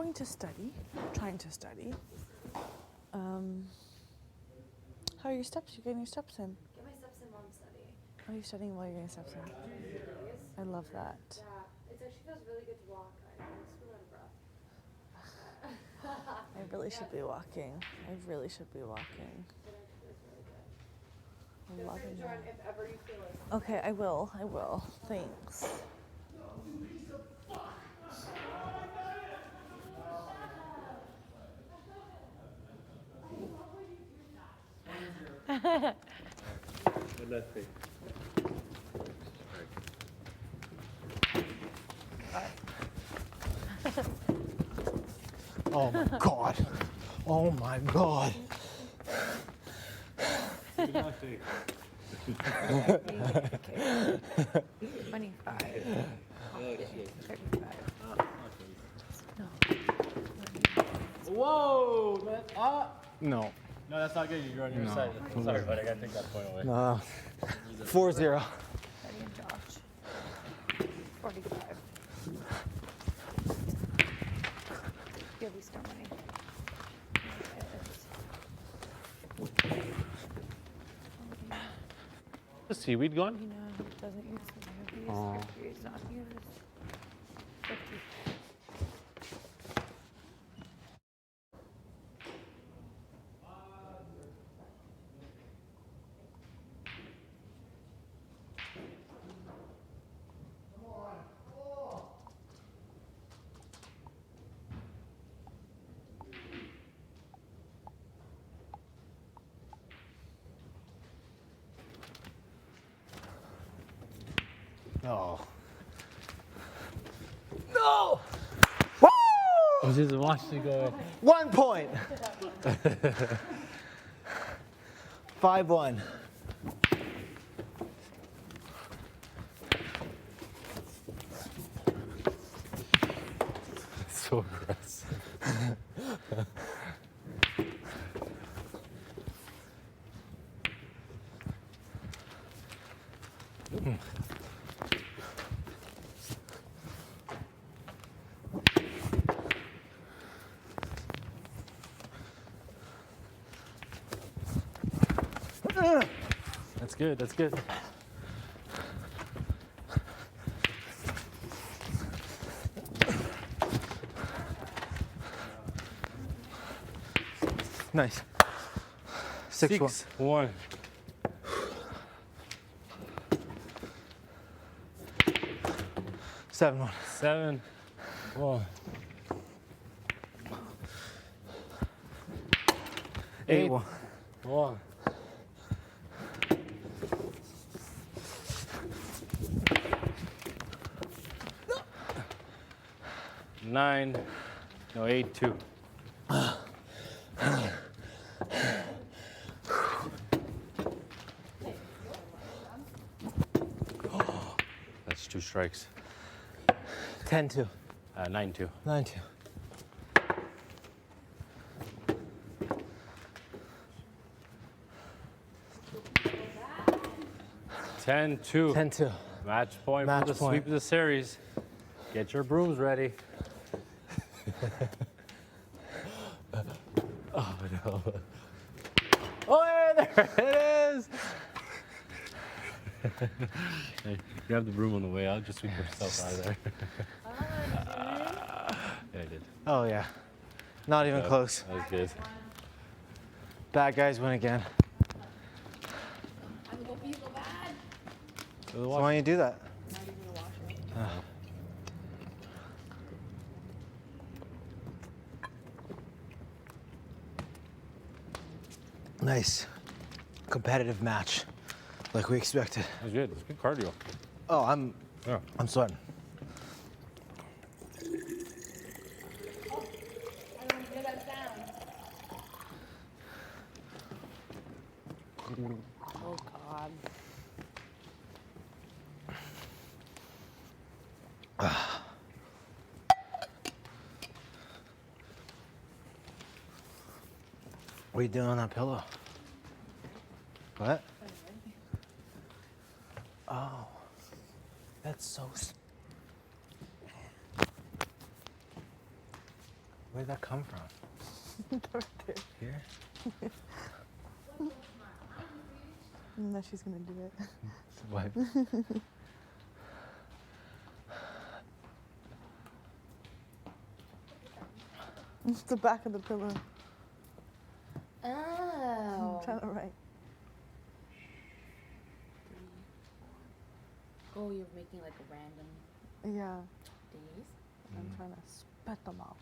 going to study, trying to study. How are your steps? You're getting your steps in. Get my steps in while I'm studying. Oh, you're studying while you're getting steps in. I love that. Yeah, it actually feels really good to walk. I almost feel out of breath. I really should be walking. I really should be walking. It actually feels really good. I'm Feel free loving to join that. if ever you feel like. Okay, I will. Thanks. Oh my god. Oh my god. 25. 35. No. Whoa, man. No. No, that's not good. You're on your No. side. Sorry, but I gotta take that point away. No. 4-0. Eddie and Josh. 45. Give me some money. The seaweed gone? You know, doesn't use the movies. Oh. Mercury's not used. 50. Oh. No! I was just watching it go. 1 point. 5-1. So aggressive. That's good. That's good. Nice. 6-1. 6-1. 7-1. 7-1. 8-1. 1. 9. No, 8-2. That's 2 strikes. 10-2. 9-2. 9-2. 10-2. 10-2. Match point Match for the point. sweep of the series. Get your brooms ready. Oh no. Oh, yeah, there it is. Hey, grab the broom on the way out. Just sweep yourself out of there. Yeah, I did. Oh, yeah. Not even Yeah, close. That was good. Bad guys win again. So why don't you do that? Nice. Competitive match, like we expected. That was good. It's good cardio. Oh, I'm Yeah. sweating. Oh, God. What are you doing on that pillow? What? Oh, that's so. Where'd that come from? Right there. Here? No, she's gonna do it. What? It's the back of the pillow. Oh. I'm trying to write. Oh, you're making like a random Yeah, days? I'm trying to spit them out.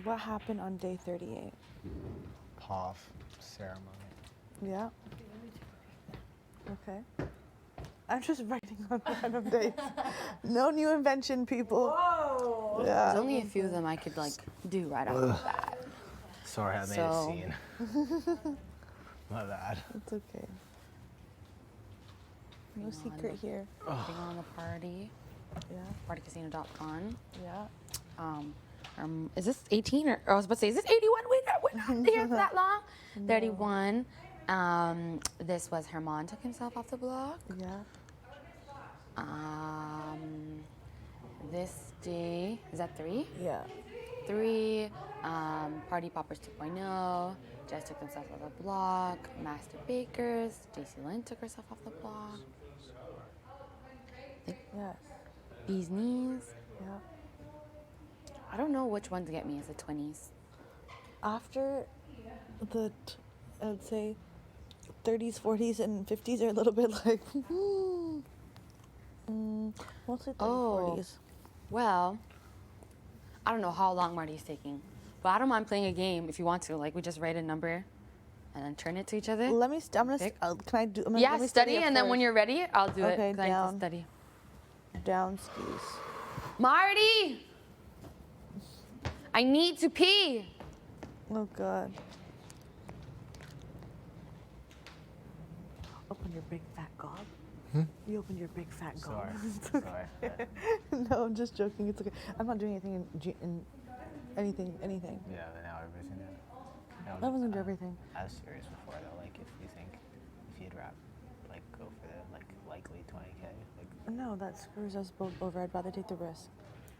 What happened on day 38? POV ceremony. Yeah. Okay. I'm just writing on random dates. No new invention, people. Whoa. Yeah. There's only a few of them I could like do right off the bat. Sorry, I made So- a scene. My bad. It's okay. No Hang secret on. here. Putting on the party, Yeah, partycasino.com. yeah. Is this 18 or I was about to say, is this 81? We're not here for that long. 31. This was Herman took himself off the block. Yeah. This day, is that 3? Yeah. 3, Party Poppers 2.0, Jess took themselves off the block, Master Bakers, JC Lynn took herself off the block, Yes. Bee's Knees. Yeah. I don't know which one to get me as the 20s. After the, I'd say, 30s, 40s, and 50s are a little bit like, mostly 30s, Oh. 40s. Well, I don't know how long Marty's taking, but I don't mind playing a game if you want to. Like, we just write a number and then turn it to each other. Let me. I'm gonna. Pick. Can I do? I'm gonna, Yeah, let me study, it and then when first. you're ready, I'll do Okay, it. 'cause I need down. to study. Down skis. Marty! I need to pee. Oh God. Open your big fat gob. You opened your big fat gob. Sorry. Sorry. No, I'm just joking. It's okay. I'm not doing anything in anything. Yeah, but now everybody's gonna do it. No, I wasn't do everything. I was serious before though. Like, if you think if you'd go for the likely 20K, No, that screws us both over. I'd rather take the risk.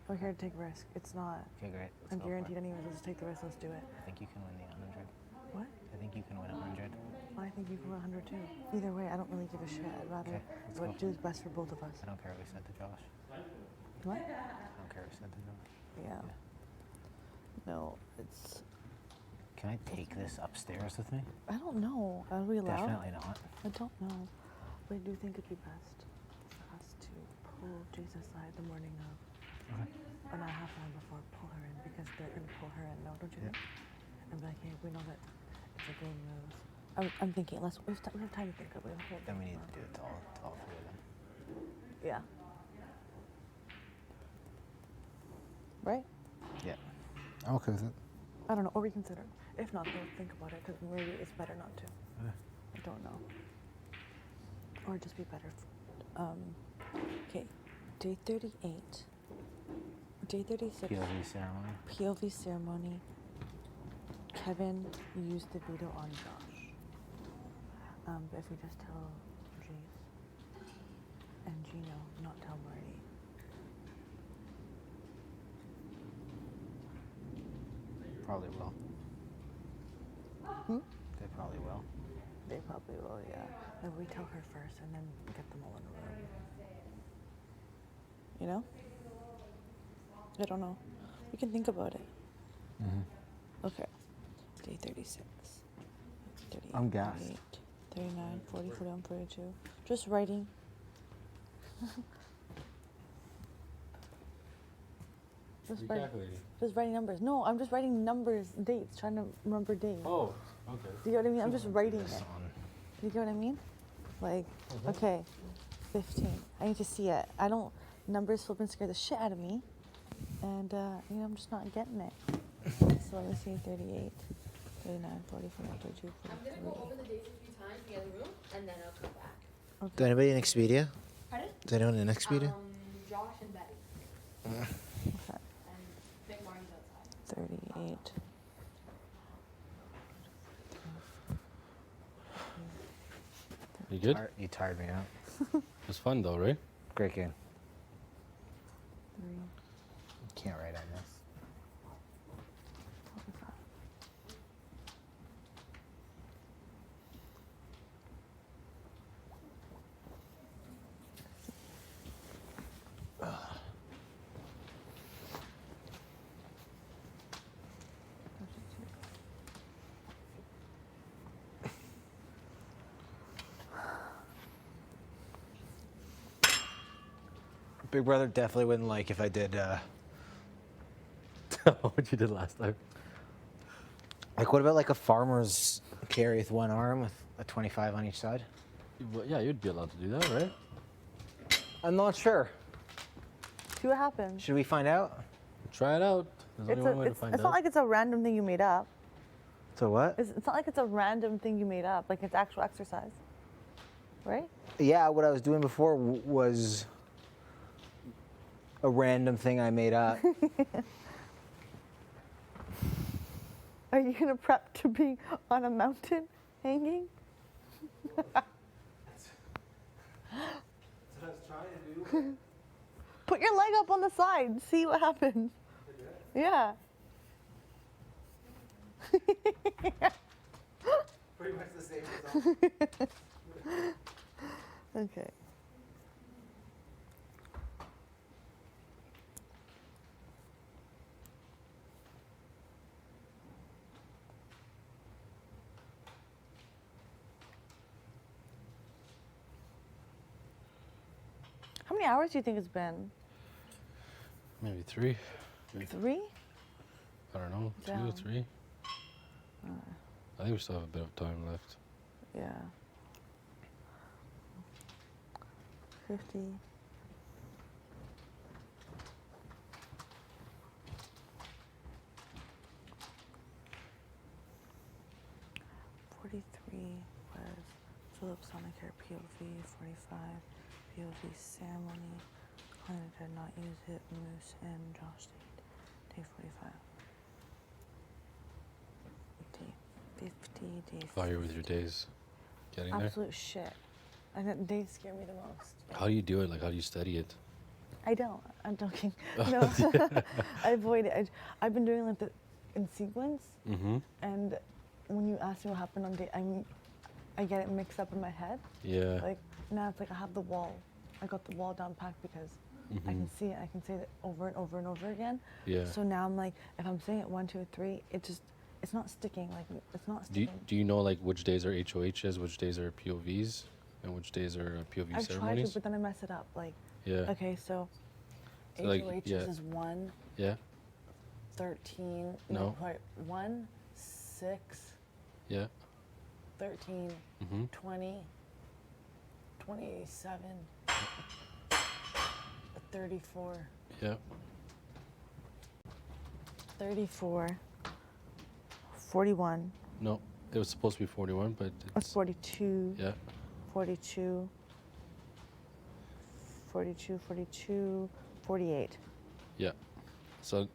We're here to take risk. It's not. okay, great. Let's I'm go for it. guaranteed anyways. Let's take the risk. Let's do it. I think you can win the 100. What? I think you can win 100. I think you can win 100 too. Either way, I don't really give a shit. I'd rather Okay, let's what go. do is best for both of us. I don't care what we said to Josh. What? I don't care what we said to Josh. Yeah. No, it's. Can I take this upstairs with me? I don't know. Are we allowed? Definitely not. I don't know. But I do think it'd be best for us to pull Jace aside the morning of, Okay. or not half an hour before, pull her in because they're gonna pull her in. No, don't you Yeah. think? And be like, hey, we know that it's a game moves. I'm thinking, we have time to think of it. Then we need to do it to all three of them. Yeah. Right? Yeah. I'm okay with it. I don't know, or reconsider. If not, then think about it because maybe it's better not to. Okay. I don't know. Or just be better. Okay, day 38. Day 36. POV ceremony. POV ceremony. Kevin used the veto on Josh. But if we just tell Jace and Gino, not tell Marty. Probably will. They probably will. They probably will, yeah. But we tell her first and then get them all in a room. You know? I don't know. We can think about it. Okay. Day 36. 38, I'm gassed. 38, 39, 40, 41, 42. Just writing. Just writing numbers. No, I'm just writing numbers, dates, trying to remember days. Oh, okay. Do you know what I mean? I'm just writing it. This on. You get what I mean? Like, okay, 15. I need to see it. I don't, numbers flipping scare the shit out of me. And, I'm just not getting it. So let me see, 38, 39, 40, 41, 42, 43. I'm gonna go over the dates a few times in the other room, and then I'll come back. Is anybody in Expedia? Pardon? Is anyone in Expedia? Josh and Betty. Okay, And Big Marty's outside. 38. You good? You tired me out. It was fun though, right? Great game. 3, Can't write on this. 45. Big Brother definitely wouldn't like if I did, What you did last time? like, what about like a farmer's carry with one arm with a 25 on each side? Well, yeah, you'd be allowed to do that, right? I'm not sure. See what happens. Should we find out? Try it out. There's It's, only one way to find it's out. not like it's a random thing you made up. So what? It's not like it's a random thing you made up. Like it's actual exercise, right? Yeah, what I was doing before was a random thing I made up. Are you gonna prep to be on a mountain hanging? That's what I was trying to do. Put your leg up on the side. See what happens. Yeah. Pretty much the same result. Okay. How many hours do you think it's been? Maybe 3. 3? I don't know. 2 or Down. 3. I think we still have a bit of time left. Yeah. 50. 43 was Philip Sonicare POV. 45 POV ceremony. Connor did not use it. Moose and Josh did. Day 45. Day 50. Day Fire with your days getting there. Absolute shit. And that they scare me the most. How do you do it? Like, how do you study it? I don't. I'm joking. No, I avoid it. I've been doing like the in sequence, Mm-hmm. and when you ask me what happened on day, I get it mixed up in my head. Yeah. Like now it's like I have the wall. I got the wall down packed because I can see it. I can say it over and over and over again. Yeah. So now I'm like, if I'm saying it 1, 2, 3, it's not sticking. Like it's not Do sticking. you know like which days are HOHs, which days are POVs, and which days are POV I've tried ceremonies? to, but then I mess it up. Like Yeah. okay, so, So, like, HOHs yeah. is 1, Yeah. 13. No. Wait, 1, 6, Yeah. 13, Mm-hmm. 20, 27, 34, Yeah. 34, 41, No, it was supposed to be 41, but it's 42, yeah. 42, 42, 42, 48. Yeah. So,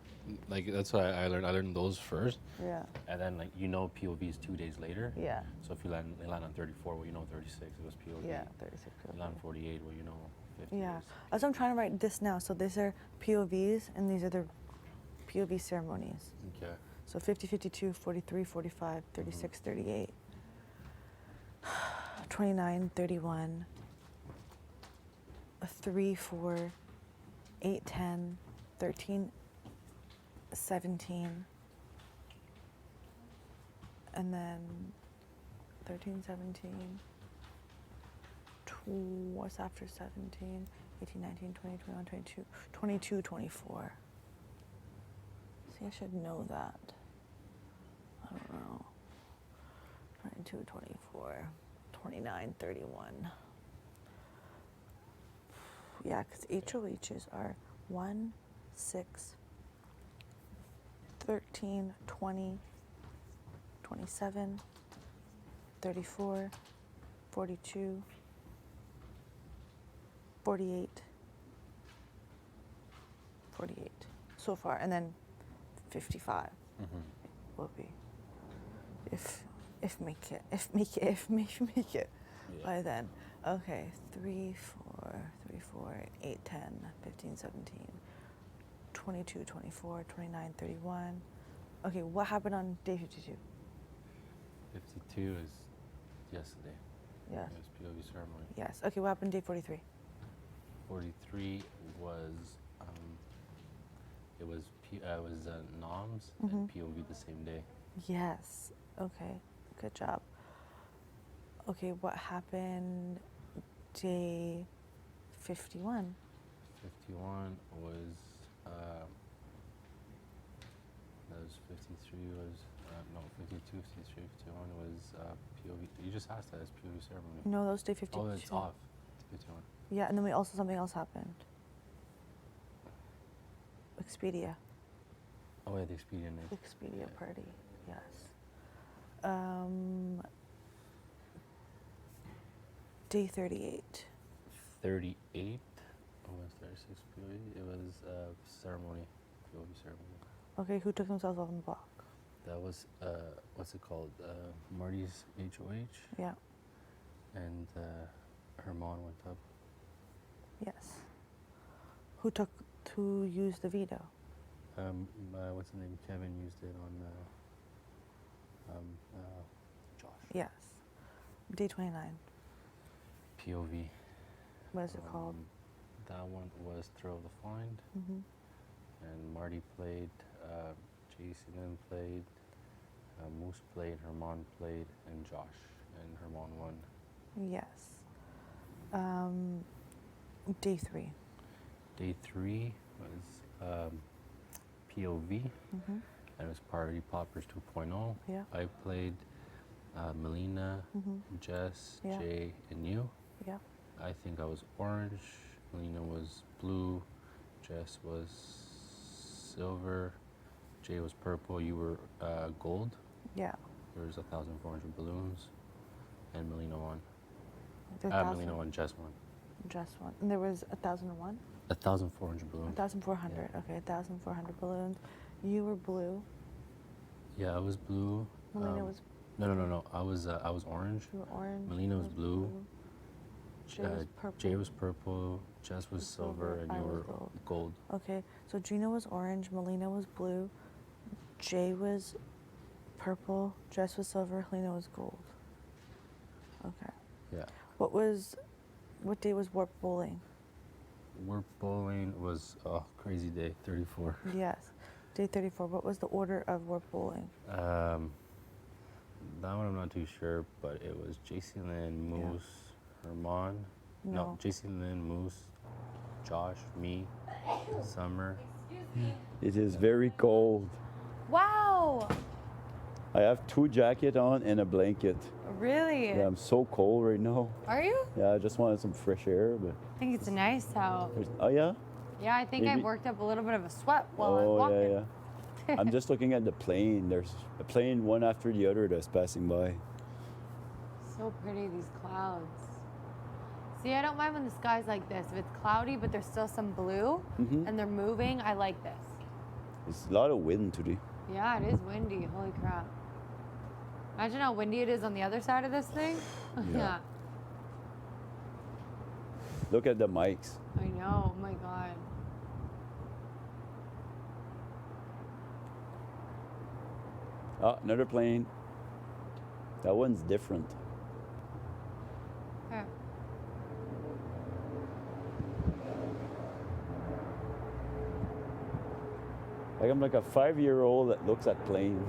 like that's what I learned. I learned those first, Yeah, and then like POV is 2 days later. yeah, So if you land on 34, well 36, it was POV. yeah, 36. You land on 48, well 50. Yeah, is- as I'm trying to write this now. So these are POVs and these are the POV ceremonies. Okay. So 50, 52, 43, 45, 36, 38, 29, 31, 3, 4, 8, 10, 13, 17, and then 13, 17, what's after 17, 18, 19, 20, 21, 22, 22, 24. See, I should know that. I don't know. 22, 24, 29, 31. Yeah, because HOHs are 1, 6, 13, 20, 27, 34, 42, 48, 48 so far, and then 55 will be if make it by then. Okay, 3, 4, 3, 24, 8, 10, 15, 17, 22, 24, 29, 31. Okay, what happened on day 52? 52 is yesterday. Yes. It was POV ceremony. Yes. Okay, what happened day 43? 43 was it was noms Mhm. and POV the same day. Yes. Okay, good job. Okay, what happened day 51? 51 was that was 53 was no 52 53 51 was POV. You just asked that as POV ceremony. No, that was day 52. Oh, it's off. It's 51. Yeah, and then we also, something else happened. Expedia. Oh yeah, the Expedia night. Expedia Yeah. party, yes. Day 38. 38 was 36 POV. It was ceremony, POV ceremony. Okay, who took themselves off the block? That was what's it called? Marty's HOH, Yeah, and her mom went up. yes. Who used the veto? What's his name? Kevin used it on Josh. Yes. Day 29. POV. What is it called? That one was Thrill of the Find, Hmm. and Marty played, Jason played, Moose played, Herman played, and Josh, and Herman won. Yes. Day 3. Day 3 was POV, Hmm. and it was Party Poppers 2.0. Yeah. I played Melina, Hmm. Jess, Yeah. Jay, and you. Yeah. I think I was orange, Melina was blue, Jess was silver, Jay was purple, you were gold. Yeah. There was 1,400 balloons, and Melina won. There Melina won, Jess won. Just one. And there was 1,001? 1,400 balloons. 1,400. Okay, 1,400 balloons. You were blue. Yeah, I was blue. Melina was. No. I was orange. You were orange. Melina was I blue. Jay was purple. Jay was purple, Jess was silver, and I you was were gold. gold. Okay, so Gina was orange, Melina was blue, Jay was purple, Jess was silver, Helena was gold. Okay. Yeah. What day was Warp Bowling? Warp bowling was crazy day, 34. Yes. Day 34. What was the order of Warp Bowling? That one I'm not too sure, but it was JC Lynn, Moose, Herman. No, JC Lynn, Moose, Josh, me, Summer. It is very cold. Wow. I have 2 jackets on and a blanket. Really? Yeah, I'm so cold right now. Are you? Yeah, I just wanted some fresh air, but I think it's nice out. oh yeah. Yeah, I think I Maybe- worked up a little bit of a sweat while I was Oh walking. yeah. I'm just looking at the plane. There's a plane one after the other that's passing by. So pretty, these clouds. See, I don't mind when the sky's like this. If it's cloudy, but there's still some blue Mhm. and they're moving, I like this. There's a lot of wind today. Yeah, it is windy. Holy crap. Imagine how windy it is on the other side of this thing. Yeah. Look at the mics. I know. Oh my God. Oh, another plane. That one's different. Okay. Like I'm like a 5-year-old that looks at plane.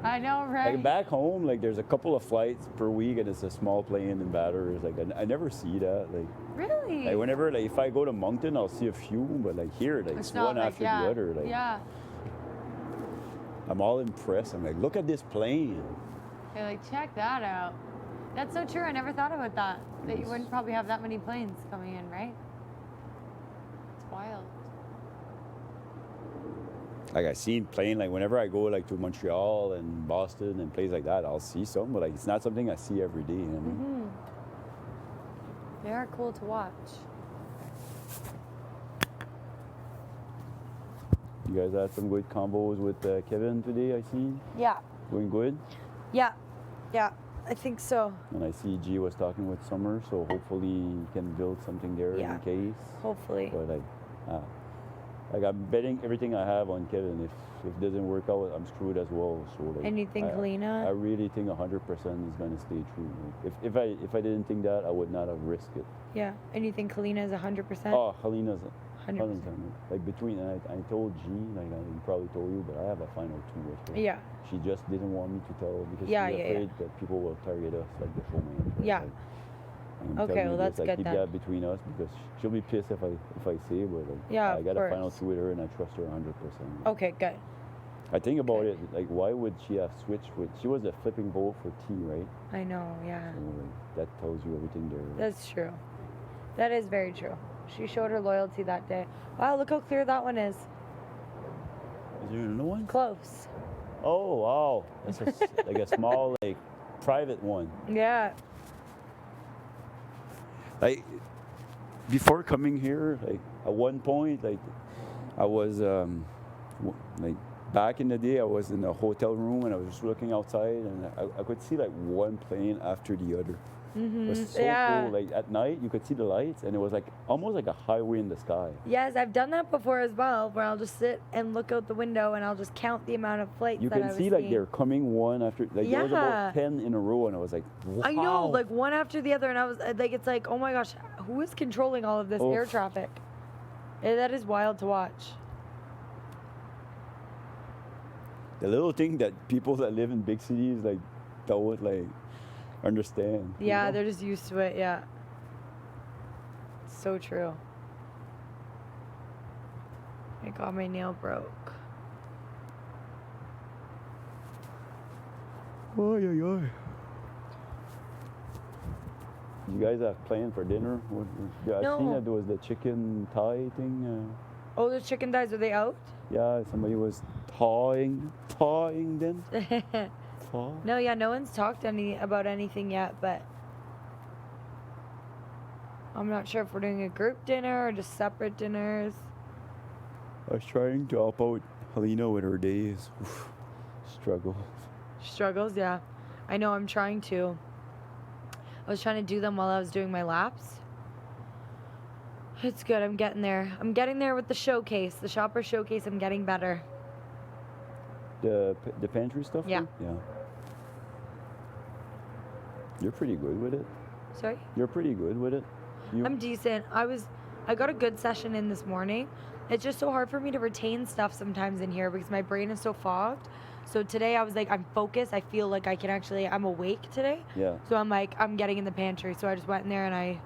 I know, right? Like back home, like there's a couple of flights per week, and it's a small plane in Batters. Like I never see that. Really? Like whenever, like if I go to Moncton, I'll see a few, but like here, like it's not one like, after yeah, the other. Like yeah. I'm all impressed. I'm like, look at this plane. Okay, like check that out. That's so true. I never thought about that. That you wouldn't probably have that many planes coming in, right? It's wild. Like I seen plane, like whenever I go like to Montreal and Boston and places like that, I'll see some, but like it's not something I see every day. You know what I mean? They are cool to watch. You guys had some good combos with Kevin today, I see. Yeah. Going good? Yeah. Yeah. I think so. And I see G was talking with Summer, so hopefully he can build something there Yeah. in case. Hopefully. But I'm betting everything I have on Kevin. If it doesn't work out, I'm screwed as well. So like, And you think I Helena? really think 100% is gonna stay true. Like, if I didn't think that, I would not have risked it. Yeah. And you think Helena is 100%? Oh, Helena's 100%. like between. And I told G, like I probably told you, but I have a final 2 with her. Yeah. She just didn't want me to tell her because Yeah, she's yeah, afraid that people will target us like the showman. Yeah. Like, I'm Okay, telling well, you that's this, good keep then. that between us because she'll be pissed if I say it, but like, Yeah, I of got a final course. 2 with her and I trust her 100%. Okay, good. I think about Okay. it, like why would she have switched with? She was a flipping vote for T, right? I know, yeah. So like, that tells you everything there. That's true. That is very true. She showed her loyalty that day. Wow, look how clear that one is. Is there another one? Close. Oh wow, that's like a small like private one. Yeah. Like before coming here, like at one point, like I was like back in the day, I was in a hotel room and I was just looking outside and I could see like one plane after the other. It was so Yeah. cool. Like at night, you could see the lights and it was like almost like a highway in the sky. Yes, I've done that before as well, where I'll just sit and look out the window and I'll just count the amount of flights You that I can was see like seeing. they're coming one after. Like there was Yeah. about 10 in a row, and I was like, wow. I know, like one after the other, and I was like, it's like, oh my gosh, who is controlling all of this air Oof. traffic? That is wild to watch. The little thing that people that live in big cities like don't like understand. you Yeah, know? they're just used to it. Yeah. So true. I got my nail broke. Oh yeah, yeah. You guys have planned for dinner? Yeah, I've seen No. that there was the chicken thigh thing. Oh, those chicken thighs, are they out? Yeah, somebody was thawing them. Thaw. No, yeah, no one's talked about anything yet, but I'm not sure if we're doing a group dinner or just separate dinners. I was trying to help out Helena with her days. Oof, struggle. Struggles, yeah. I know, I'm trying to. I was trying to do them while I was doing my laps. It's good, I'm getting there. I'm getting there with the showcase, the shopper showcase, I'm getting better. The pantry stuff? Yeah. thing? Yeah. You're pretty good with it. Sorry? You're pretty good with it. I'm decent. I got a good session in this morning. It's just so hard for me to retain stuff sometimes in here because my brain is so fogged. So today I was like, I'm focused. I feel like I'm awake today. Yeah. So I'm like, I'm getting in the pantry. So I just went in there and I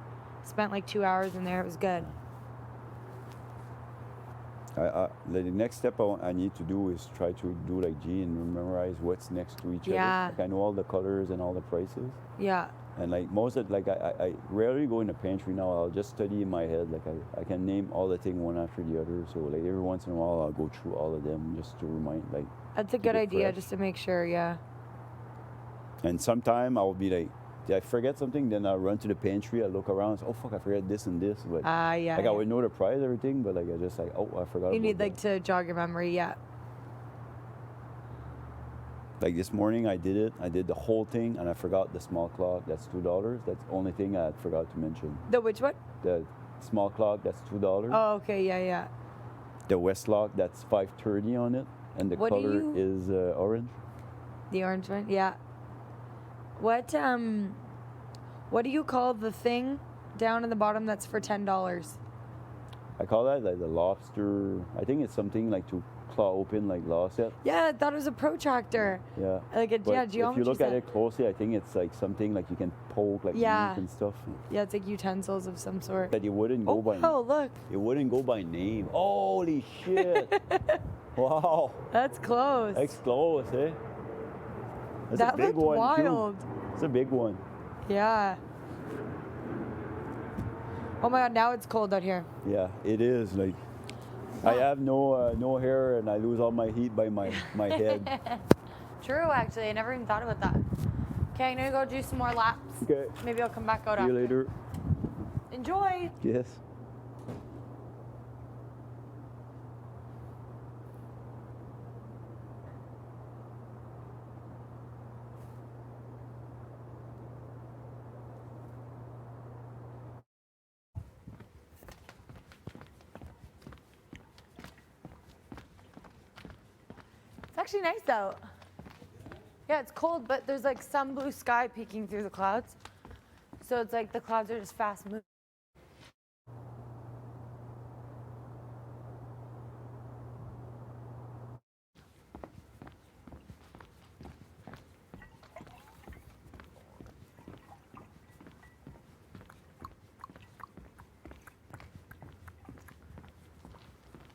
spent like 2 hours in there. It was good. The next step I need to do is try to do like G and memorize what's next to each Yeah. other. Like I know all the colors and all the prices. Yeah. And like most of like I rarely go in the pantry now. I'll just study in my head. Like I can name all the thing one after the other. So like every once in a while I'll go through all of them just to remind like. That's a keep good it idea fresh. just to make sure. Yeah. And sometime I'll be like, did I forget something? Then I'll run to the pantry. I look around. Oh fuck! I forgot this and this. But Yeah. like yeah. I would know the price, everything. But like I just like, oh, I forgot. You about need that. like to jog your memory. Yeah. Like this morning, I did it. I did the whole thing, and I forgot the small clock. That's $2. That's the only thing I forgot to mention. The which one? The small clock. That's $2. Oh, okay. Yeah. Yeah. The Westlock. That's $5.30 on it, and the What do color you- is orange. The orange one. Yeah. What do you call the thing down in the bottom that's for $10? I call that like the lobster. I think it's something like to claw open like lobster. Yeah, I thought it was a protractor. Yeah. Like a But if geometry you look at set. it closely, I think it's like something like you can poke like Yeah. meat and stuff. Yeah, it's like utensils of some sort. That it wouldn't go Oh, by. wow, look. It wouldn't go by name. Holy shit! Wow. That's close. That's close, eh? That's That a big looked one wild. too. It's a big one. Yeah. Oh my god, now it's cold out here. Yeah, it is. Like, I have no hair and I lose all my heat by my head. True, actually. I never even thought about that. Okay, I'm gonna go do some more laps. Okay. Maybe I'll come back out See you after. later. Enjoy. Yes. actually nice out. Yeah, it's cold, but there's like some blue sky peeking through the clouds. So it's like the clouds are just fast moving.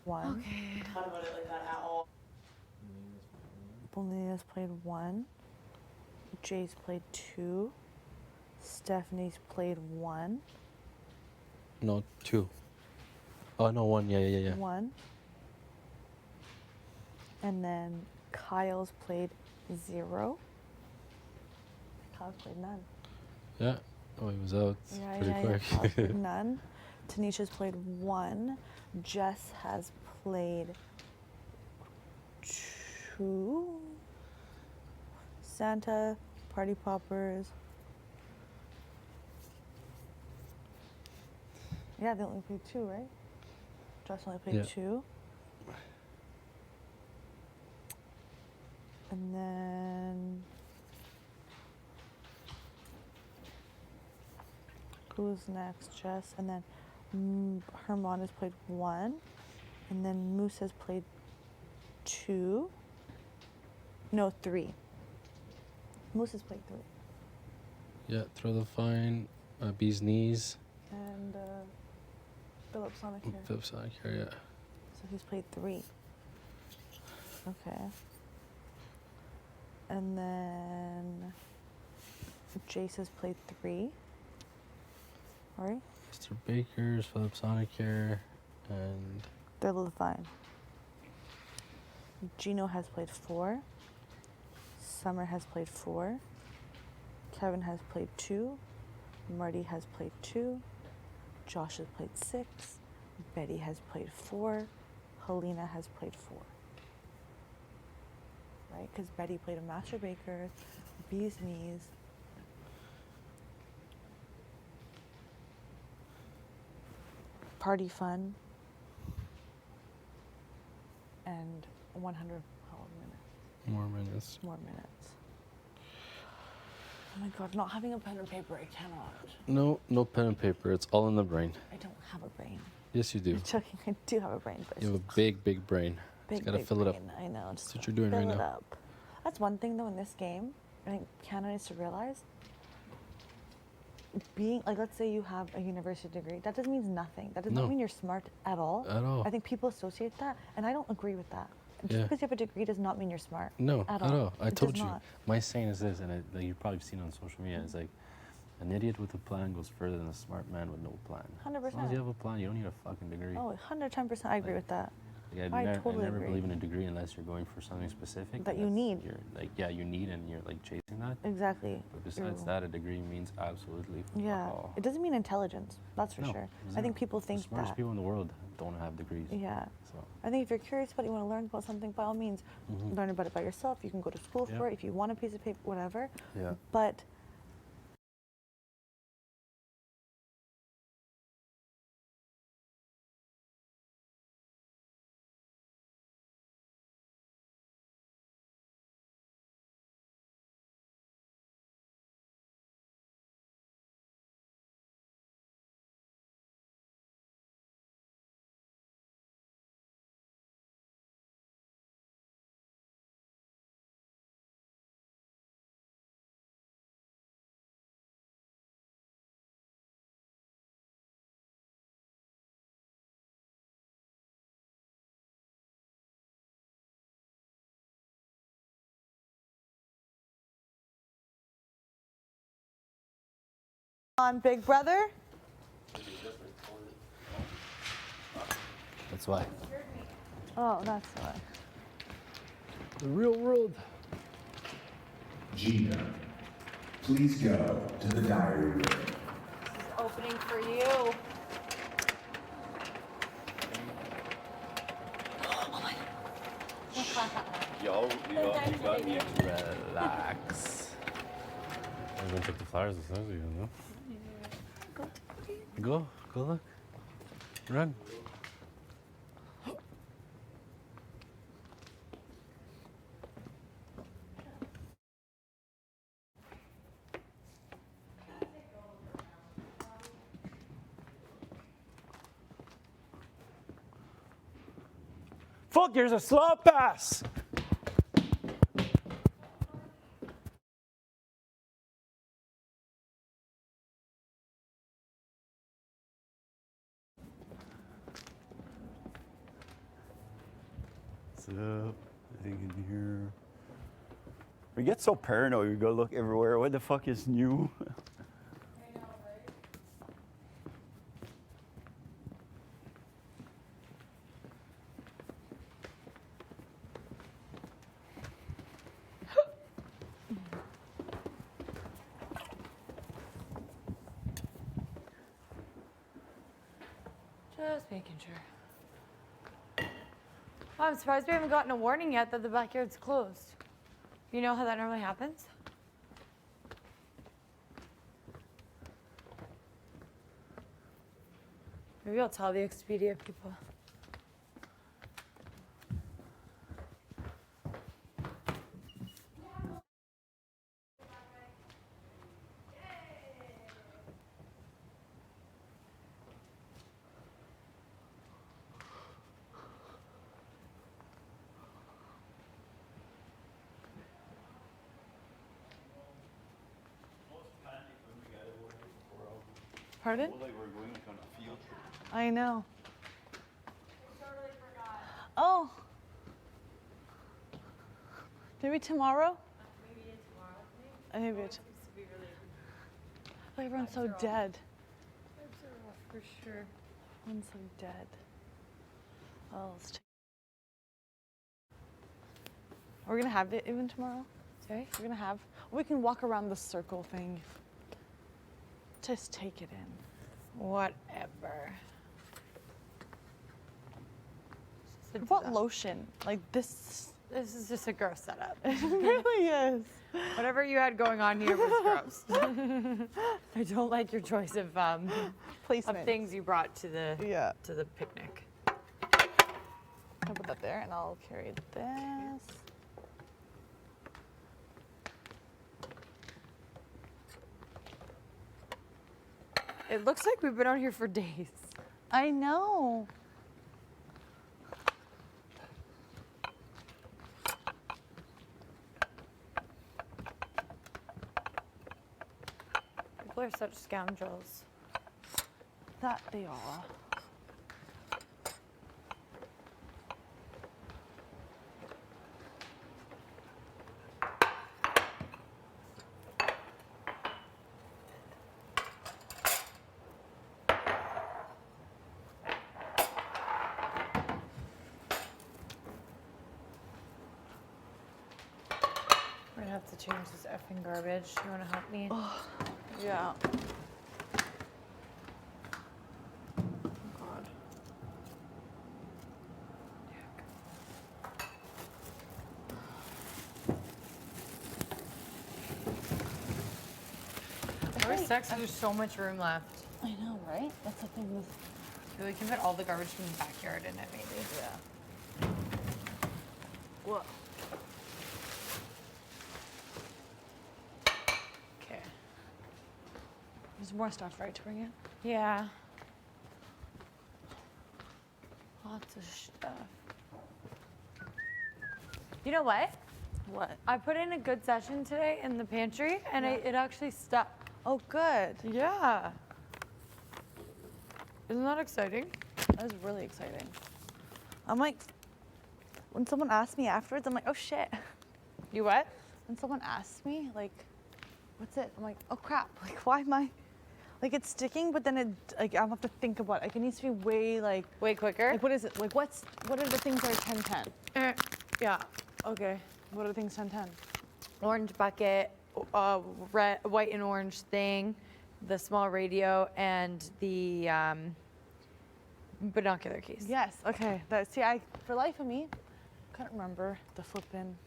One. Okay. Thought about it like that at all. Bonilla's played 1. Jay's played 2. Stephanie's played 1. No, 2. Oh, no, 1. Yeah. 1. And then Kyle's played 0. Kyle's played none. Yeah. Oh, he was out. Pretty quick. Kyle's played none. Tanisha's played 1. Jess has played 2. Santa, Party Poppers. Yeah, they only played 2, right? Josh only played Yeah. 2. And then who's next? Jess. And then Herman has played 1. And then Moose has played 2. No, 3. Moose has played 3. Yeah, throw the fine. Bee's knees. And Philip Sonic here. Philip Sonic here, yeah. So he's played 3. Okay. And then Jace has played 3. Right? Mr. Baker's, Philip Sonic here, and They're a little fine. Gino has played 4. Summer has played 4. Kevin has played 2. Marty has played 2. Josh has played 6. Betty has played 4. Helena has played 4. Right? Because Betty played a Master Baker, Bee's Knees. Party Fun. And 100 minutes. more minutes. More minutes. Oh my god, not having a pen and paper, I cannot. No pen and paper. It's all in the brain. I don't have a brain. Yes, you do. I'm joking, I do have a brain, but You have it's a big brain. big, Just gotta big fill it up. brain. I know. Just That's what gotta you're doing right fill it now. up. That's one thing though in this game, I think Canada needs to realize. Being, like, let's say you have a university degree, that doesn't mean nothing. That does No. not mean you're smart at all. At all. I think people associate that, and I don't agree with that. Just Yeah. because you have a degree does not mean you're smart. No, at at all. all. I It told does you. not. My saying is this, and like you've probably seen on social media. It's like an idiot with a plan goes further than a smart man with no plan. As long as 100%. you have a plan, you don't need a fucking degree. Oh, 110%, I agree Like, with that. Like, I I totally never agree. believe in a degree unless you're going for something specific. That and you that's- need. You're like, yeah, you need, and you're like chasing that. Exactly. But besides You're- that, a degree means absolutely fuck Yeah, all. it doesn't mean intelligence. That's for No, sure. I zero. think people The think smartest that. people in the world don't have degrees. Yeah, So I think if you're curious about it, you want to learn about something, by all means, Mhm. learn about it by yourself. You can go to school Yeah. for it if you want a piece of paper, whatever. yeah. But on Big Brother. That's why. Oh, that's why. The real world. Gina, please go to the diary room. Opening for you. Yo, you got me. Relax. I'm gonna take the flowers as soon as you know. Go look. Run. Fuck, there's a slot pass. What's up? Anything in here? We get so paranoid, we go look everywhere. What the fuck is new? Just making sure. Oh, I'm surprised we haven't gotten a warning yet that the backyard's closed. You know how that normally happens? Maybe I'll tell the Expedia people. Pardon? Like we're going like on a field trip. I know. Oh. Maybe tomorrow? Maybe it's. Like everyone's so dead. For sure. Everyone's so dead. Oh, let's check. Are we gonna have it even tomorrow? Sorry? We're gonna have. We can walk around the circle thing. Just take it in. Whatever. What about lotion? Like this. This is just a gross setup. It really is. Whatever you had going on here was gross. I don't like your choice of Placement. things you brought to the Yeah. picnic. I'll put that there and I'll carry this. It looks like we've been out here for days. I know. People are such scoundrels. That they are. We're gonna have to change this effing garbage. You wanna help me? Yeah. God. Always sucks 'cause there's so much room left. I know, right? That's the thing with. We can fit all the garbage from the backyard in it, maybe. Yeah. What? Okay. There's more stuff, right, to bring in? Yeah. Lots of stuff. You know what? What? I put in a good session today in the pantry, and it actually stuck. Oh, good. Yeah. Isn't that exciting? That was really exciting. I'm like, when someone asks me afterwards, I'm like, oh shit. You what? When someone asks me, like, what's it? I'm like, oh crap. Like, why am I? Like, it's sticking, but then it, like, I'll have to think about it. Like, it needs to be way, like, Way quicker? like, what is it? Like, what are the things that are 10-10? Yeah. Okay. What are the things 10-10? Orange bucket, red, white and orange thing, the small radio, and the binocular case. Yes, okay. That, see, for life of me, couldn't remember the flippin',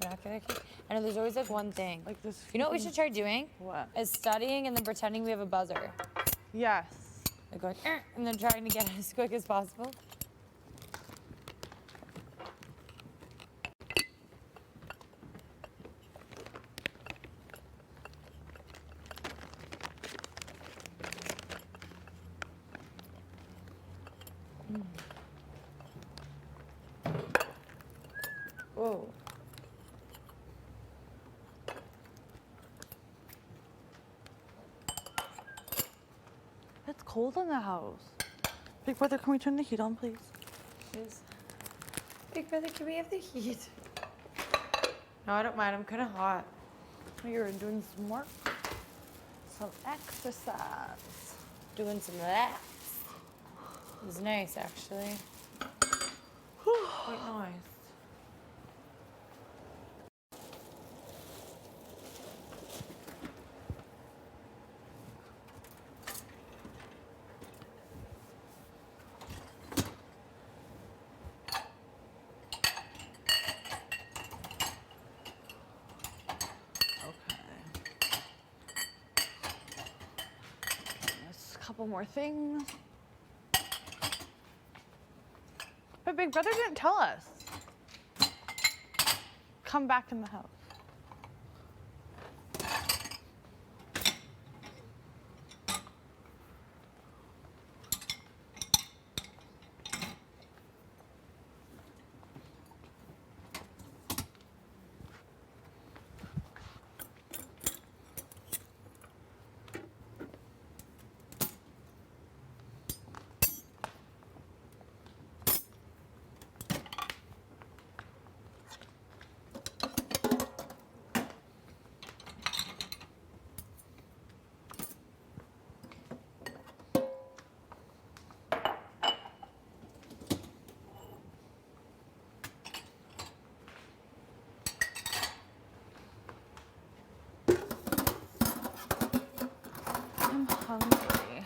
Binocular case. I know there's always like one thing. like this. You know what we flippin'- should try doing? What? Is studying and then pretending we have a buzzer. Yes. Like going, and then trying to get as quick as possible. cold in the house. Big brother, can we turn the heat on, please? Please. Big brother, can we have the heat? No, I don't mind. I'm kind of hot. You're doing some work, some exercise. Doing some laps. It was nice, actually. Quite nice. There's a couple more things. But Big Brother didn't tell us. Come back in the house. I'm hungry.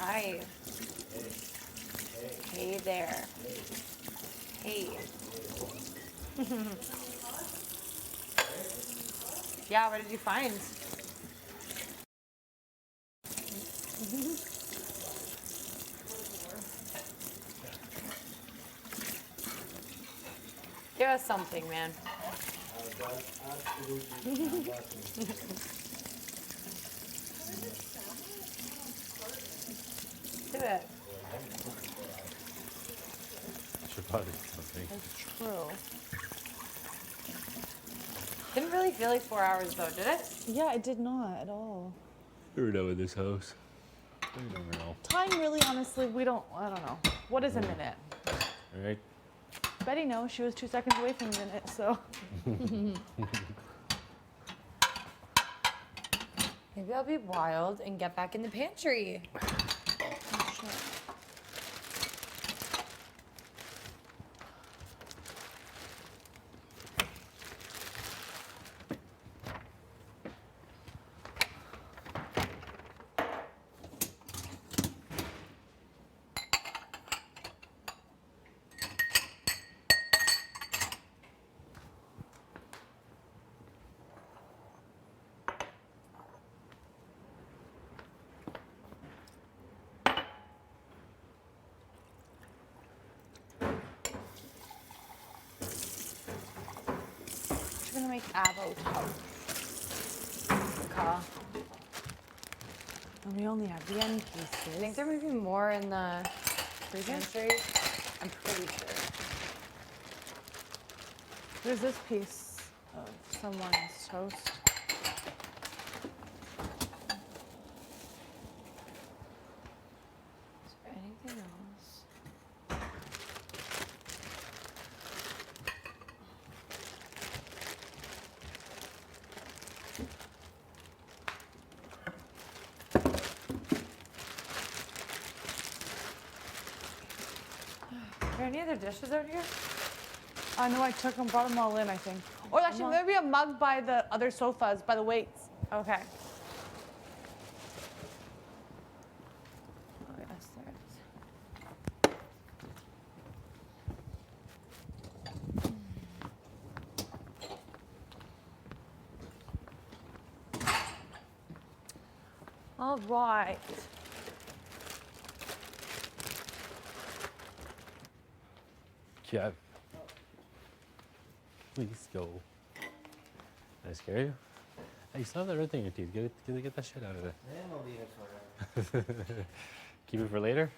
Hi. Hey there. Hey. Yeah, what did you find? us something, man. Do it. Should probably do something. That's true. Didn't really feel like 4 hours though, did it? Yeah, I did not at all. We're done with this house. You never know. Time really, honestly, I don't know. What is a minute? All right. Betty knows she was 2 seconds away from a minute, so. Maybe I'll be wild and get back in the pantry. Oh, shit. I'm gonna make avo toast. Okay. And we only have the end I pieces. think there might be more in the freezer. pantry. I'm pretty sure. There's this piece of someone's toast. Is there anything else? Are there any other dishes out here? I know I took them, brought them all in, I think. Or actually, maybe a mug by the other sofas, by the weights. Okay. Oh, yes, there is. All right. Kev. Please go. Did I scare you? Hey, you still have that red thing in your teeth. Get that shit out of there. Then we'll leave it forever. Keep it for later?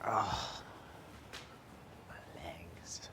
Oh, my legs.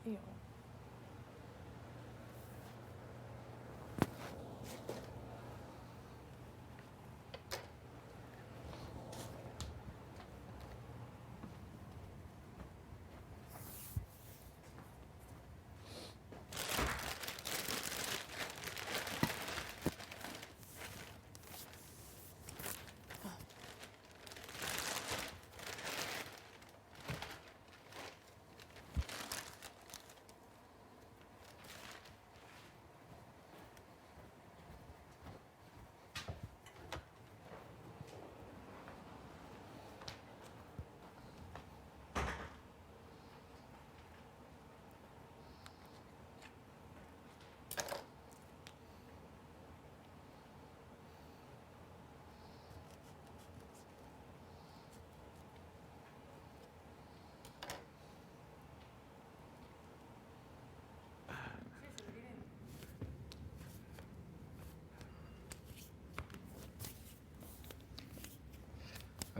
Ew.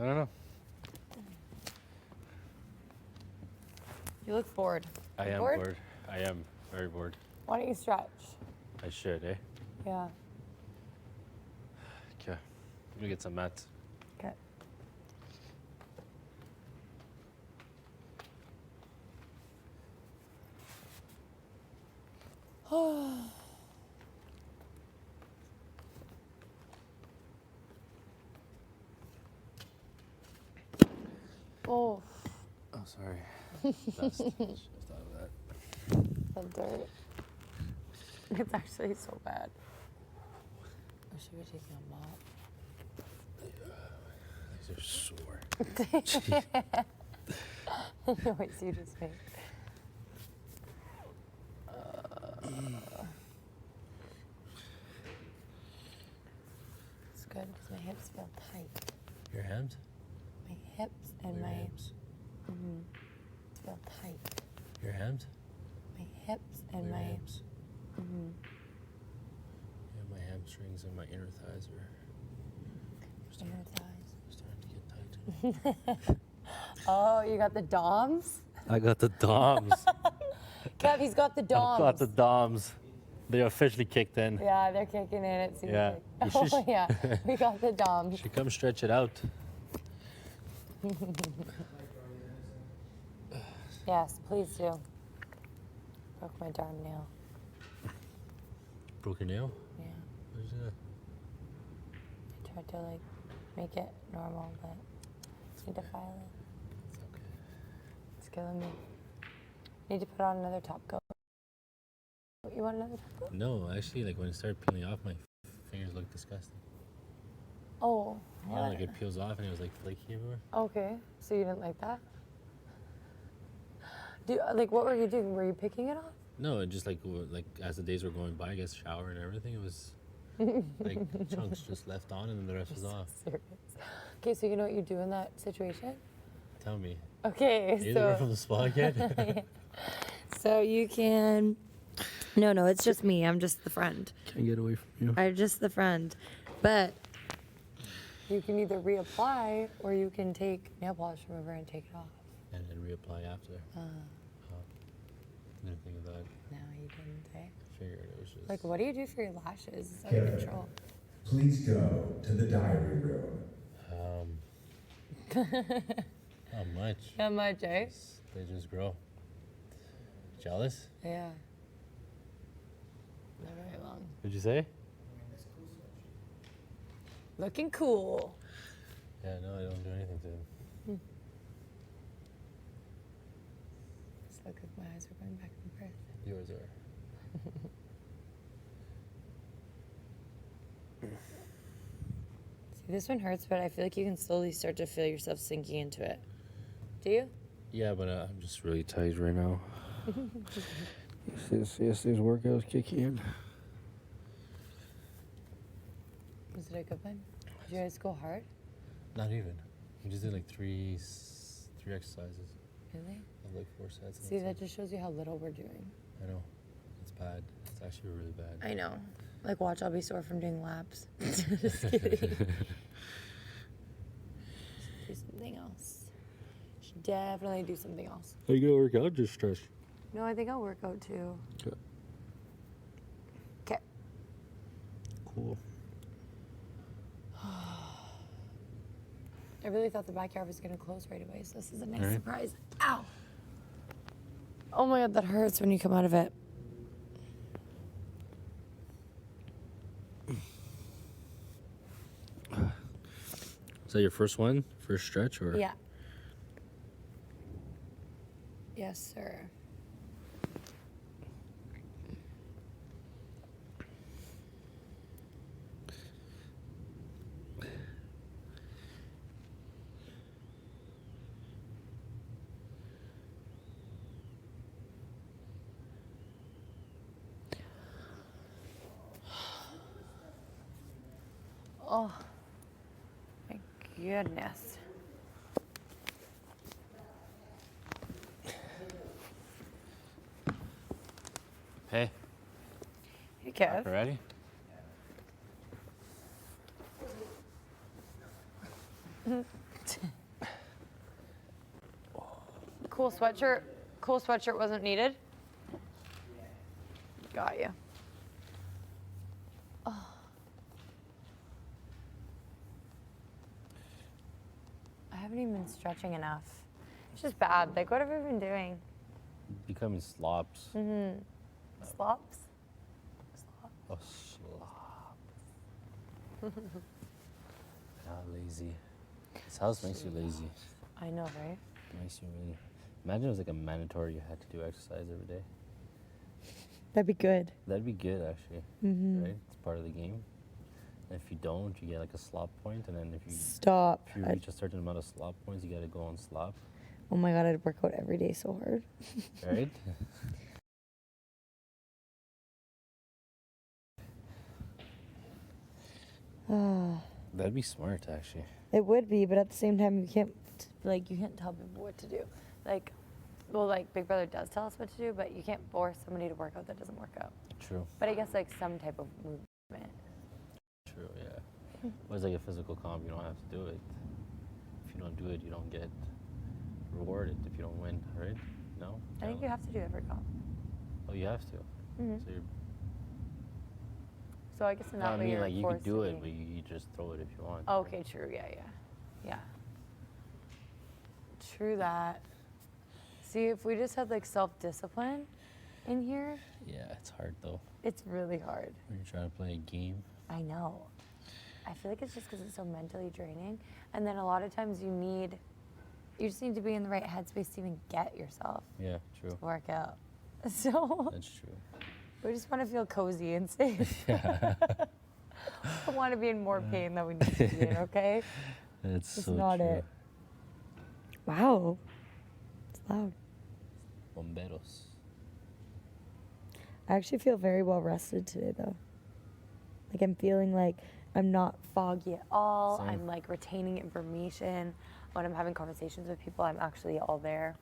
don't know. You look bored. I You am bored? bored. I am very bored. Why don't you stretch? I should, eh? Yeah. Okay. Let me get some mats. Okay. Oh, Oh, sorry. Dust. Just thought of that. the dirt. It's actually so bad. Or should we take a mop? These are sore. The noise you just made. It's good because my hips feel tight. Your hands? My hips and Your my hands. feel tight. Your hands? My hips and Your my hands. Yeah, my hamstrings and my inner thighs are inner thighs. starting to get tight. Oh, you got the DOMs? I got the DOMs. Kev, he's got the DOMs. I got the DOMs. They officially kicked in. Yeah, they're kicking in. It seems Yeah. like. You Oh should- yeah, we got the DOMs. Should come stretch it out. Yes, please do. Broke my darn nail. Broke your nail? Yeah, Where's that? I tried to like make it normal, but need to file it. It's okay. It's killing me. Need to put on another top coat. You want another top coat? No, actually, like when it started peeling off, my fingers looked disgusting. Oh, Yeah, like it peels off and it was like flaky everywhere. okay. So you didn't like that? Like what were you doing? Were you picking it off? No, it just like as the days were going by, I guess shower and everything, it was like chunks just left on and then the rest was off. Serious. Okay, so you know what you do in that situation? Tell me. Okay, You never from so the spa again? so you can. No, it's just me. I'm just the friend. Can't get away from you. I'm just the friend, but you can either reapply or you can take nail polish remover and take it off. And then reapply after. Didn't think of that. No, you didn't. Eh? Figured it was just. Like, what do you do for your lashes? It's out of Kevin, control. please go to the diary room. How much? How much, eh? They just grow. Jealous? Yeah. Not very long. What'd you say? Looking cool. Yeah, no, I don't do anything to him. Just look like my eyes are going back and forth. Yours are. See, this one hurts, but I feel like you can slowly start to feel yourself sinking into it. Do you? Yeah, but I'm just really tight right now. Yesterday's workout's kicking in. Was it a good one? Did you guys go hard? Not even. We just did like three exercises. Really? Of like 4 sets. and See, that's that just shows you how little we're doing. it. I know. It's bad. It's actually really bad. I know. Like, watch, I'll be sore from doing laps. Just kidding. Do something else. Should definitely do something else. Are you gonna work out? Just stretch. No, I think I'll work out too. Okay. Okay. Cool. I really thought the backyard was going to close right away, so this is a nice Alright. surprise. Ow! Oh my god, that hurts when you come out of it. Is that your first one? First stretch or? Yeah. Yes, sir. Oh, my goodness. Hey, Hey, Kev. ready? Cool sweatshirt wasn't needed? Got you. Oh. I haven't even been stretching enough. It's just bad. Like, what have I been doing? Becoming slops. Mm-hmm. Slops? Oh, slop. Lazy. This house makes you lazy. I know, right? It makes you really. Imagine it was like a mandatory you had to do exercise every day. That'd be good. That'd be good, actually. Mm-hmm. Right? It's part of the game. And if you don't, you get like a slop point, and then if you Stop. if you reach a certain amount of slop points, you gotta go on slop. Oh my god, I'd work out every day so hard. Right? That'd be smart, actually. It would be, but at the same time, you can't tell people what to do. Like, well, like Big Brother does tell us what to do, but you can't force somebody to work out that doesn't work out. True. But I guess like some type of movement. True, yeah. But it's like a physical comp, you don't have to do it. If you don't do it, you don't get rewarded if you don't win, right? No? I think you have to do every comp. Oh, you have to. Mhm. So you're. So I guess in No, that I way mean, you're like you forced could do to it, be- but you just throw it if you want. Okay, true. Yeah. True that. See, if we just had like self-discipline in here, Yeah, it's hard though. it's really hard. When you're trying to play a game. I know. I feel like it's just because it's so mentally draining. And then a lot of times you just need to be in the right headspace to even get yourself Yeah, true. to work out. So That's true. we just want to feel cozy and safe. Yeah. I want to be in more pain than we need to be in, okay? That's That's so not true. it. Wow. It's loud. Bomberos. I actually feel very well rested today, though. Like, I'm feeling like I'm not foggy at all. Same. I'm like retaining information. When I'm having conversations with people, I'm actually all there.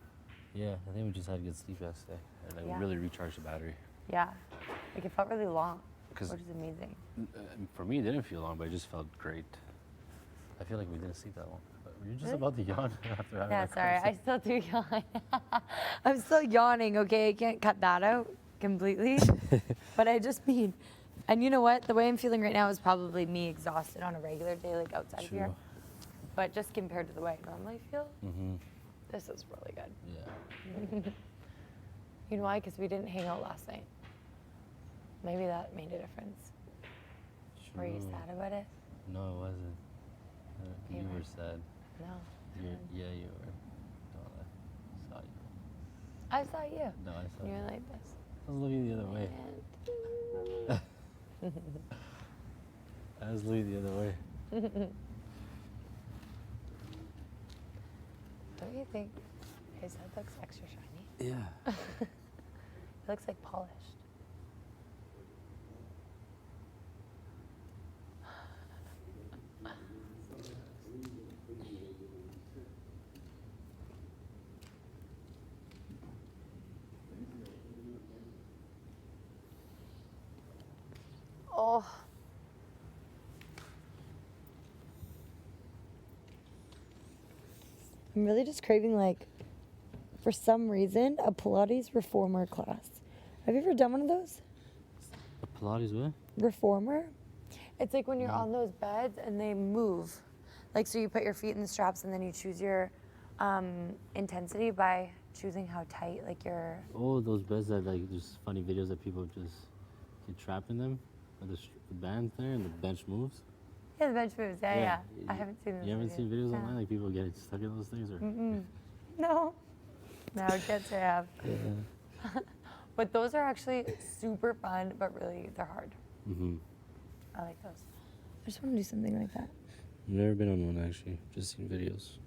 Yeah, I think we just had good sleep yesterday. And like Yeah. really recharged the battery. Yeah. Like, it felt really long, 'Cause- which is amazing. For me, it didn't feel long, but it just felt great. I feel like we didn't sleep that long. But were you just Really? about to yawn after having Yeah, that sorry. I conversation? still do yawn. I'm still yawning, okay? I can't cut that out completely. But I just mean, and you know what? The way I'm feeling right now is probably me exhausted on a regular day, like outside of here. True. But just compared to the way I normally feel, Mm-hmm. this is really good. Yeah. You know why? Because we didn't hang out last night. Maybe that made a difference. Were you True. sad about it? No, it wasn't. You You were. were sad. No. Yeah, you were. No, I saw you. I saw you. No, I saw You you. were like this. I was looking the other way. I was looking the other way. Don't you think his head looks extra shiny? Yeah. It looks like polished. Oh. I'm really just craving, like, for some reason, a Pilates reformer class. Have you ever done one of those? A Pilates what? Reformer? It's like when you're on those beds and they move. Like, so you put your feet in the straps and then you choose your intensity by choosing how tight, like, your... Oh, those beds that like there's funny videos that people just get trapped in them. With the band's there and the bench moves. Yeah, the bench moves. Yeah. y- I haven't seen those. You haven't seen videos No. online like people get stuck in those things or? No. No, kids have. Yeah. But those are actually super fun, but really, they're hard. Mhm. I like those. I just want to do something like that. I've never been on one actually. Just seen videos.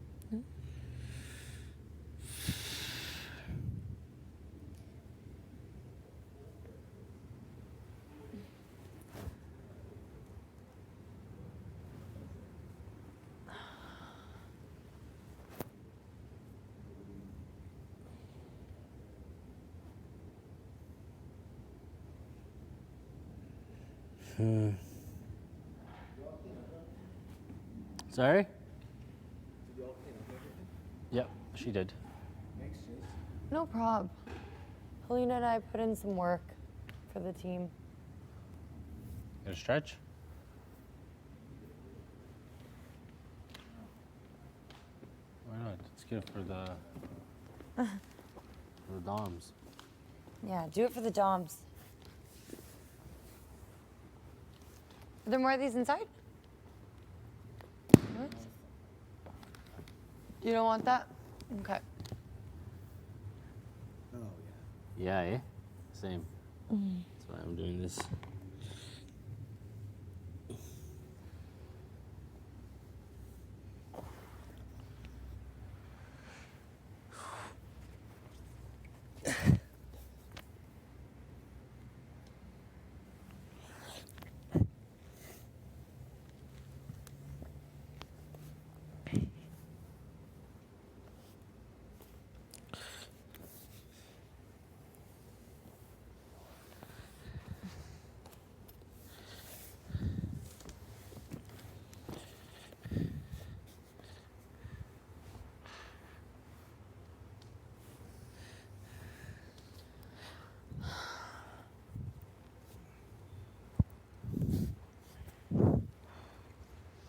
Sorry? Yep, she did. No prob. Helena and I put in some work for the team. Got a stretch? Why not? It's good for the DOMs. Yeah, do it for the DOMs. Are there more of these inside? What? You don't want that? Okay. Yeah, eh? Same. That's why I'm doing this.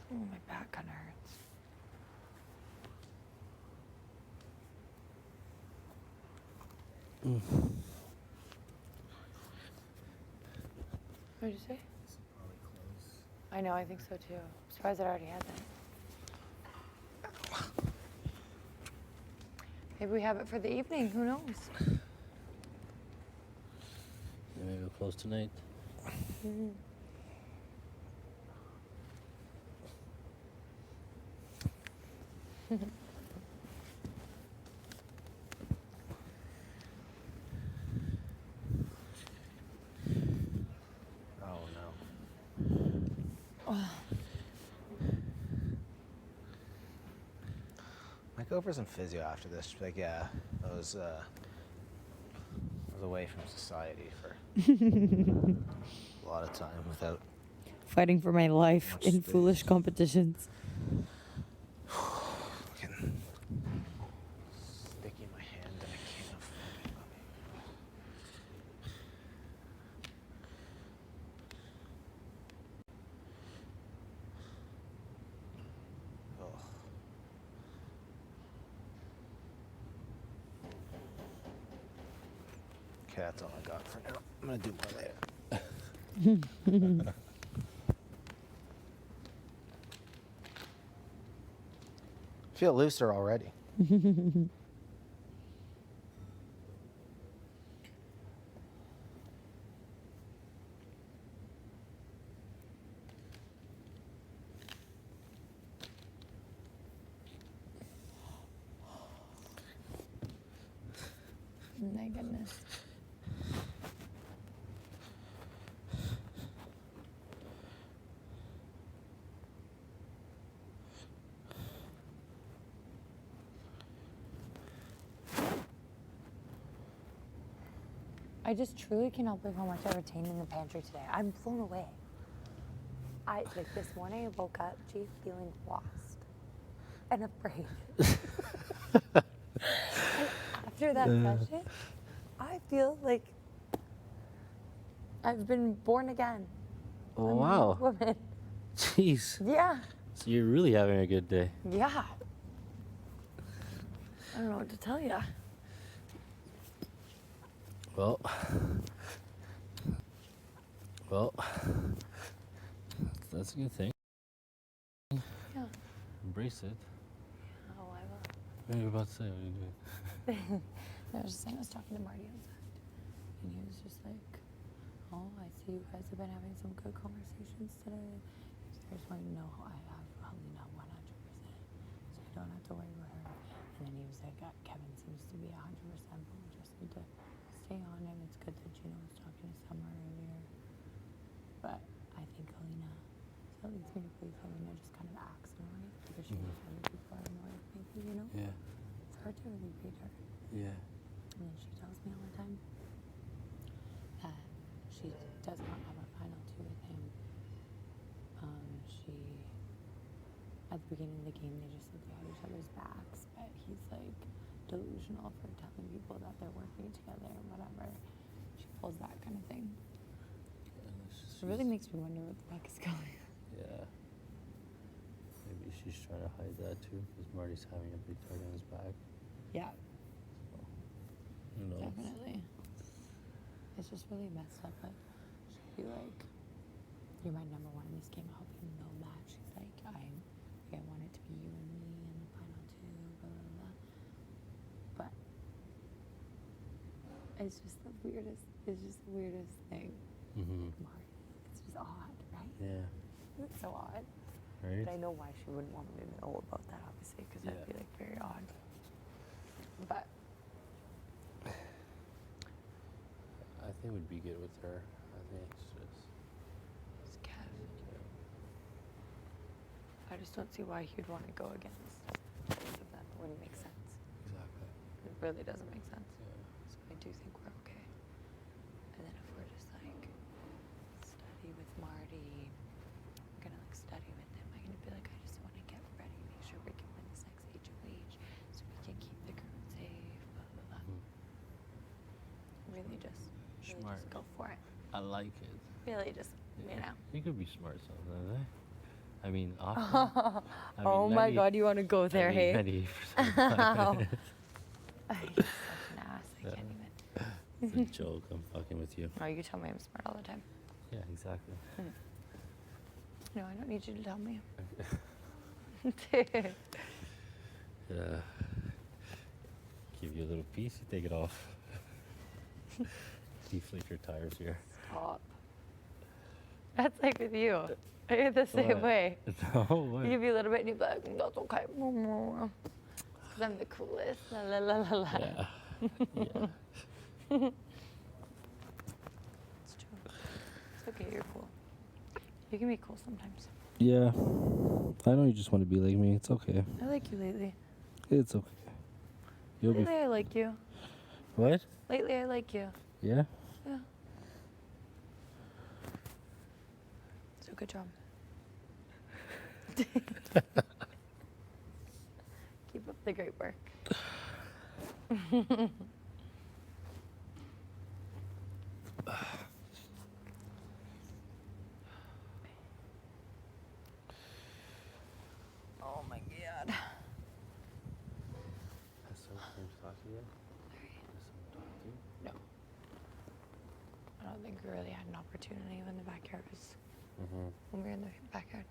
Oh, my back kind of hurts. What did you say? I know, I think so too. I'm surprised I already had that. Maybe we have it for the evening, who knows? Maybe we'll close tonight. Mm-hmm. Oh no. Might go for some physio after this. Just be like, yeah, I was away from society for a lot of time without Fighting for my life Much in space. foolish competitions. fucking sticking my hand in a can of oh. Okay, that's all I got for now. I'm gonna do more later. Feel looser already. My goodness. I just truly cannot believe how much I retained in the pantry today. I'm blown away. Like this morning, I woke up, G, feeling lost and afraid. And after that session, I feel like I've been born again. Oh, I'm a wow. woman. Jeez. Yeah. So you're really having a good day. Yeah. I don't know what to tell you. Well, that's a good thing. Yeah. Embrace it. Oh, I will. What are you about to say? What are you doing? I was just saying, I was talking to Marty outside, and he was just like, "Oh, I see you guys have been having some good conversations today. So I just want you to know I have Helena 100%, so you don't have to worry about her." And then he was like, "Kevin seems to be 100%, but we just need to stay on him. It's good that Gino was talking to Summer earlier, but I think Helena, so it leads me to believe Helena just kind of acts annoyed because she knows other people are annoyed, maybe, you know? Yeah. It's hard to really read her." Yeah. And then she tells me all the time that she does not have a final two with him. At the beginning of the game, they just said they had each other's backs, but he's like delusional for telling people that really makes me wonder what the fuck is going on. Yeah. Maybe she's trying to hide that too, because Marty's having a big target on his back. Yeah, Who knows? definitely. It's just really messed up. Like, she'd be like, "You're my number one in this game. I hope you know that." She's like, I want it to be you and me in the final two, blah blah blah. But it's just the weirdest. It's just the weirdest thing. Mm-hmm. Marty, it's just odd, right? Yeah. It's so odd. Right? But I know why she wouldn't want me to know about that, obviously, because that'd Yeah. be like very odd. But I think we'd be good with her. I think it's just. it's Kev. I just don't see why he'd want to go against both of them. It wouldn't make sense. Exactly. It really doesn't make sense. Yeah. So I do think we're okay. And then if we're just like study with Marty, we're gonna like study with him. I'm gonna be like, I just want to get ready, make sure we can win this next HOH, so we can keep the crew safe. Blah blah blah. Really just Smart. go for it. I like it. Really just you know. You could be smart sometimes, eh? I mean, often. I mean, Oh my God, you want to go there, hey? 90%. You're such an ass. I can't even. It's a joke. I'm fucking with you. No, you tell me I'm smart all the time. Yeah, exactly. No, I don't need you to tell me. Yeah. Give you a little piece, you take it off. Deflate your tires here. Stop. That's like with you. You're the same What? way. No, You what? give me a little bit and you're like, that's okay. Because I'm the coolest. La la la la la. Yeah. Yeah. It's true. It's okay, you're cool. You can be cool sometimes. Yeah. I know you just want to be like me. It's okay. I like you lately. It's okay. You'll be. Lately I like you. What? Lately I like you. Yeah? Yeah. So good job. Keep up the great work. Oh my God. Has someone came to talk to you yet? Has someone talked to you? No. I don't think we really had an opportunity when the backyard was, Mm-hmm. when we were in the backyard.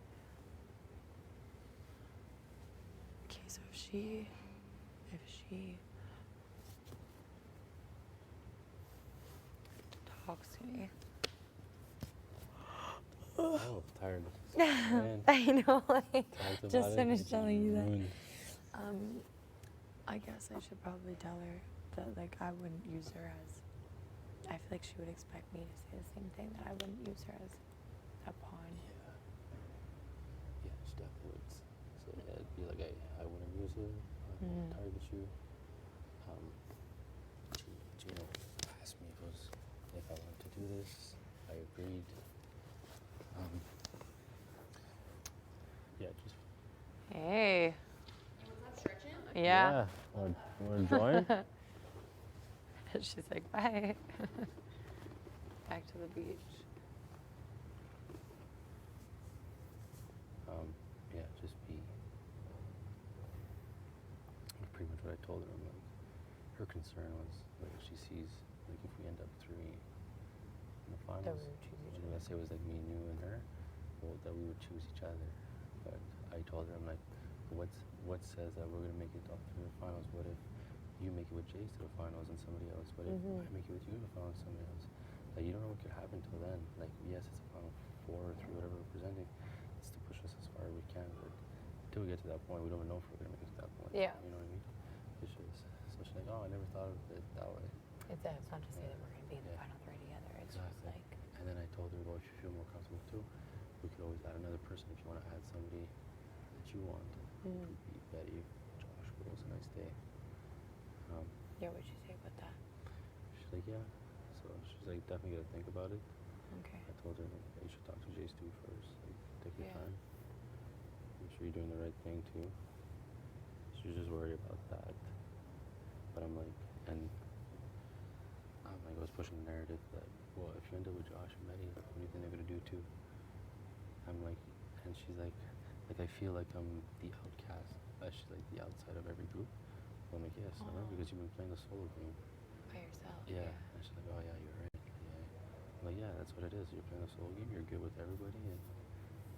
Okay, so if she talks to me. Oh, tired. Man. I know, like, Talked about just it, finished it's telling you that. ruined. I guess I should probably tell her that, like, I wouldn't use her as. I feel like she would expect me to say the same thing, that I wouldn't use her as a pawn. Yeah, she definitely would. So yeah, it'd be like I wouldn't use it. I wouldn't target you. Gino asked me if I wanted to do this. I agreed. Yeah, just. Hey. What's up, stretching? Yeah. Want to join? She's like, bye. Back to the beach. Yeah, just be. Pretty much what I told her. I'm like, her concern was like if she sees like if we end up 3 in the finals, we would choose each like, let's say it was like me and you and her, well that we would choose each other. But I told her I'm like, what says that we're gonna make it up to the finals? What if you make it with Jace to the finals and somebody else? But if I make it with you to the finals and somebody else, like you don't know what could happen till then. Like yes, it's a final 4 or 3, whatever we're presenting. It's to push us as far as we can, but until we get to that point, we don't even know if we're gonna make it to that point. Yeah. You know what I mean? It's just so she's like, oh, I never thought of it that way. It's not to say that we're going to be in the final 3 together. It's just Exactly. like, And then I told her, well, if you feel more comfortable too, we could always add another person if you want to add somebody that you want. It could be Betty, Josh, girls, a nice day. yeah, what'd you say about that? She's like, yeah. So she's like, definitely gotta think about it. Okay. I told her like, you should talk to Jace too first. Like, take your Yeah. time. Make sure you're doing the right thing too. She's just worried about that. But I'm like, and I'm like, it was pushing the narrative that, well, if you end up with Josh and Betty, what do you think they're gonna do too? I'm like, and she's like I feel like I'm the outcast. She's like the outside of every group. I'm like, yes, I know, because you've been playing the solo game. By yourself. Yeah. And she's like, oh yeah, you're right. Yeah. I'm like, yeah, that's what it is. You're playing a solo game. You're good with everybody, and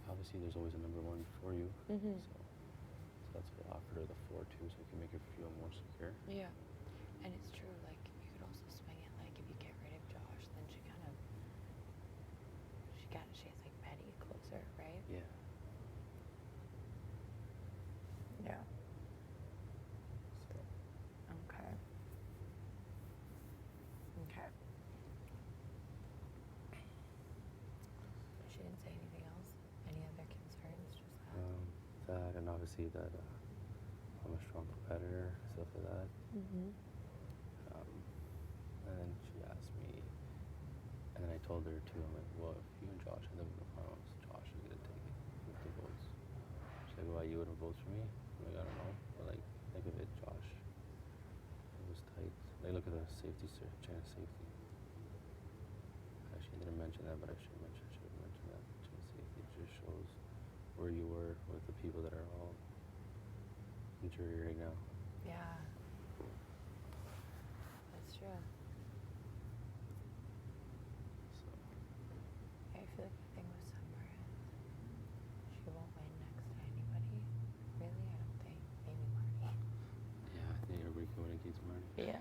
obviously there's always a number one for you. Mhm. So that's what I offered her the 4-2, so I can make her feel more secure. Yeah. And it's true, like, you could also swing it, like, if you get rid of Josh, then she has, like, Betty closer, right? Yeah. Yeah. So Okay. Okay. She didn't say anything else? Any other concerns? Just that? that, and obviously that I'm a strong competitor, stuff like that. Mm-hmm. And then she asked me, and then I told her too, I'm like, well, if you and Josh end up in the finals, Josh is gonna take it with the votes. She's like, why, you wouldn't vote for me? I'm like, I don't know. But like, think of it, Josh. It was tight. Like, look at the safety, chain of safety. Actually, I didn't mention that, but I should have mentioned that. Chain of safety just shows where you were with the people that are all in jury right now. Yeah. That's true. So, I feel like the thing with Summer is she won't win next to anybody. Really? I don't think. Maybe Marty. yeah, I think everybody can win against Marty. Yeah.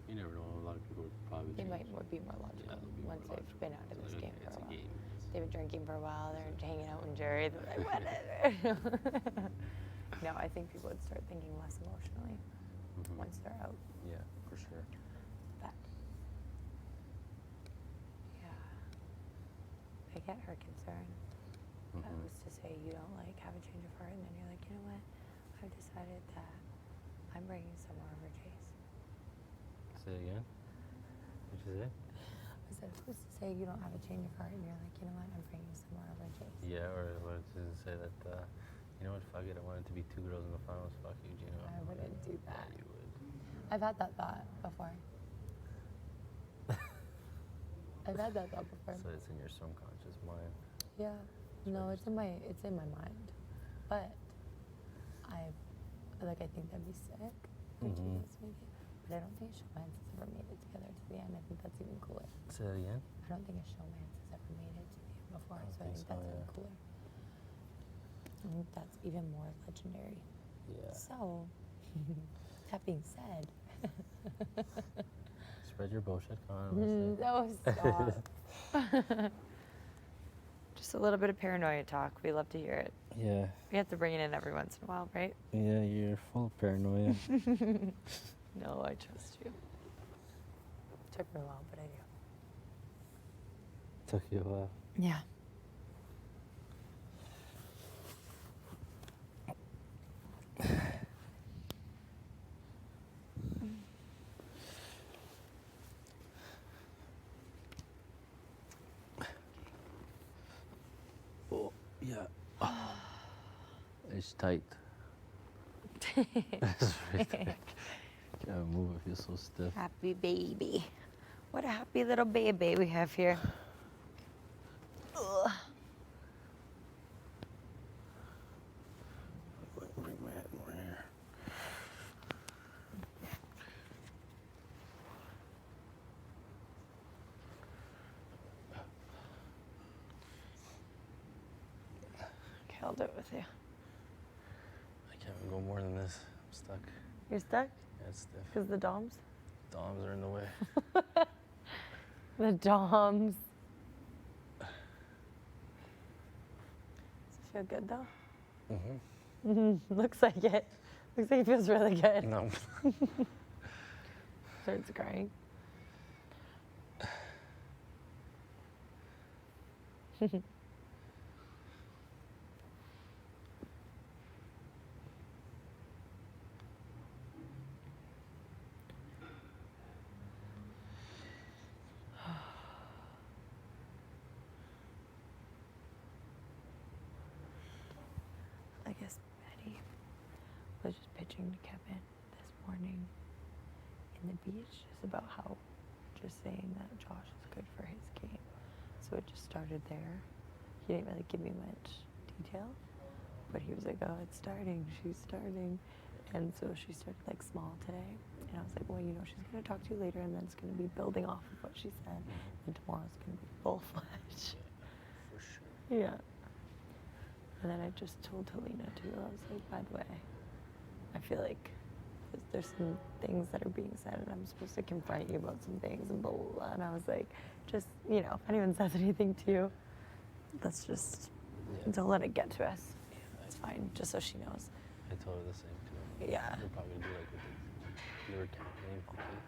You never know. A lot of people would probably They might change. be more logical once they've been out of this game for It's a a while. game. They've been drinking for a while. They're hanging out in jury. They're like, whatever. No, I think people would start thinking less emotionally once they're out. Yeah, for sure. But yeah, I get her concern. That was to say you don't like have a change of heart, and then you're like, you know what? I've decided that I'm bringing someone over Chase. Say it again. What'd you say? I said, who's to say you don't have a change of heart, and you're like, you know what? I'm bringing someone over Chase. Yeah, or what does it say that, you know what, fuck it, I wanted to be 2 girls in the finals, fuck you, Gino. I wouldn't do that. Yeah, you would. I've had that thought before. I've had that thought before. So it's in your subconscious mind. Yeah. No, it's in my mind. But I think that'd be sick for two of us to make it. But I don't think a showman's has ever made it together to the end. I think that's even cooler. Say that again? I don't think a showman's has ever made it to the end before, I don't so I think think so, that's even yeah. cooler. I think that's even more legendary. Yeah. So, that being said, Spread your bullshit, come on. no, stop. Just a little bit of paranoia talk. We love to hear it. Yeah. We have to bring it in every once in a while, right? Yeah, you're full of paranoia. No, I trust you. Took me a while, but I do. Took you a while. Yeah. Oh, yeah. It's tight. It's very tight. Can't move, it feels so stiff. Happy baby. What a happy little baby we have here. Ugh. Bring my head more here. Okay, I'll do it with you. I can't go more than this. I'm stuck. You're stuck? Yeah, it's stiff. Because the DOMs? Doms are in the way. The DOMs. Does it feel good though? Looks like it. Looks like it feels really good. No. Starts crying. I guess Betty was just pitching to Kevin this morning in the beach just about how just saying that Josh is good for his game. So it just started there. He didn't really give me much detail, but he was like, oh, it's starting, she's starting. And so she started like small today. And I was like, well, you know, she's going to talk to you later, and then it's going to be building off of what she said. And tomorrow's going to be full-fledged. For sure. Yeah. And then I just told Helena too. I was like, by the way, I feel like there's some things that are being said, and I'm supposed to confront you about some things, and blah, blah, blah. And I was like, just, you know, if anyone says anything to you, let's just, don't let it get to us. It's fine, just so she knows. I told her the same too. Yeah. They're probably gonna do like they were campaigning for Key.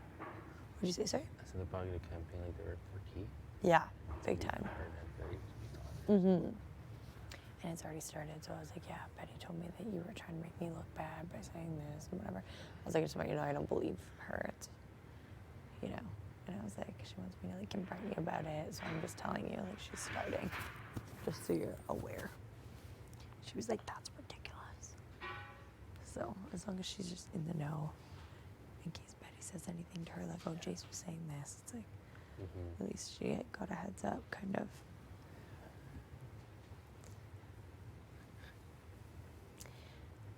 What'd you say, sorry? I said they're probably gonna campaign like they were for Key. Yeah, big time. Heard that very talk. Mm-hmm. And it's already started, so I was like, yeah, Betty told me that you were trying to make me look bad by saying this and whatever. I was like, I just want you to know I don't believe her. It's, you know. And I was like, she wants me to like confront you about it, so I'm just telling you, like, she's starting, just so you're aware. She was like, that's ridiculous. So as long as she's just in the know, in case Betty says anything to her, like, oh, Jace was saying this, it's like, at least she got a heads up, kind of.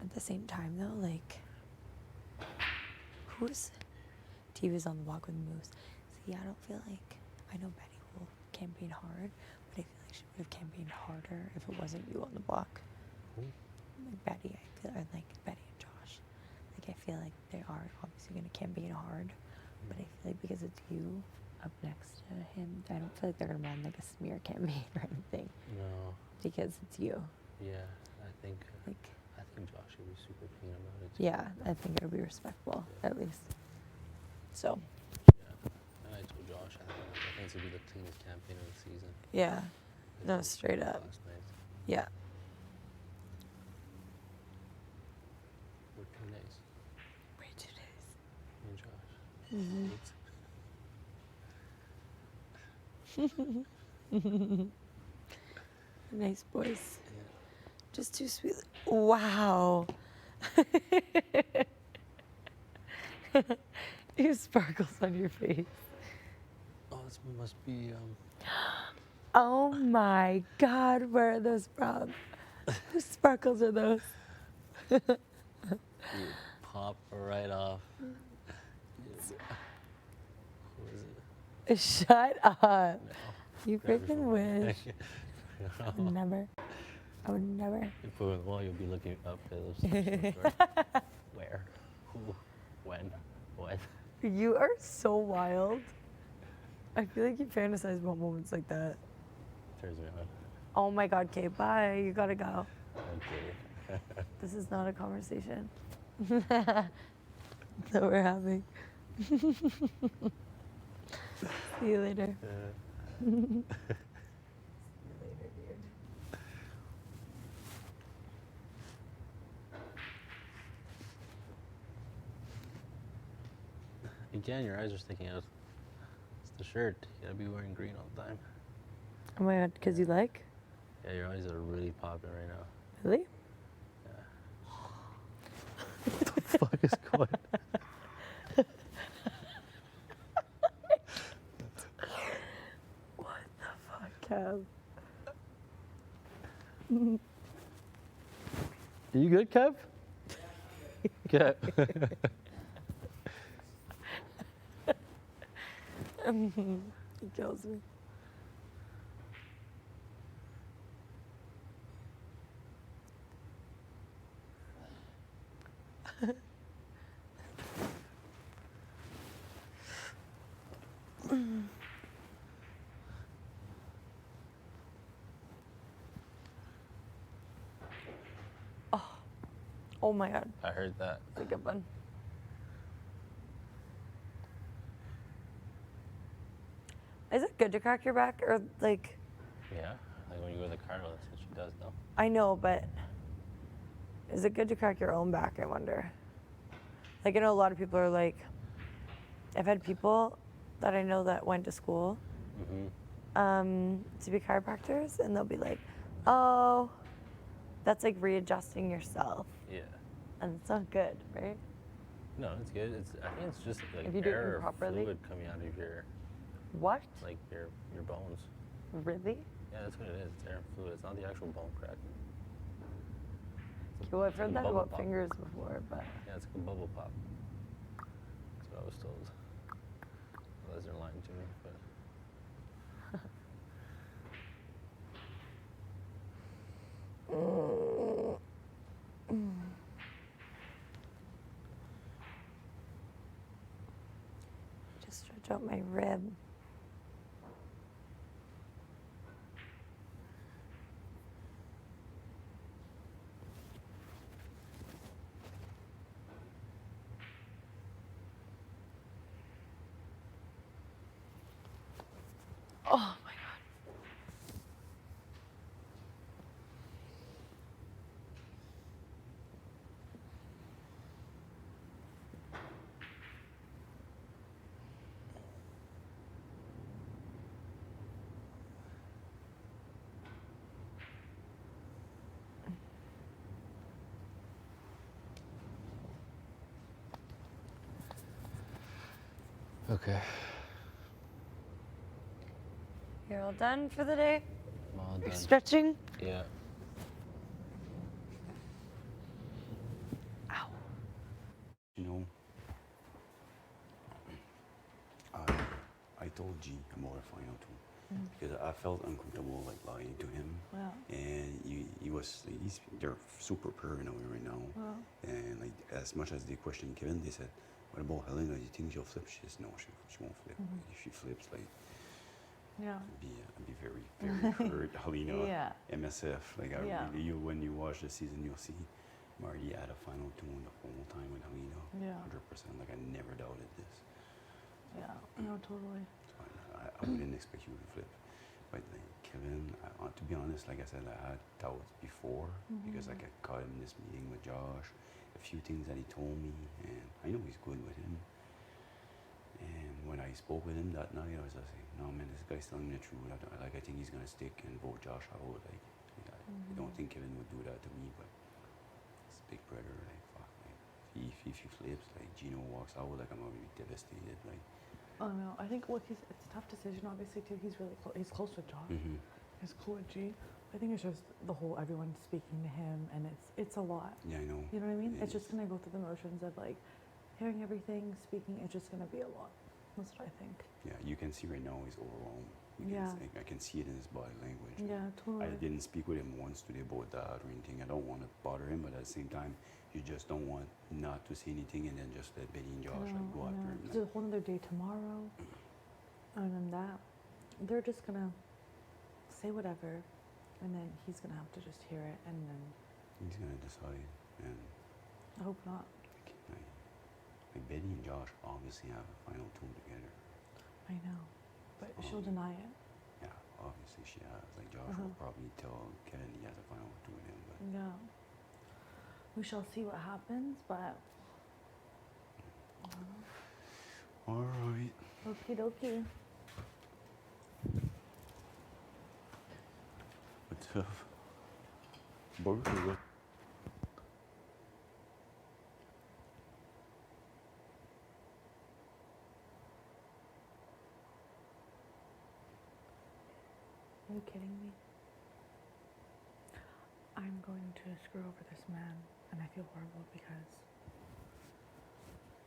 At the same time, though, like, T was on the block with Moose. See, I don't feel like, I know Betty will campaign hard, but I feel like she would have campaigned harder if it wasn't you on the block. Like Betty, I feel, or like Betty and Josh. Like, I feel like they are obviously going to campaign hard, but I feel like because it's you up next to him, I don't feel like they're going to run like a smear campaign or anything. No. Because it's you. Yeah, I think Josh would be super keen about it too. Yeah, I think it'll be respectful, at least. So. Yeah, and I told Josh, I think this will be the cleanest campaign of the season. Yeah. No, straight up. Last night. Yeah. We're 2 days. Wait 2 days. Me and Josh. Nice boys. Yeah. Just too sweet. Wow. You have sparkles on your face. Oh, this must be Oh my God, where are those from? Whose sparkles are those? you pop right off. Who is it? Shut up. No. You Never freaking from- wish. No. Never. I would never. You put it on the wall, you'll be looking up at those. Where? Who? When? What? You are so wild. I feel like you fantasize about moments like that. Turns me on. Oh my God, Kate, bye. You gotta go. Okay. This is not a conversation that we're having. See you later. See you later, dude. Again, your eyes are sticking out. It's the shirt. You gotta be wearing green all the time. Oh my God, because you like? Yeah, your eyes are really popping right now. Really? What the fuck is going on? What the fuck, Kev? Are you good, Kev? Kev. He kills me. Oh my God, I heard that. it's a good one. Is it good to crack your back, or like? Yeah, like when you go to the carnival, that's what she does, though. I know, but is it good to crack your own back? I wonder. Like, I know a lot of people are like, I've had people that I know that went to school to be chiropractors, and they'll be like, oh, that's like readjusting yourself, Yeah. and it's not good, right? No, it's good. I think it's just like If you do it air or improperly. fluid coming out of your What? Like your bones. Really? Yeah, that's what it is. It's air and fluid. It's not the actual bone crack. Well, I've heard like a that bubble about pop. fingers before, but Yeah, it's like a bubble pop. That's what I was told. Unless they're lying to me, but. just stretch out my rib. Oh my god. Okay. You're all done for the day? I'm all You're done. stretching? Yeah. Ow. You know, I told G about our final two because I felt uncomfortable like lying to him. Wow. And they're super paranoid right now. Wow. And like as much as they questioned Kevin, they said, "What about Helena? Do you think she'll flip?" She says, "No, she won't flip. Like, if she flips, like Yeah. I'd be very very hurt." Helena, Yeah. MSF, like I Yeah. really, when you watch the season, you'll see Marty at a final tune the whole time with Helena. Yeah. 100%. Like I never doubted this. Yeah. No, totally. So I wouldn't expect you to flip. But like Kevin, to be honest, like I said, I had doubts before because like I caught him in this meeting with Josh, a few things that he told me, and I know he's good with him. And when I spoke with him that night, I was just like, no man, this guy's telling me the truth. I think he's gonna stick and vote Josh out. Like, I don't think Kevin would do that to me, but it's big brother. Like, fuck, like if he flips, like Gino walks out, like I'm gonna be devastated. Like. Oh no, I think it's a tough decision. Obviously, too. He's really he's close with Josh. He's cool with G. I think it's just the whole everyone speaking to him, and it's a lot. Yeah, I know. You know what I mean? It It's just gonna go through the motions of like hearing everything, speaking. It's just gonna be a lot. That's what I think. Yeah, you can see right now he's overwhelmed. Yeah. I can see it in his body language. Yeah, I totally. didn't speak with him once today about that or anything. I don't want to bother him, but at the same time, you just don't want not to say anything and then just let Betty and Josh like go after him. There's a whole other day tomorrow. And then that, they're just gonna say whatever, and then he's gonna have to just hear it, and then He's gonna decide, and I hope not. like Betty and Josh obviously have a final tune together. I know, but she'll deny it. Yeah, obviously she has. Like Josh will probably tell Kevin he has a final tune with him, but Yeah. We shall see what happens, but all right. okie dokie. What's up? Burger. What? Are you kidding me? I'm going to screw over this man, and I feel horrible because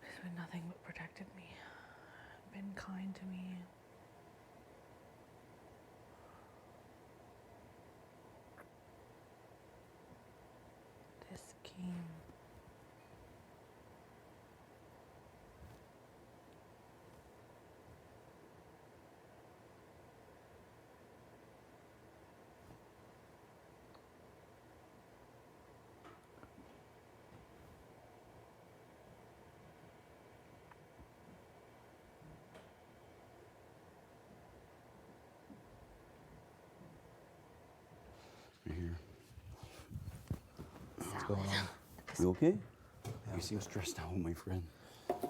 he's been nothing but protected me, been kind to me. This scheme. Right here. What's going on? You okay? You seem stressed out, my friend.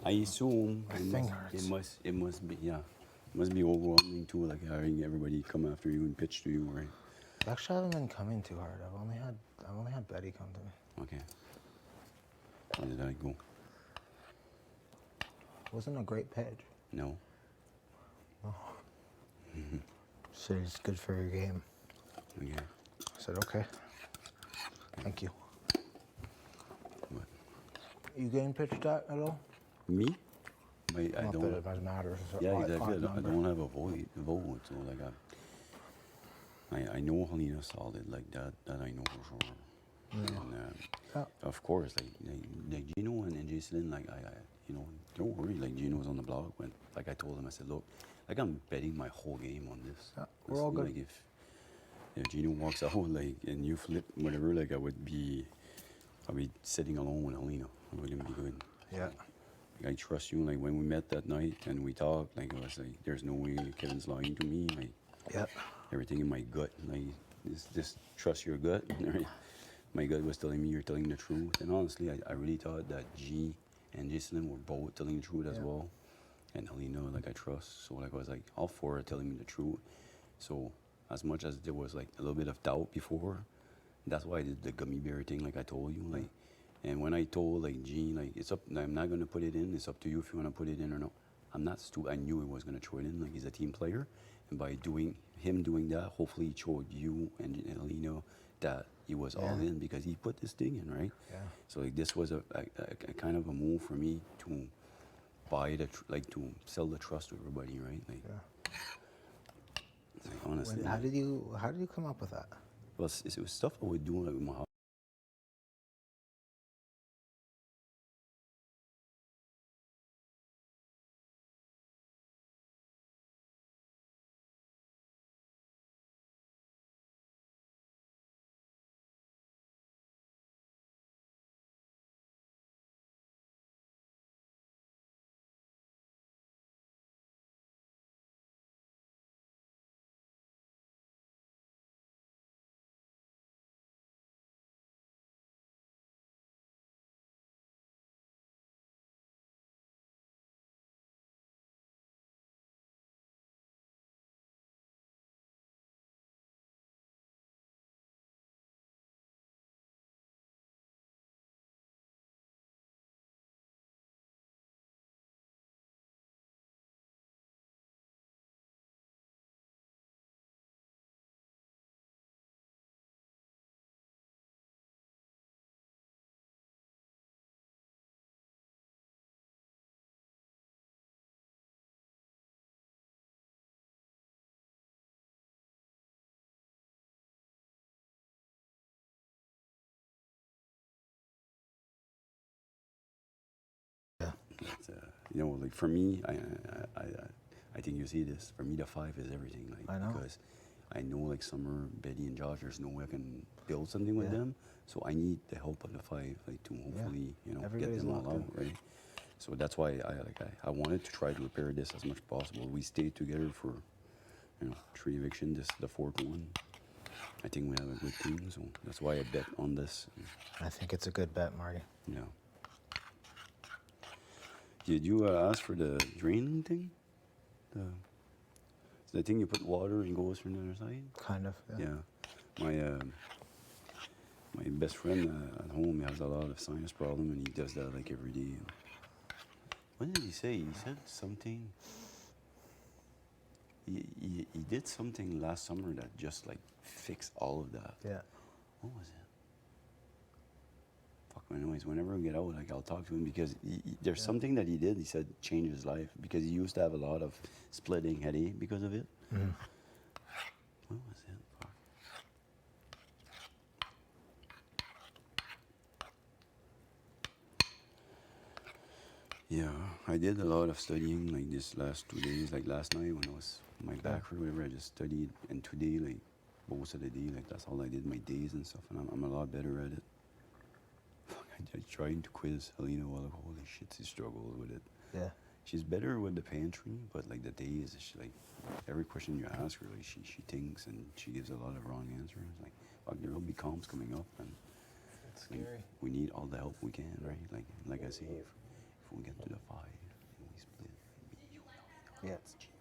I assume it must be overwhelming too, like having everybody come after you and pitch to you, right? Actually, I haven't been coming too hard. I've only had Betty come to me. Okay. How did that go? It wasn't a great pitch. No. No. Said it's good for your game. Yeah. I said, okay. Thank you. What? You getting pitched at all? Me? I Not don't. that it matters. Yeah, Odd exactly. I number. don't have a vote, so like I know Helena's solid like that. That I know for sure. Yeah. And of course, like Gino and Jason, like I you know, don't worry. Like Gino's on the block. When like I told him, I said, look, like I'm betting my whole game on this. Yeah, we're all good. Like if Gino walks out, like and you flip whatever, like I'll be sitting alone with Helena. It wouldn't be good. Yeah. I trust you. Like when we met that night and we talked, like it was like there's no way Kevin's lying to me. Like Yeah. everything in my gut, like just trust your gut. Right? My gut was telling me you're telling the truth, and honestly, I really thought that G and Jason were both telling the truth as well, and Helena, like I trust. So like I was like all four are telling me the truth. So as much as there was like a little bit of doubt before, that's why I did the gummy bear thing, like I told you, like. And when I told like Gene, like it's up, I'm not gonna put it in. It's up to you if you wanna put it in or not. I'm not stupid. I knew he was gonna throw it in. Like he's a team player, and by doing that, hopefully he showed you and Elena that he was all in because he put this thing in, right? Yeah. So like this was a kind of a move for me to buy to sell the trust to everybody, right? Like, like honestly. How did you come up with that? Well, it was stuff I would do like with my house. It's, you know, like for me, I think you see this. For me, the 5 is everything. Like I know. because I know like Summer, Betty, and Josh. There's no way I can build something with them. So I need the help of the 5, like to hopefully you know Everybody's get them all locked out, right? So that's why I wanted to try to repair this as much as possible. We stayed together for 3 evictions. This is the 4th one. I think we have a good team, so that's why I bet on this. I think it's a good bet, Marty. Yeah. Did you ask for the drain thing? The thing you put water and goes from the other side? Kind of. Yeah. Yeah. My best friend at home has a lot of sinus problem, and he does that like every day. What did he say? He said something. He did something last summer that just like fixed all of that. Yeah. What was it? Fuck, anyways, whenever we get out, like I'll talk to him because there's something that he did. He said changed his life because he used to have a lot of splitting headache because of it. Mm-hmm. What was it? Fuck. Yeah, I did a lot of studying like this last 2 days. Like last night when I was my back or whatever, I just studied, and today like most of the day, like that's all I did, my days and stuff, and I'm a lot better at it. I'm trying to quiz Helena while holy shit, she struggles with it. Yeah. She's better with the pantry, but like the days, she like every question you ask her, like she thinks and she gives a lot of wrong answers. Like fuck, there will be comps coming up, and It's scary. we need all the help we can, right? Like I say, if we get to the 5 and we split, maybe you and Helena, Yeah. it's chill.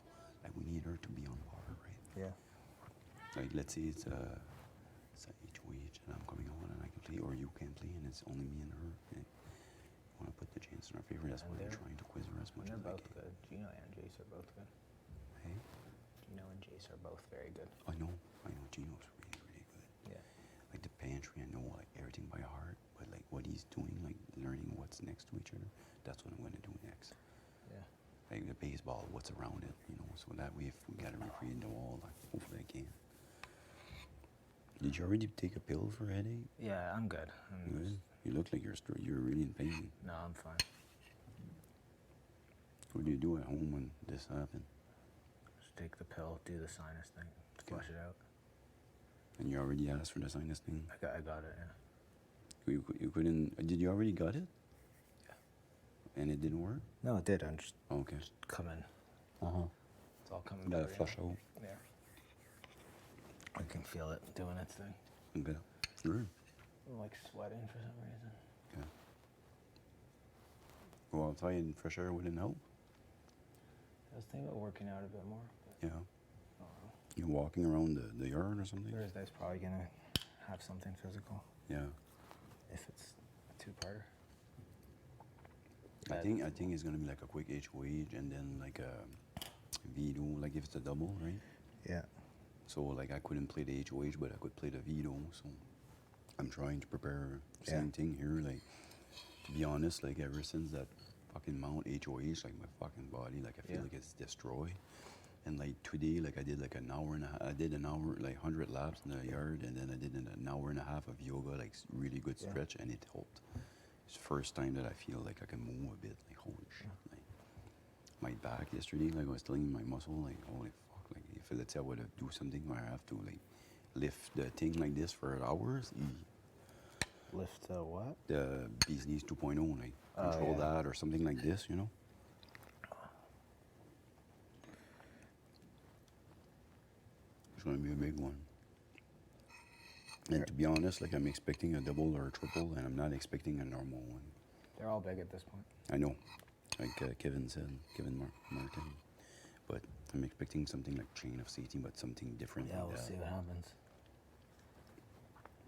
Like we need her to be on par, right? Yeah. Like let's say it's a HOH and I'm coming on and I can play, or you can play and it's only me and her. And you want to put the chance in our favor. That's And why I'm they're- trying to quiz her as much They're as I both can. good. Gino and Jace are both good. Hey, Gino and Jace Jace are both very good. I know. Gino's really, really good. Yeah. Like the pantry, I know like everything by heart, but like what he's doing, like learning what's next to each other, that's what I'm going to do next. Yeah. Like the baseball, what's around it, so that way if we got to referee in the wall, like hopefully I can. Did you already take a pill for a headache? Yeah, I'm good. Good. You look like you're really in pain. No, I'm fine. What do you do at home when this happened? Just take the pill, do the sinus thing, flush it out. And you already asked for the sinus thing? I got it, yeah. You couldn't, did you already got it? Yeah. And it didn't work? No, it did. I'm just Okay. coming. Uh-huh. It's all coming Gotta through, flush out. Yeah. I can feel it doing its thing. Okay. Sure. I'm like sweating for some reason. Okay. Go outside and fresh air wouldn't help? I was thinking about working out a bit more. But Yeah. You walking around the yard or something? Thursday's probably gonna have something physical. Yeah. If it's a two-parter. I think it's gonna be like a quick HOH and then like a veto, like if it's a double, right? Yeah. So like I couldn't play the HOH, but I could play the veto. So I'm trying to prepare same thing here. Like to be honest, like ever since that fucking Mount HOH, like my fucking body, like I feel like it's destroyed. And like today, like I did like an hour and a half. I did an hour, like 100 laps in the yard, and then I did an hour and a half of yoga, like really good stretch, and it helped. It's the first time that I feel like I can move a bit. Like holy shit, like my back yesterday, like I was telling my muscle, like holy fuck, like if let's say I would have do something where I have to like lift the thing like this for hours. Lift the what? The bee's knees 2.0, like control that or something like this, It's gonna be a big one. And to be honest, like I'm expecting a double or a triple, and I'm not expecting a normal one. They're all big at this point. I know, like Kevin said, Martin. But I'm expecting something like chain of safety, but something different. Yeah, like we'll that. see what happens.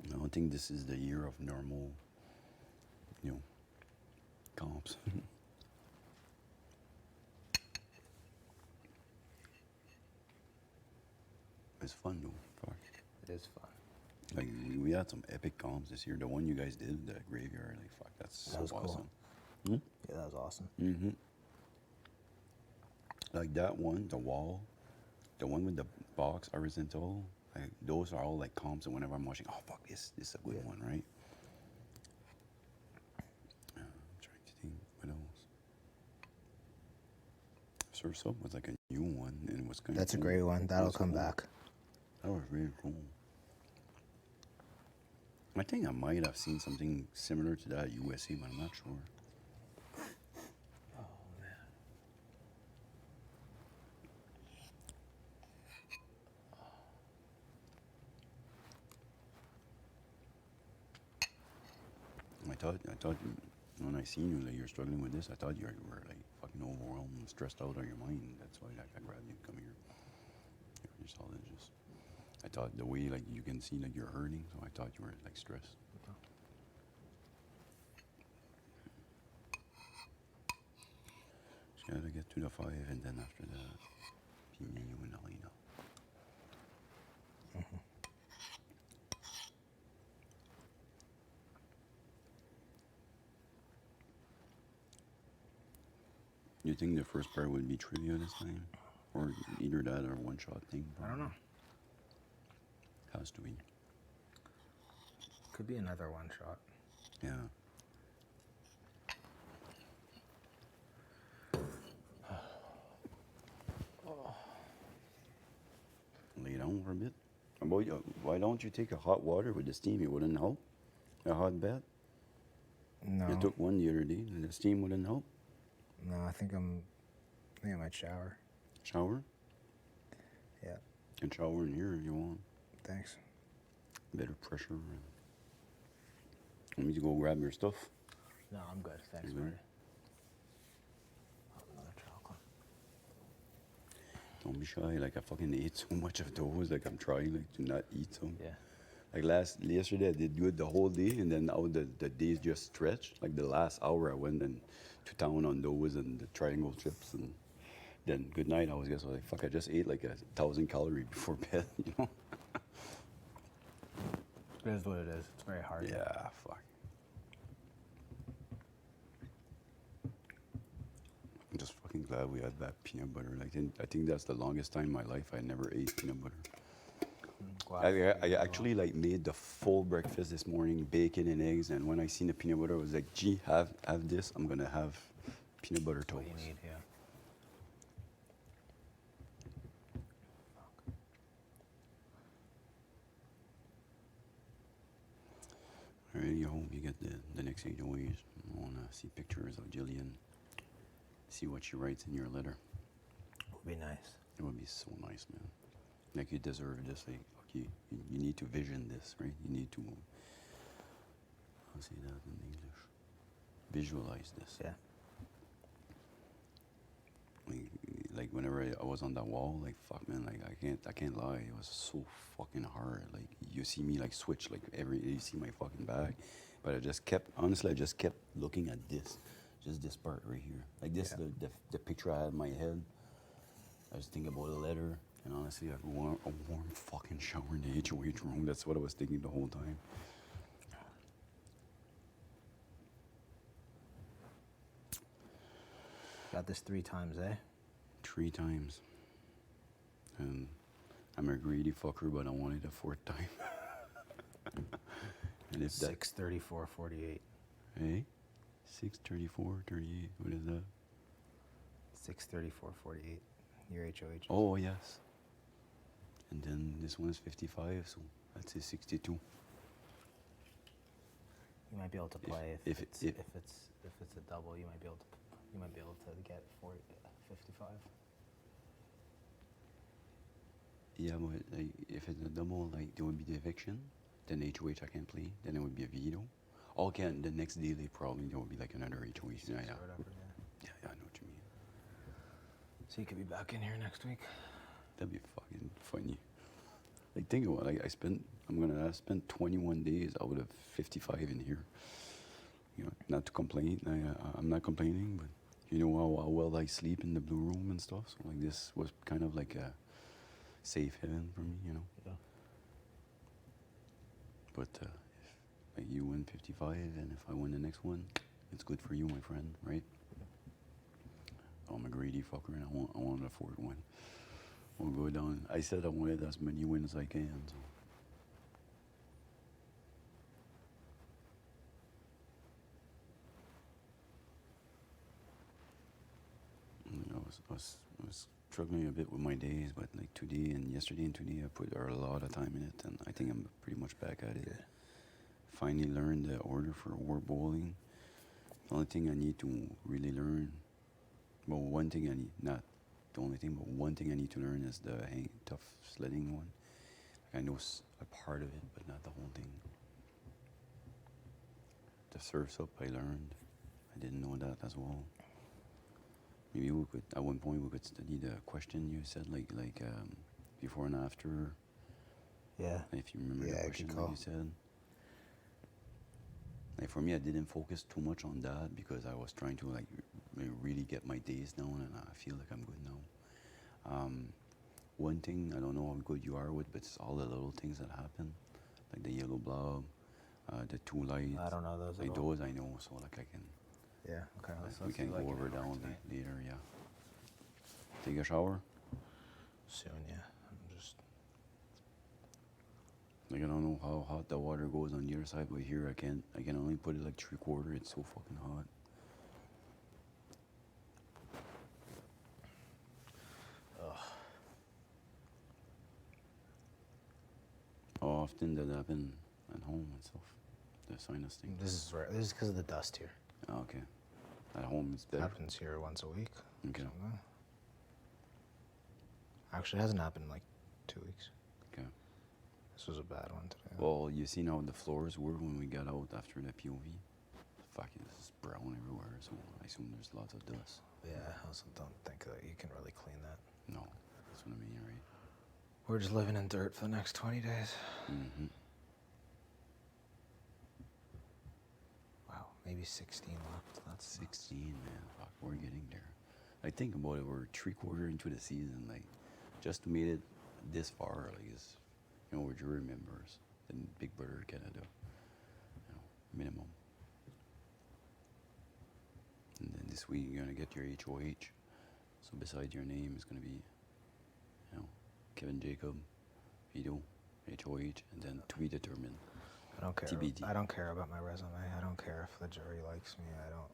I don't think this is the year of normal, comps. It's fun though. Fuck. It is fun. Like we had some epic comps this year. The one you guys did, the graveyard, like fuck, that's That was so cool. awesome. Yeah, that was awesome. Mm-hmm. Like that one, the wall, the one with the box horizontal, like those are all like comps. And whenever I'm watching, oh fuck, this is a good one, right? I'm trying to think what else. Surf's Up was like a new one, and it was kind of. That's a great one. That'll come back. That was really cool. I think I might have seen something similar to that at USC, but I'm not sure. Oh man. I thought when I seen you, like you're struggling with this, I thought you were like fucking overwhelmed and stressed out of your mind. That's why I grabbed you, come here. You're solid, just. I thought the way like you can see like you're hurting, so I thought you were like stressed. Just gotta get to the 5, and then after that, be me, you, and Alina. You think the first part would be trivia this time? Or either that or one-shot thing? I don't know. Has to be. Could be another one shot. Yeah. Lay down for a bit. Why don't you take a hot water with the steam? It wouldn't help. A hot bath. No. You took one the other day, and the steam wouldn't help. No, I think I might shower. Shower. Yeah. You can shower in here if you want. Thanks. Better pressure. Want me to go grab your stuff? No, I'm good. Thanks, You good? Marty. Oh, another chocolate. Don't be shy. Like I fucking ate so much of those. Like I'm trying like to not eat some. Yeah. Like yesterday I did good the whole day, and then now the days just stretched. Like the last hour I went to town on those and the triangle chips and Then good night. I was like, fuck, I just ate like 1,000 calories before bed, you know? It is what it is. It's very hard. Yeah, fuck. I'm just fucking glad we had that peanut butter. Like, I think that's the longest time in my life I never ate peanut butter. I actually like made the full breakfast this morning, bacon and eggs, and when I seen the peanut butter, I was like, gee, have this. I'm gonna have peanut butter toast. What you need, yeah. I really hope you get the next 8 ways. I want to see pictures of Jillian, see what she writes in your letter. Would be nice. It would be so nice, man. Like, you deserve this. Like, you need to vision this, right? You need to, I'll say that in English, visualize this. Yeah. Like whenever I was on that wall, like, fuck, man, like, I can't lie, it was so fucking hard. Like, you see me like switch, like you see my fucking back, but I just kept looking at this, just this part right here. Like this, Yeah. the picture I had in my head. I was thinking about a letter, and honestly, I want a warm fucking shower in the HOH room. That's what I was thinking the whole time. Got this 3 times, eh? 3 times. And I'm a greedy fucker, but I wanted a 4th time. And if that, 634.48. eh? 634.38. What is that? 634.48. Your HOH. Oh, yes. And then this one is 55, so that's a 62. You might be able to play if if it's a double. You might be able to get 55. Yeah, but like, if it's a double, like, there would be the eviction, then HOH I can play, then it would be a veto. Okay, and the next day probably there would be like another HOH. Yeah, yeah. Or whatever, Yeah, I know what you mean. So you could be back in here next week. That'd be fucking funny. Like, think about it. Like, I'm gonna spend 21 days out of 55 in here. You know, not to complain. I'm not complaining, but you know how well I sleep in the blue room and stuff. So like, this was kind of like a safe haven for me, you know. Yeah. But if like, you win 55, and if I win the next one, it's good for you, my friend, right? I'm a greedy fucker, and I want a 4th one. We'll go down. I said I wanted as many wins as I can. So. I was struggling a bit with my days, but like today and yesterday and today, I put a lot of time in it, and I think I'm pretty much back at it. Yeah. Finally learned the order for war bowling. The only thing I need to really learn, well, one thing I need, not the only thing, but one thing I need to learn is the tough sledding one. Like, I know a part of it, but not the whole thing. The surf's up, I learned. I didn't know that as well. Maybe we could, at one point, we could study the question you said, like before and after. Yeah. If you remember Yeah, the good question that call. you said. Like, for me, I didn't focus too much on that because I was trying to like really get my days down, and I feel like I'm good now. One thing, I don't know how good you are with, but it's all the little things that happen, like the yellow blob, the 2 lights. I don't know those at Like all. those I know, so like I can. Yeah. Okay. We can do go like an over hour down tonight. later. Yeah. Take a shower. Soon, yeah. I'm just. Like, I don't know how hot the water goes on the other side, but here I can only put it like 3/4. It's so fucking hot. How often did that happen at home and stuff? The sinus thing. This is rare. This is because of the dust here. Oh, okay. At home it's better. Happens here once a week. Okay. Something. Actually, it hasn't happened in like 2 weeks. Okay. This was a bad one today. Well, you seen how the floors were when we got out after the POV? Fucking, it's brown everywhere, so I assume there's lots of dust. Yeah, I also don't think that you can really clean that. No, that's what I mean, right? We're just living in dirt for the next 20 days. Mm-hmm. Wow, maybe 16 left. That's 16, man. Fuck, we're getting there. I think about it, we're 3/4 into the season, like, just to made it this far, like, is, you know, we're jury members in Big Brother Canada, you know, minimum. And then this week you're gonna get your HOH. So beside your name is gonna be, you know, Kevin Jacob, Vito, HOH, and then to be determined. I don't care. TBD. I don't care about my resume. I don't care if the jury likes me. I don't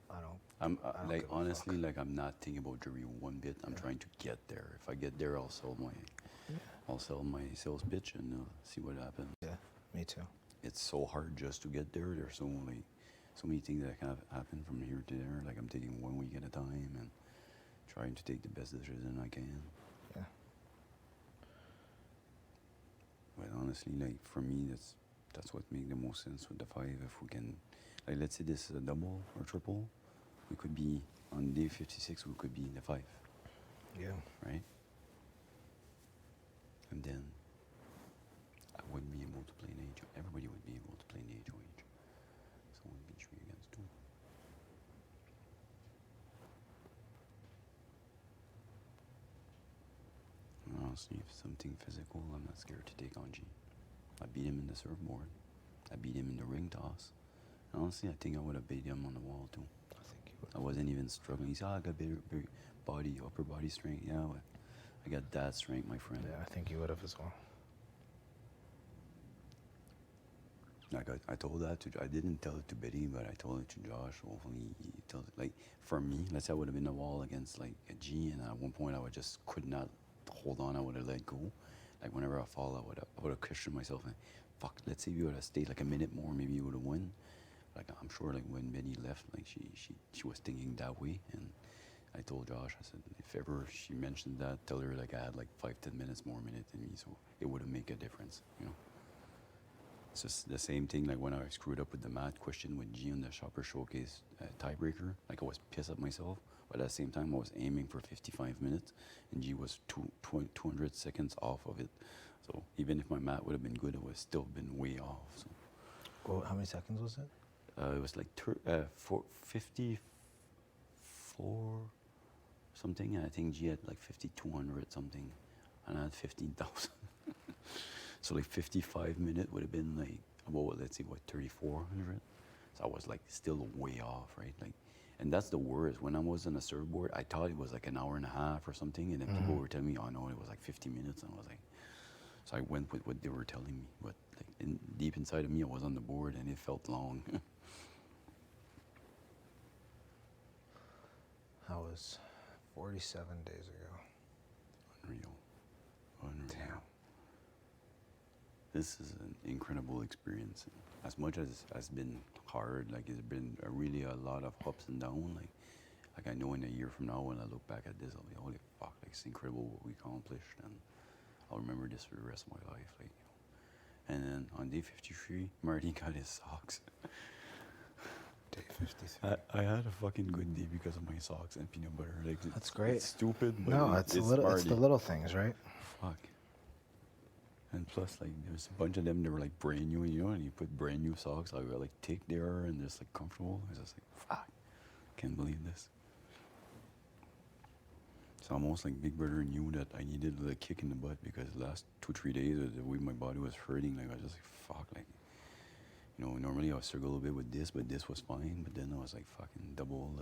Like, give a honestly, fuck. like, I'm not thinking about jury one bit. I'm trying to get there. If I get there, I'll sell my sales pitch and see what happens. Yeah, me too. It's so hard just to get there. There's so many things that can happen from here to there. Like, I'm taking 1 week at a time and trying to take the best decision I can. Yeah. But honestly, like, for me, that's what makes the most sense with the 5. If we can, like, let's say this is a double or triple, we could be on day 56. We could be in the 5, Yeah. right? And then I wouldn't be able to play an HOH. Everybody would be able to play an HOH. So it would be 3 against 2. And honestly, if something physical, I'm not scared to take on G. I beat him in the surfboard. I beat him in the ring toss. And honestly, I think I would have beat him on the wall too. I think you would. I wasn't even struggling. He said, I got big body, upper body strength. Yeah, but I got that strength, my friend. Yeah, I think you would have as well. Like, I told that to, I didn't tell it to Betty, but I told it to Josh. Hopefully he tells it. Like, for me, let's say I would have been a wall against, like, a G, and at one point I would just could not hold on. I would have let go. Like, whenever I fall, I would have cushioned myself and, fuck, let's say if you would have stayed like a minute more, maybe you would have won. Like, I'm sure, like, when Betty left, like, she was thinking that way. And I told Josh, I said, if ever she mentioned that, tell her, like, I had like 5-10 minutes more minute than me, so it would have made a difference, you know. It's just the same thing, like when I screwed up with the math question with G on the Shopper Showcase tiebreaker. Like, I was pissed at myself, but at the same time I was aiming for 55 minutes, and G was 200 seconds off of it. So even if my math would have been good, it would have still been way off. So Well, how many seconds was it? it was like 54 something, and I think G had like 5,200 something, and I had 15,000. So like 55 minute would have been like about, let's see, what, 3,400. So I was like still way off, right? Like, and that's the worst. When I was on a surfboard, I thought it was like an hour and a half or something, and then people were telling me, oh no, it was like 50 minutes, and I was like, so I went with what they were telling me. But like deep inside of me, I was on the board, and it felt long. That was 47 days ago. Unreal. Damn. This is an incredible experience. As much as it's been hard, like, it's been really a lot of ups and downs. Like I know in a year from now, when I look back at this, I'll be, holy fuck, like, it's incredible what we accomplished, and I'll remember this for the rest of my life. Like, and then on day 53, Marty got his socks. Day 53. I had a fucking good day because of my socks and peanut butter. Like, That's great. It's stupid, but No, it's the Marty. little things, right? Fuck. And plus, like, there's a bunch of them that were like brand new, you know, and you put brand new socks, like, like thick they are and just like comfortable. It's just like, fuck, can't believe this. It's almost like Big Brother knew that I needed a kick in the butt, because the last 2-3 days, the way my body was hurting, like, I was just like, fuck, like, you know, normally I would struggle a little bit with this, but this was fine. But then I was like, fucking double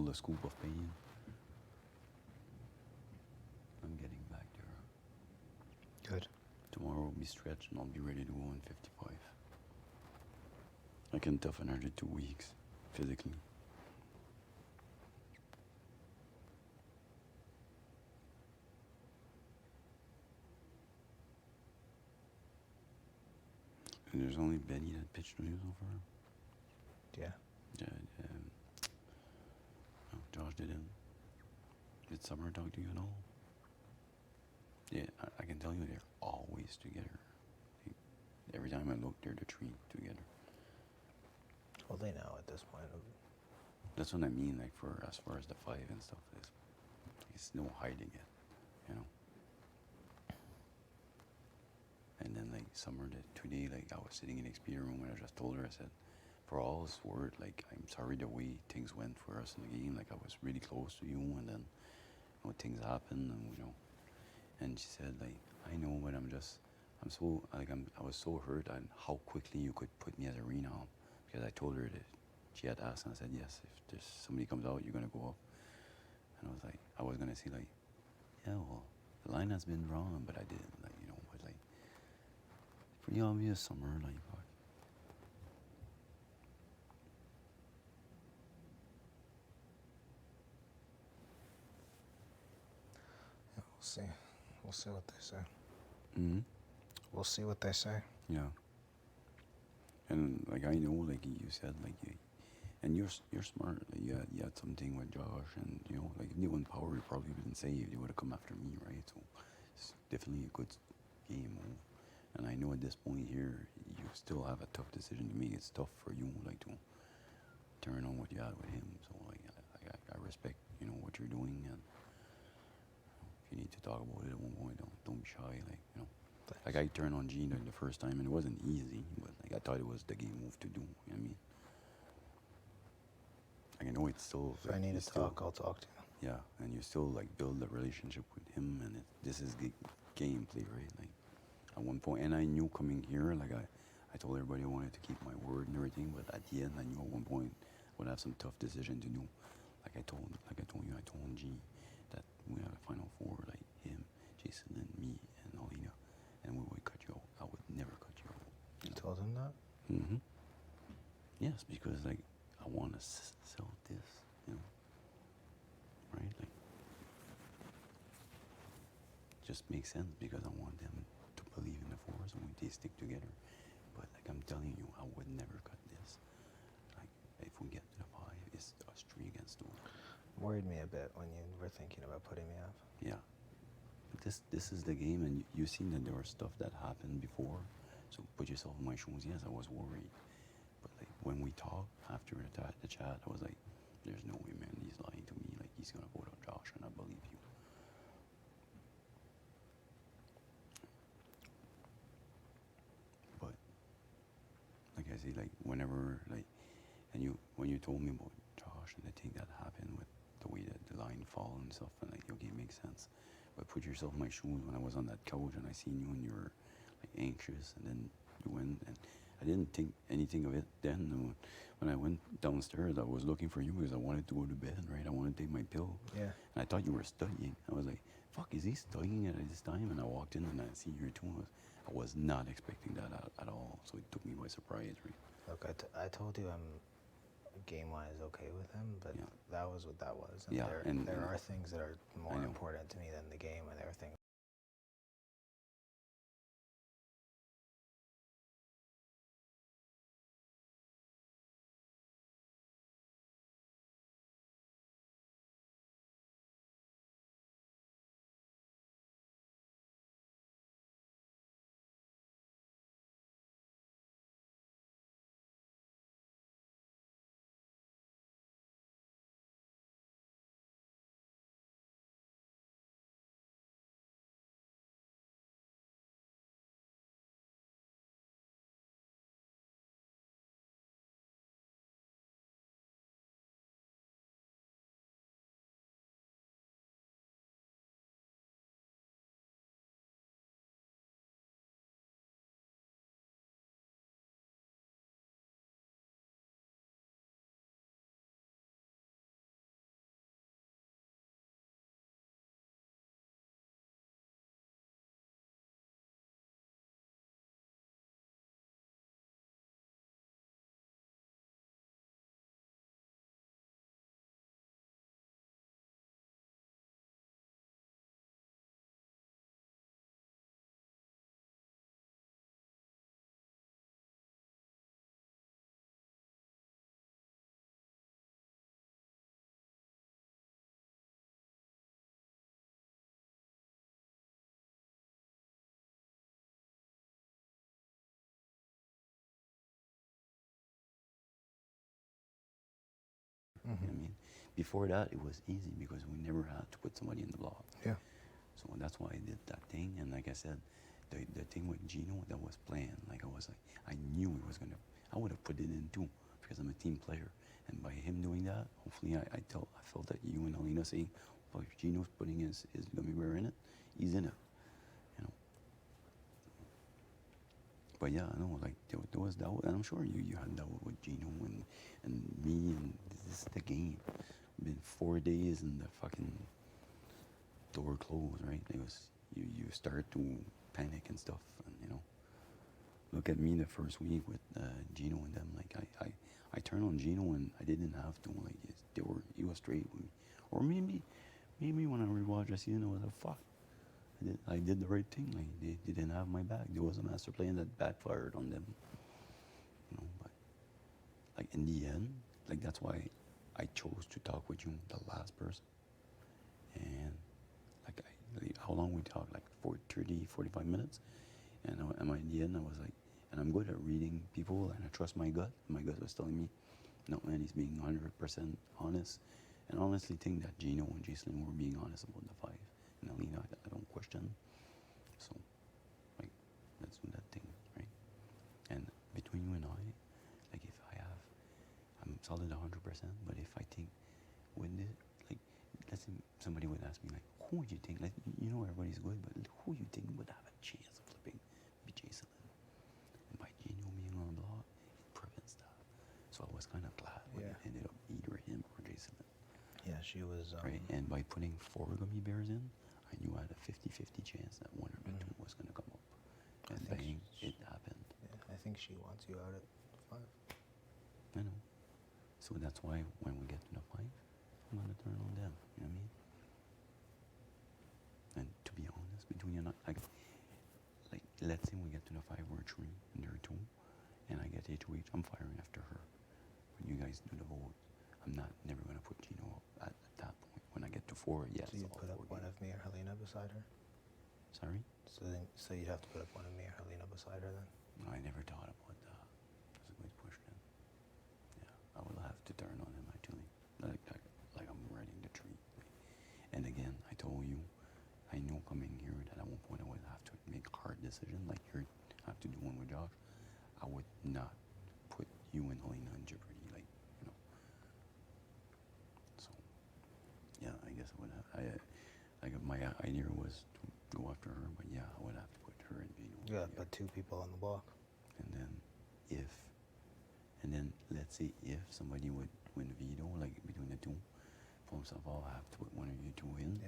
the scoop of pain. I'm getting back there. Good. Tomorrow will be stretched and I'll be ready to go in 55. I can toughen under 2 weeks, physically. And there's only Benny that pitched to you so far. Yeah. Yeah, no, Josh didn't. Did Summer talk to you at all? Yeah, I can tell you they're always together. Like, every time I look, they're the three together. Well, they know at this point. That's what I mean, like, for as far as the 5 and stuff is. It's no hiding it, you know? And then, like, Summer did today, like, I was sitting in the experience room and I just told her, I said, for all it's worth, like, I'm sorry the way things went for us in the game. Like, I was really close to you, and then things happen, and And she said, like, I know, but I'm so, like, I was so hurt on how quickly you could put me as a renown, because I told her that she had asked, and I said, yes, if there's somebody comes out, you're gonna go up. And I was like, I was gonna say, like, yeah, well, the line has been drawn, but I didn't, like, but like, pretty obvious somewhere, like, fuck. Yeah, we'll see. We'll see what they say. Mm-hmm. We'll see what they say. Yeah. And like I know, like you said, like and you're smart. Like, you had something with Josh, and like if they won power, you probably wouldn't say they would have come after me, right? So it's definitely a good game move. And I know at this point here, you still have a tough decision to make. It's tough for you, like to turn on what you had with him. So like I respect what you're doing, and if you need to talk about it at one point, don't be shy, like Thanks. Like I turned on Gene the first time, and it wasn't easy, but like I thought it was the game move to do. You know what I mean? Like I know it's still. If I need to talk, I'll talk to you. Yeah, and you still like build a relationship with him, and this is the gameplay, right? Like at one point, and I knew coming here, like I told everybody I wanted to keep my word and everything, but at the end, I knew at one point I would have some tough decision to do. Like I told you, I told G that we had a final four, like him, Jason, and me, and Alina, and we would cut you out. I would never cut you out. You told him that? Mm-hmm. Yes, because like I want to sell this, right? Like, just makes sense because I want them to believe in the force and they stick together. But like I'm telling you, I would never cut this. Like if we get to the 5, it's us 3 against 2. Worried me a bit when you were thinking about putting me off. Yeah. But this is the game, and you've seen that there was stuff that happened before. So put yourself in my shoes. Yes, I was worried. But like when we talked after the chat, I was like, there's no way, man, he's lying to me. Like he's gonna vote out Josh, and I believe you. But like I say, like whenever and when you told me about Josh and the thing that happened with the way that the line fall and stuff, and like okay, it makes sense. But put yourself in my shoes when I was on that couch and I seen you and you were like anxious, and then you went, and I didn't think anything of it then. When I went downstairs, I was looking for you because I wanted to go to bed, right? I wanted to take my pill. Yeah. And I thought you were studying. I was like, fuck, is he studying at this time? And I walked in and I see you too. I was not expecting that at all. So it took me by surprise, right? Look, I told you I'm game-wise okay with him, but Yeah. that was what that was. And Yeah, there are things that are more know. important to me than the game, and there are things. You know what I mean? Before that, it was easy because we never had to put somebody in the block. Yeah. So that's why I did that thing. And like I said, the thing with Gino, that was planned. Like I knew he was gonna. I would have put it in too because I'm a team player. And by him doing that, hopefully I felt that you and Alina saying, But if Gino's putting his gummy bear in it, he's in it. You know. But yeah, I know, like there was doubt, and I'm sure you had doubt with Gino and me, and this is the game. Been 4 days and the fucking door closed, right? It was you start to panic and stuff, and you know. Look at me the first week with Gino and them. Like I turned on Gino and I didn't have to. Like he was straight with me. Or maybe when I rewatched the season, I was like, fuck. I did the right thing. Like they didn't have my back. There was a master plan that backfired on them. You know, but like in the end, like that's why I chose to talk with you, the last person. And like how long we talked? Like 30, 45 minutes. And in the end, I was like, and I'm good at reading people, and I trust my gut. My gut was telling me, no, man, he's being 100% honest. And honestly, think that Gino and Jason were being honest about the 5. And Alina, I don't question. So, like, let's do that thing, right? And between you and I, like, if I'm solid 100%, but if I think, with it, like, let's say somebody would ask me, like, who would you think, like, you know everybody's good, but who you think would have a chance of flipping? Be Jason. And by Gino being on the block, it prevents that. So I was kind of glad when it ended up either him or Jason. Yeah, she was. Right, and by putting 4 gummy bears in, I knew I had a 50-50 chance that one or the two was going to come up. And bang, it happened. Yeah, I think she wants you out at 5. I know. So that's why when we get to the 5, I'm going to turn on them. You know what I mean? And to be honest, between you and I, like, let's say we get to the 5 or 3 and there are 2, and I get HOH, I'm firing after her. When you guys do the vote, I'm never going to put Gino up at that point. When I get to 4, yes. So you'd put up one of me or Helena beside her? Sorry? So you'd have to put up one of me or Helena beside her then? No, I never thought about that. That's a good question. Yeah, I will have to turn on him actually. Like I'm riding the tree. And again, I told you, I knew coming here that at one point I would have to make a hard decision, like you have to do one with Josh. I would not put you and Helena in jeopardy, like, you know. So, yeah, I guess I would have. My idea was to go after her, but yeah, I would have to put her and Gino. Yeah, put 2 people on the block. And then let's say if somebody would win a veto, like between the 2, first of all, I have to put one of you 2 in,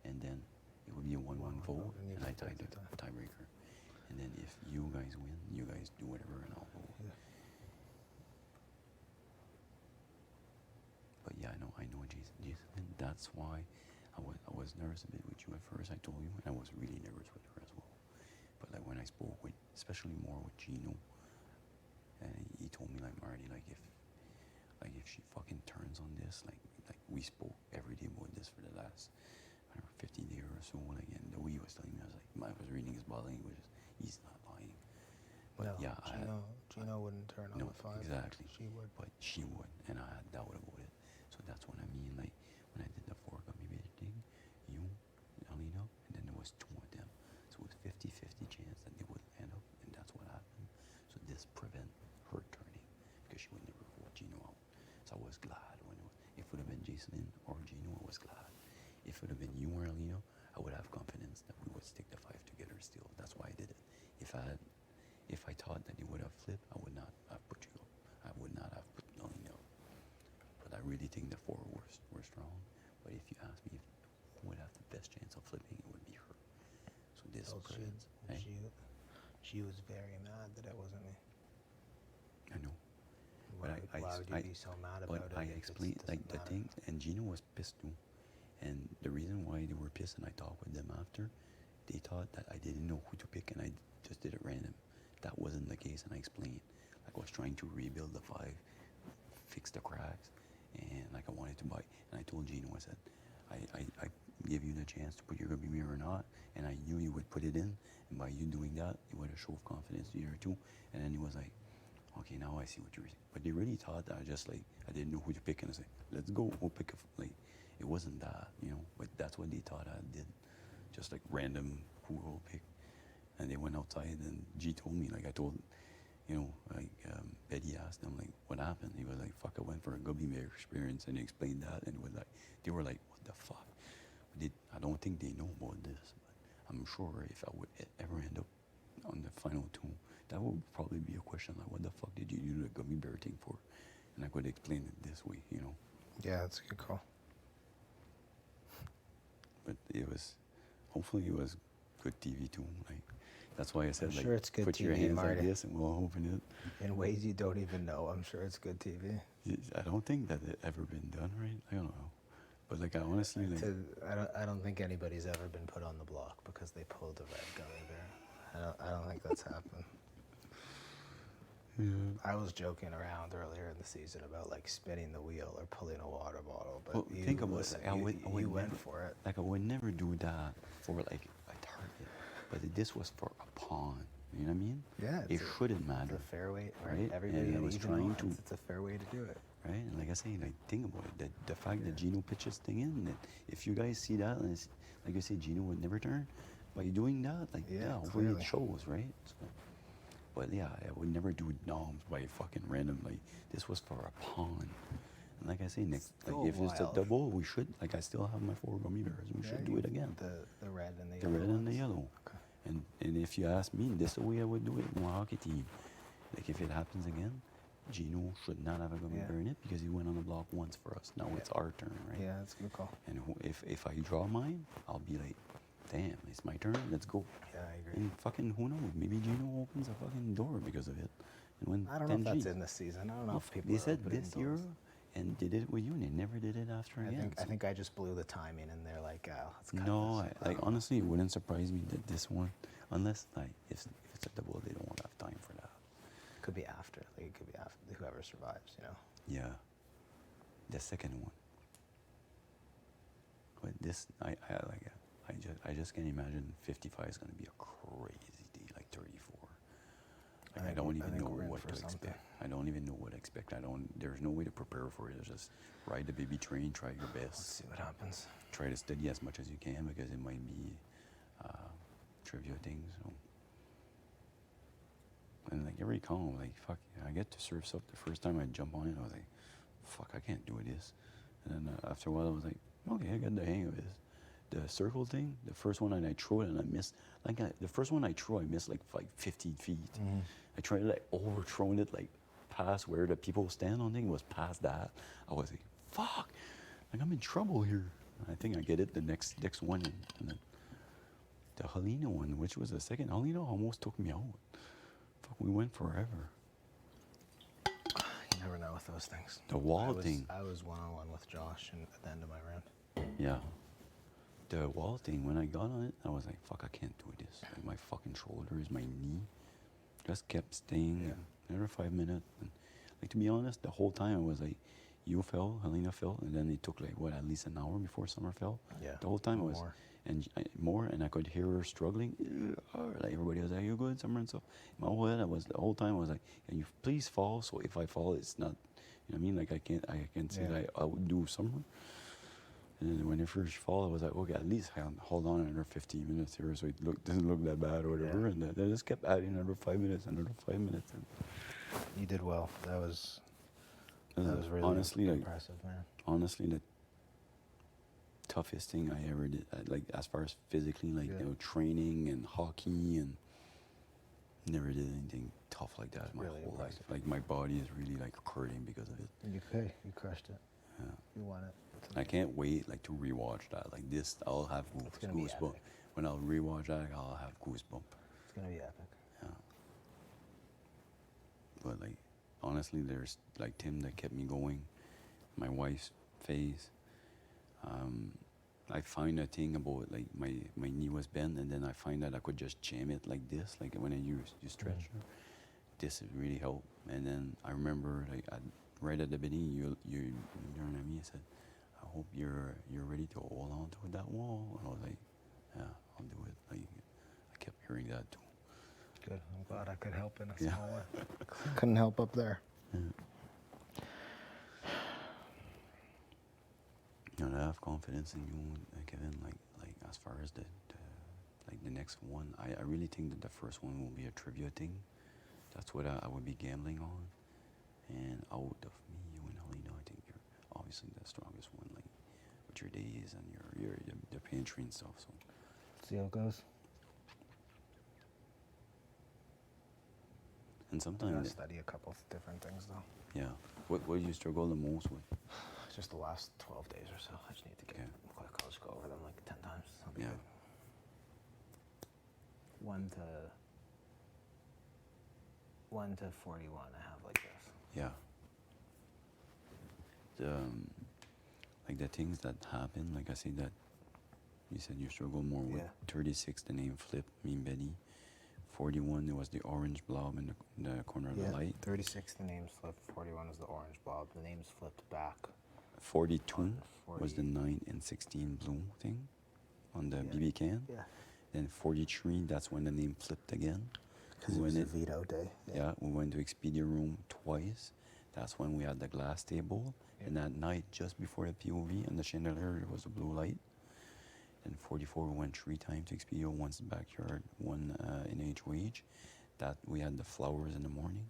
and then it would be a 1-1 vote, and I tie the tiebreaker. And then if you guys win, you guys do whatever, and I'll vote. Yeah. But yeah, I know, Jason, and that's why I was nervous a bit with you at first. I told you, and I was really nervous with her as well. But like when I spoke with, especially more with Gino, and he told me, like, Marty, like if she fucking turns on this, like we spoke every day about this for the last 50 days or so, like, and the way he was telling me, I was reading his body language. He's not lying. But No, yeah, Gino wouldn't turn on the 5. Exactly. She would. But she would, and I had doubt about it. So that's what I mean. Like when I did the 4 gummy bear thing, you, Alina, and then there was 2 of them. So it was 50-50 chance that they would end up, and that's what happened. So this prevent her turning because she would never vote Gino out. So I was glad when it would have been Jason or Gino. I was glad. If it would have been you or Alina, I would have confidence that we would stick the 5 together still. That's why I did it. If I thought that it would have flipped, I would not have put you up. I would not have put Alina up. But I really think the 4 were strong. But if you ask me who would have the best chance of flipping, it would be her. So this prevents. She was very mad that it wasn't me. I know. Why would you be so mad about it? But I explained, like, the thing, and Gino was pissed too. And the reason why they were pissed, and I talked with them after, they thought that I didn't know who to pick, and I just did it random. That wasn't the case, and I explained. Like, I was trying to rebuild the 5, fix the cracks, and like I wanted to buy. And I told Gino, I said, I give you the chance to put your gummy bear or not, and I knew you would put it in, and by you doing that, it would have shown confidence to you too. And then he was like, okay, now I see what you were saying. But they really thought that I just, like, I didn't know who to pick, and I said, let's go, we'll pick like, it wasn't that, you know, but that's what they thought I did. Just like random who will pick. And they went outside, and G told me, like, I told, you know, like, Betty asked them, like, what happened? He was like, fuck, I went for a gummy bear experience, and he explained that, and it was like, they were like, what the fuck? I don't think they know about this, but I'm sure if I would ever end up on the final two, that would probably be a question like, what the fuck did you do the gummy bear thing for? And I could explain it this way, you know. Yeah, that's a good call. But it was, hopefully it was good TV too. Like, that's why I said, I'm like, sure it's good put your TV, hands Marty. like this and we'll open it. In ways you don't even know, I'm sure it's good TV. I don't think that it ever been done, right? I don't know. But like, I honestly, like, I don't think anybody's ever been put on the block because they pulled a red gummy bear. I don't think that's happened. yeah. I was joking around earlier in the season about like spinning the wheel or pulling a water bottle, but Well, you, think about listen, it. I would you went never, for it. like, I would never do that for like a target. But this was for a pond. You know what I mean? Yeah, It shouldn't matter. It's a fair way, right? Everybody And I had was even trying odds. to- It's a fair way to do it. Right? And like I say, like, think about it. The fact that Gino pitched this thing in, that if you guys see that, and it's, like you say, Gino would never turn. By doing that, like, Yeah, yeah, hopefully clearly. it shows, right? So, but yeah, I would never do noms by fucking random. Like, this was for a pond. And like I say, next, like, Still if it's a wild. double, we should, like, I still have my 4 gummy bears. We should do it again. The red and the The yellow red and the ones. yellow. Okay. And if you ask me, this is the way I would do it in my hockey team. Like, if it happens again, Gino should not have a gummy Yeah. bear in it because he went on the block once for us. Now it's our turn, right? Yeah, that's a good call. And if I draw mine, I'll be like, damn, it's my turn, let's go. Yeah, I agree. And fucking, who knows? Maybe Gino opens a fucking door because of it. And win I don't know if 10 that's Gs. in this season. I don't know Well, if people they are said opening this doors. year and did it with you, and they never did it after again. I so- think I just blew the timing, and they're like, "Oh, let's cut No, this." like, honestly, it wouldn't surprise me that this one, unless, like, if it's a double, they don't have time for that. Could be after. Like it could be after whoever survives. You know. Yeah, the second one. But this, I just can't imagine 55 is gonna be a crazy day, like 34. Like, I don't even know we're in what for to something. expect. I don't even know what to expect. There's no way to prepare for it. It's just ride the baby train, try your Let's best, see what happens. try to study as much as you can because it might be trivia things. So. And like every call, like, fuck, I get to surf up the first time I jump on it, I was like, fuck, I can't do this. And then after a while, I was like, okay, I got the hang of this. The circle thing, the first one, and I threw it and I missed. Like, the first one I threw, I missed like 15 feet. I tried to like overthrown it, like past where the people stand on thing was past that. I was like, fuck, like I'm in trouble here. I think I get it the next one. And then the Helena one, which was the second, Helena almost took me out. Fuck, we went forever. You never know with those things. The wall thing. I was one-on-one with Josh at the end of my round. Yeah. The wall thing, when I got on it, I was like, fuck, I can't do this. Like, my fucking shoulders, my knee, just kept staying. Yeah. Another 5 minutes. And, like, to be honest, the whole time I was like, you fell, Helena fell, and then it took like, what, at least an hour before Summer fell? Yeah. The whole time I was, More. and I could hear her struggling. Like, everybody was like, you good, Summer, and stuff. In my whole head, the whole time I was like, can you please fall? So if I fall, it's not, you know what I mean? Like, I can't say that I would do Summer. And then when I first fall, I was like, okay, at least hold on another 15 minutes here so it doesn't look that bad or whatever. Yeah. And then I just kept adding another 5 minutes, another 5 minutes. And You did well. That was really honestly, like, impressive, man. honestly, the toughest thing I ever did, like, as far as physically, like, Yeah. you know, training and hockey, and never did anything tough like that in my Really whole life. impressive. Like, my body is really, like, hurting because of it. You crushed it. Yeah. You won it. I can't wait, like, to rewatch that. Like, this, I'll have It's gonna be goosebump. epic. When I'll rewatch that, I'll have goosebump. It's gonna be epic. Yeah. But, like, honestly, there's, like, Tim that kept me going. My wife's face. I find a thing about, like, my knee was bent, and then I find that I could just jam it like this, like when I you stretch. This has really helped. And then I remember, like, right at the beginning, you learned at me. I said, I hope you're ready to hold on to that wall. And I was like, yeah, I'll do it. Like, I kept hearing that too. Good. I'm glad I could help in a Yeah. small way. Couldn't help up there. Yeah. You know, I have confidence in you, Kevin. Like as far as the next one, I really think that the first one will be a trivia thing. That's what I would be gambling on. And out of me, you and Helena, I think you're obviously the strongest one. Like, your days and your the pantry and stuff. So See how it goes. and I gotta sometimes study a couple of different things though. yeah. What do you struggle the most with? Just the last 12 days or so. I just need to get. Okay. I'll just go over them like 10 times. That'll be Yeah. good. 1 to 41. I have like this. Yeah. The like the things that happen, like I said that you said you struggle more with Yeah. 36, the name flipped, me and Betty. 41, it was the orange blob in the corner of the light. 36, the name's flipped. 41 is the orange blob. The name's flipped back. 42 was the 40. 9 and 16 blue thing on the Yeah. BB can. Yeah. Then 43, that's when the name flipped again. Because it was a veto day. Yeah, we went to Expedia room twice. That's when we had the glass table. Yeah. And that night, just before the POV and the chandelier, there was a blue light. And 44, we went 3 times to Expedia, once in the backyard, one in HOH. That we had the flowers in the morning.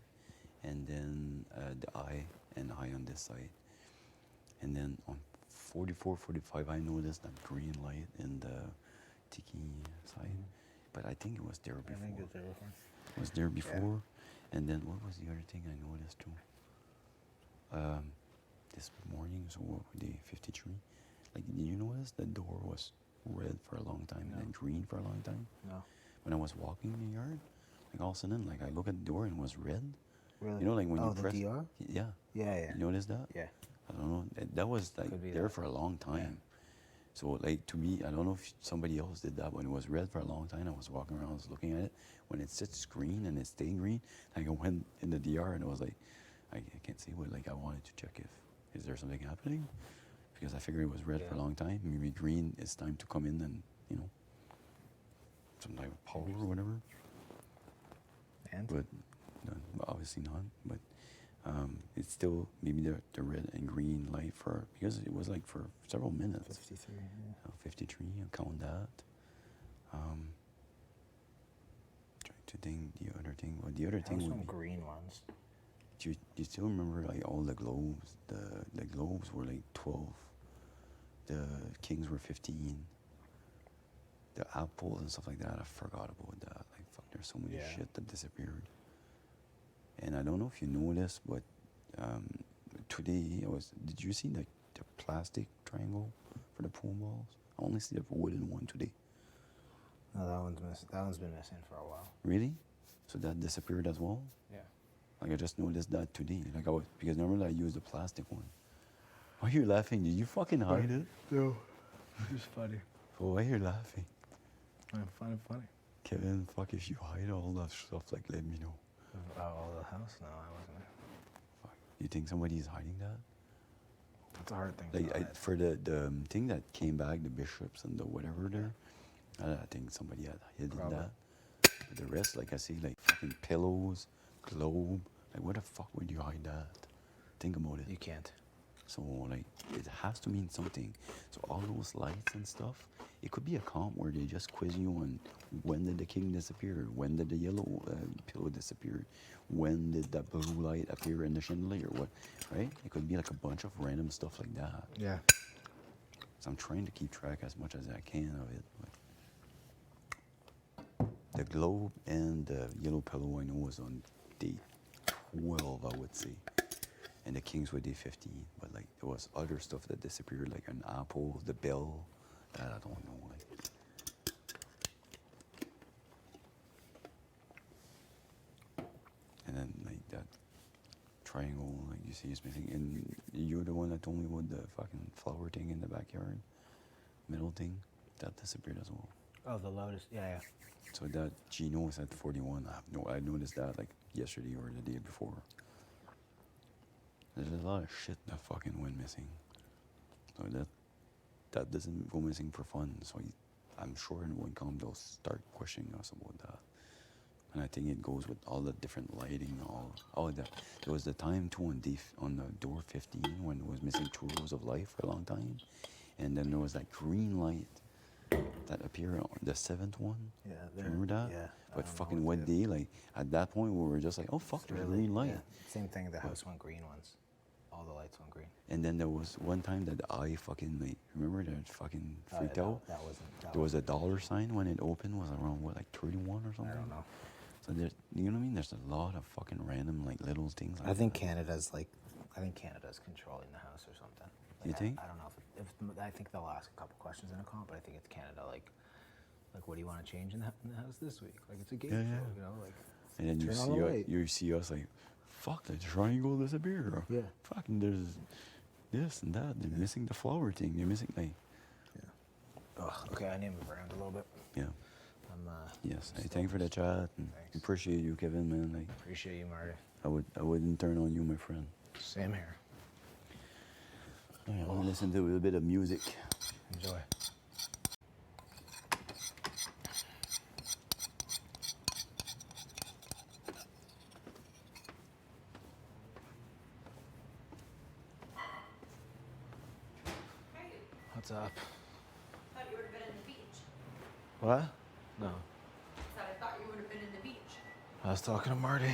And then the eye and eye on this side. And then on 44, 45, I noticed that green light in the tiki side. But I think it was there before. I think it's there before. It was there before. And then what was the other thing I noticed too? This morning, so what were they, 53? Like, did you notice the door was red for a long time and then green for a long time? No. When I was walking in the yard, like all of a sudden, like I look at the door and it was red. Really? You know, like when you the press. DR? Yeah. Yeah, yeah. You noticed that? Yeah. I don't know. That was like Could be there that. for a long time. So like to me, I don't know if somebody else did that. When it was red for a long time, I was walking around, I was looking at it. When it sits green and it stayed green, like I went in the DR and I was like, I can't see what. Like I wanted to check if is there something happening, because I figured it was red for a long time. Maybe green, it's time to come in and some type of power or whatever. And? But no, obviously not. But it's still maybe the red and green light for, because it was like for several minutes. 53, yeah. 53, I'll count that. Trying to think the other thing. Well, the other thing Those would some be, green ones. do you still remember like all the globes? The globes were like 12. The kings were 15. The apples and stuff like that, I forgot about that. Like fuck, there's so many shit that disappeared. And I don't know if you know this, but today did you see the plastic triangle for the pool balls? I only see the wooden one today. No, that one's missing. That one's been missing for a while. Really? So that disappeared as well? Yeah. Like I just noticed that today. Like because normally I use the plastic one. Why are you laughing? Did you fucking hide it? No. It's just funny. So why are you laughing? I find it funny. Kevin, fuck, if you hide all that stuff, like let me know. Oh, the house? No, I wasn't. Fuck. You think somebody's hiding that? That's a hard thing Like to hide. for the thing that came back, the bishops and the whatever there, I think somebody had hidden Probably. that. But the rest, like I see, like fucking pillows, globe. Like where the fuck would you hide that? Think about it. You can't. So like it has to mean something. So all those lights and stuff, it could be a comp where they just quiz you on when did the king disappear, when did the yellow pillow disappear, when did that blue light appear in the chandelier, what, right? It could be like a bunch of random stuff like that. Yeah. So I'm trying to keep track as much as I can of it. But the globe and the yellow pillow I know was on day 12, I would say. And the kings were day 15. But like there was other stuff that disappeared, like an apple, the bell, that I don't know. Like. And then like that triangle, like you see is missing. And you're the one that told me about the fucking flower thing in the backyard, middle thing, that disappeared as well. Oh, the lotus. Yeah, yeah. So that Gino is at 41. I noticed that like yesterday or the day before. There's a lot of shit that fucking went missing. So that doesn't go missing for fun. So I'm sure in one come they'll start questioning us about that. And I think it goes with all the different lighting, all of that. There was the time too on the door 15 when it was missing 2 rows of light for a long time. And then there was that green light that appeared on the 7th one. Yeah. Do you remember that? Yeah. But fucking what day? Like at that point we were just like, oh fuck, there's a green light. Yeah. Same thing. The house went green once. All all the lights went green. And then there was one time that I fucking like, remember that fucking freaked out? That wasn't. There was a dollar sign when it opened, was around what, like 31 or something? I don't know. So there's, you know what I mean? There's a lot of fucking random like little things. Like I think that. Canada's controlling the house or something. Like, You think? I don't know if I think they'll ask a couple questions in a comp, but I think it's Canada. Like what do you want to change in the house this week? Like it's a game show, you know. Like And then turn on the light. you see us like, fuck, the triangle disappeared. Or, Yeah. Fucking there's this and that. They're missing the flower thing. They're missing like. Yeah. Ugh, okay, I need to move around a little bit. Yeah. I'm. Yes. Hey, thank you for the chat. And Thanks. appreciate you, Kevin, man. Like Appreciate you, Marty. I wouldn't turn on you, my friend. Same here. All right, I'm gonna listen to a little bit of music. Enjoy. What's up? Thought you would have been in the beach. What? No. Said I thought you would have been in the beach. I was talking to Marty.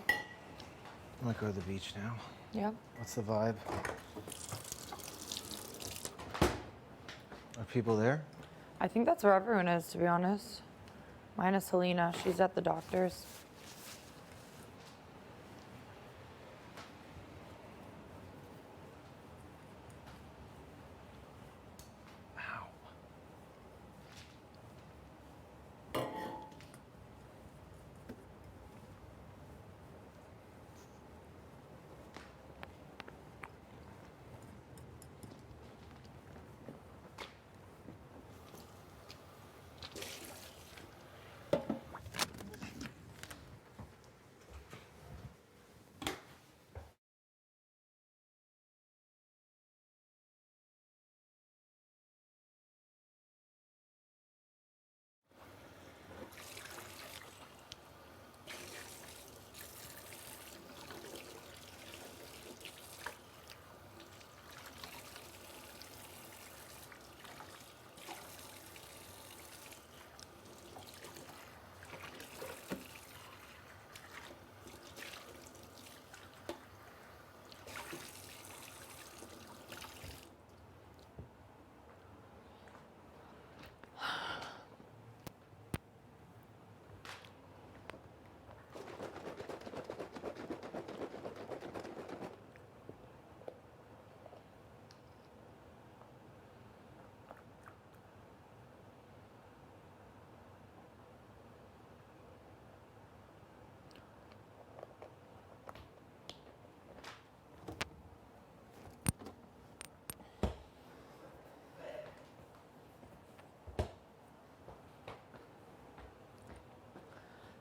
I might go to the beach now. Yeah. What's the vibe? Are people there? I think that's where everyone is, to be honest. Minus Helena. She's at the doctor's. Ow.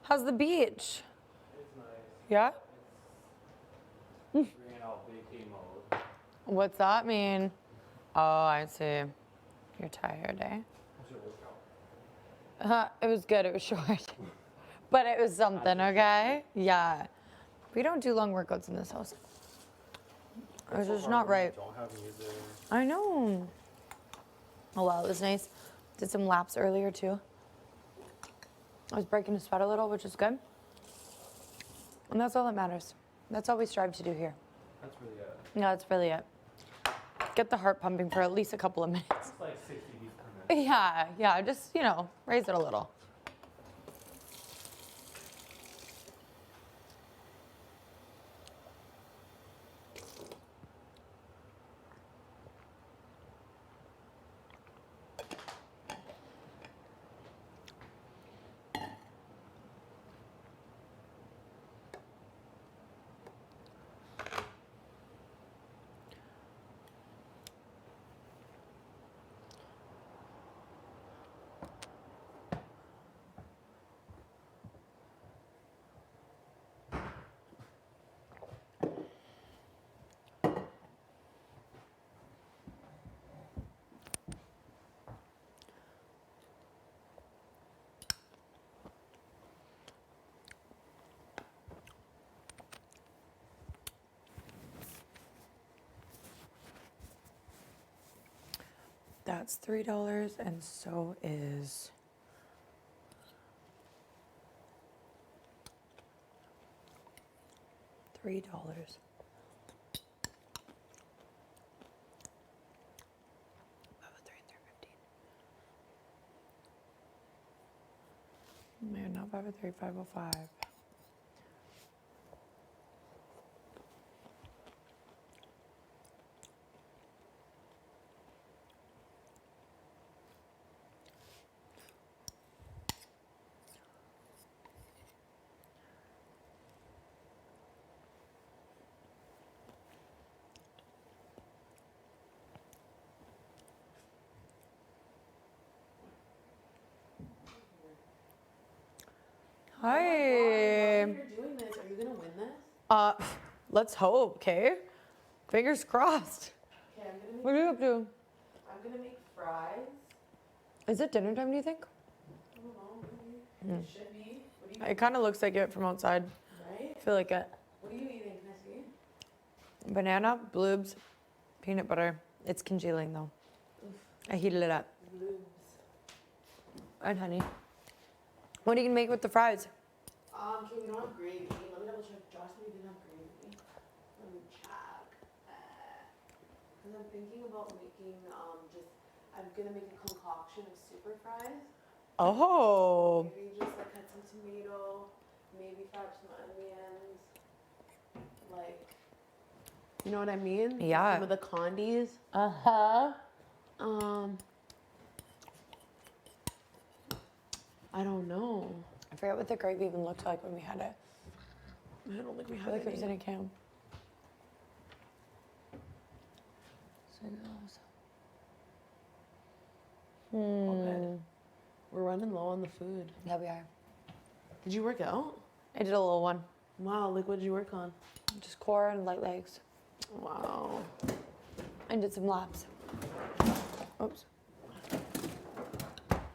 How's the beach? It's nice. Yeah? Bringing out big mode. What's that mean? Oh, I see. You're tired, eh? It was good. It was short. But it was something, okay? Yeah. We don't do long workouts in this house. It's just not right. Don't have music. I know. Oh, wow. It was nice. Did some laps earlier, too. I was breaking a sweat a little, which is good. And that's all that matters. That's all we strive to do here. That's really it. Yeah, that's really it. Get the heart pumping for at least a couple of minutes. It's like 60 beats per minute. Yeah, just, raise it a little. That's $3, and so is $3. Not 503, 505. Hi. You're doing this. Are you gonna win this? Let's hope, okay? Fingers crossed. Okay, I'm gonna What are you up to? I'm gonna make fries. Is it dinner time, do you think? I don't know, maybe. It should be. What do you It kind of looks like it from outside. right? I feel like it. What are you eating? Can I see? Banana, bloobs, peanut butter. It's congealing though. I heated it up. Bloobs. And honey. What are you gonna make with the fries? Okay, we don't have gravy. Let me double check. Josh said we didn't have gravy. Let me check. Cause I'm thinking about making I'm gonna make a concoction of super fries. Oh. Maybe just like cut some tomato, maybe fry up some onions. Like, you know what I mean? Yeah. Some of the condies. Uh-huh. I don't know. I forget what the gravy even looked like when we had it. I don't think we I have feel like it was in any. a can. Okay. We're running low on the food. Yeah, we are. Did you work out? I did a little one. Wow, like what did you work on? Just core and light legs. Wow. I did some laps. Oops.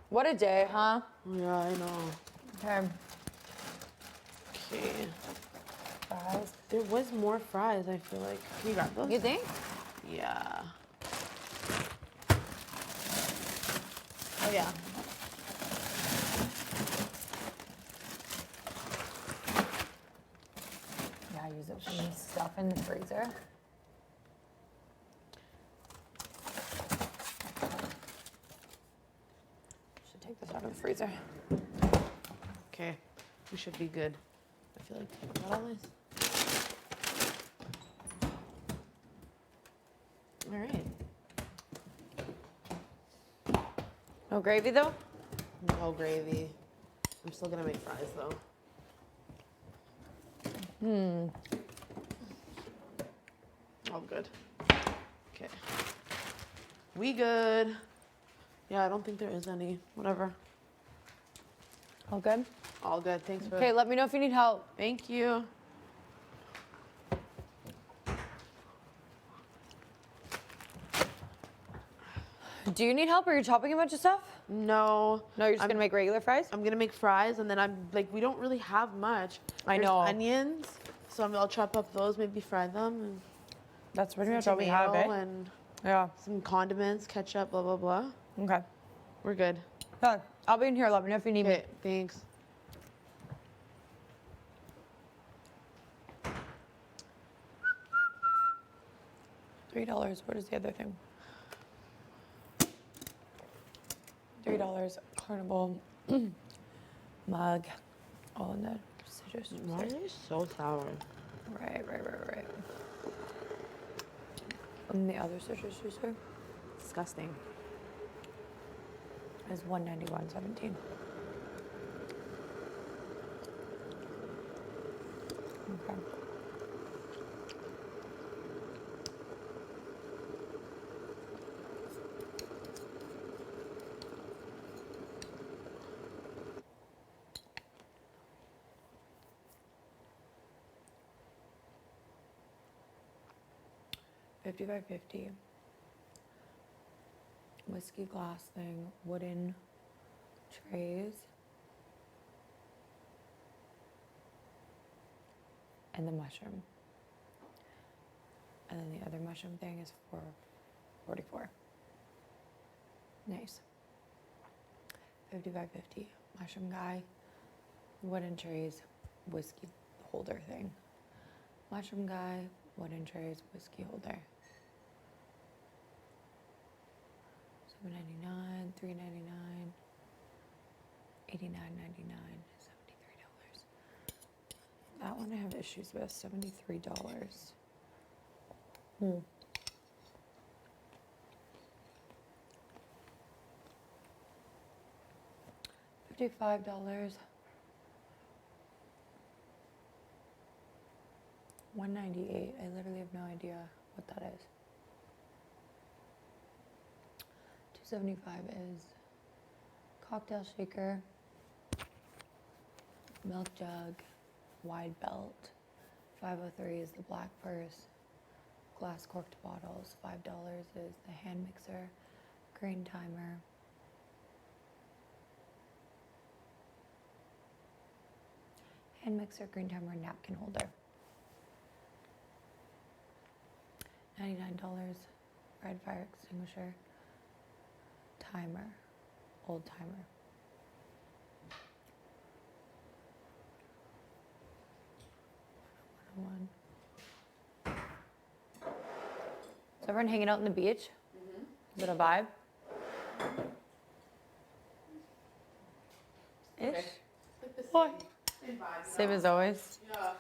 What a day, huh? Yeah, I know. Okay. Okay. Fries. There was more fries, I feel like. Can you grab those? You think? Yeah. Oh yeah. Yeah, use it for some stuff in the freezer. Should take this out of the freezer. Okay. We should be good. I feel like I got all this. All right. No gravy though? No gravy. I'm still gonna make fries though. All good. Okay. We good. Yeah, I don't think there is any. Whatever. All good? All good. Thanks for. Okay, let me know if you need help. Thank you. Do you need help? Are you chopping a bunch of stuff? No. No, you're just I'm- gonna make regular fries? I'm gonna make fries, and then I'm like, we don't really have much. I There's know. onions, so I'll chop up those, maybe fry them, and That's pretty some much all we have, tomato eh? and Yeah. some condiments, ketchup, blah blah blah. Okay. We're good. Yeah, I'll be in here. Let me know if you need me. Okay, thanks. $3. What is the other thing? $3. Carnival mug. All in the citrus. Why are they so sour? Right. And the other citrus juicer Disgusting. is $191.17. Okay. $55.50. Whiskey glass thing, wooden trays, and the mushroom. And then the other mushroom thing is for $44. Nice. $55.50. Mushroom guy, wooden trays, whiskey holder thing. Mushroom guy, wooden trays, whiskey holder. $7.99, $3.99, $89.99, That one I have issues with, $73. $55. $198. I literally have no idea what that is. $275 is cocktail shaker, milk jug, wide belt. $503 is the black purse, glass corked bottles. $5 is the hand mixer, green timer. Hand mixer, green timer, napkin holder. $99, red fire extinguisher, timer, old timer. One. Is everyone hanging out on the beach? Is it a vibe? Ish? Okay. Like the Why? same vibe. Same as always. Yeah.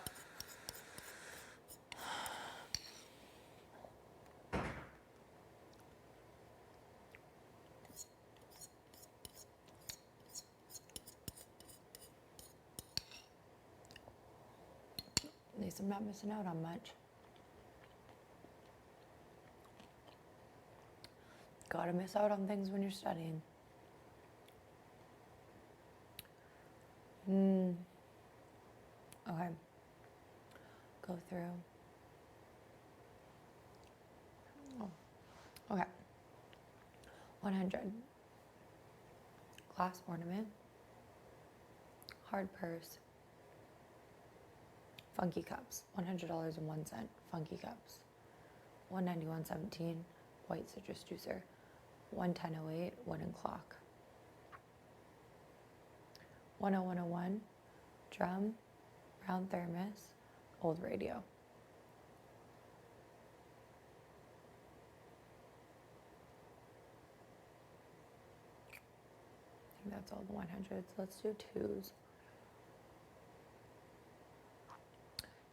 At least I'm not missing out on much. Gotta miss out on things when you're studying. Okay. Go through. Oh. Okay. 100. Glass ornament. Hard purse. Funky cups. $100.01. Funky cups. $191.17. White citrus juicer. $110.08. Wooden clock. 101.01. Drum. Brown thermos. Old radio. I think that's all the 100s. Let's do twos.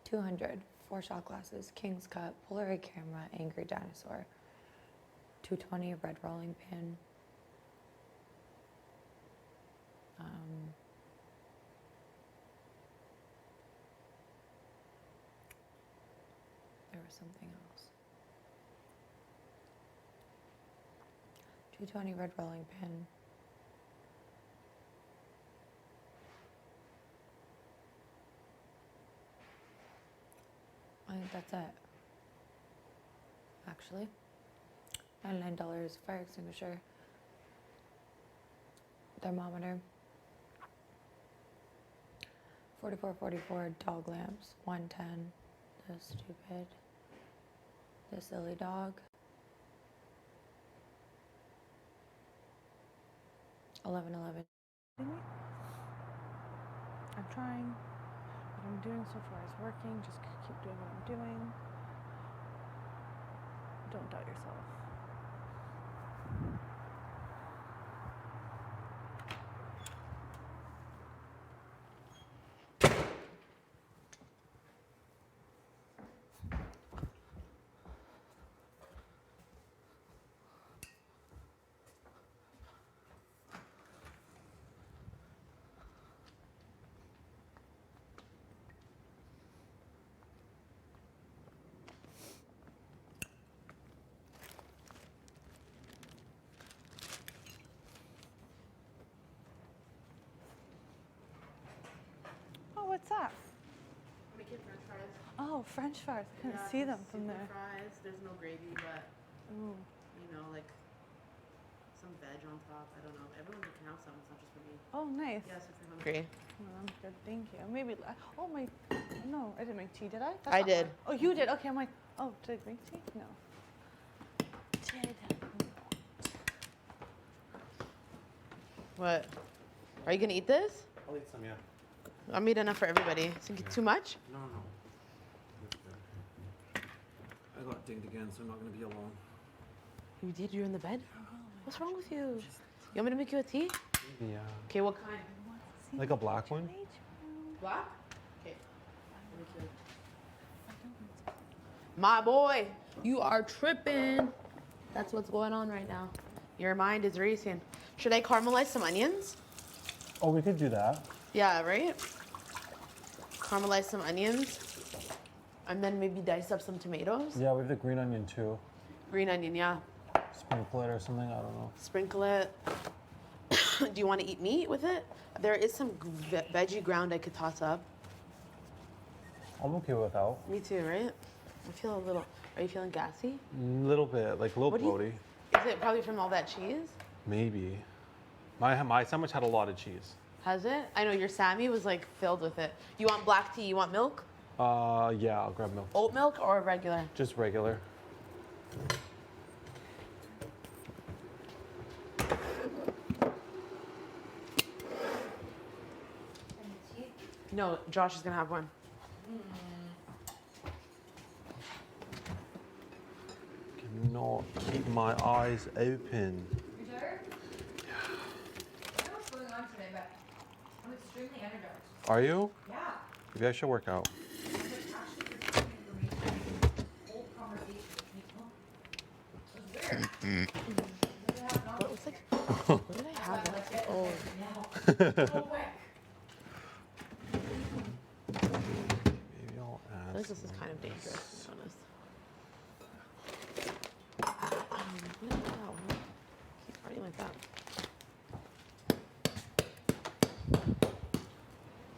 200. 4 shot glasses. King's cup. Polaroid camera. Angry dinosaur. 220. Red rolling pin. There was something else. 220 red rolling pin. I think that's it. Actually. $99 fire extinguisher. Thermometer. 44.44 dog lamps. 110. The stupid. The silly dog. 11.11. I'm trying. What I'm doing so far is working. Just keep doing what I'm doing. Don't doubt yourself. Oh, what's that? Making French fries. Oh, French fries. I couldn't Yeah, see them just from super there. Fries. There's no gravy, but Ooh. you know, like some veg on top. I don't know. Everyone can have some. It's not just for me. Oh, nice. Yes, if you're hungry. Well, I'm good, thank you. Maybe. Oh my. No, I didn't make tea, did I? That's I not did. mine. Oh, you did. Okay, I'm like. Oh, did I make tea? No. Did. What? Are you gonna eat this? I'll eat some, yeah. I'm eating enough for everybody. Think it's too much? No. I got dinged again, so I'm not gonna be alone. You did? You're in the bed? What's wrong with you? You want me to make you a tea? Yeah. Okay, what kind? Like a black one? Black? Okay. My boy, you are tripping. That's what's going on right now. Your mind is racing. Should I caramelize some onions? Oh, we could do that. Yeah, right? Caramelize some onions. And then maybe dice up some tomatoes. Yeah, we have the green onion too. Green onion, yeah. Sprinkle it or something, I don't know. Sprinkle it. Do you want to eat meat with it? There is some veggie ground I could toss up. I'm okay without. Me too, right? I feel a little. Are you feeling gassy? A little bit, like a little What do you- bloaty. Is it probably from all that cheese? Maybe. My sandwich had a lot of cheese. Has it? I know your Sammy was like filled with it. You want black tea? You want milk? Yeah, I'll grab milk. Oat milk or regular? Just regular. No, Josh is gonna have one. Cannot keep my eyes open. You tired? Yeah. I don't know what's going on today, but I'm extremely energized. Are you? Yeah. Maybe I should work out. I'm like actually receiving information, whole conversation with people. It was weird. What was it? What did I have? Oh. So quick. Maybe I'll I add. think this is kind of dangerous, to be honest. What is that? Why keep partying like that?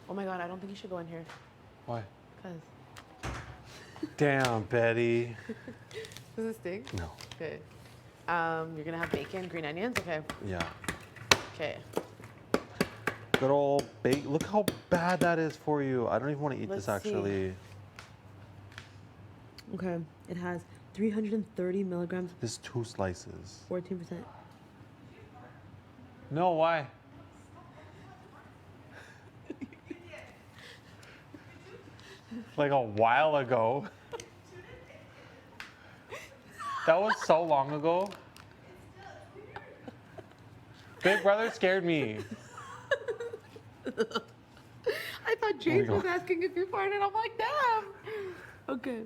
Oh my god, I don't think you should go in here. Why? Because. Damn, Betty. Does it stink? No. Okay. You're gonna have bacon, green onions? Okay. Yeah. Okay. Good old bake. Look how bad that is for you. I don't even want to eat Let's this see. actually. Okay. It has 330 milligrams, This 2 slices. 14%. No, why? Like a while ago. That was so long ago. Big Brother scared me. I thought James was asking if you farted. I'm like, damn. Okay.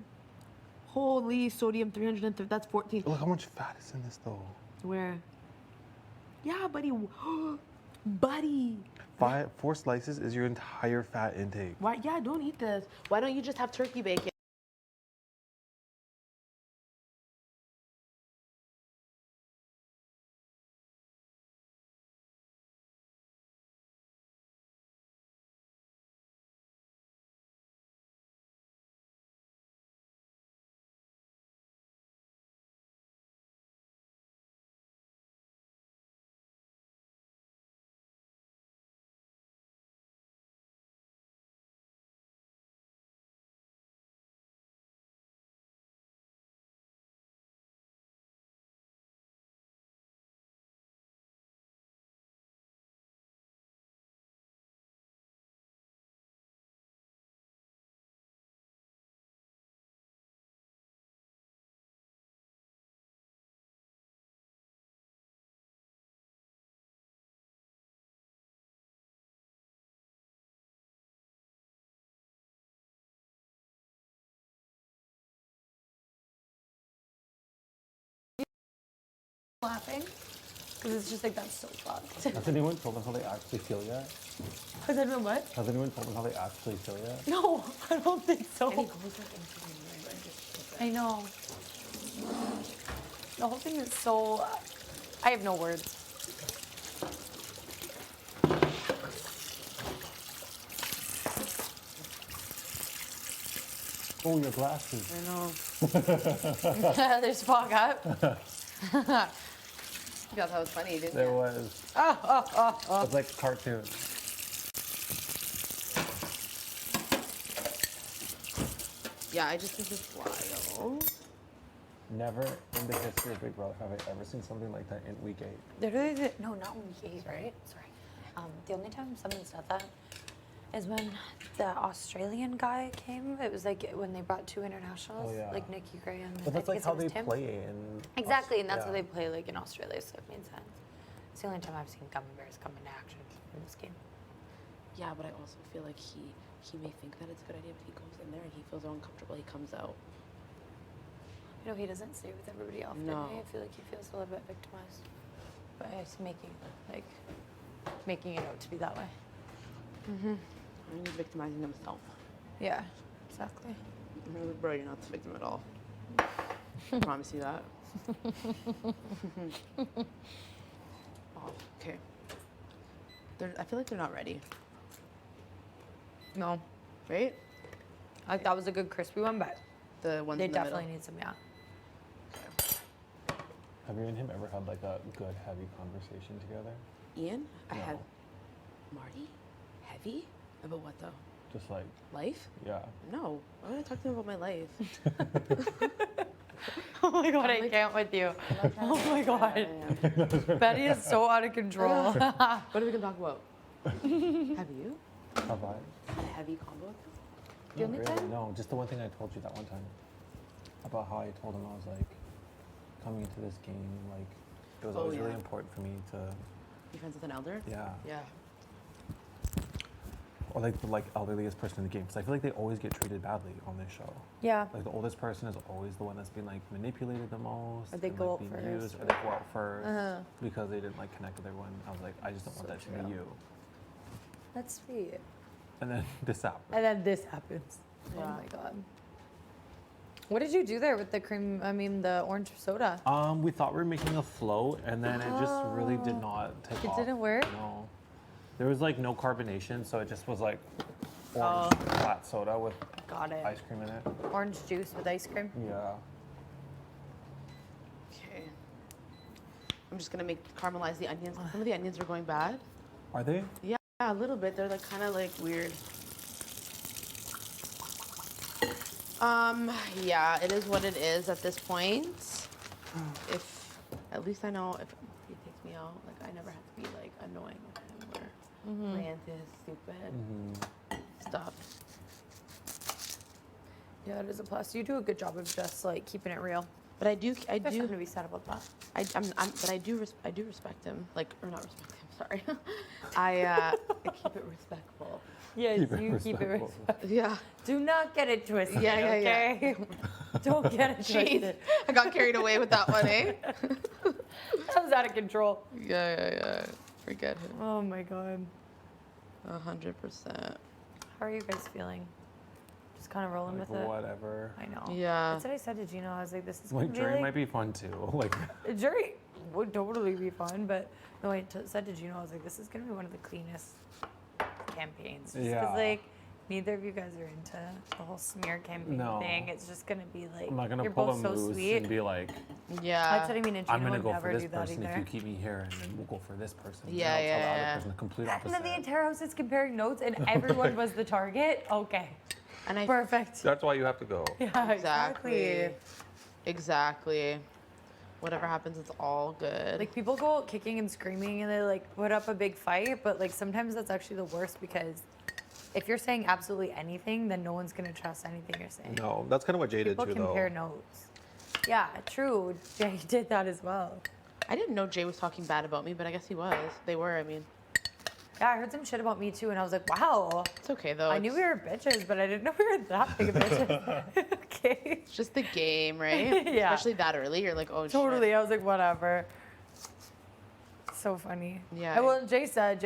Holy sodium 330. That's 14. Look how much fat is in this though. Where? Yeah, buddy. Buddy. 4 slices is your entire fat intake. Why? Yeah, don't eat this. Why don't you just have turkey bacon? Laughing because it's just like that's so fucked. Has anyone told us how they actually feel yet? Has anyone what? Has anyone told us how they actually feel yet? No, I don't think so. And he goes like into the mirror and just. I know. The whole thing is so. I have no words. Oh, your glasses. I know. There's fog up. You thought that was funny, didn't There you? was. It's like a cartoon. Yeah, I just think it's wild. Never in the history of Big Brother have I ever seen something like that in week 8. Literally, no, not week 8, right? Sorry. The only time someone said that is when the Australian guy came. It was like when they brought 2 internationals, Oh, yeah. like Nikki Gray and But that's I like think how it was they Tim. play in. Exactly, and that's how yeah. they play like in Australia, so it made sense. It's the only time I've seen gummy bears come into action in this game. Yeah, but I also feel like he may think that it's a good idea, but he goes in there and he feels uncomfortable. He comes out. You know, he doesn't stay with everybody often. No. I feel like he feels a little bit victimized. But it's making it out to be that way. Mm-hmm. I think he's victimizing himself. Yeah, exactly. Bro, you're not the victim at all. I promise you that. Oh, okay. I feel like they're not ready, No, right? like that was a good crispy one, but The ones they in the definitely middle. need some, yeah. Have you and him ever had like a good heavy conversation together? Ian, I No. had Marty. Heavy? About what though? Just like, Life? yeah. No. Why would I talk to him about my life? Oh my god, I can't with you. Oh my god. Betty is so out of control. What are we gonna talk about? Have you Have I? had a heavy combo? The only Not really, time? no, just the one thing I told you that one time. About how I told him I was like, coming into this game, like, it was Oh, always really yeah. important for me to, You friends with an elder? yeah. Yeah. Or like the elderliest person in the game. Because I feel like they always get treated badly on this show. Yeah. Like the oldest person is always the one that's been like manipulated the most. Or they and, go like, out being first. used, or they go out first Uh-huh. because they didn't like connect with everyone. I was like, I just don't want So that to true. be you. That's sweet. And then this happened. And then this happens. Oh Yeah. my god. What did you do there with the the orange soda? We thought we were making a float, and then it just really did not take It off. didn't work? No. There was like no carbonation, so it just was like orange flat soda with Got it. ice cream in it. Orange juice with ice cream. Yeah. Okay. I'm just gonna caramelize the onions. Some of the onions are going bad. Are they? Yeah, a little bit. They're like kind of like weird. Yeah, it is what it is at this point. If at least I know if he takes me out, like I never have to be like annoying with him or ranted, stupid stuff. Yeah, it is a plus. You do a good job of just like keeping it real. But I do, There's something to be said about that. but I do respect him. Like, or not respect him. Sorry, I keep it respectful. Yes, Keep it you keep it respectful. respectful. Yeah. Do not get it twisted. Yeah, yeah, yeah. okay? Don't get it Jeez, twisted. I got carried away with that one, eh? That was out of control. Yeah. Forget him. Oh my god. 100%. How are you guys feeling? Just kind of rolling Like with it. whatever. I know. Yeah. That's what I said to Gino. I was like, this is Like gonna be jury like, might be fun too. Like a jury would totally be fun, but no, I said to Gino, I was like, this is gonna be one of the cleanest campaigns. Just Yeah. because like neither of you guys are into the whole smear campaign No. thing. It's just gonna be like I'm not gonna you're pull both a so moose sweet. and be like, Yeah. That's what I mean, and Gino I'm gonna would go never for this do that person either. if you keep me here, and then we'll go for this person. Yeah, and I'll tell the yeah, other yeah. person the complete And opposite. then the entire house is comparing notes, and everyone was the target. Okay, And I perfect. That's why you have to go. Yeah, Exactly. Whatever happens, it's all good. Like people go out kicking and screaming and they like put up a big fight, but like sometimes that's actually the worst because if you're saying absolutely anything, then no one's gonna trust anything you're saying. No, that's kind of what Jay did People too, though. compare notes. Yeah, true. Jay did that as well. I didn't know Jay was talking bad about me, but I guess he was. They were, I mean. Yeah, I heard some shit about me too, and I was like, wow. It's okay though. I knew we were bitches, but I didn't know we were that big of bitches. Okay. It's just the game, right? Yeah. Especially that early. You're like, oh, Totally. shit. I was like, whatever. So funny. Yeah. And well, Jay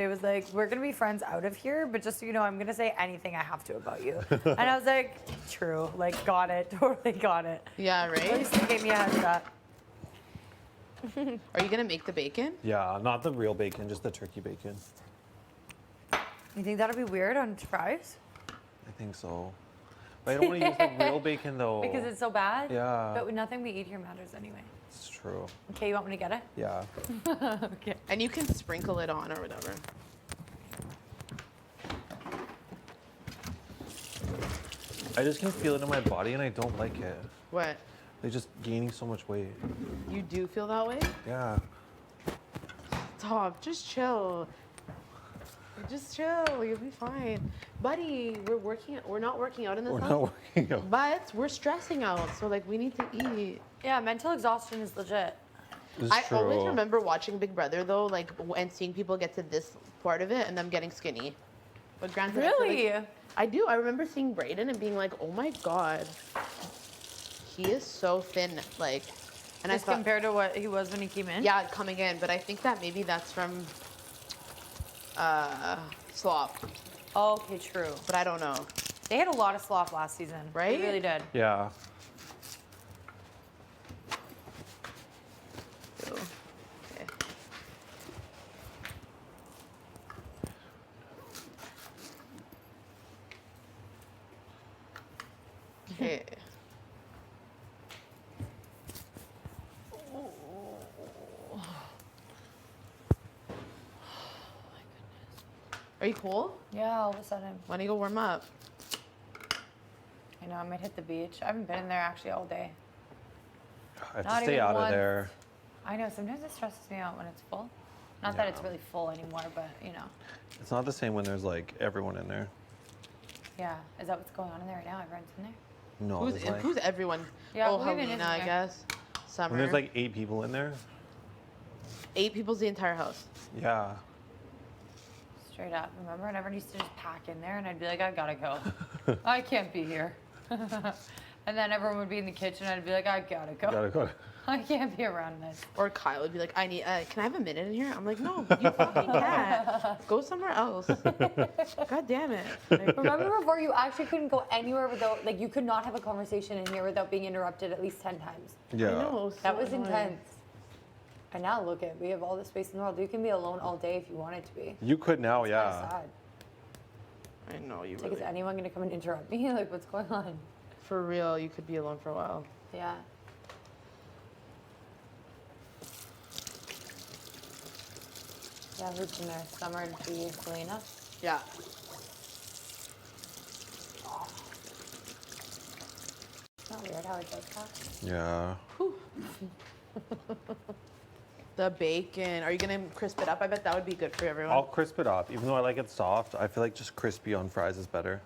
was like, we're going to be friends out of here, but just so you know, I'm going to say anything I have to about you. And I was like, true. Like, got it. Totally got it. Yeah, At right? least they gave me a heads up. Are you going to make the bacon? Yeah, not the real bacon, just the turkey bacon. You think that'll be weird on fries? I think so. But I don't want to use the real bacon though. Because it's so bad? Yeah. But nothing we eat here matters anyway. It's true. Okay, you want me to get it? Yeah. Okay. And you can sprinkle it on or whatever. I just can feel it in my body and I don't like it. What? They're just gaining so much weight. You do feel that way? Yeah. Stop. Just chill. Just chill. You'll be fine. Buddy, we're not working out in this We're house. not working out. But we're stressing out, so like we need to eat. Yeah, mental exhaustion is legit. It's I true. always remember watching Big Brother though, like and seeing people get to this part of it and them getting skinny. But granted, I feel like- Really? I do. I remember seeing Brayden and being like, oh my god, he is so thin. Like, and Just I thought, compared to what he was when he came in? yeah, coming in. But I think that maybe that's from slop. Oh, okay, true. But I don't know. They had a lot of slop last season. Right? They really did. Yeah. So, okay. Okay. Are you cool? Yeah, all of a sudden. Why don't you go warm up? I know, I might hit the beach. I haven't been in there actually all day. I have Not to stay even out of once. there. I know, sometimes it stresses me out when it's full. Not that it's Yeah. really full anymore, but you know. It's not the same when there's like everyone in there. Yeah, is that what's going on in there right now? Everyone's in there? No, Who's, there's like, who's everyone? Yeah, oh, who even is Helena, in I there? guess. Summer. when there's like 8 people in there. 8 people's the entire house. Yeah. Straight up. Remember, I never used to just pack in there and I'd be like, I gotta go. I can't be here. And then everyone would be in the kitchen and I'd be like, I gotta go. Gotta go. I can't be around this. Or Kyle would be like, I need, can I have a minute in here? I'm like, no, you fucking can't. Go somewhere else. God damn it. Like, Remember before you actually couldn't go anywhere without, like you could not have a conversation in here without being interrupted at least 10 times. Yeah. I know, so That was annoying. intense. And now look at, we have all the space in the world. You can be alone all day if you wanted to be. You could now, It's kinda yeah. sad. I know, you Like, really. is anyone gonna come and interrupt me? Like, what's going on? For real, you could be alone for a while. Yeah. Yeah, who's in there? Summer, G, Selena. Yeah. It's not weird how it does that. Yeah. The bacon. Are you gonna crisp it up? I bet that would be good for everyone. I'll crisp it up. Even though I like it soft, I feel like just crispy on fries is better.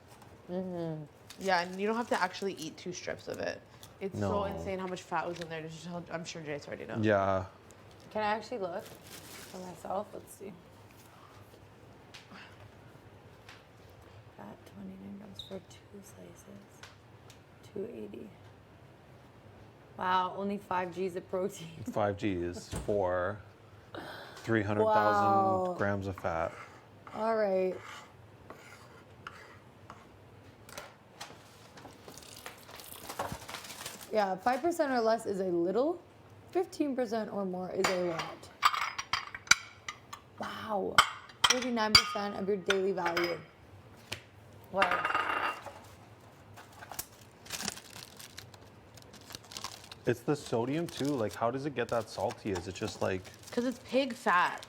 Yeah, and you don't have to actually eat 2 strips of it. It's so No. insane how much fat was in there. I'm sure Jace already knows. Yeah. Can I actually look for myself? Let's see. Fat 29 grams for 2 slices. 280. Wow, only 5 G's of protein. 5 G's for 300,000 Wow. grams of fat. All right. Yeah, 5% or less is a little. 15% or more is a lot. Wow. 39% of your daily value. Wow. It's the sodium too. Like, how does it get that salty? Is it just like Because it's pig fat.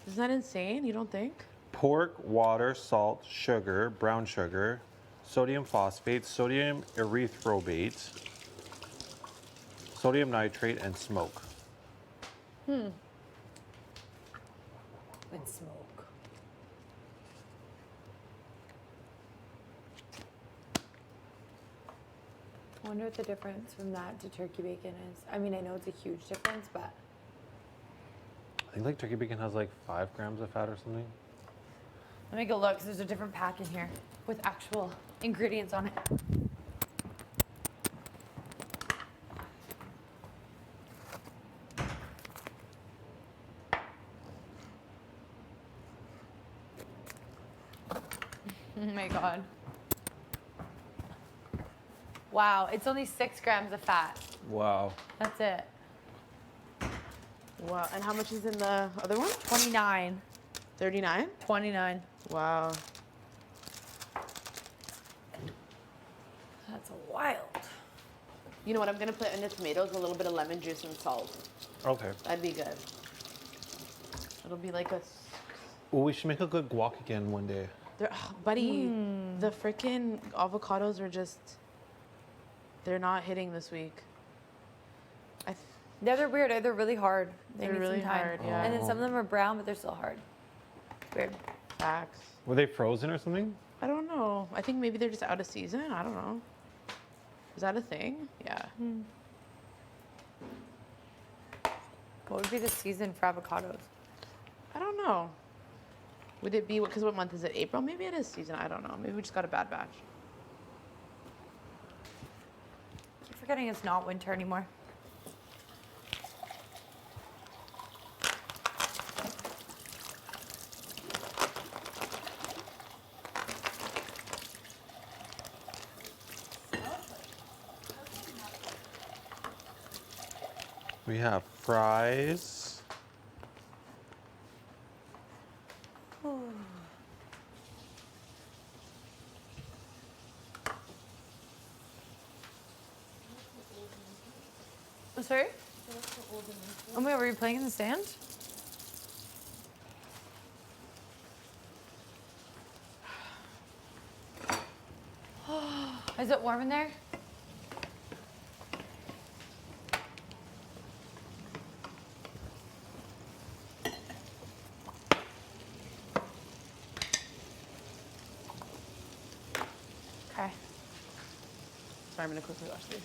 Isn't that insane? You don't think? pork, water, salt, sugar, brown sugar, sodium phosphate, sodium erythrobate, sodium nitrate, and smoke? And smoke. I wonder what the difference from that to turkey bacon is. I mean, I know it's a huge difference, but I think like turkey bacon has like 5 grams of fat or something. let me go look, 'cause there's a different pack in here with actual ingredients on it. Oh my God. Wow, it's only 6 grams of fat. Wow. That's it. Wow. And how much is in the other one? 29. 39? 29. Wow. That's wild. You know what? I'm gonna put in the tomatoes a little bit of lemon juice and salt. Okay. That'd be good. It'll be like a. Well, we should make a good guac again one day. Buddy, the freaking avocados are just. They're not hitting this week. Yeah, they're weird. They're really hard. They They're need really some time. hard, yeah. And then some of them are brown, but they're still hard. Weird. Facts. Were they frozen or something? I don't know. I think maybe they're just out of season. I don't know. Is that a thing? Yeah. What would be the season for avocados? I don't know. Would it be, because what month is it? April? Maybe it is season. I don't know. Maybe we just got a bad batch. I keep forgetting it's not winter anymore. We have fries. Sorry? Oh my god, were you playing in the stand? Is it warm in there? Okay. Sorry, I'm gonna quickly wash these.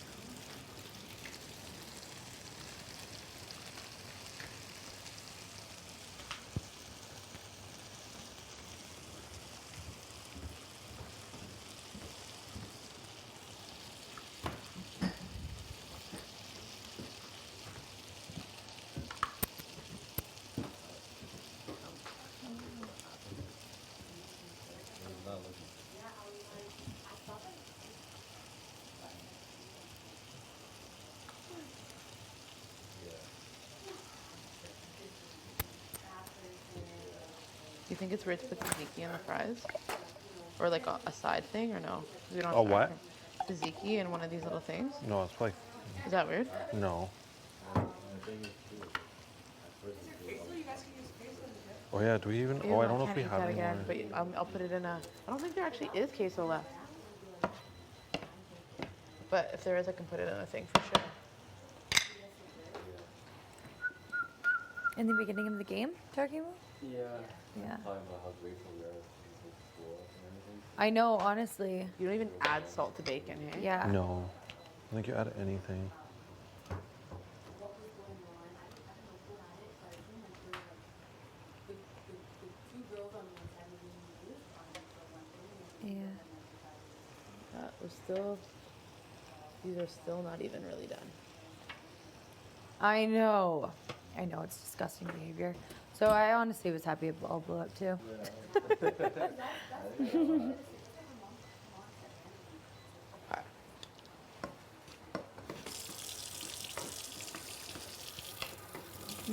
Do you think it's weird to put tzatziki in the fries? Or like a side thing, or no? 'Cause we don't A what? Tzatziki in one of these little things? No, it's like, Is that weird? no. Oh yeah, do we even? Ew, Oh, I don't know if can't we eat have that any more. again, but I'll put it in a... I don't think there actually is queso left. But if there is, I can put it in a thing for sure. In the beginning of the game, talking about? Yeah. Yeah. Talking about how grateful we are for school and everything. I know, honestly. You don't even add salt to bacon, hey? Yeah. No. I think you add anything. Yeah. That was still... These are still not even really done. I know. I know, it's disgusting behavior. So I honestly was happy it all blew up too.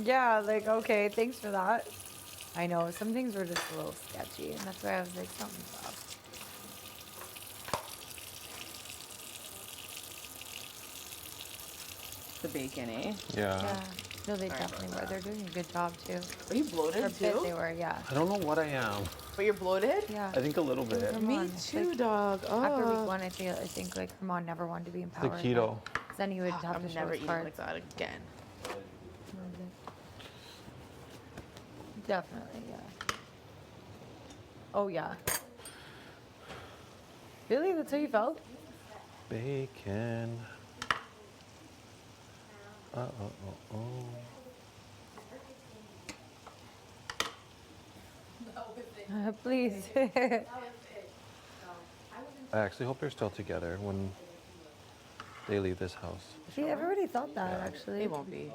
Yeah, like, okay, thanks for that. I know, some things were just a little sketchy, and that's why I was like, something's off. The bacon, eh? Yeah. Yeah. No, they definitely were. They're doing a good job too. Are you bloated For a bit too? they were, yeah. I don't know what I am. But you're bloated? Yeah. I think a little bit. Come Me on, too, like, dog. After Oh. week one, I think like Herman never wanted to be The empowered. keto. Then he would have I'm to show never his eating cards. like that again. Definitely, yeah. Oh yeah. Really? That's how you felt? Bacon. Please. I actually hope they're still together when they leave this house. See, everybody thought that actually. They won't be.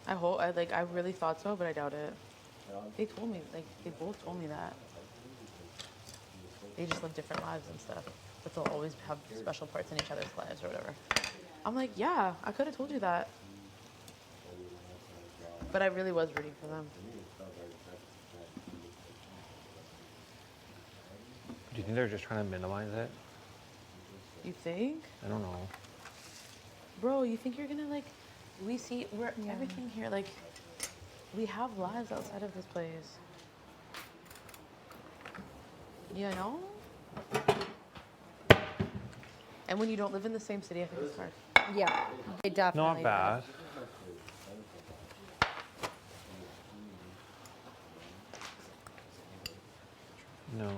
I hope. I really thought so, but I doubt it. They told me, like, they both told me that. They just live different lives and stuff, but they'll always have special parts in each other's lives or whatever. I'm like, yeah, I could have told you that. But I really was rooting for them. Do you think they're just trying to minimize it? You think? I don't know. Bro, you think you're gonna, like, we're everything here, like, we have lives outside of this place. You know? And when you don't live in the same city, I think it's hard. Yeah, they definitely. Not bad. No.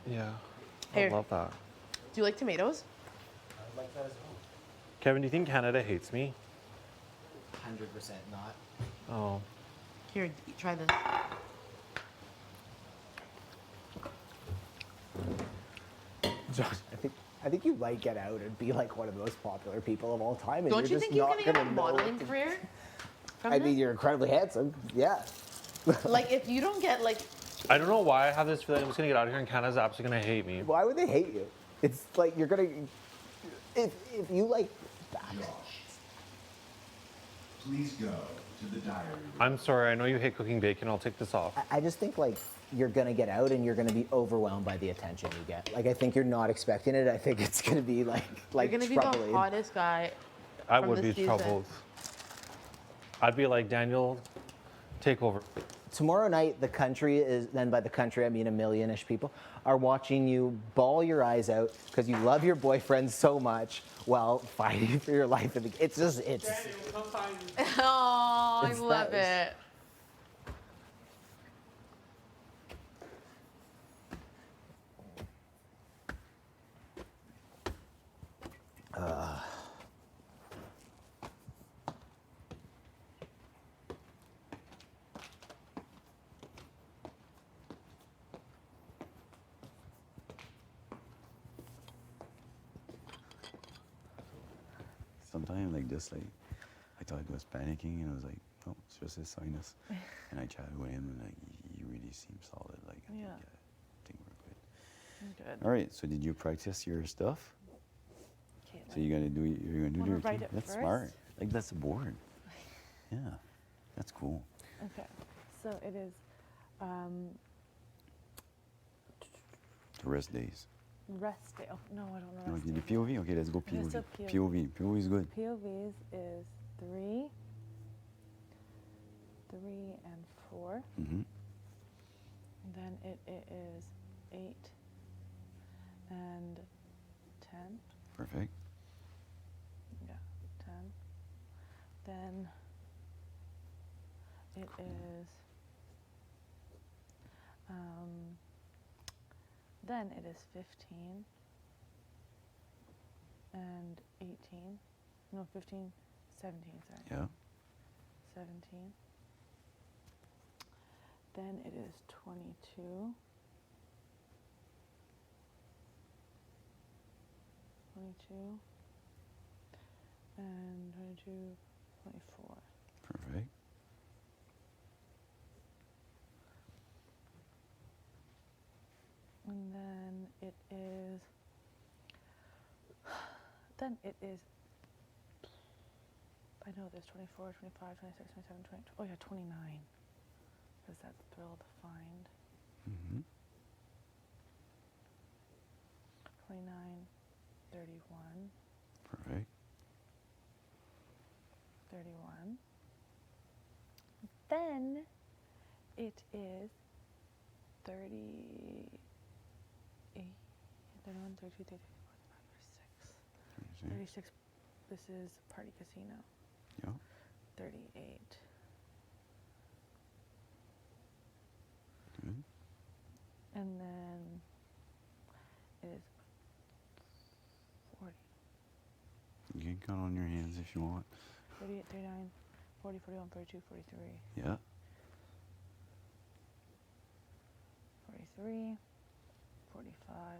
Yeah. Here. I love that. Do you like tomatoes? Kevin, do you think Canada hates me? not. Oh. Here, try this. Josh. I think you might get out and be like one of the most popular people of all time. And Don't you're you just think you're not gonna get a know modeling what to- career from I this? mean, you're incredibly handsome. Yeah. Like, if you don't get like, I don't know why I have this feeling I'm just gonna get out of here and Canada's absolutely gonna hate me. Why would they hate you? It's like you're gonna. If you like. Please go to the diary room. I'm sorry, I know you hate cooking bacon, I'll take this off. I just think like you're gonna get out and you're gonna be overwhelmed by the attention you get. Like I think you're not expecting it. I think it's gonna be like you're gonna be troubling. the hottest guy. I from would this be season. troubled. I'd be like, Daniel, take over. Tomorrow night, the country is, then by the country I mean a million-ish people, are watching you bawl your eyes out because you love your boyfriend so much while fighting for your life. It's just, it's. Oh, I It's love nice. it. Sometimes like this, like I thought I was panicking, and I was like, oh, it's just his sinus. And I chatted with him, and like he really seemed solid. Like I Yeah. think we're good. Good. All right. So did you practice your stuff? So you're gonna do Wanna your write thing? it That's first? smart. Like that's a board. Yeah, that's cool. Okay, so it is The rest days. rest day. Oh, no, I don't know. No, Rest the day. POV. Okay, let's go Let's POV. do POV. POV is good. POVs is 3, 3 and 4. Mm-hmm. Then it is 8 and 10. Perfect. Yeah, 10. Then it is then it is 15 and 18. No, 15, 17, sorry. Yeah. 17. Then it is 22. 22. And 22, 24. Perfect. And then it is, then it is, I know there's 24, 25, 26, 27, 28, oh yeah, 29. Because that's thrill to find. Mm-hmm. 29, 31, Perfect. 31. Then it is 38, 31, 32, 33, 34, 36. 36. This is Party Casino. Yeah. 38. Good. And then it is 40. You can count on your hands if you want. 38, 39, 40, 41, 42, 43. Yeah. 43, 45,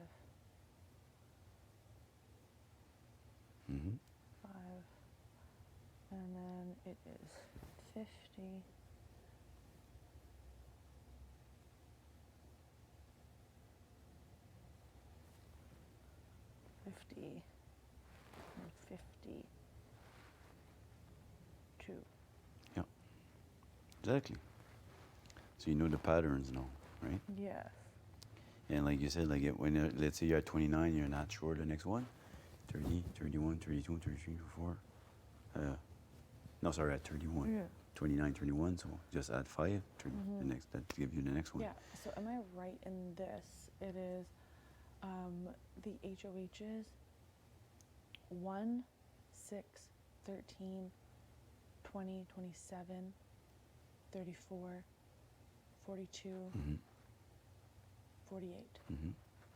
Mm-hmm. 5, and then it is 50, 50, and 52. Yeah. Exactly. So you know the patterns now, right? Yes. And like you said, like when let's say you're at 29, you're not sure the next one. 30, 31, 32, 33, 34. No, sorry, at 31. Yeah. 29, 31, so just add 5 to the next, that gives you the next one. Yeah, so am I right in this? It is the HOHs 1, 6, 13, 20, 27, 34, 42, Mm-hmm. 48. Mm-hmm.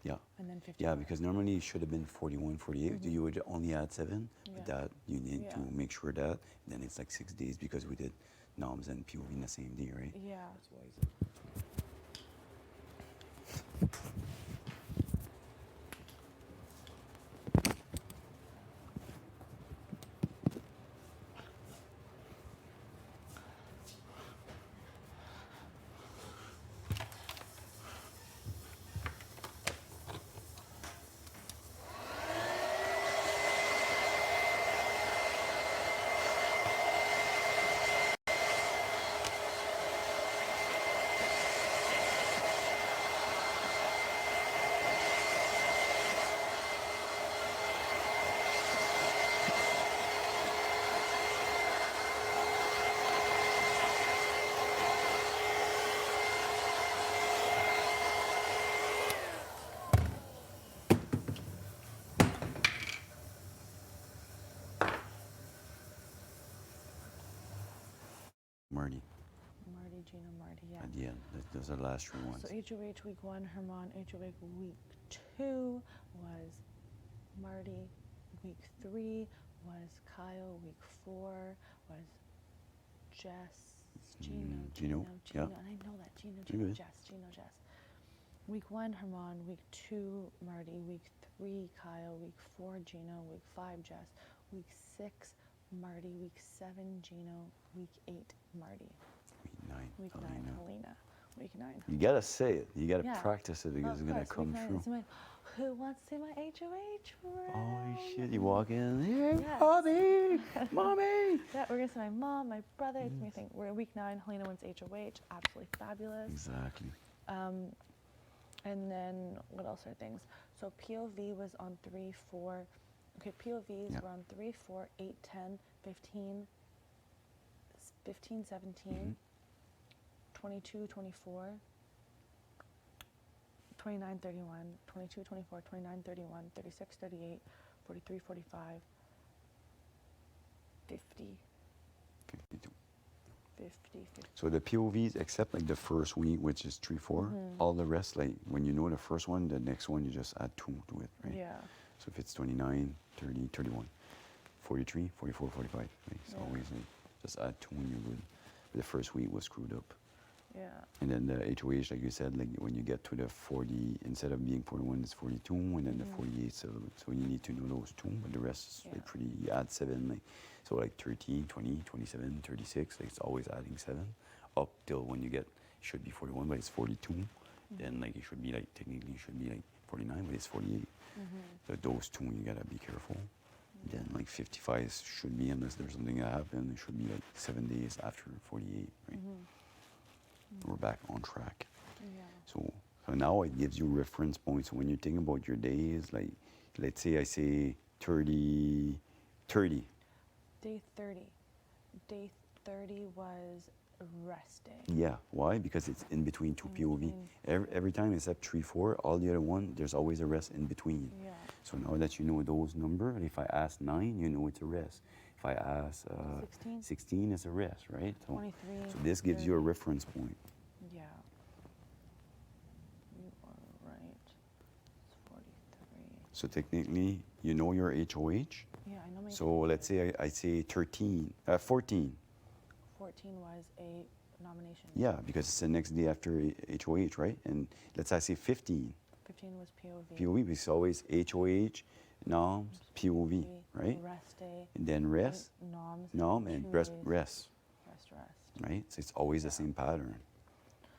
Yeah. And then 50. Yeah, because normally it should have been 41, 48. You would only add 7, Yeah. but that you need to Yeah. make sure that. Then it's like 6 days because we did noms and POV in the same day, right? Yeah. That's why it's Marty Marty, Gina, Marty, yeah. at the end. Those are the last 3 ones. So HOH week 1, Herman. HOH week 2 was Marty. Week 3 was Kyle. Week 4 was Jess. Gino, Gino, yeah. And I know that. Gino, You're good. Jess. Week 1, Herman. Week 2, Marty. Week 3, Kyle. Week 4, Gino. Week 5, Jess. Week 6, Marty. Week 7, Gino. Week 8, Marty. Week 9. Week 9, Helena. Week 9. You gotta say it. You gotta Yeah. practice it because it's gonna Week come 9 through. is who wants to see my HOH room? Oh shit! You walk in, hey, Yes. Bobby, mommy. Yeah, we're gonna see my mom, my brother. It's my thing. We're week 9. Helena wins HOH. Absolutely fabulous. Exactly. And then what else are things? So POV was on 3, 4. Okay, POVs Yeah. were on 3, 4, 8, 10, 15, 15, 17, 22, 24, 29, 31, 22, 24, 29, 31, 36, 38, 43, 45, 50, 52. 50. So the POVs, except like the first week, which is 3, 4, all the rest, like when you know the first one, the next one you just add 2 to it, right? Yeah. So if it's 29, 30, 31, 43, 44, 45, right? It's always like just add 2 and you're good. But the first week was screwed up. Yeah. And then the HOH, like you said, like when you get to the 40, instead of being 41, it's 42, and then the 48. So you need to know those 2, but the rest is like pretty. You add 7, like so like 13, 20, 27, 36. Like it's always adding 7 up till when you get should be 41, but it's 42. Then like it should be like technically it should be like 49, but it's 48. So those 2 you gotta be careful. Then like 55 should be, unless there's something that happened, it should be like 7 days after 48, right? We're back on track. Yeah. So now it gives you reference points. So when you think about your days, like let's say I say 30. Day 30. Day 30 was rest day. Yeah, why? Because it's in between 2 POV. Every time except 3, 4, all the other one, there's always a rest in between. Yeah. So now that you know those numbers, if I ask 9, you know it's a rest. If I ask 16 is a rest, right? So, 23. so this gives you a reference point. Yeah. You are right. It's 43. So technically, you know your HOH. Yeah, I know my. So let's say I say 14. 14 was a nomination. Yeah, because it's the next day after HOH, right? And let's say I say 15. 15 was POV. POV, it's always HOH, NOMS, POV, right? Rest day. And then rest, Noms. NOM, and 2 rest, days. rest, right? So it's always the same pattern.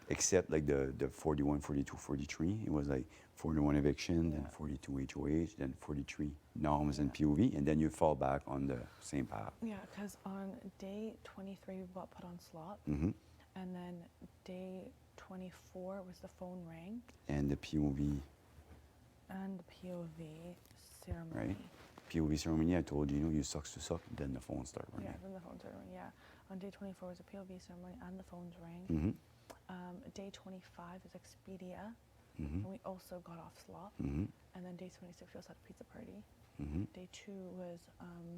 Except like the 41, 42, 43, it was like 41 eviction, then 42 HOH, then 43 NOMS and POV, and then you fall back on the same path. Yeah, because on day 23 we got put on slot, Mm-hmm. and then day 24 was the phone rang, And the POV, and the POV ceremony. right? POV ceremony, I told you, you sucks to suck, then the phone started ringing. Yeah, then the phone started ringing, yeah. On day 24 was a POV ceremony, and the phones rang. Mm-hmm. Day 25 is Expedia, Mm-hmm. and we also got off slot. Mm-hmm. And then day 26 we also had a pizza party. Mm-hmm. Day 2 was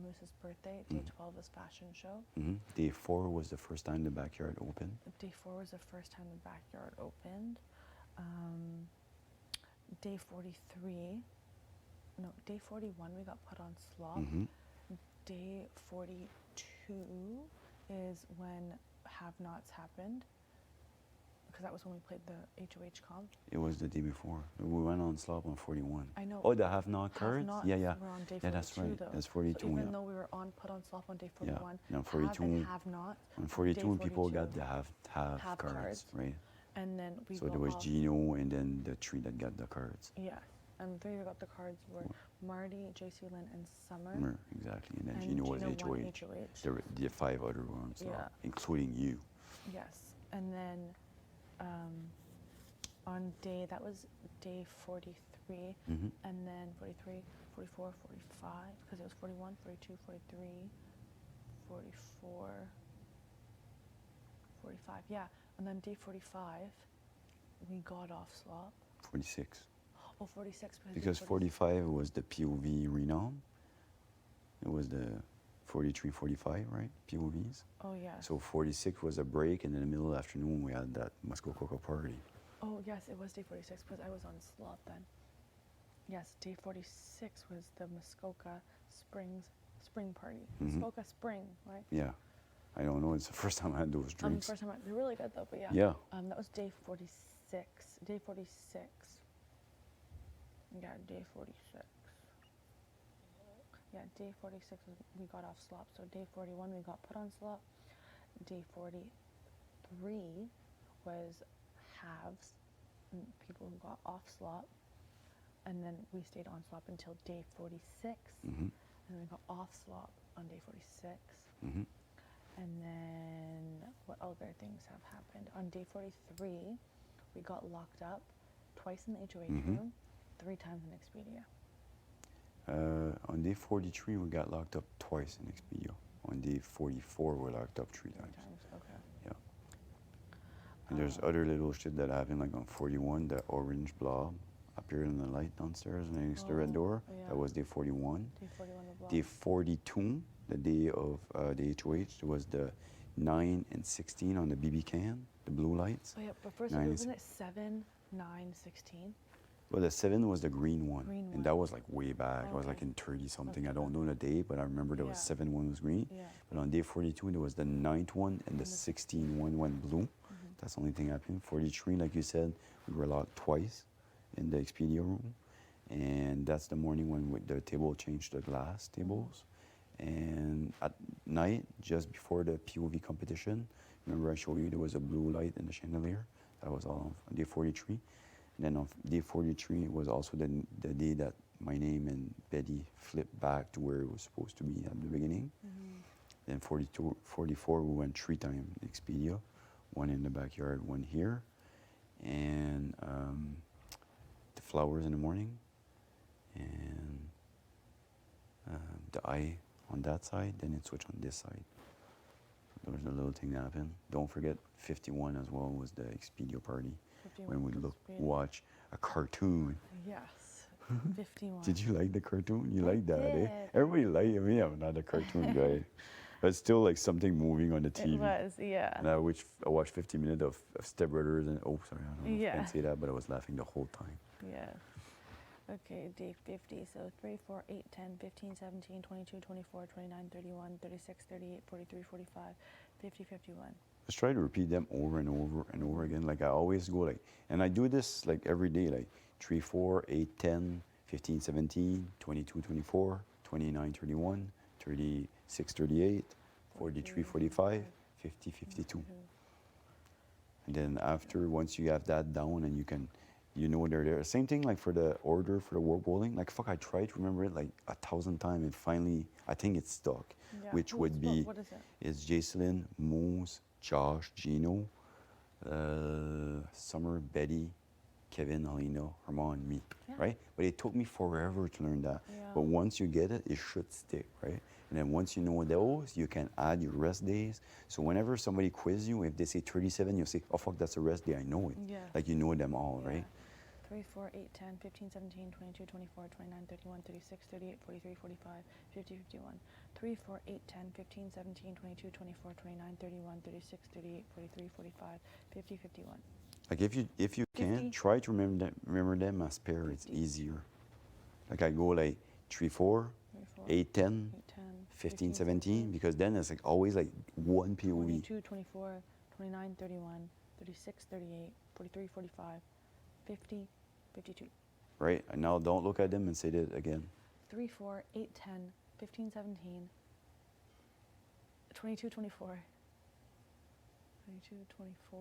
Moose's birthday. Day 12 was fashion show. Mm-hmm. Day 4 was the first time the backyard opened. Day 4 was the first time the backyard opened. day 43, no, day 41 we got put on slop. Mm-hmm. Day 42 is when have-nots happened, because that was when we played the HOH comp. It was the day before. We went on slop on 41. I know. Oh, the have-not cards? Have-nots Yeah, yeah. were on day 42, Yeah, that's right. though. That's 42, So even yeah. though we were put on slop on day Yeah, 41, no, have 42. and have-not. On 42, people 42. got the have Have cards, cards. right? And then we So got there was off. Gino and then the three that got the cards. Yeah, and the three that got the cards were Marty, JC Lynn, and Summer. Exactly. And then And Gino was Gino won HOH. HOH. There were the 5 other ones, Yeah. including you. Yes, and then on that was day 43, Mm-hmm. and then 43, 44, 45, because it was 41, 42, 43, 44, 45, yeah. And then day 45, we got off slop. 46. Oh, 46. Because 45 was the POV renown. It was the 43, 45, right? POVs. Oh, yeah. So 46 was a break, and in the middle of the afternoon we had that Moscow Cocoa party. Oh, yes, it was day 46 because I was on slop then. Yes, day 46 was the Muskoka spring party. Mhm. Muskoka spring, right? Yeah. I don't know. It's the first time I had those drinks. First time they're really good though, but yeah. Yeah. That was day 46. Day 46. Yeah, day 46. Yeah, day 46 we got off slop. So day 41 we got put on slop. Day 43 was halves, people who got off slop, and then we stayed on slop until day 46, Mm-hmm. and then we got off slop on day 46. Mm-hmm. And then what other things have happened? On day 43, we got locked up twice in the HOH Mhm. room, 3 times in Expedia. On day 43, we got locked up twice in Expedia. On day 44, we were locked up 3 times. Okay. Yeah. And there's other little shit that happened, like on 41, the orange blob appeared in the light downstairs next to the red door. yeah. That was day 41. Day 41 the block. Day 42, the day of the HOH, was the 9 and 16 on the BB can, the blue lights. Oh yeah, but first, 9 and wasn't it 7, 9, 16? Well, the 7 was the green one. Green one. And that was like way back. I was like Okay. in 30 something. Okay. I don't know the date, but I remember there was Yeah. 7 one was green. Yeah. But on day 42, there was the 9th one and the 16 one went blue. That's the only thing happened. 43, like you said, we were locked twice in the Expedia room. And that's the morning when the table changed to glass tables. And at night, just before the POV competition, remember I showed you there was a blue light in the chandelier? That was all on day 43. And then on day 43 was also the day that my name and Betty flipped back to where it was supposed to be at the beginning. Then 42, 44, we went 3 times in Expedia. 1 in the backyard, 1 here. And the flowers in the morning. And the eye on that side, then it switched on this side. There was a little thing that happened. Don't forget 51 as well was the Expedia party. 51 When we was Expedia. watch a cartoon. Yes, 51. Did you like the cartoon? You I liked that, eh? did. Everybody liked it. Me, I'm not a cartoon guy. But still like something moving on the TV. It was, yeah. And I watched 50 minutes of Step Brothers and, oh, sorry, I don't know if I Yeah. can say that, but I was laughing the whole time. Yeah. Okay, day 50. So 3, 4, 8, 10, 15, 17, 22, 24, 29, 31, 36, 38, 43, 45, 50, 51. Just try to repeat them over and over and over again. Like I always go like, and I do this like every day, like 3, 4, 8, 10, 15, 17, 22, 24, 29, 31, 36, 38, 43, 45, 50, 52. And then after, once you have that down and you know they're there. Same thing like for the order for the world bowling. Like fuck, I tried to remember it like 1,000 times and finally I think it's stuck. Yeah. Which would be, What is it? it's Jacelyn, Moose, Josh, Gino, Summer, Betty, Kevin, Alina, Herman, and me, Yeah. right? But it took me forever to learn that. Yeah. But once you get it, it should stick, right? And then once you know those, you can add your rest days. So whenever somebody quiz you, if they say 37, you'll say, oh fuck, that's a rest day, I know it. Yeah. Like you know them all, Yeah. right? 3, 4, 8, 10, 15, 17, 22, 24, 29, 31, 36, 38, 43, 45, 50, 51. 3, 4, 8, 10, 15, 17, 22, 24, 29, 31, 36, 38, 43, 45, 50, 51. Like if you can 50. try to remember them as pair, it's 50. easier. Like I go like 3 4, 8 10, 8, 10, 15 17, because then it's like always like one POV. 22, 24, 29, 31, 36, 38, 43, 45, 50, 52. Right? And now don't look at them and say that again. 3, 4, 8, 10, 15, 17, 22, 24, 22, 24,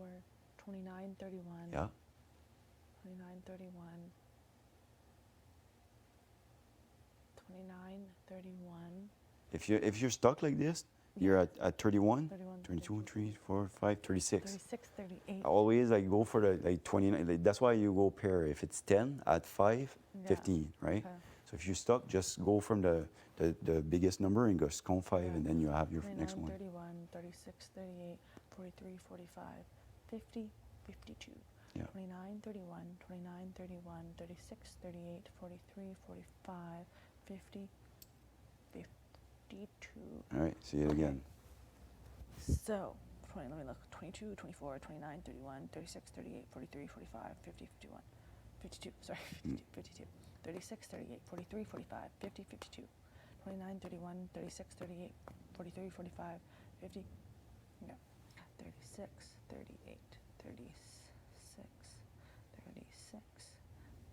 29, 31, Yeah. 29, 31, 29, 31, If you're stuck like this, you're at 31, 31, 22, 3 4 5, 36. 36, 38. Always like go for the like 29. Like, that's why you go pair. If it's 10 at 5, Yeah. 15, right? Okay. So if you're stuck, just go from the biggest number and go count 5, and then you have your 29, next one. 31, 36, 38, 43, 45, 50, 52. Yeah. 29, 31, 29, 31, 36, 38, 43, 45, 50, 52. All right, see it again. So, let me look. 22, 24, 29, 31, 36, 38, 43, 45, 50, 51. 52, sorry, 52. 36, 38, 43, 45, 50, 52. 29, 31, 36, 38, 43, 45, 50. Yeah. 36, 38, 36, 36,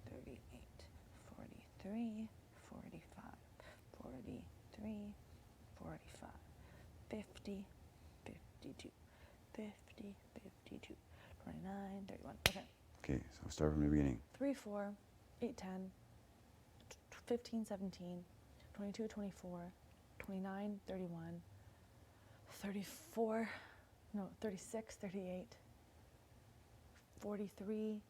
38, 43, 45, 43, 45, 50, 52, 50, 52, 29, 31. Okay. Okay, so start from the beginning. 3, 4, 8, 10, 15, 17, 22, 24, 29, 31, 34, no, 36, 38, 43,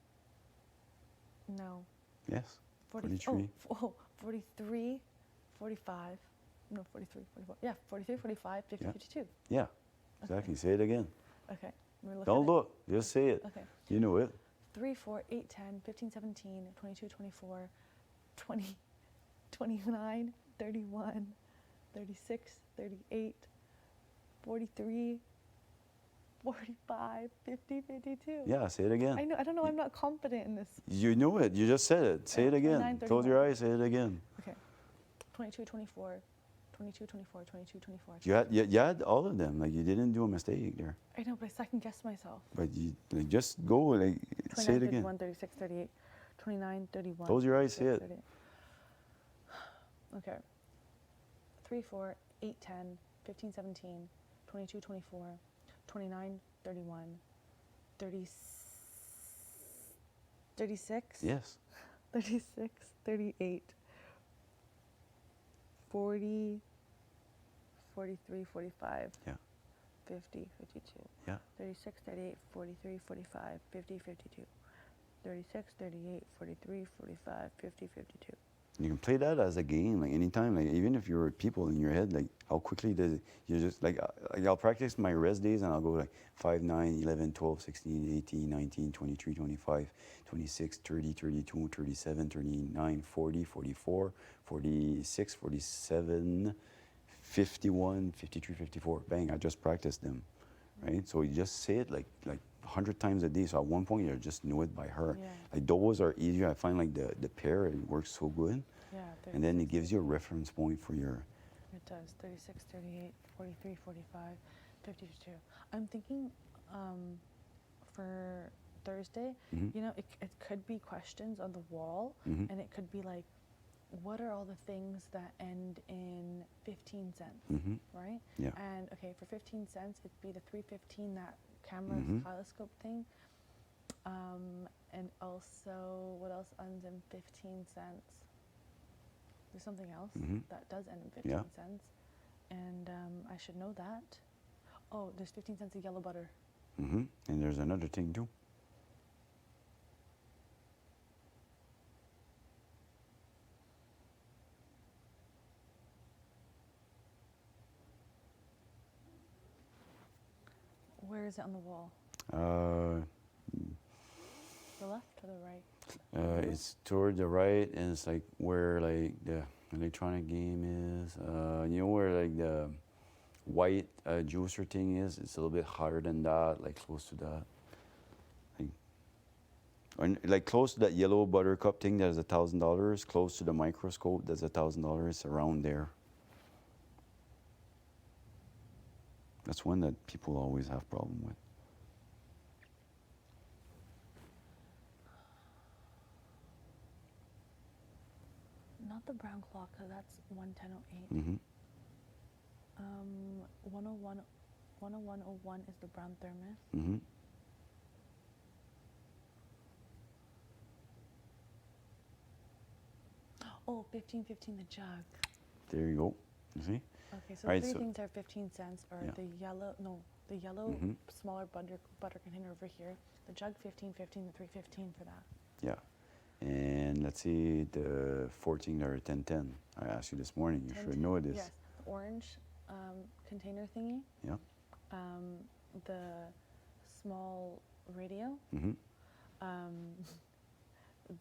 no. Yes. 43. 43. 43, 45, no, 43, 44. Yeah, 43, 45, 50, Yeah. 52. Yeah, exactly. Say it again. Okay. Don't look, just say it. Okay. You know it. 3, 4, 8, 10, 15, 17, 22, 24, 20, 29, 31, 36, 38, 43, 45, 50, 52. Yeah, say it again. I know. I don't know. I'm not confident in this. You know it. You just said it. Say it again. 29, Close your 31. eyes. Say it again. Okay. 22, 24, 22, 24, 22, 24. You had all of them. Like you didn't do a mistake there. I know, but I second guess myself. But you like, just go. Like say it 29, again. 31, 36, 38, 29, 31. Close your eyes. Say 36, it. 38. Okay. 3, 4, 8, 10, 15, 17, 22, 24, 29, 31, 30, 36. Yes. 36, 38, 40, 43, 45. Yeah. 50, 52. Yeah. 36, 38, 43, 45, 50, 52. 36, 38, 43, 45, 50, 52. You can play that as a game, like anytime, like even if you're people in your head, like how quickly does it, you just like I'll practice my rest days and I'll go like 5, 9, 11, 12, 16, 18, 19, 23, 25, 26, 30, 32, 37, 39, 40, 44, 46, 47, 51, 53, 54. Bang, I just practiced them, right? So you just say it like 100 times a day. So at one point you just know it by heart. Yeah. Like those are easier. I find like the pair, it works so good. Yeah. And then it gives you a reference point for your... It does. 36, 38, 43, 45, 52. I'm thinking for Thursday, you know, it could be questions on the wall, and it could be like, what are all the things that end in 15 cents, right? Yeah. And okay, for 15 cents, it'd be the 315, that camera telescope thing. And also, what else ends in 15 cents? There's something else that does end in 15 cents. And I should know that. Oh, there's 15 cents of yellow butter. And there's another thing too. Where is it on the wall? The left or the right? It's toward the right, and it's like where like the electronic game is. You know where like the white juicer thing is? It's a little bit higher than that, like close to that. Like like close to that yellow buttercup thing, that's $1,000. Close to the microscope, that's $1,000. Around there. That's one that people always have problem with. Not the brown clock, 'cause that's 110.08. Mm-hmm. 101.01 is the brown thermos. Mm-hmm. Oh, 15.15 the jug. There you go. You see? Okay, so Right, three so- things are 15 cents, or Yeah. the yellow Mhm. smaller butter container over here. The jug 15.15, the 3.15 for that. Yeah. And let's see the 14 or 1010. I asked you this morning. You 10, should know this. Yes, the orange container thingy. Yeah. The small radio. Mm-hmm.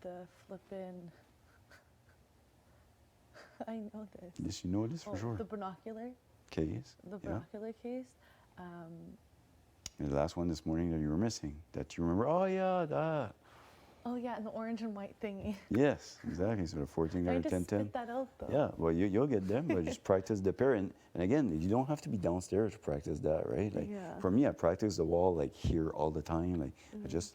The flippin'. I know this. Yes, you know this for sure. The binocular. Case. The Yeah. binocular case. And the last one this morning that you were missing, that you remember. Oh yeah, that. Oh yeah, and the orange and white thingy. Yes, exactly. So the 14 I or just 1010. spit that out though. Yeah, well, you'll get them, but just practice the pair. And again, you don't have to be downstairs to practice that, right? Like Yeah. for me, I practice the wall like here all the time. Like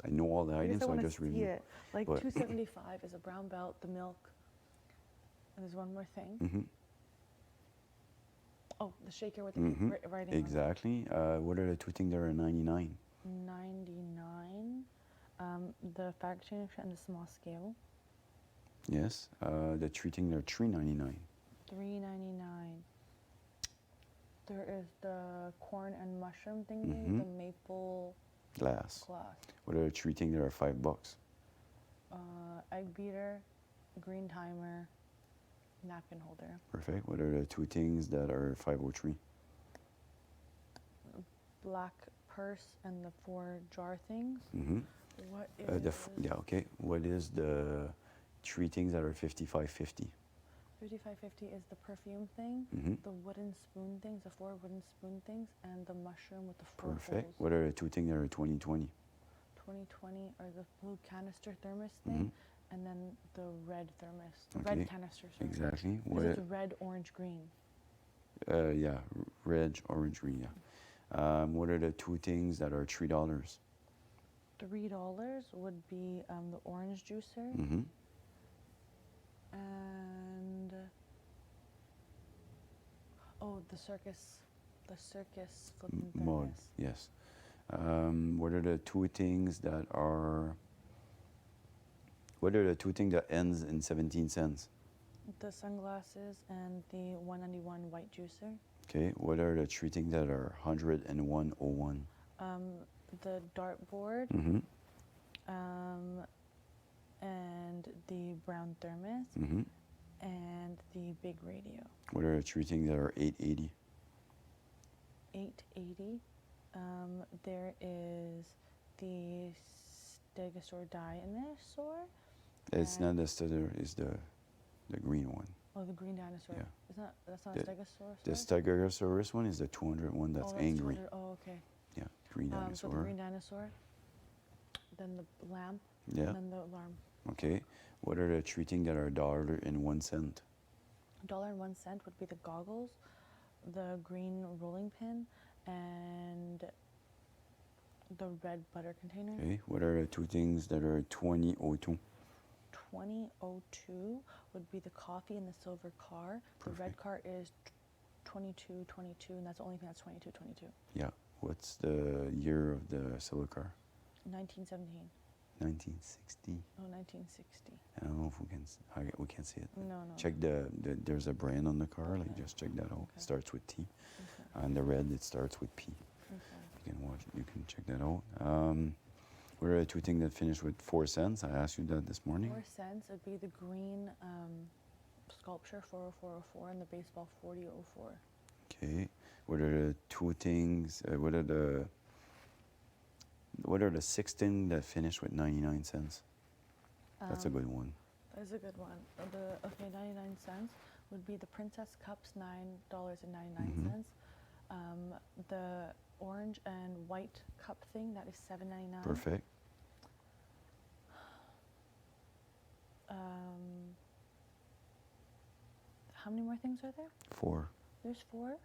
I know all the I guess items, I so I want to just see review. it. Like But- 275 is a brown belt, the milk. And there's one more thing. Mm-hmm. Oh, the shaker with the Mm-hmm. writing on it. Exactly. What are the two things that are 99? 99. The fracture and the small scale. Yes. The three things are 399. 3.99. There is the corn and mushroom thingy, Mhm. the maple Glass. glass. What are the three things that are $5? Egg beater, green timer, napkin holder. Perfect. What are the two things that are 503? Black purse and the 4 jar things. Mm-hmm. What is Yeah. Okay. What is the three things that are 55.50? 55.50 is the perfume thing, Mm-hmm. the wooden spoon things, the 4 wooden spoon things, and the mushroom with the 4 Perfect. holes. What are the two things that are 2020? 2020 are the blue canister thermos thing, Mm-hmm. and then the red thermos, Okay. red canister. Sorry. Exactly. Because it's red, orange, green. Yeah. Red, orange, green. Yeah. What are the two things that are $3? $3 would be the orange juicer Mm-hmm. and the circus flipping Mug. thermos. Yes. What are the two things that are? What are the two things that ends in 17 cents? The sunglasses and the 191 white juicer. Okay. What are the three things that are 101.01? The dartboard, Mm-hmm. and the brown thermos, Mm-hmm. and the big radio. What are the three things that are 880? 880. There is the Stegosaur dinosaur. It's not the stutter. It's the green one. Oh, the green dinosaur. Yeah. That's not The- a Stegosaurus. The right? Stegosaurus one is the 200 one that's angry. 200. Oh, okay. Yeah. Green So the dinosaur. green dinosaur, then the lamp, Yeah. and then the alarm. Okay. What are the three things that are $1.01? $1.01 would be the goggles, the green rolling pin, and the red butter container. Okay. What are the two things that are 20.02? 2002 would be the coffee and the silver car. The red Perfect. car is 2222, and that's the only thing that's 2222. Yeah. What's the year of the silver car? 1917. 1960. Oh, 1960. I don't know if we can. We can't see it. No. Check there's a brand on the car. Like just check that out. Okay. It starts with T. Okay. On the red, it starts with P. Okay. You can watch. You can check that out. What are the two things that finish with 4 cents? I asked you that this morning. 4 cents would be the green sculpture 40404 and the baseball 4004. Okay. What are the two things? What are the 6 things that finish with 99 cents? That's a good one. That is a good one. 99 cents would be the princess cups, $9.99. The orange and white cup thing, that is $7.99. Perfect. how many more things are there? 4. There's 4?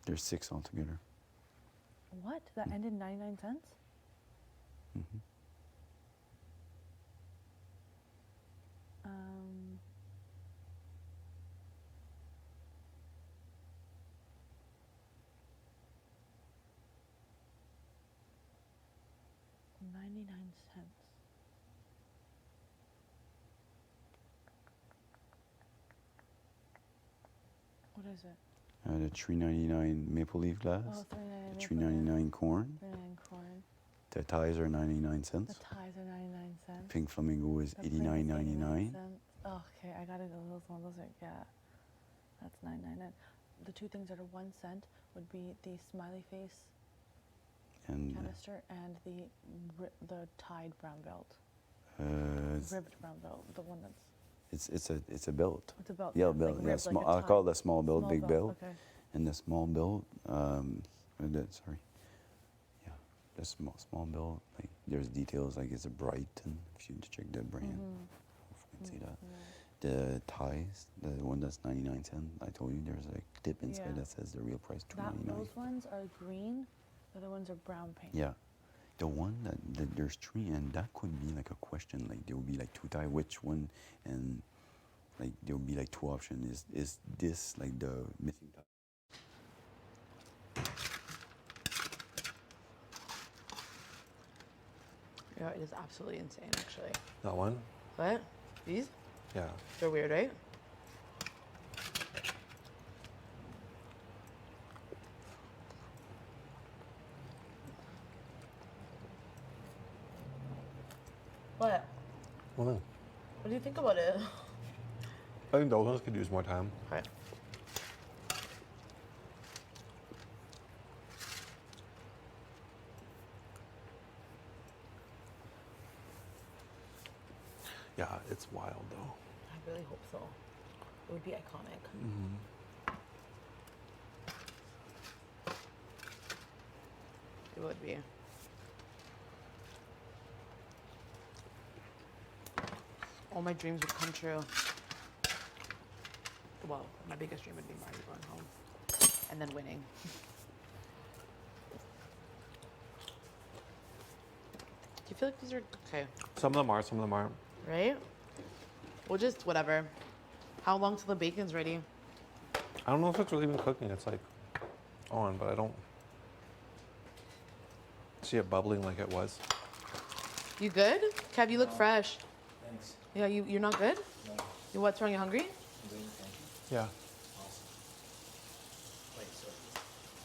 There's 6 altogether. What? That ended 99 cents? Hmm. Um, $0.99. What is it? The $3.99 maple leaf glass. Oh, $3.99 The $3.99 corn. $3.99 corn. The ties are 99 The cents. ties are 99 cents. Pink flamingo is The plain is 89.99. cents. Oh, okay, I got it. Those ones. Those are, yeah. That's 9.99. The 2 things that are 1 cent would be the smiley face And canister and the tied brown belt. it's, Ribbed brown belt. The one that's. it's a belt. It's a belt. Yeah, yeah, belt. like Yeah, ribbed, small. like a I call tie. it a small belt, Small big belt. Okay. And the small belt, sorry. Yeah, the small belt. Like there's details like it's a Brighton. If you check the brand, you can see that. Yeah. The ties, the one that's 99 cents. I told you there's a clip inside Yeah. that says the real price $2.99. Those ones are green. The other ones are brown paint. Yeah. The one that there's 3, and that could be like a question. Like there will be like 2 tie, which one, and like there will be like 2 options. Is this like the missing tie? Yeah, it is absolutely insane, actually. That one? What? These? Yeah. They're weird, right? What? Well, no. What do you think about it? I think those ones could use more time. Okay. Yeah, it's wild though. I really hope so. It would be iconic. It would be. All my dreams would come true. Well, my biggest dream would be Marty going home and then winning. Do you feel like these are okay? Some of them are, some of them aren't. Right? Well, just whatever. How long till the bacon's ready? I don't know if it's really even cooking. It's like on, but I don't see it bubbling like it was. You good? Kev, you look fresh. Thanks. Yeah, you're not good? No. You what's wrong? You hungry? I'm doing thank you. Yeah. Awesome. Wait, so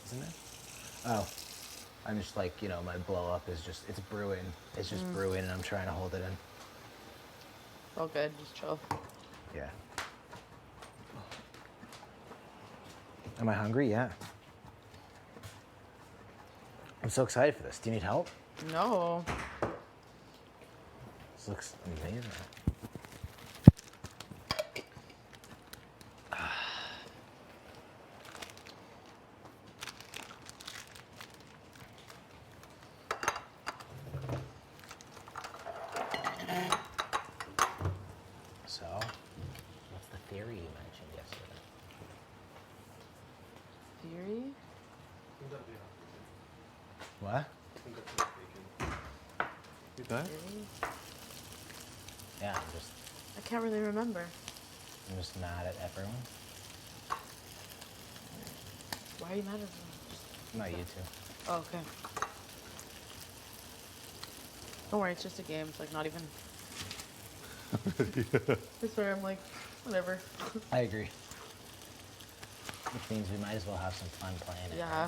Isn't it? Oh. I'm just like, you know, my blow up is just, it's brewing. It's just brewing and I'm trying to hold it in. All good. Just chill. Yeah. Am I hungry? Yeah. I'm so excited for this. Do you need help? No. This looks amazing. So, what's the theory you mentioned yesterday? Theory? What? You good? Theory? Yeah, I can't really remember. I'm just mad at everyone. Why are you mad at me? Not you two. Oh, okay. Don't worry, it's just a game. It's like not even. I swear, I'm like, whatever. I agree. Which means we might as well have some fun playing it. Yeah.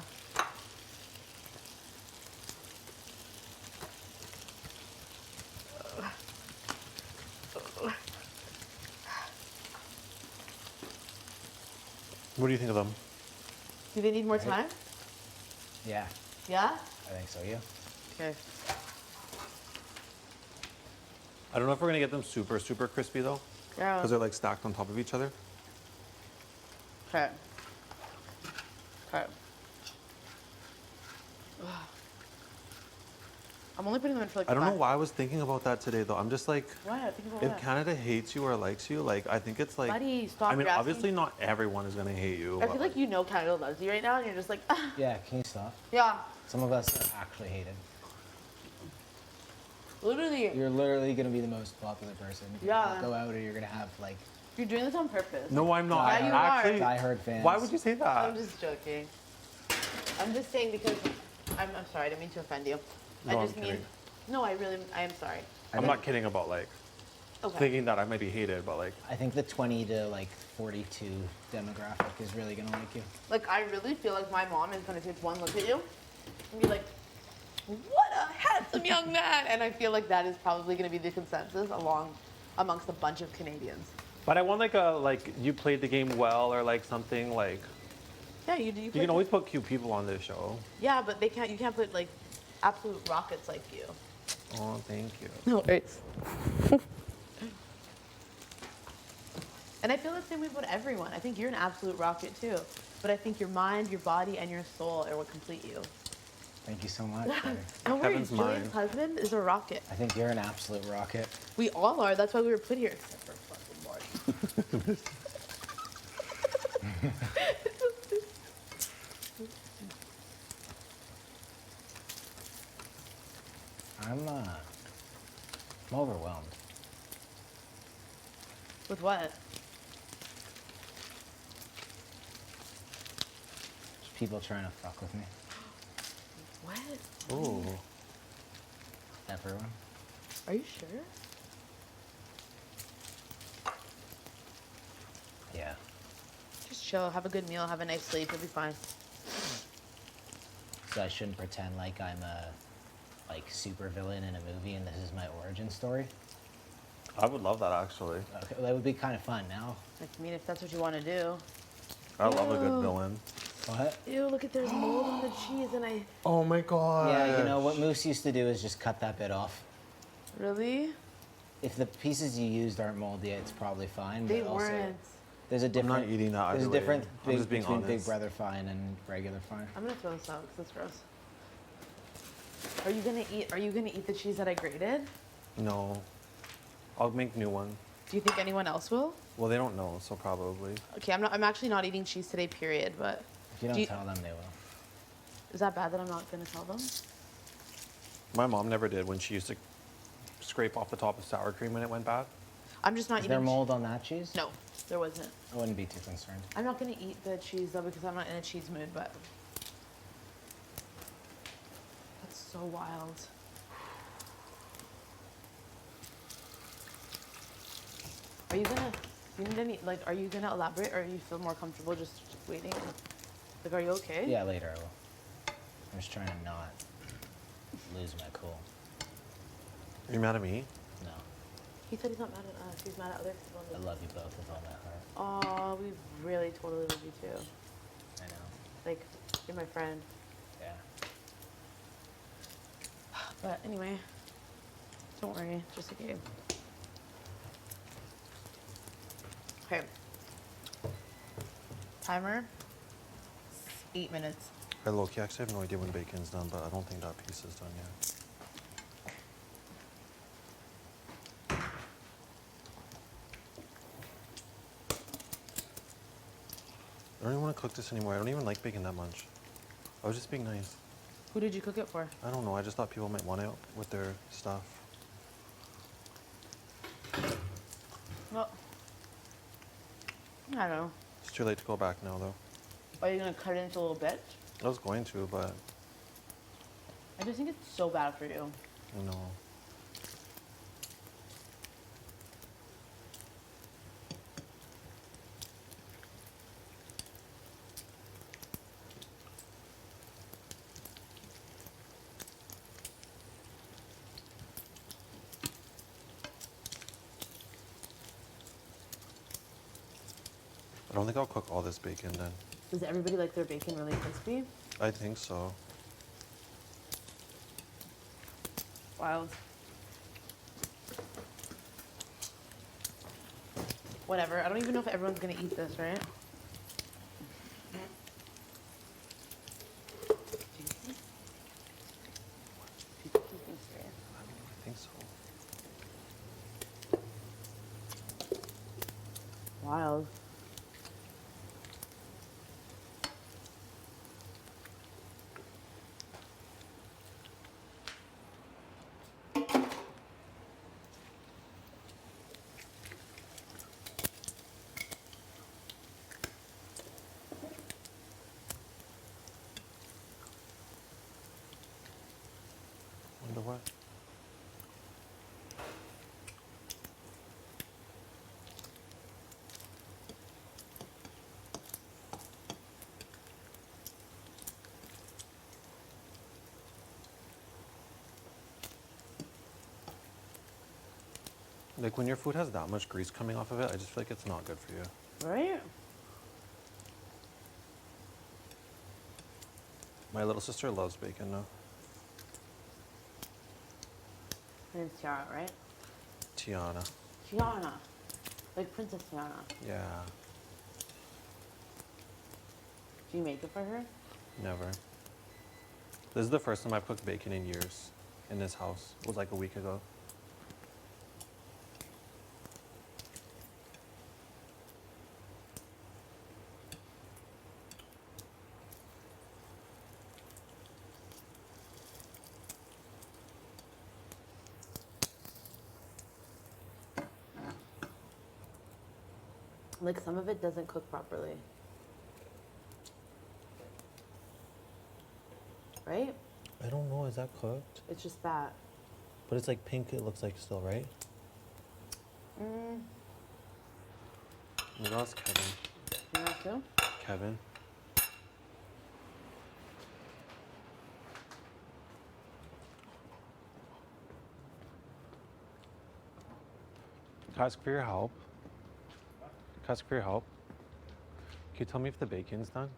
What do you think of them? Do they need more Right. time? Yeah, Yeah? I think so. You? Okay. I don't know if we're gonna get them super, super crispy though, Yeah. because they're like stacked on top of each other. Okay. Okay. I'm only putting them in for like I don't know 5. why I was thinking about that today though. I'm just like, What? Think about if what? Canada hates you or likes you, like I think it's like. Buddy, stop I mean, grasping. obviously not everyone is gonna hate you. I but, feel like you know Canada loves you right now, and you're just like, ah. Yeah, can you stop? Yeah, Some of us are actually hated. literally. You're literally gonna be the most popular person. Yeah. Go out or you're gonna have like You're doing this on purpose. No, I'm not. Yeah, you are. Actually, diehard fans. why would you say that? I'm just joking. I'm just saying because I'm sorry. I didn't mean to offend you. No, I I'm just mean. kidding. No, I am sorry. I'm not kidding about like Okay. thinking that I might be hated, but like I think the 20 to like 42 demographic is really gonna like you. Like, I really feel like my mom is gonna take one look at you and be like, "What a handsome young man!" And I feel like that is probably gonna be the consensus amongst a bunch of Canadians. But I want like you played the game well or like something like Yeah, you do. you can always put cute people on this show. Yeah, but they can't. You can't put like absolute rockets like you. Oh, thank you. No, it's. And I feel the same way about everyone. I think you're an absolute rocket too. But I think your mind, your body, and your soul are what complete you. Thank you so much. Buddy. Don't worry, Kevin's Julian's mine. husband is a rocket. I think you're an absolute rocket. We all are. That's why we were put here. Except for fucking Marty. I'm overwhelmed. With what? Just people trying to fuck with me. What? Ooh. Everyone. Are you sure? Yeah. Just chill. Have a good meal. Have a nice sleep. You'll be fine. So I shouldn't pretend like I'm a super villain in a movie and this is my origin story. I would love that actually. Okay, that would be kind of fun now. I mean, if that's what you want to do. I love a Ew. good villain. What? Ew, look at there's mold on the cheese and I... Oh my god. Yeah, you know what Moose used to do is just cut that bit off. Really? If the pieces you used aren't moldy, it's probably fine. They but also, weren't. there's a different. not eating that There's a either way. difference I'm just being between Big honest. Brother fine and regular fine. I'm gonna throw this out because it's gross. Are you gonna eat the cheese that I grated? No. I'll make new one. Do you think anyone else will? Well, they don't know, so probably. Okay, I'm actually not eating cheese today, period, but If you don't Do you- tell them, they will. is that bad that I'm not gonna tell them? My mom never did when she used to scrape off the top of sour cream when it went bad. I'm just not Is eating there mold on that cheese? No, there wasn't. I wouldn't be too concerned. I'm not gonna eat the cheese though because I'm not in a cheese mood, but that's so wild. Are you gonna, you need any, like, are you gonna elaborate or you feel more comfortable just waiting? Like, are you okay? Yeah, later I will. I'm just trying to not lose my cool. Are you mad at me? No, He said he's not mad at us, he's mad at other people. I love you both with all my heart. Oh, we really totally love you too. I know. Like, you're my friend. Yeah. But anyway, don't worry, just a game. Okay. Timer. 8 minutes. I low-key actually have no idea when bacon's done, but I don't think that piece is done yet. I don't even want to cook this anymore. I don't even like bacon that much. I was just being nice. Who did you cook it for? I don't know. I just thought people might want it with their stuff. Well, I don't know. It's too late to go back now, though. Are you gonna cut it into little bits? I was going to, but I just think it's so bad for you. you know. I don't think I'll cook all this bacon then. Does everybody like their bacon really crispy? I think so. Wild. Whatever. I don't even know if everyone's gonna eat this, right? Wild. Wonder what? Like when your food has that much grease coming off of it, I just feel like it's not good for you. Right? My little sister loves bacon though. Her name's Tiara, right? Tiana. Tiana. Like Princess Tiana. Yeah. Do you make it for her? Never. This is the first time I've cooked bacon in years in this house. It was like a week ago. Like some of it doesn't cook properly. Right? I don't know, is that cooked? It's just that. But it's like pink, it looks like still, right? Maybe that's Kevin. You know too? Kevin. Can I ask for your help? Can I ask for your help? Can you tell me if the bacon's done?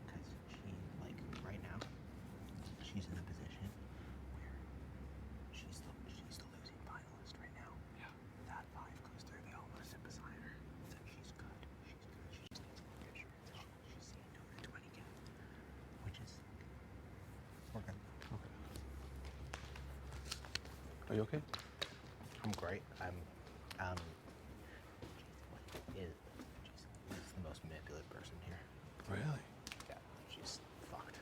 Because she, like, right now, she's in a position where she's the losing finalist right now. Yeah. That 5 goes through, they all want to sit beside her. So she's good. She's good. She just needs a little reassurance. She's seeing 220 again, which is, we're good. Okay. Are you okay? I'm great. She's the most manipulative person here. Really? Yeah, she's fucked.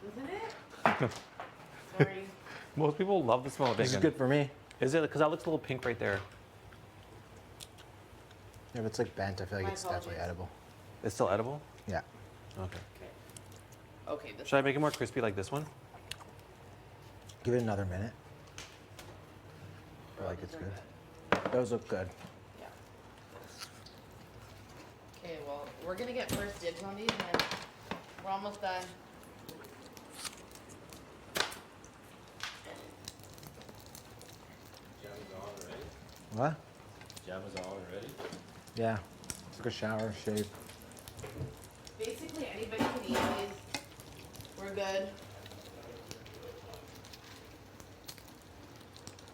Isn't it? Sorry. Most people love the smell of bacon. This is good for me. Is it? Because that looks a little pink right there. If it's like bent, I feel like My it's definitely apologies. edible. It's still edible? Yeah. Okay. Okay, this Should I make it more crispy like this one? Give it another minute. I feel like it's good. Those look good. Yeah. Okay, well, we're gonna get first dibs on these and then we're almost done. What? Jam is on already? Yeah. It's like a shower shape. Basically, anybody can eat these. We're good.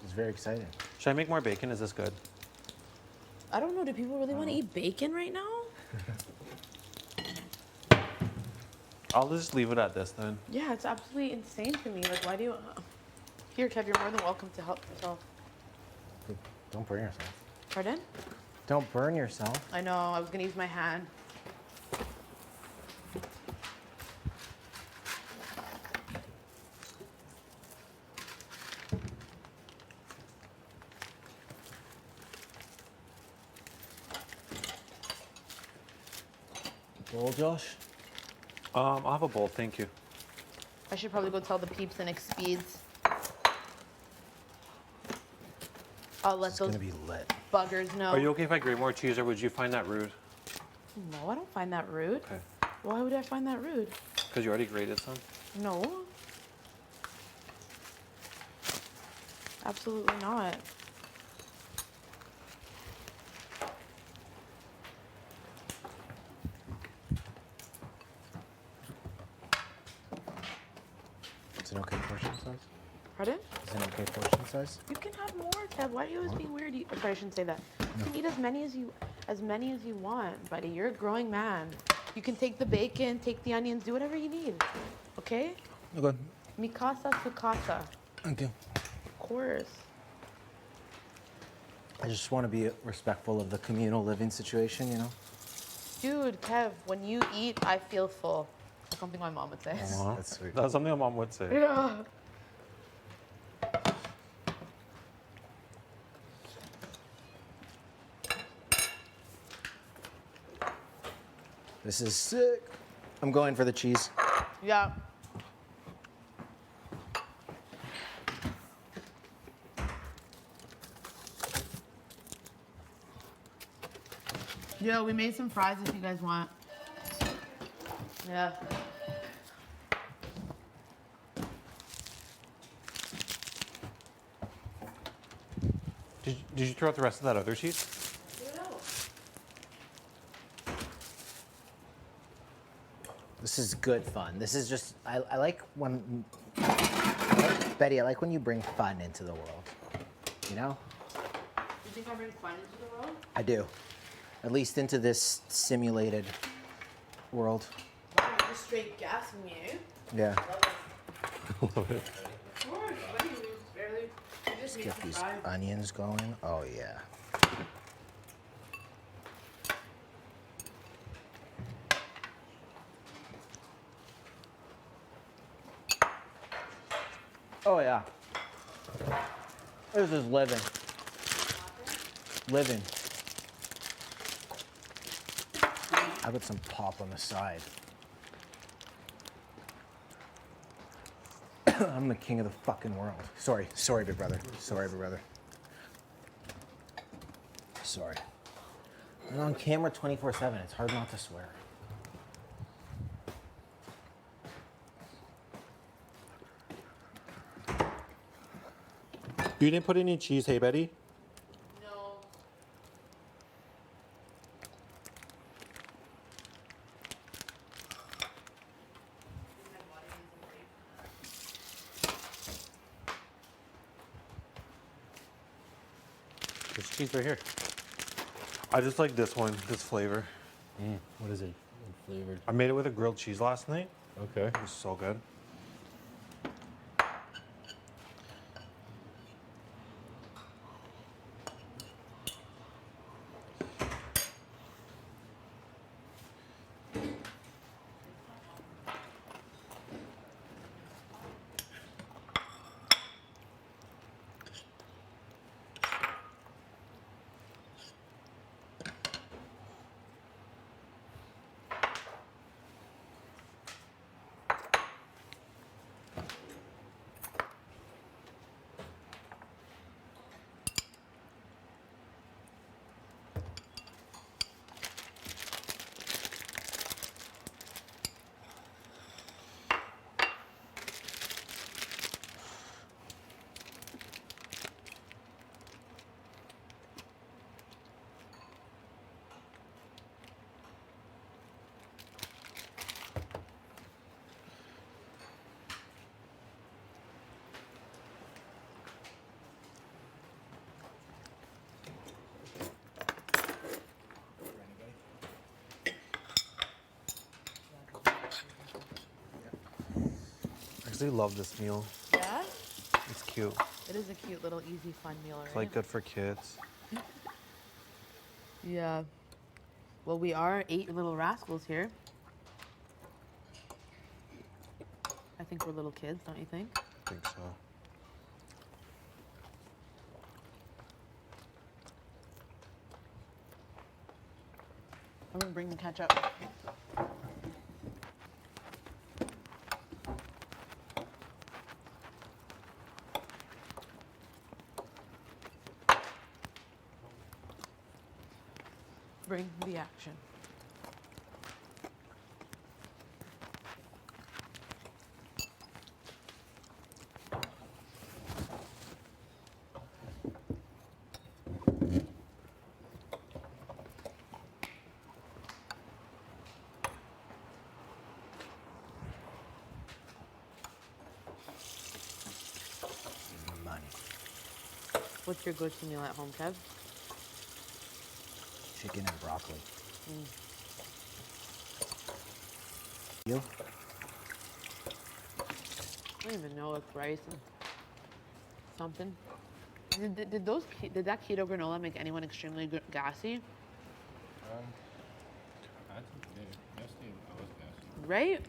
It's very exciting. Should I make more bacon? Is this good? I don't know. Do people really want to eat bacon right now? I'll just leave it at this then. Yeah, it's absolutely insane to me. Like, why do you? Here, Kev, you're more than welcome to help yourself. Don't burn yourself. Pardon? Don't burn yourself. I know. I was gonna use my hand. Bowl, Josh? I'll have a bowl, thank you. I should probably go tell the peeps and Expeeds. I'll let It's those gonna be lit. buggers know. Are you okay if I grate more cheese, or would you find that rude? No, I don't find that rude. Okay. Why would I find that rude? Because you already grated some? No. Absolutely not. Is it okay portion size? Pardon? Is it okay portion size? You can have more, Kev. Why are you always being weird? Sorry, I shouldn't say that. You can eat as many as you want, buddy. You're a growing man. You can take the bacon, take the onions, do whatever you need. Okay? Okay. Mi casa, su casa. Thank you. Of course. I just want to be respectful of the communal living situation, you know? Dude, Kev, when you eat, I feel full. That's something my mom would say. That's sweet. That's something my mom would say. Yeah. This is sick. I'm going for the cheese. Yeah. Yo, we made some fries if you guys want. Yeah. Did you throw out the rest of that other cheese? This is good fun. This is just, I like when, Betty, I like when you bring fun into the world. You know? You think I bring fun into the world? I do. At least into this simulated world. Wow, you're just straight gassing me, eh? Yeah. Love it. Of course, buddy, we barely. We just made Get some these fries. onions going. Oh, yeah. Oh, yeah. This is living. Living. I put some pop on the side. I'm the king of the fucking world. Sorry, big brother. Sorry, big brother. Sorry. I'm on camera 24/7. It's hard not to swear. You didn't put any cheese, hey Betty? No. There's cheese right here. I just like this one, this flavor. What is it? What flavored? I made it with a grilled cheese last night. Okay. It was so good. I actually love this meal. Yeah? It's cute. It is a cute little easy fun meal, right? It's like good for kids. Yeah. Well, we are 8 little rascals here. I think we're little kids, don't you think? I think so. I'm gonna bring the ketchup. Bring the action. What's your go-to meal at home, Kev? Chicken and broccoli. Mm. You? I don't even know, it's rice and something. Did that keto granola make anyone extremely gassy? Yesterday I was gassy. Right?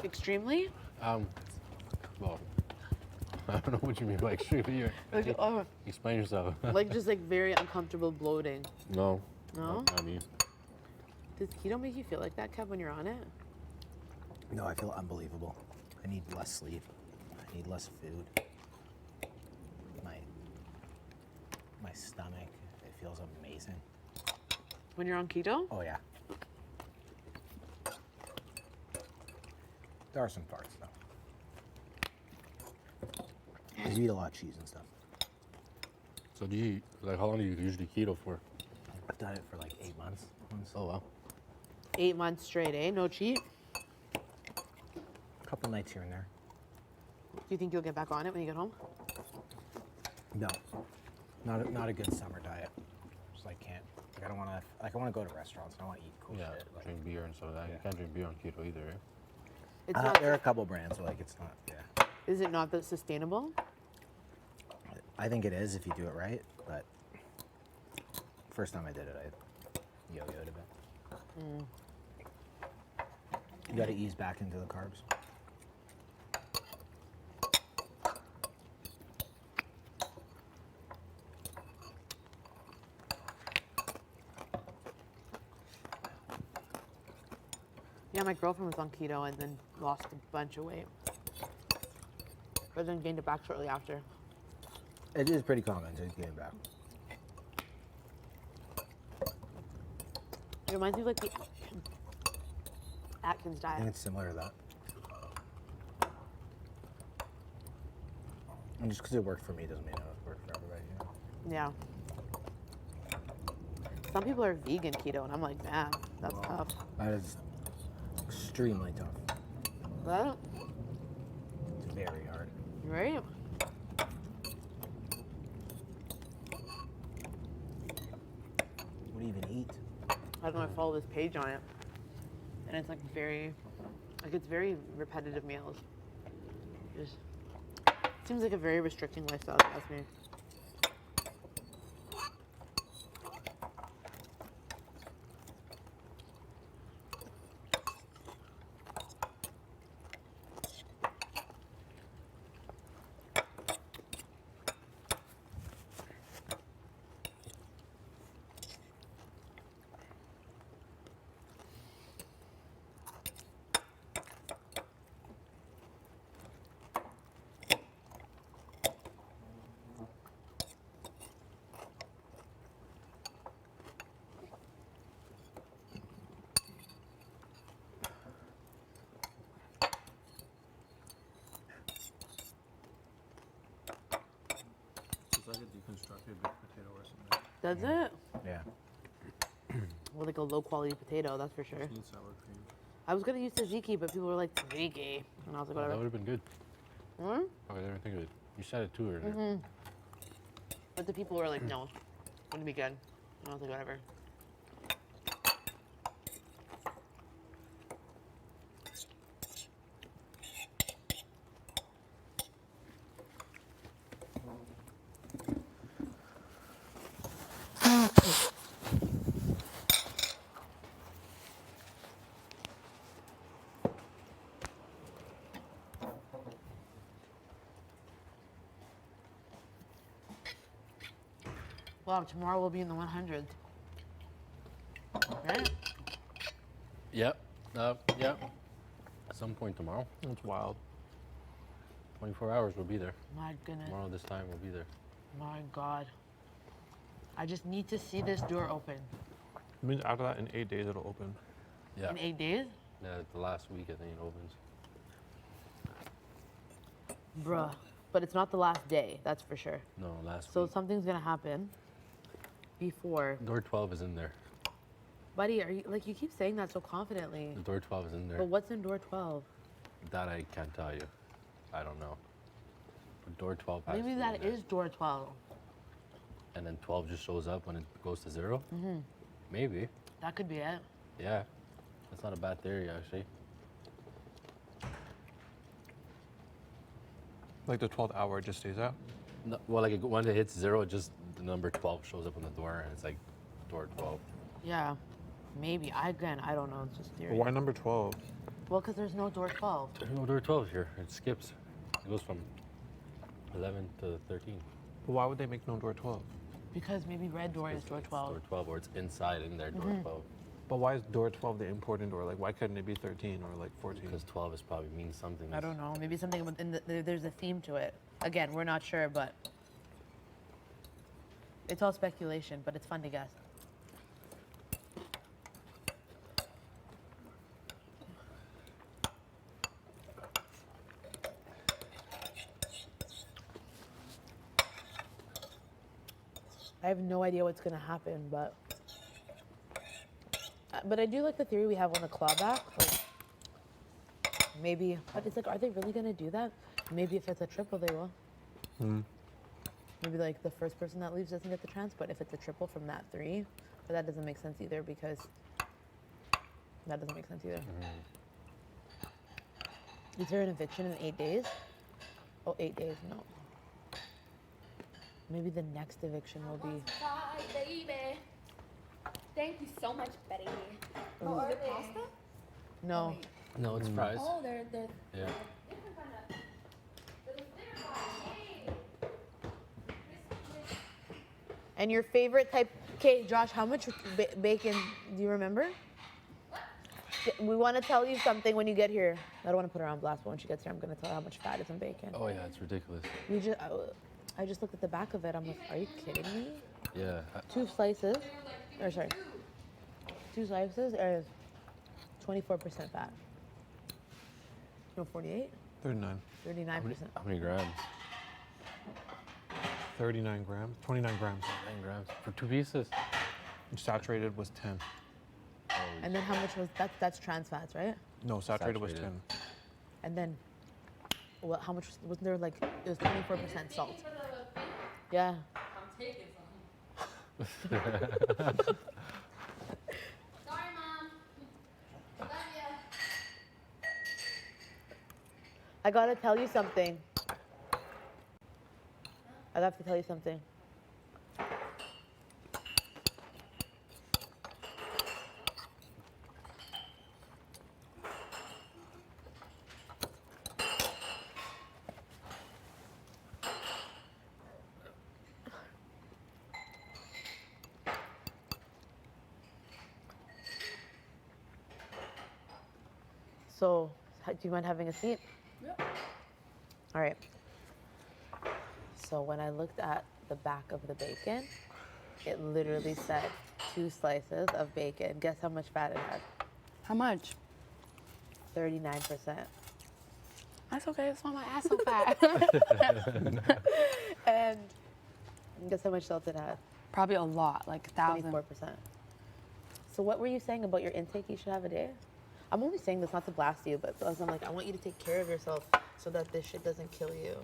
Extremely? Well, I don't know what you mean by extremely. Like, oh, Explain yourself. like just like very uncomfortable bloating. No. No? Not me. Does keto make you feel like that, Kev, when you're on it? No, I feel unbelievable. I need less sleep. I need less food. My stomach, it feels amazing. When you're on keto? Oh yeah. There are some parts though. 'Cause you eat a lot of cheese and stuff. So do you, like, how long do you usually keto for? I've done it for like 8 months. Oh, wow. 8 months straight, eh? No cheat? A couple nights here and there. Do you think you'll get back on it when you get home? No, not a good summer diet. Just like can't. Like I don't want to. Like I want to go to restaurants and I want to eat cool Yeah, shit. Like, drink beer and stuff like that. Yeah. You can't drink beer on keto either, right? It's not. there are a couple brands, but like it's not. Yeah. Is it not that sustainable? I think it is if you do it right, but first time I did it, I yo-yoed a bit. You got to ease back into the carbs. Yeah, my girlfriend was on keto and then lost a bunch of weight. But then gained it back shortly after. It is pretty common to gain back. It reminds me of like the Atkins I think diet. it's similar to that. And just because it worked for me doesn't mean it worked for everybody. You know? Yeah. Some people are vegan keto, and I'm like, man, that's tough. That is extremely tough. Right? It's very hard. Right? What do you even eat? I don't know, I follow this page on it. And it's like it's very repetitive meals. Just seems like a very restricting lifestyle, if you ask me. It's like a deconstructed baked potato or something. Does it? Yeah. Well, like a low quality potato, that's for sure. Just need sour cream. I was gonna use tzatziki, but people were like, tzatziki. And I was like, That whatever. would have been good. Hmm? Oh, I didn't think of it. You said it too earlier. But the people were like, no, wouldn't be good. And I was like, whatever. Well, tomorrow we'll be in the 100s. Right? Yep. Yep. At some point tomorrow. It's wild. 24 hours we'll be there. My goodness. Tomorrow this time we'll be there. My God. I just need to see this door open. It means after that, in 8 days, it'll open. Yeah. In 8 days? Yeah, the last week I think it opens. Bruh. But it's not the last day, that's for sure. No, last So week. something's gonna happen before. Door 12 is in there. Buddy, are you like you keep saying that so confidently? The door 12 is in there. But what's in door 12? That I can't tell you. I don't know. But door 12 has Maybe to be that in there. is door 12. and then 12 just shows up when it goes to 0? Mm-hmm. Maybe. That could be it. Yeah. That's not a bad theory, actually. Like the 12th hour just stays out. No, well, like when it hits 0, just the number 12 shows up on the door, and it's like door 12. Yeah. Maybe. I don't know. It's just theory. Why number 12? Well, because there's no door 12. There's no door 12 here. It skips. It goes from 11 to 13. But why would they make no door 12? Because maybe red door is door 12. Door 12, or it's inside in there, door 12. But why is door 12 the important door? Like, why couldn't it be 13 or like 14? Because 12 is probably means something. I don't know. Maybe something within there's a theme to it. Again, we're not sure, but it's all speculation, but it's fun to guess. I have no idea what's gonna happen, but I do like the theory we have on the clawback. Like maybe, but it's like, are they really gonna do that? Maybe if it's a triple, they will. Maybe like the first person that leaves doesn't get the chance, but if it's a triple from that 3, but that doesn't make sense either because that doesn't make sense either. Is there an eviction in 8 days? Oh, 8 days, no. Maybe the next eviction will be. Baby. Thank you so much, Betty. Oh, is it pasta? No. No, it's fries. Oh, they're Yeah. And your favorite type? Okay, Josh, how much bacon do you remember? We want to tell you something when you get here. I don't want to put her on blast, but when she gets here, I'm going to tell her how much fat is in bacon. Oh yeah, it's ridiculous. I just looked at the back of it. I'm like, are you kidding me? Yeah. 2 slices, or sorry, 2 slices is 24% fat. No, 48? 39. 39%. How many grams? 39 grams? 29 grams. 9 grams for 2 pieces. Saturated was 10. And then how much was that? That's trans fats, right? No, saturated was 10. And then, well, how much wasn't there? Like it was 24% salt. Yeah. I'm taking some. Sorry, Mom. Love ya. I gotta tell you something. I have to tell you something. So, do you mind having a seat? Yeah. All right. So when I looked at the back of the bacon, it literally said 2 slices of bacon. Guess how much fat it had? How much? 39%. That's okay. That's why my ass so fat. And guess how much salt it had? Probably a lot, like 1,000. 24%. So what were you saying about your intake you should have a day? I'm only saying this not to blast you, but because I'm like, I want you to take care of yourself so that this shit doesn't kill you.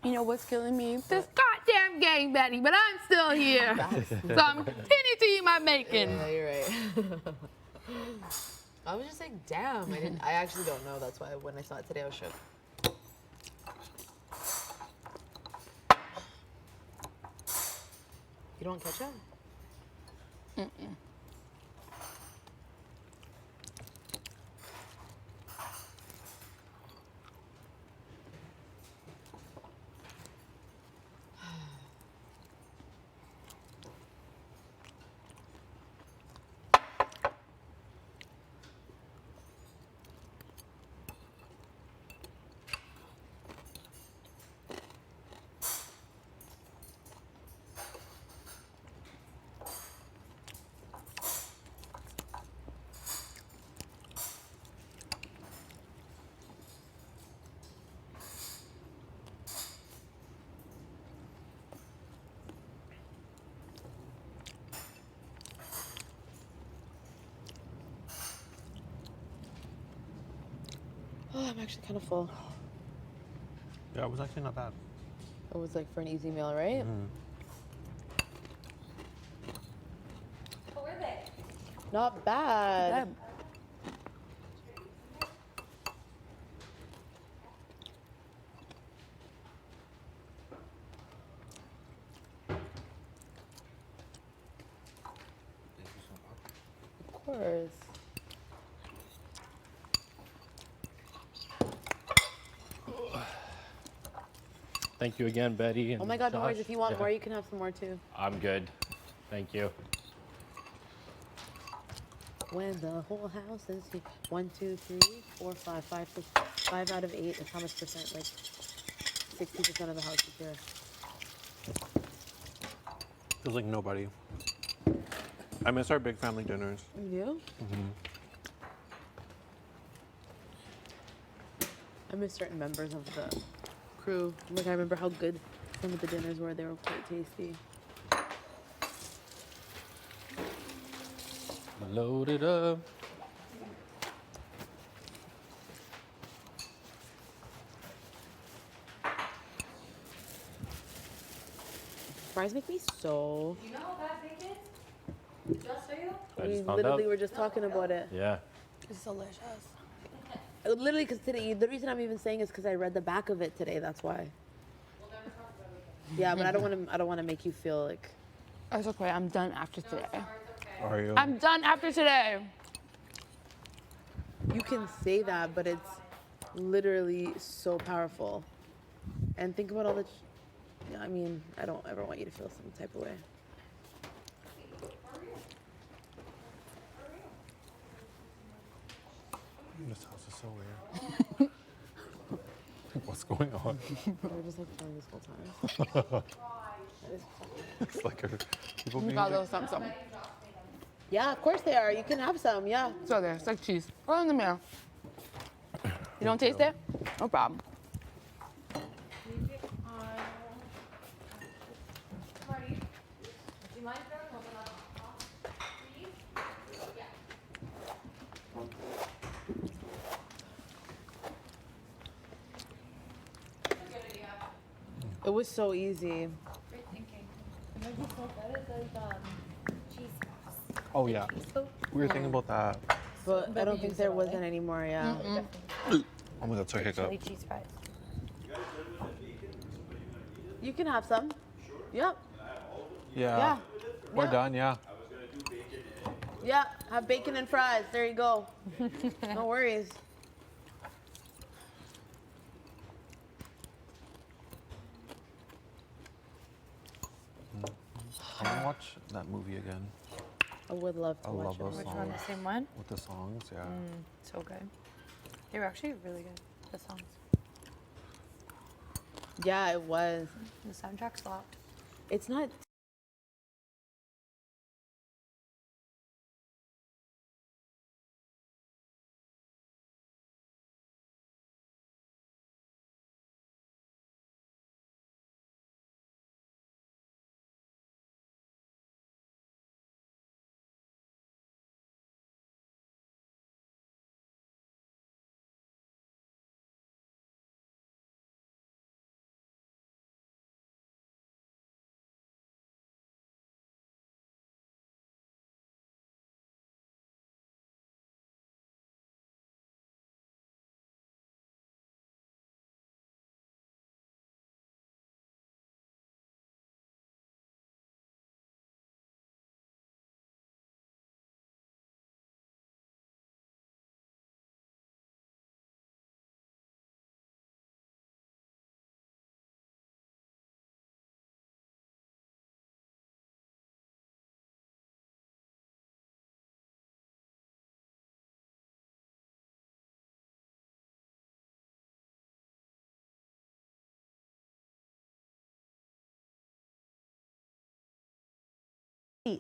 You know what's killing me? This goddamn game, Betty, but I'm still here. So I'm continuing to eat my bacon. Yeah, you're right. I was just like, damn. I actually don't know. That's why when I saw it today, I was shook. You don't want ketchup? Mm-mm. Oh, I'm actually kind of full. Yeah, it was actually not bad. It was like for an easy meal, right? Not bad. Good. Of course. Thank you again, Betty. And Oh my God, no worries. Josh. If you want Yeah. more, you can have some more too. I'm good. Thank you. When the whole house is here. 1, 2, 3, 4, 5, 5, 6, 5 out of 8. That's how much percent? Like 60% of the house is here. Feels like nobody. I miss our big family dinners. You? I miss certain members of the crew. Like I remember how good some of the dinners were. They were quite tasty. Load it up. Fries make me so. You know how bad bacon is? Just for you? I We just found literally out. were just talking about it. Yeah. It's delicious. Literally, because today, the reason I'm even saying is because I read the back of it today. That's why. Yeah, but I don't want to. I don't want to make you feel like. It's okay. I'm done after today. Are you? I'm done after today. You can say that, but it's literally so powerful. And think about all the. Yeah, I mean, I don't ever want you to feel some type of way. This house is so weird. What's going on? We're just like playing this whole time. It's like people You being got a little something, something. Yeah, of course they are. You can have some. Yeah. It's okay. It's like cheese. Go in the mirror. You don't taste it? No problem. It was so easy. Great thinking. It would be so good as like cheese sauce. Oh yeah. We were thinking about that. But I don't think there wasn't anymore. Yeah. Oh my god, sorry, hiccup. Chili cheese fries. You can have some. Yep. Yeah. Yeah. We're Yeah. done, yeah. Yeah. Have bacon and fries. There you go. No worries. I want to watch that movie again I would love to I watch love it. those Which songs. one? The same one? with the songs, yeah. So good. They were actually really good, the songs. Yeah, it was. The soundtrack slapped. It's not.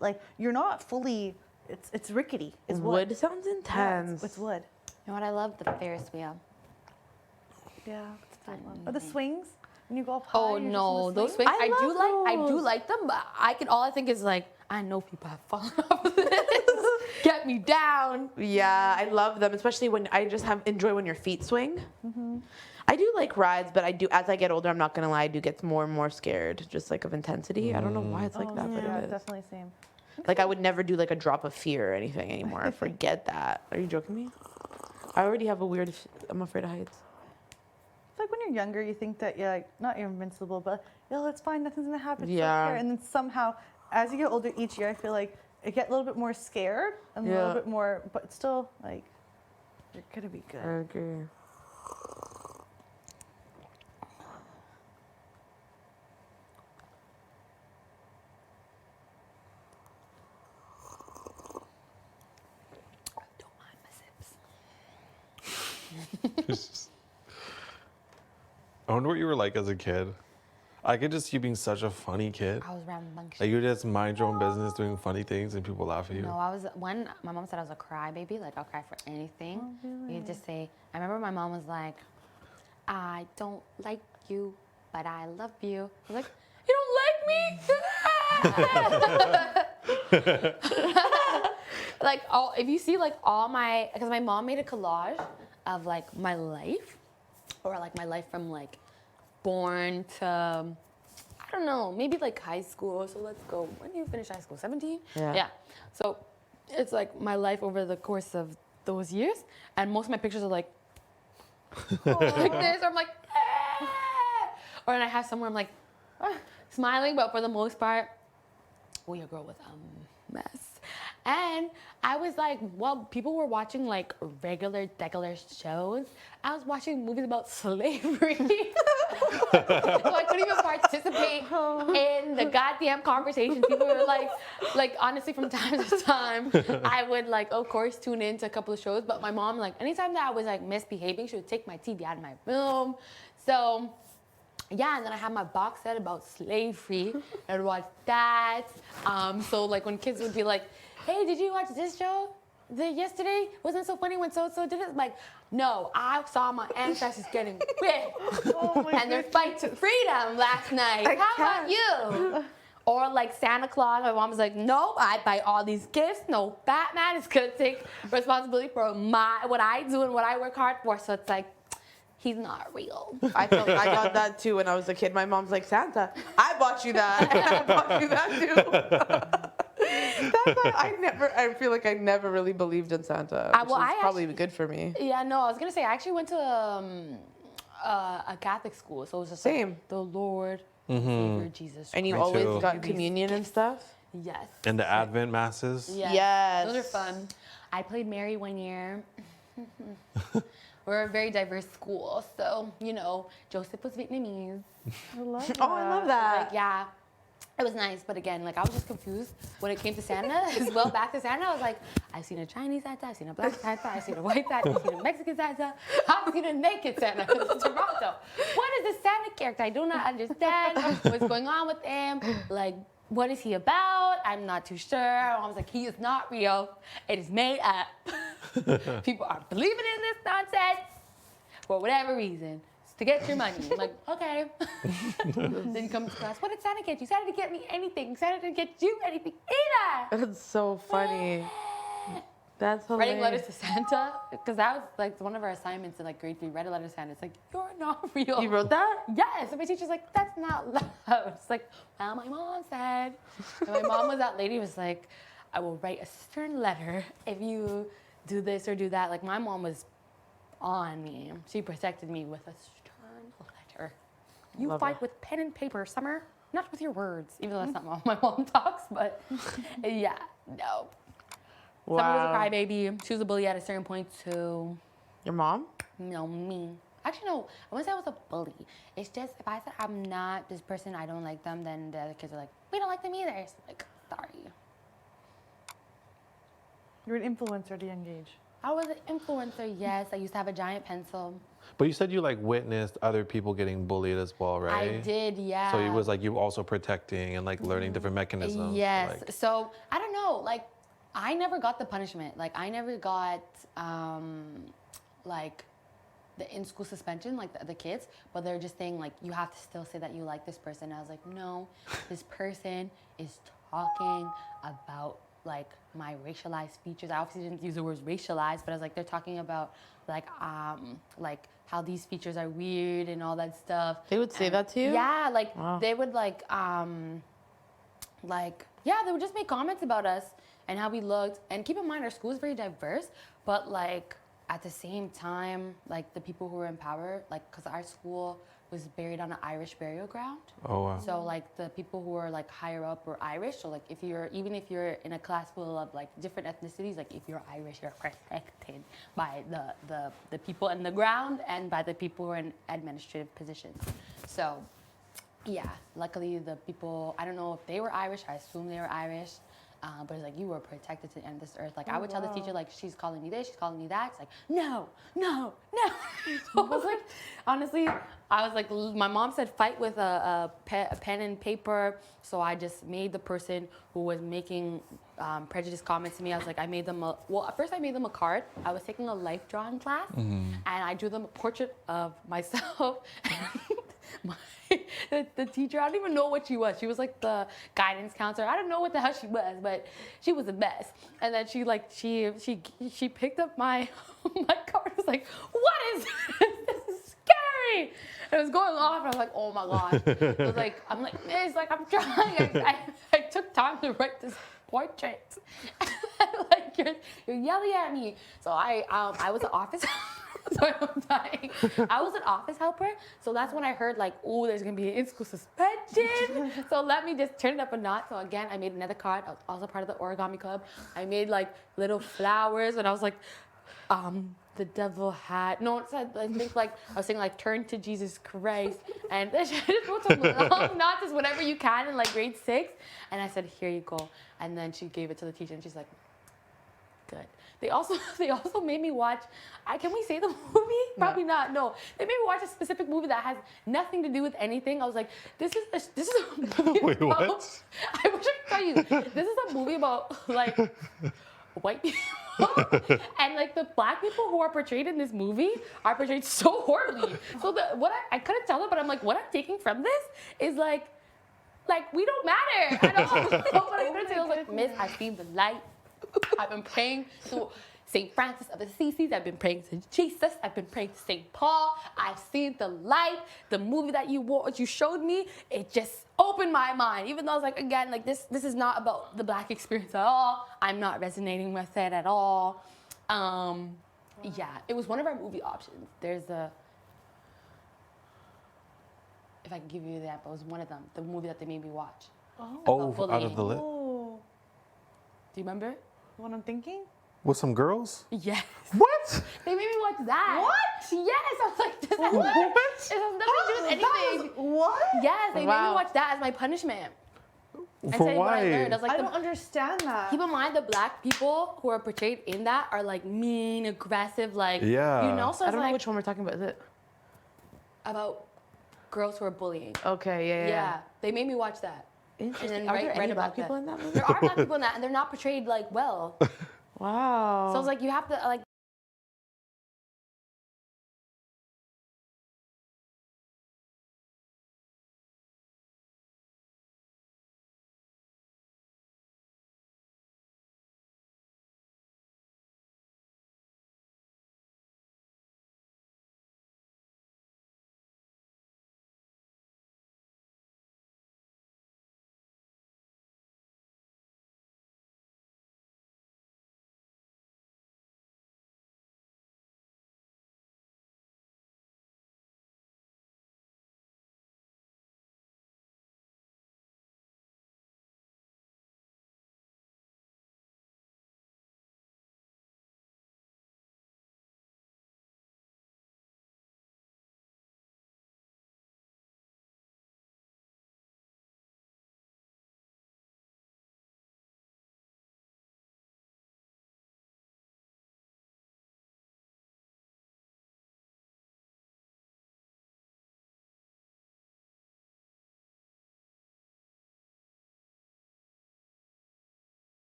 Like you're not fully. It's rickety. It's Wood sounds Yeah, intense. it's wood. You know what I love? The Ferris wheel. Yeah. Or the swings. When you go up high. Oh you're just in no, the those swing. swings. I do those. like them, but all I think is like, I know people have fallen off of this. Get me down. Yeah, I love them, especially when I just enjoy when your feet swing. I do like rides, but I do as I get older. I'm not gonna lie, I do get more and more scared, just like of intensity. I don't know why it's like that, but Yeah, it is. definitely same. Like I would never do like a drop of fear or anything anymore. Forget that. Are you joking me? I already have a weird. I'm afraid of heights. It's like when you're younger, you think that you're like, not you're invincible, but it's fine, nothing's gonna happen. It's Yeah. okay. And then somehow, as you get older each year, I feel like I get a little bit more scared and a little bit more, but still like, you're gonna be good. I agree. Don't mind my sips. I wonder what you were like as a kid. I could just see you being such a funny kid. I was rambunctious. Like you just mind your own business, doing funny things, and people laugh at you. No, when my mom said I was a crybaby, like I'll cry for anything. Oh, really? You just say, I remember my mom was like, I don't like you, but I love you. I was like, you don't like me? Like, if you see like because my mom made a collage of like my life, or like my life from like born to, I don't know, maybe like high school. So let's go. When do you finish high school? 17? Yeah. So it's like my life over the course of those years. And most of my pictures are like, like this. Or I'm like, or then I have somewhere I'm like, smiling. But for the most part, your girl was a mess. And I was like, well, people were watching like regular shows. I was watching movies about slavery. So I couldn't even participate in the goddamn conversation. People were like honestly, from time to time, I would like, of course, tune into a couple of shows. But my mom, like, anytime that I was like misbehaving, she would take my TV out of my room. So yeah, and then I had my box set about slavery. I would watch that. So like when kids would be like, hey, did you watch this show yesterday? Wasn't it so funny when so-and-so did it? I'm like, no, I saw my ancestors getting whipped and their fight to freedom last night. How about you? Or like Santa Claus, my mom was like, no, I buy all these gifts. No, Batman is gonna take responsibility for what I do and what I work hard for. So it's like, he's not real. I got that too when I was a kid. My mom's like, Santa, I bought you that. And I bought you that too. That's why I feel like I never really believed in Santa, which is probably good for me. Yeah, no, I was gonna say, I actually went to a Catholic school, so it was just like the Lord, Savior, Jesus. And you Me always too. got communion and stuff? Yes. And the Advent masses. Yes. Those are fun. I played Mary one year. We're a very diverse school, so, you know, Joseph was Vietnamese. I love that. Oh, I love that. Like, yeah, it was nice, but again, like, I was just confused when it came to Santa as well. Back to Santa, I was like, I've seen a Chinese Santa, I've seen a black Santa, I've seen a white Santa, I've seen a Mexican Santa, I've seen a naked Santa because it's Toronto. What is this Santa character? I do not understand what's going on with him. Like, what is he about? I'm not too sure. I was like, he is not real. It is made up. People are believing in this nonsense for whatever reason. It's to get your money. I'm like, okay. Then you come to class, what did Santa get you? Santa didn't get me anything. Santa didn't get you anything either. That's so funny. That's hilarious. Writing letters to Santa, because that was like one of our assignments in like grade 3. Write a letter to Santa. It's like, you're not real. You wrote that? Yes. And my teacher's like, that's not love. It's like, well, my mom said. And my mom was that lady who was like, I will write a stern letter if you do this or do that. Like, my mom was on me. She protected me with a stern letter. You Love fight it. with pen and paper, Summer, not with your words. Even though that's not how my mom talks, but yeah, no. Wow. Summer was a crybaby. She was a bully at a certain point too. Your mom? No, me. Actually, no. I wouldn't say I was a bully. It's just, if I said I'm not this person, I don't like them, then the other kids are like, we don't like them either. It's like, sorry. You're an influencer at a young age. I was an influencer, yes. I used to have a giant pencil. But you said you like witnessed other people getting bullied as well, right? I did, yeah. So it was like you also protecting and like learning different mechanisms. Yes. Like, So, I don't know, like, I never got the punishment. Like, I never got, like, the in-school suspension, like the kids, but they're just saying, like, you have to still say that you like this person. And I was like, no, this person is talking about, like, my racialized features. I obviously didn't use the word racialized, but I was like, they're talking about, like how these features are weird and all that stuff. They would say that to you? Yeah, like, Wow. they would, like, Yeah, they would just make comments about us and how we looked. And keep in mind, our school is very diverse, but like at the same time, like the people who were in power, like because our school was buried on an Irish burial ground. Oh, wow. So like the people who were like higher up were Irish. So like even if you're in a class full of like different ethnicities, like if you're Irish, you're protected by the people in the ground and by the people who are in administrative positions. So yeah, luckily the people, I don't know if they were Irish, I assume they were Irish, but it's like, you were protected to the end of this earth. Like, I would tell the teacher, like, she's calling me this, she's calling me that. It's like, no. So I was like, honestly, I was like, my mom said fight with a pen and paper, so I just made the person who was making prejudice comments to me, I was like, I made them at first I made them a card. I was taking a life drawing class, and I drew them a portrait of myself. The teacher, I don't even know what she was. She was like the guidance counselor. I don't know what the hell she was, but she was a mess. And then she picked up my my card. Was like, what is this? This is scary. And it was going off, and I was like, oh my gosh. It was like, I'm like, it's like I'm trying. I took time to write this portrait. Like you're yelling at me. So I was an office. Sorry, I'm dying. I was an office helper, so that's when I heard like, oh, there's gonna be an in-school suspension. So let me just turn it up a notch. So again, I made another card. I was also part of the origami club. I made like little flowers, and I was like, the devil had no. It said I think like I was saying like turn to Jesus Christ, and I just wrote some long notches, whatever you can in like grade 6. And I said, here you go. And then she gave it to the teacher, and she's like, good. They also made me watch. Can we say the movie? Probably not. No, they made me watch a specific movie that has nothing to do with anything. I was like, this is a movie Wait, about, what? I wish I could tell you. This is a movie about like white people. And like the black people who are portrayed in this movie are portrayed so horribly. So I couldn't tell them, but I'm like, what I'm taking from this is like we don't matter. I don't know what I'm gonna say. I was like, Miss, I've seen the light. I've been praying to St. Francis of Assisi. I've been praying to Jesus. I've been praying to St. Paul. I've seen the light. The movie that you showed me, it just opened my mind. Even though I was like, again, like this is not about the black experience at all. I'm not resonating with it at all. Yeah, it was one of our movie options. There's if I can give you the example, it was one of them. The movie that they made me watch. Oh, out of the lit. Oh, Do you remember? what I'm thinking? With some girls? Yes. What? They made me watch that. What? Yes. I was like, does that What? It has nothing to do with anything. What? Yes, they made me watch that as my punishment. And For tell you what I why? learned. I was like, I don't understand that. keep in mind the black people who are portrayed in that are like mean, aggressive, like Yeah. you know. So I it's don't know like which one we're talking about. Is it? about girls who are bullying. Okay, yeah. Yeah, they made me watch that. Interesting. And then Are write there any about black people that. in that movie? There are black people in that, and they're not portrayed like well. Wow. So I was like, you have to like.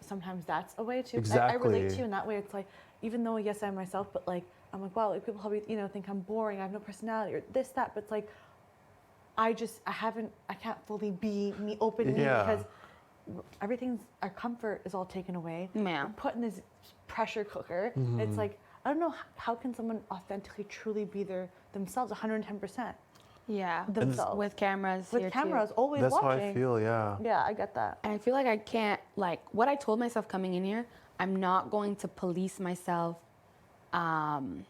sometimes that's a way too. I relate Exactly. to you in that way. It's like, even though yes, I'm myself, but like I'm like, wow, like people probably think I'm boring. I have no personality or this that. But it's like, I can't fully be me, open me Yeah. because our comfort is all taken away. Yeah. We're put in this pressure cooker. It's like, I don't know, how can someone authentically truly be themselves 110%? Yeah. Themselves. With cameras. With here cameras, too. always That's watching. how I feel, yeah. Yeah, I get that. And I feel like I can't, like, what I told myself coming in here, I'm not going to police myself, and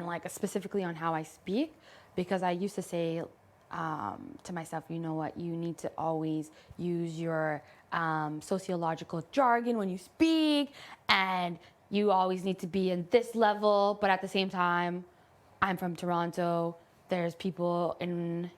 like specifically on how I speak, because I used to say to myself, you know what, you need to always use your sociological jargon when you speak, and you always need to be in this level, but at the same time, I'm from Toronto. There's people in,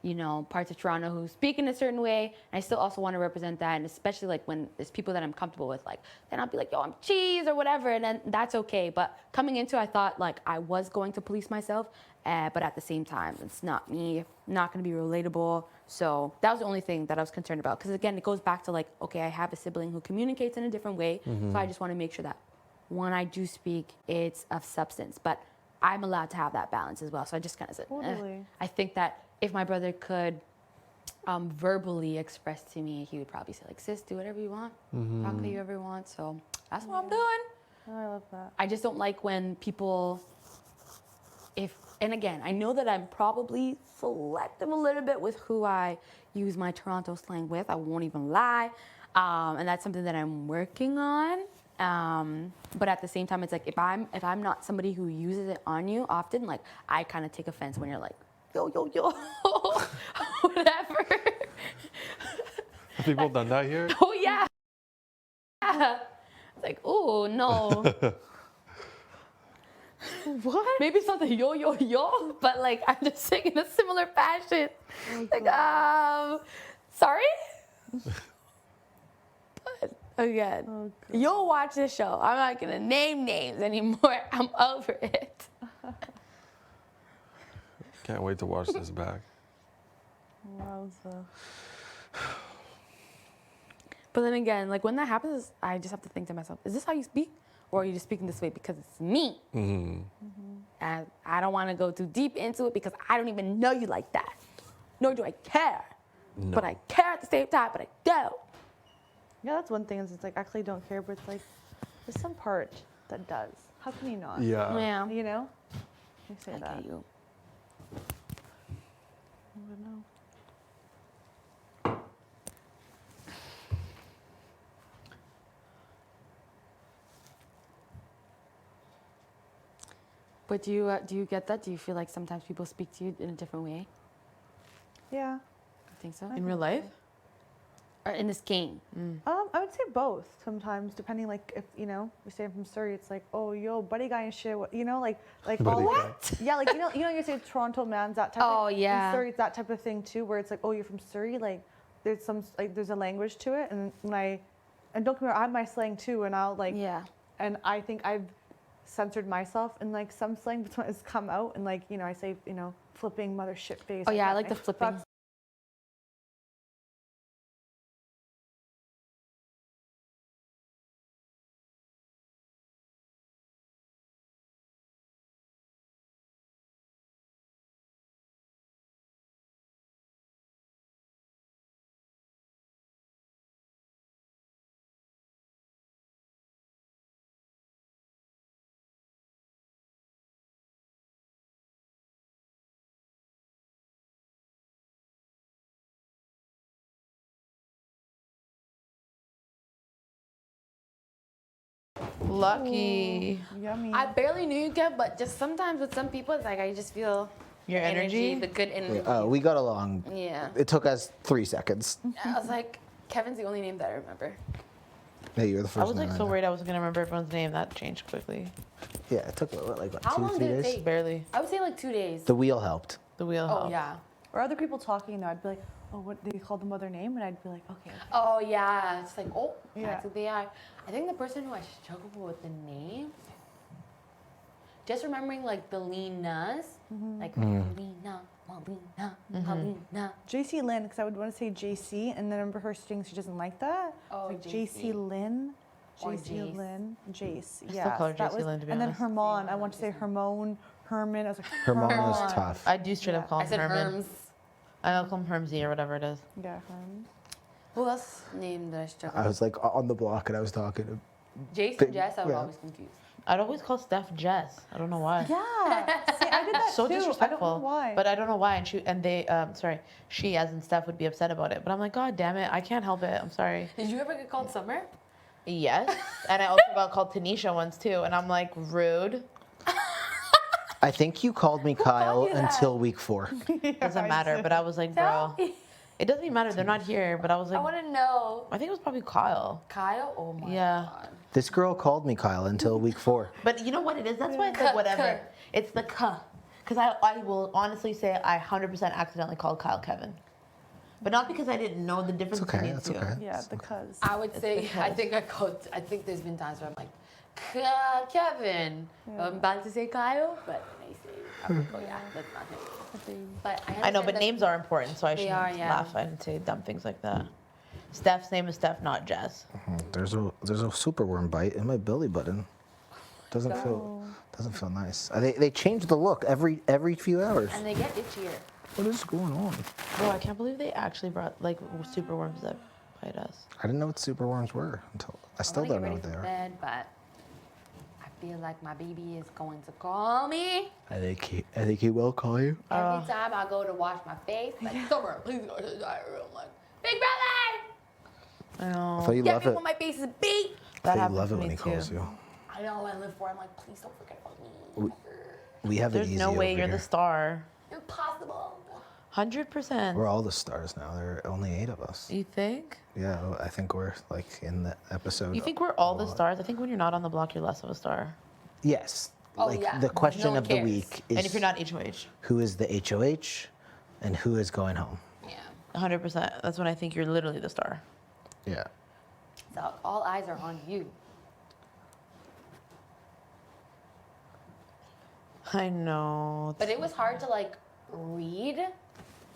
parts of Toronto who speak in a certain way. And I still also want to represent that. And especially like when there's people that I'm comfortable with, like, then I'll be like, yo, I'm cheese or whatever. And then that's okay. But coming into it, I thought like I was going to police myself. But at the same time, it's not me, not going to be relatable. So that was the only thing that I was concerned about. Because again, it goes back to like, okay, I have a sibling who communicates in a different way. So I just want to make sure that when I do speak, it's of substance. But I'm allowed to have that balance as well. So I just kind of said, Totally. I think that if my brother could verbally express to me, he would probably say like, sis, do whatever you want. Talk to you whoever you want. So that's what I'm doing. Oh, I love that. I just don't like when people, and again, I know that I'm probably selective a little bit with who I use my Toronto slang with. I won't even lie. And that's something that I'm working on. But at the same time, it's like if I'm not somebody who uses it on you often, like I kind of take offense when you're like, yo, whatever. Have people done that here? Oh yeah. It's like, oh no. What? Maybe it's not the yo, but like I'm just saying in a similar fashion. Sorry? But again, you'll watch this show. I'm not gonna name names anymore. I'm over it. Can't wait to watch this back. Wowza. But then again, like when that happens, I just have to think to myself, is this how you speak? Or are you just speaking this way because it's me? And I don't want to go too deep into it because I don't even know you like that. Nor do I care. No. But I care at the same time, but I don't. Yeah, that's one thing is it's like I actually don't care, but it's like there's some part that does. How can you not? Yeah. Yeah. You know? You say that. get you. I don't know. But do you get that? Do you feel like sometimes people speak to you in a different way? Yeah. You think so? In real life? Or in this game? I would say both sometimes, depending like if we say I'm from Surrey, it's like, oh yo, buddy guy and shit, like Buddy all guy. what? Yeah, like you say Toronto man's that type. Oh, of yeah. In Surrey, it's that type of thing too, where it's like, oh, you're from Surrey, like there's a language to it, and don't get me wrong, I have my slang too, and I'll like and I think I've censored myself and like some slang has come out and like I say flipping mother shit face. Oh yeah, I like that, the flipping. Lucky. Yummy. I barely knew you, Kev, but just sometimes with some people, it's like I just feel Your energy? the good energy. We got along. Yeah. It took us 3 seconds. I was like, Kevin's the only name that I remember. Yeah, you were the I first was one. like so worried I wasn't gonna remember everyone's name. That changed quickly. Yeah, it took what, How 2, long 3 did it days? take? Barely. I would say like 2 days. The wheel helped. The wheel Oh helped. yeah. Or other people talking though, I'd be like, oh, what they called them other name, and I'd be like, okay. Oh yeah. It's like, oh, Yeah. that's who they are. I think the person who I struggle with the name, just remembering like the Linas, like Lina, Paulina. JC Lynn, because I would want to say JC, and then I remember her saying she doesn't like that. Oh, It's like JC. JC Lynn. Or JC Jace. Lynn, Jace. still Yeah, call her that JC was, Lynn, to be and then honest. Hermon. I want to say Hermone, Herman. I was like Hermon is Hermon. tough. I do straight up Yeah. call I him said Herman. Herms. I'll call him Hermsy or whatever it is. Yeah, Herms. Who else named that I struggle? I was like on the block and I was talking to Jason, Jess, I would Yeah. always confuse. I'd always call Steph Jess. I don't know why. Yeah. See, I did that So too. disrespectful. I don't know why. But I don't know why. And she as in Steph would be upset about it. But I'm like, God damn it, I can't help it. I'm sorry. Did you ever get called Summer? Yes. And I also got called Tanisha once too. And I'm like, rude. I think you called me Kyle you that? until week 4. Doesn't matter. But I was like, Tell bro. me. It doesn't even matter. They're not here. But I was I like, want to know. I think it was probably Kyle. Kyle? Oh my Yeah. god. This girl called me Kyle until week 4. But you know what it is? That's why it's like whatever. It's the K. Because I will honestly say I 100% accidentally called Kyle Kevin. But not because I didn't know the difference okay, between that's the two. okay. Yeah, the cuz. I would say, because- I think there's been times where I'm like, Kevin. I'm about to say Kyle, but then I say, oh yeah, that's not him. But I know, understand but that- names are important, so I They shouldn't are, yeah. laugh and say dumb things like that. Steph's name is Steph, not Jess. There's a superworm bite in my belly button. Doesn't feel nice. They change the look every few hours. And they get itchier. What is going on? Bro, I can't believe they actually brought like super worms that bite us. I didn't know what superworms were until I still wanna don't get know ready what they for are. bed, but I feel like my baby is going to call me. I think he will call you. Every time I go to wash my face, like, Summer, please go to the diary room. I'm like, Big brother! I know. I thought you Get love me it. when my face is beat. That I thought happens you love to it when me he calls too. you. I know I live for it. I'm like, please don't forget about me. We have it There's easy no way over you're here. the star. Impossible. 100%. We're all the stars now. There are only 8 of us. You think? Yeah, I think we're like in the episode. You think we're all the stars? I think when you're not on the block, you're less of a star. Yes. Oh, like yeah. the question No one of the cares. week is And if you're not HOH, who is the HOH and who is going home. Yeah. 100%. That's when I think you're literally the star. Yeah. So all eyes are on you. I know. But it was hard to like read,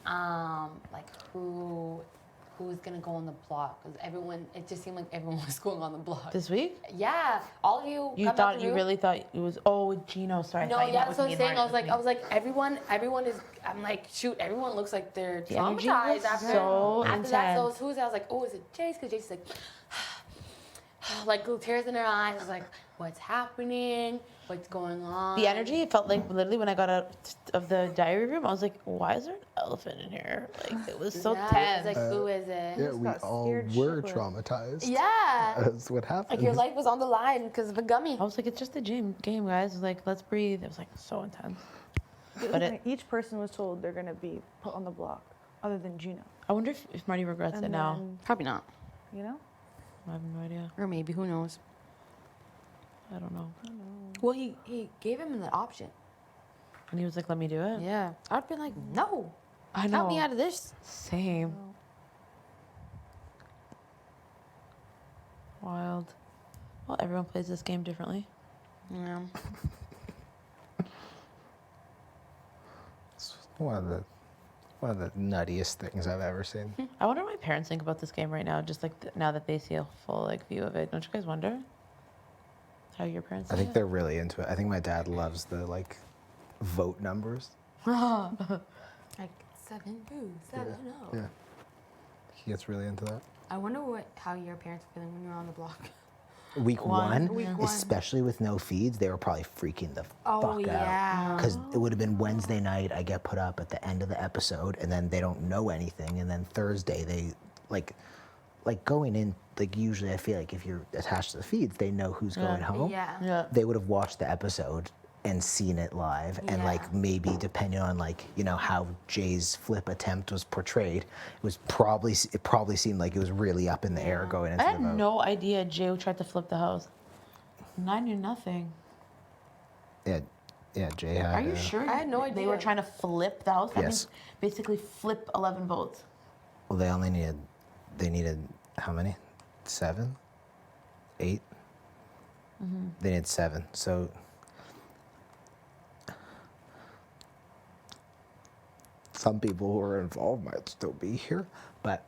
like who's gonna go on the block because everyone. It just seemed like everyone was going on the block. This week? Yeah, all of you. You come out thought the you room. really thought it was Gino? Sorry. I No, thought you yeah, meant that's what with I'm me and saying. Marty. I was like, everyone is. I'm like, shoot, everyone looks like they're The energy traumatized was after. so after that, so intense. who's? I was like, oh, is it Jace? Because Jace is like, like little tears in her eyes. I was like, what's happening? What's going on? The energy, it felt like literally when I got out of the diary room, I was like, why is there an elephant in here? Like, it was so Yeah, tense. it's like, who is it? Yeah, we got all scared were shitless. traumatized. Yeah. That's what happened. Like your life was on the line because of a gummy. I was like, it's just a game, guys. I was like, let's breathe. It was like so intense. But it, Each person was told they're gonna be put on the block, other than Gino. I wonder if Marty regrets it now. then, Probably not. you know, I have no idea. Or maybe, who knows? I don't know. Well, he gave him the option. And he was like, let me do it. Yeah. I'd been like, no. I know. Help me out of this. Same. Wild. Well, everyone plays this game differently. Yeah. It's one of the nuttiest things I've ever seen. I wonder what my parents think about this game right now, just like now that they see a full like view of it. Don't you guys wonder how your parents? I see think it? they're really into it. I think my dad loves the like vote numbers. Like 7-2, 7-0. Yeah. He gets really into that. I wonder how your parents were feeling when you were on the block. Week One. one, Week one. especially with no feeds, they were probably freaking the Oh, fuck out. yeah. Because it would have been Wednesday night, I get put up at the end of the episode, and then they don't know anything. And then Thursday, they like going in, like usually I feel like if you're attached to the feeds, they know who's going home. Yeah. Yeah. They would have watched the episode and seen it live, and like Yeah. maybe depending on like how Jay's flip attempt was portrayed, it probably seemed like it was really up in the air going into I had the vote. no idea Jay tried to flip the house. And I knew nothing. Yeah, Jay had. Are you sure? I had no They were idea. trying to flip the house. That Yes. means basically flip 11 votes. Well, they needed how many? 7, 8. They needed 7. So some people who were involved might still be here, but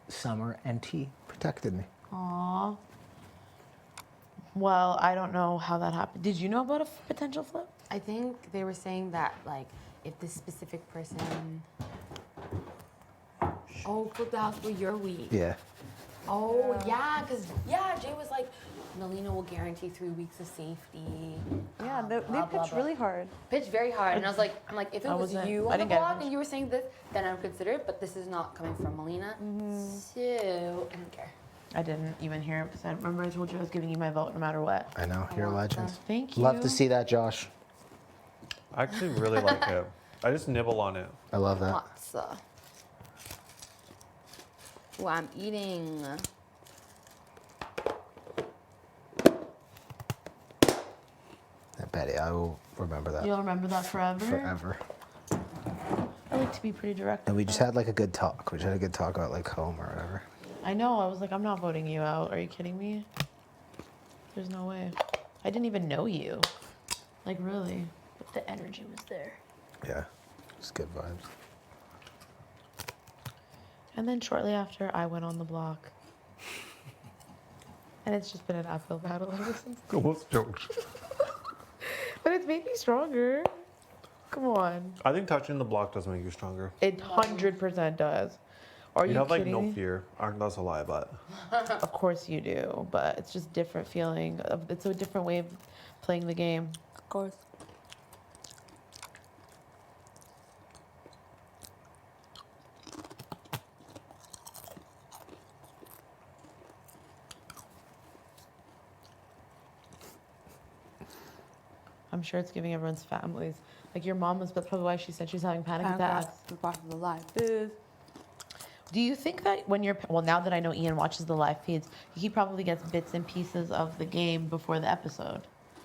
Summer and T protected me. Aww. Well, I don't know how that happened. Did you know about a potential flip? I think they were saying that like if this specific person flip the house for your week. Yeah. Oh yeah, because Jay was like, Melina will guarantee 3 weeks of safety. Yeah, they pitched really hard. Pitched very hard, and I was like, if it I was wasn't- you I on the didn't get block it. and you were saying this, then I would consider it. But this is not coming from Melina, so I don't care. I didn't even hear it because I remember I told you I was giving you my vote no matter what. I know, you're a want legend. that. Thank you. Love to see that, Josh. I actually really like it. I just nibble on it. I love that. Lots. Ooh, I'm eating. Betty, I will remember that You'll remember that forever? forever. I like to be pretty direct. And we just had like a good talk. We just had a good talk about like home or whatever. I know. I was like, I'm not voting you out. Are you kidding me? There's no way. I didn't even know you. Like, really. But the energy was there. Yeah, it's good vibes. And then shortly after, I went on the block. And it's just been an uphill battle ever since. Almost joked. But it's made me stronger. Come on. I think touching the block does make you stronger. It 100% does. Are you have like kidding no me? fear. That's a lie, but Of course you do, but it's just different feeling. It's a different way of playing the game. Of course. I'm sure it's giving everyone's families. Like your mom was, that's probably why she said she's having panic attacks. The part of the life. Do you think that when you're, well, now that I know Ian watches the live feeds, he probably gets bits and pieces of the game before the episode?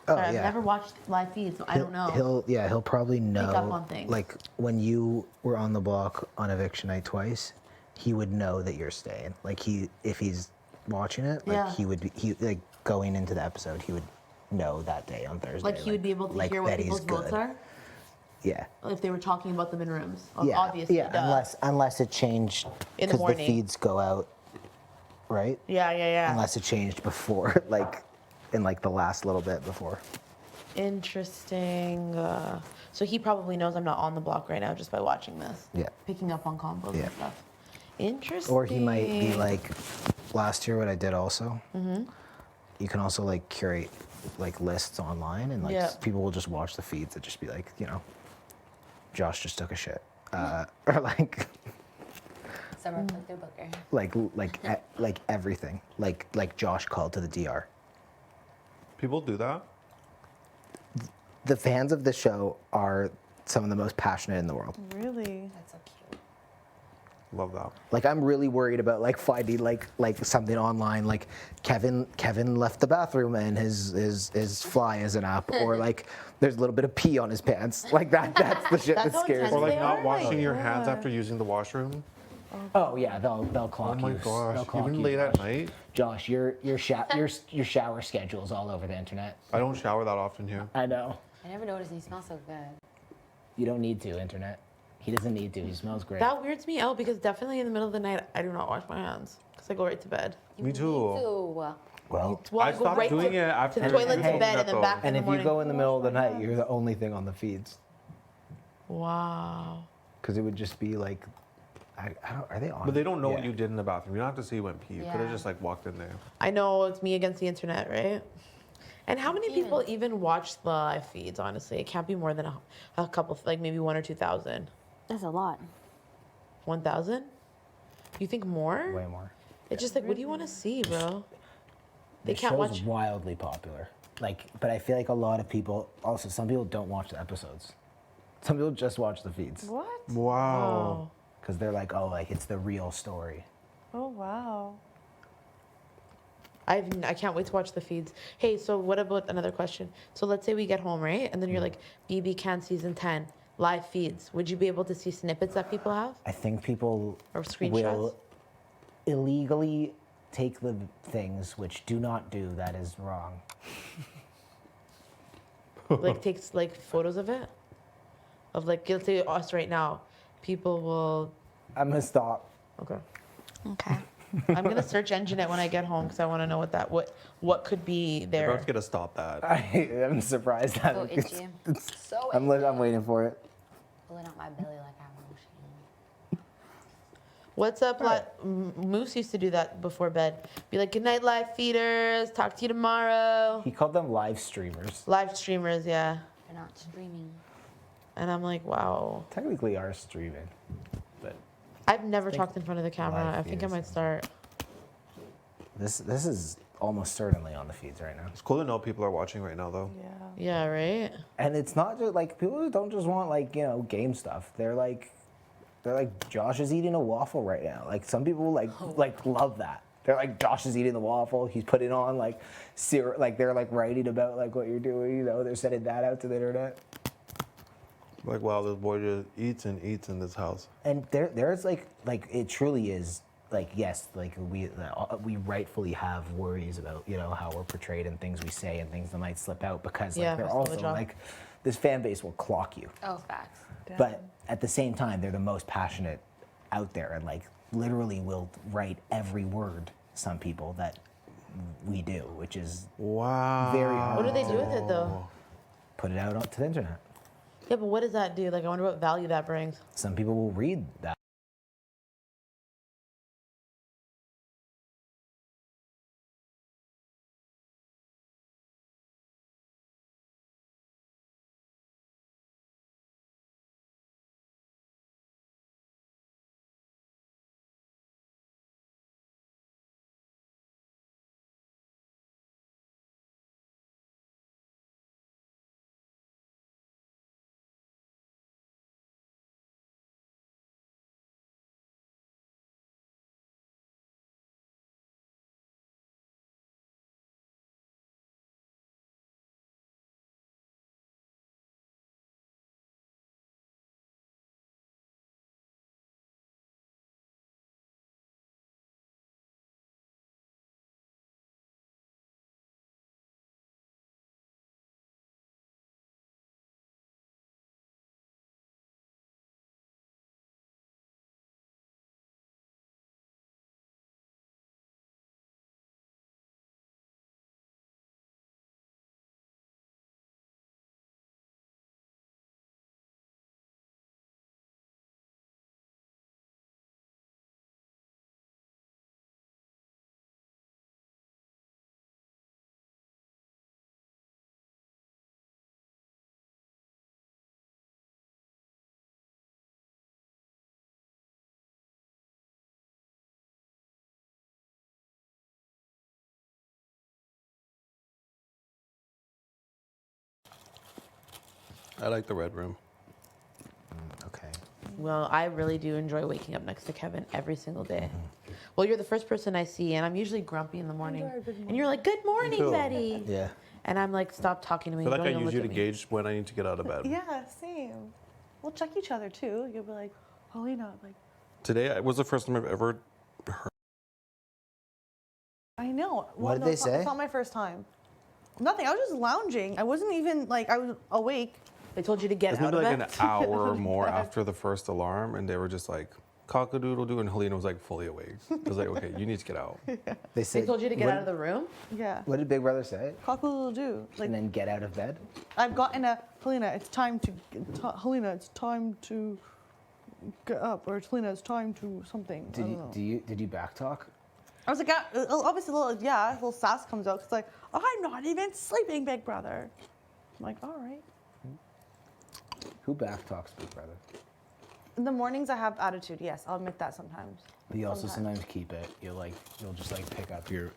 Oh, Sorry, I've yeah. never watched live feeds, so I don't know. He'll probably know. up on things. Like when you were on the block on eviction night twice, he would know that you're staying. Like if he's watching it, like Yeah. he like going into the episode, he would know that day on Thursday. Like he would be able to like hear what Betty's people's votes good. are? Yeah. If they were talking about them in rooms. Yeah. Obviously, Yeah. duh. Unless it changed In the because the morning. feeds go out, right? Yeah. Unless it changed before, like in like the last little bit before. Interesting. So he probably knows I'm not on the block right now just by watching this. Yeah. Picking up on combos Yeah. and stuff. Interesting. Or he might be like, last year what I did also. Mm-hmm. You can also like curate like lists online, and like Yeah. people will just watch the feeds and just be like, you know, Josh just took a shit, or like Summer put their booker. like everything, like Josh called to the DR. people do that. The fans of the show are some of the most passionate in the world. Really? That's so cute. Love that. Like I'm really worried about like finding like something online, like Kevin left the bathroom and his fly isn't up, or like there's a little bit of pee on his pants. Like that's the shit That's that how scares intense Or me. like They not are? washing your Oh, hands yeah. after using the washroom. Oh yeah, they'll clock Oh my you. gosh. They'll clock Even you, late at Josh. night. Josh, your shower schedule's all over the internet. I don't shower that often here. I know. I never noticed he smells so good. You don't need to, internet. He doesn't need to. He smells great. That weirds me out because definitely in the middle of the night, I do not wash my hands because I go right to bed. Me too. Well, Well, I go stopped right doing to, it after to the toilet, doing to bed, that, and then though. back in and the if morning. you go in the middle of the night, you're the only thing on the feeds. Wow. Because it would just be like, I don't, are they on? But they don't know Yeah. what you did in the bathroom. You don't have to see you went pee. You could have Yeah. just like walked in there. I know it's me against the internet, right? And how many people even watch the live feeds, honestly? It can't be more than a couple, like maybe 1,000 or 2,000. That's a lot. 1,000? You think more? Way more. It's just like, what do you want to see, bro? They The can't show's watch. wildly popular. Like, but I feel like a lot of people, also some people don't watch the episodes. Some people just watch the feeds. What? Wow. Because they're like, oh, like it's the real story. Oh, wow. I can't wait to watch the feeds. Hey, so what about another question? So let's say we get home, right? And then you're like, BB Can season 10, live feeds. Would you be able to see snippets that people have? I think people Or screenshots? will illegally take the things which do not do that is wrong. Like takes like photos of it? Of like, let's say us right now. People will, I'm gonna stop. okay. Okay. I'm gonna search engine it when I get home because I want to know what could be You're there. about to get to stop that. I'm surprised that So it's- itchy. it's- So I'm waiting for it. pulling out my belly like I'm motion. What's up, Moose used to do that before bed. Be like, good night, live feeders. Talk to you tomorrow. He called them live streamers. Live streamers, yeah. They're not streaming. And I'm like, wow. Technically are streaming, but I've never talked in front of the camera. live I think I feeders. might start. this is almost certainly on the feeds right now. It's cool to know people are watching right now, though. Yeah. Yeah, right? And it's not just like people don't just want like game stuff. They're like Josh is eating a waffle right now. Like some people like love that. They're like Josh is eating the waffle. He's putting on like they're like writing about like what you're doing. They're sending that out to the internet. Like, wow, this boy just eats and eats in this house. And there's like it truly is like, yes, like we rightfully have worries about how we're portrayed and things we say and things that might slip out because Yeah, they're that's the also job. like this fan base will clock you. Oh, facts. But at the same time, they're the most passionate out there and like literally will write every word. Some people that we do, which is Wow. very hard. What do they do with it, though? Put it out onto the internet. Yeah, but what does that do? Like, I wonder what value that brings. Some people will read that. I like the red room. Okay. Well, I really do enjoy waking up next to Kevin every single day. Well, you're the first person I see, and I'm usually grumpy in the morning. And you're like, good morning, too. Betty. Yeah. And I'm like, stop talking to I me. feel like Don't I even use look you at to me. gauge when I need to get out of bed. Yeah, same. We'll check each other too. You'll be like, Paulina, like, Today was the first time I've ever heard. I know. What did no, they it's not- say? It's not my first time. Nothing. I was just lounging. I wasn't even like I was awake. They told you to get It's out maybe of like bed. an hour or more after the first alarm, and they were just like, cock-a-doodle-doo, and Helena was like fully awake. I was like, okay, you need to get out. They They said. told you to get what out of the room? Yeah. What did Big Brother say? Cockle-doodle-doo. Like And then get out of bed. I've gotten a Helena. It's time to Helena. It's time to get up, or Helena. It's time to something. I don't know. Did you backtalk? I was like, obviously, a little sass comes out. It's like, I'm not even sleeping, Big Brother. I'm like, all right. Who backtalks Big Brother? In the mornings, I have attitude. Yes, I'll admit that sometimes. But you also Sometimes. sometimes keep it. You'll just like pick up your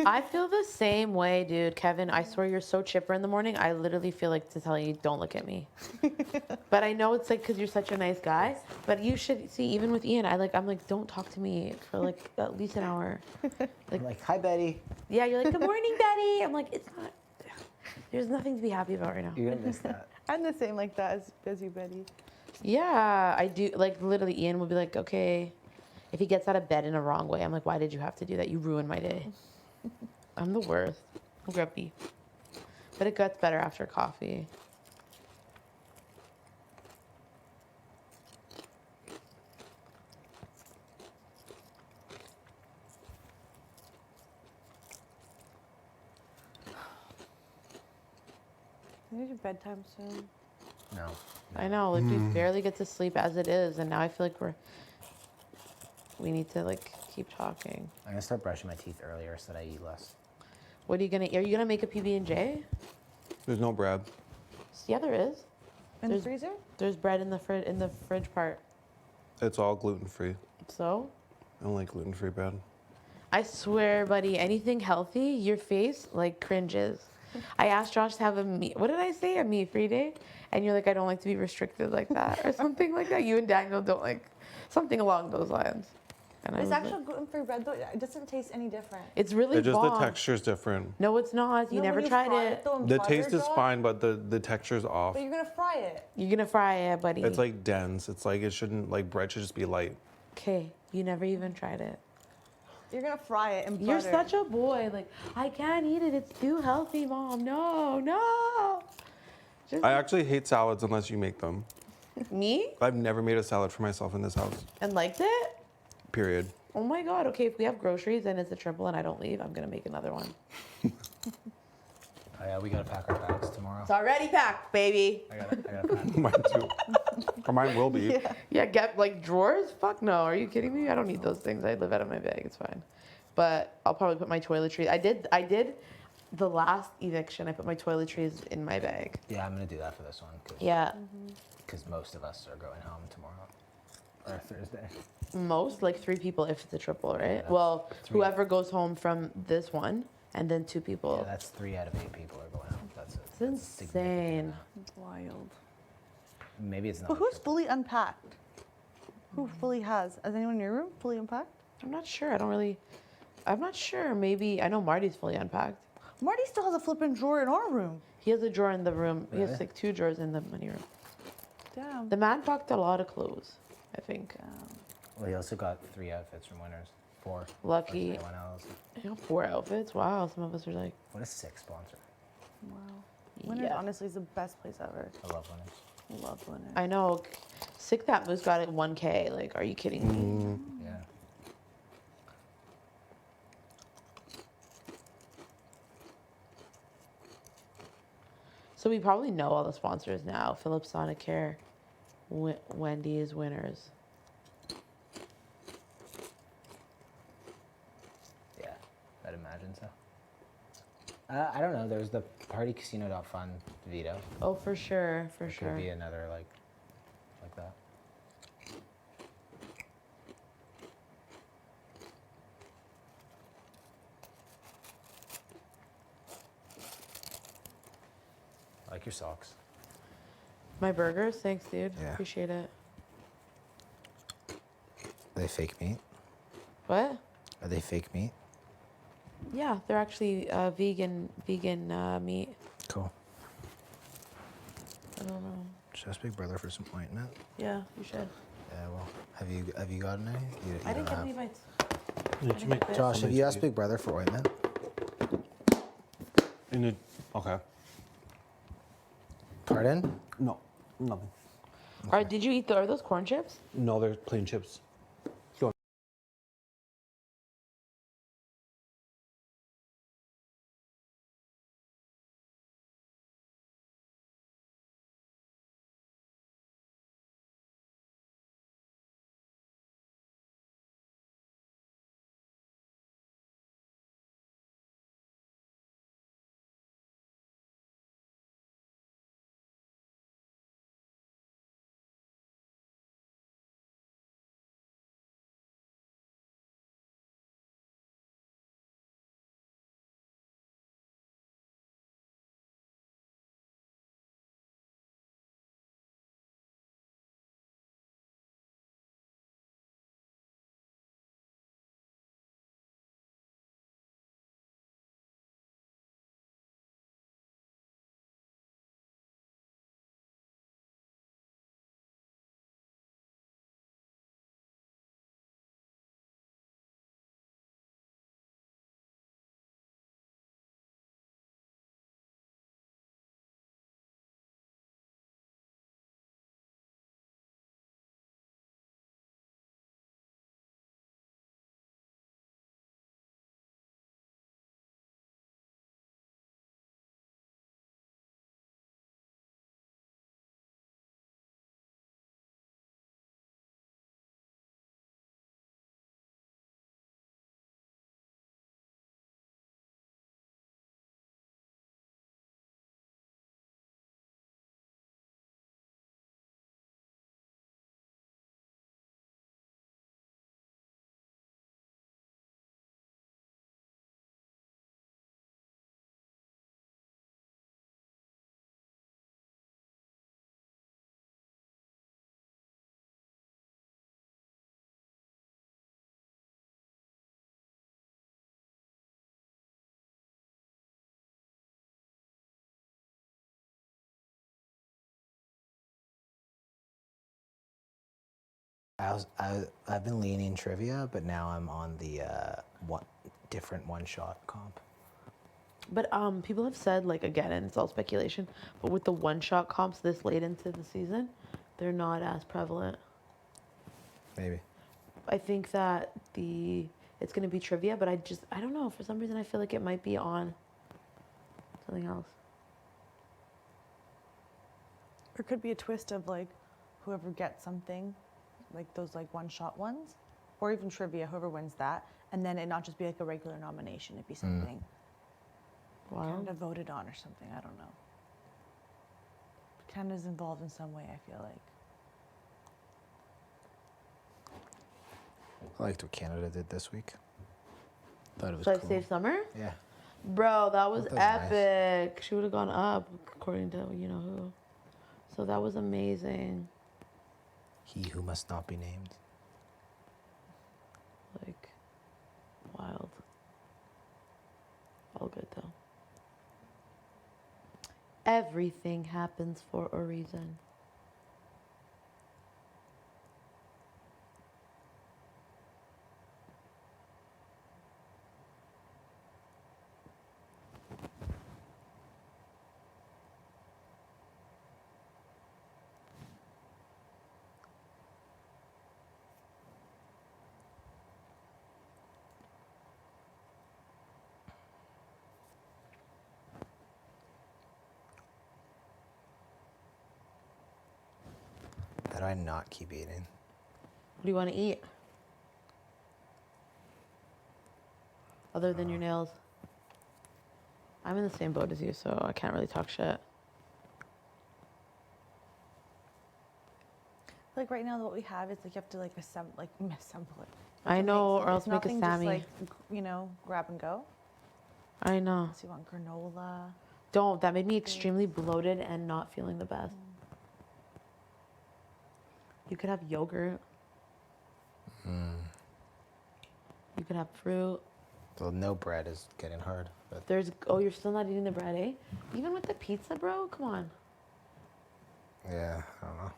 I feel the same way, dude. Kevin, I swear you're so chipper in the morning. I literally feel like to tell you, don't look at me. But I know it's like because you're such a nice guy. But you should see, even with Ian, I'm like, don't talk to me for like at least an hour. I'm like, hi Betty. Yeah, you're like, good morning, Betty. I'm like, it's not. There's nothing to be happy about right now. You're gonna miss that. I'm the same like that as you, Betty. Yeah, I do. Like literally, Ian will be like, okay. If he gets out of bed in a wrong way, I'm like, why did you have to do that? You ruined my day. I'm the worst. I'm grumpy. But it gets better after coffee. Isn't it your bedtime soon? No. I know, like we barely get to sleep as it is, and now I feel like we need to like keep talking. I'm gonna start brushing my teeth earlier so that I eat less. What are you gonna make a PB&J? There's no bread. Yeah, there is. In the freezer? There's bread in the fridge part. It's all gluten free. So? I don't like gluten free bread. I swear, buddy, anything healthy, your face like cringes. I asked Josh to have a meat. What did I say? A meat-free day, and you're like, I don't like to be restricted like that, or something like that. You and Daniel don't like something along those lines. And This actual gluten-free bread, though, it doesn't taste any different. It's really Just bomb. the texture's different. No, it's not. You never tried it. The taste is fine, but the texture's off. But you're gonna fry it. You're gonna fry it, buddy. It's like dense. It's like it shouldn't, like bread should just be light. Okay, you never even tried it. You're gonna fry it in butter. You're such a boy. Like, I can't eat it. It's too healthy, Mom. No, no. I actually hate salads unless you make them. Me? I've never made a salad for myself in this house. And liked it? Period. Oh my God. Okay, if we have groceries and it's a triple and I don't leave, I'm gonna make another one. Oh yeah, we gotta pack our bags tomorrow. It's already packed, baby. I gotta pack. Mine too. Or mine will be. Yeah, get like drawers? Fuck no. Are you kidding me? I don't need those things. I live out of my bag. It's fine. But I'll probably put my toiletries. I did the last eviction. I put my toiletries in my bag. Yeah, I'm gonna do that for this one. Yeah. Because most of us are going home tomorrow or Thursday. Most, like 3 people if it's a triple, right? that's Well, 3. whoever goes home from this one, and then 2 people. Yeah, that's 3 out of 8 people are going home. That's It's insane. It's wild. Maybe it's not. But who's fully unpacked? Who fully has? Is anyone in your room fully unpacked? I'm not sure. I'm not sure. Maybe, I know Marty's fully unpacked. Marty still has a flipping drawer in our room. He has a drawer in the room. He Really? has like 2 drawers in the money room. Damn. The man packed a lot of clothes, I think. Well, he also got 3 outfits from Winners. 4. Lucky. For anyone else. You know, 4 outfits. Wow, some of us are like, What a sick sponsor. Wow. Winners yeah. honestly is the best place ever. I love Winners. I love Winners. I know. Sick that Moose got it 1K. Like, are you kidding me? Yeah. So we probably know all the sponsors now. Philips Sonicare, Wendy's, Winners. Yeah, I'd imagine so. I don't know. There's the partycasino.fun veto. Oh, for sure, for sure. Could be another like that. I like your socks. My burgers, thanks, dude. Yeah. Appreciate it. Are they fake meat? What? Are they fake meat? Yeah, they're actually vegan meat. Cool. I don't know. Should I ask Big Brother for some ointment? Yeah, you should. Yeah, well, have you gotten any? You I didn't don't get have. any bites. Did you make Josh, have you asked Big Brother for ointment? Okay. Pardon? No, nothing. All right, did you eat are those corn chips? No, they're plain chips. I've been leaning trivia, but now I'm on the different one-shot comp. But people have said, like, again, and it's all speculation, but with the one-shot comps this late into the season, they're not as prevalent. Maybe. I think that it's going to be trivia, but I don't know. For some reason, I feel like it might be on something else. Or it could be a twist of like whoever gets something, like those like one-shot ones, or even trivia, whoever wins that, and then it not just be like a regular nomination, it'd be something Canada voted on or something. I don't know. Canada's involved in some way, I feel like. I liked what Canada did this week. Thought it was Should cool. I say Summer? Yeah. Bro, that was That was nice. epic. She would have gone up, according to you know who. So that was amazing. He who must not be named. Like, wild. All good though. Everything happens for a reason. How do I not keep eating? What do you want to eat? Other than your nails. I'm in the same boat as you, so I can't really talk shit. Like right now, what we have is like you have to like assemble it. I know, or else It's make a nothing Sammy. just like, you know, grab and go. I know. So you want granola. Don't. That made me extremely bloated and not feeling the best. You could have yogurt. You could have fruit. Well, no bread is getting hard. But You're still not eating the bread, eh? Even with the pizza, bro? Come on. yeah, I don't know.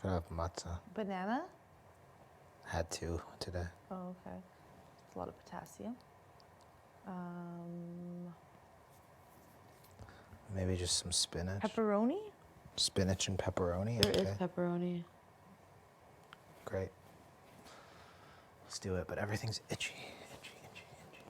Could have matzah. Banana. Had two today. Oh, okay. It's a lot of potassium. Maybe just some spinach. Pepperoni. Spinach and pepperoni. There is okay. pepperoni. Great. Let's do it, but everything's itchy, itchy, itchy, itchy.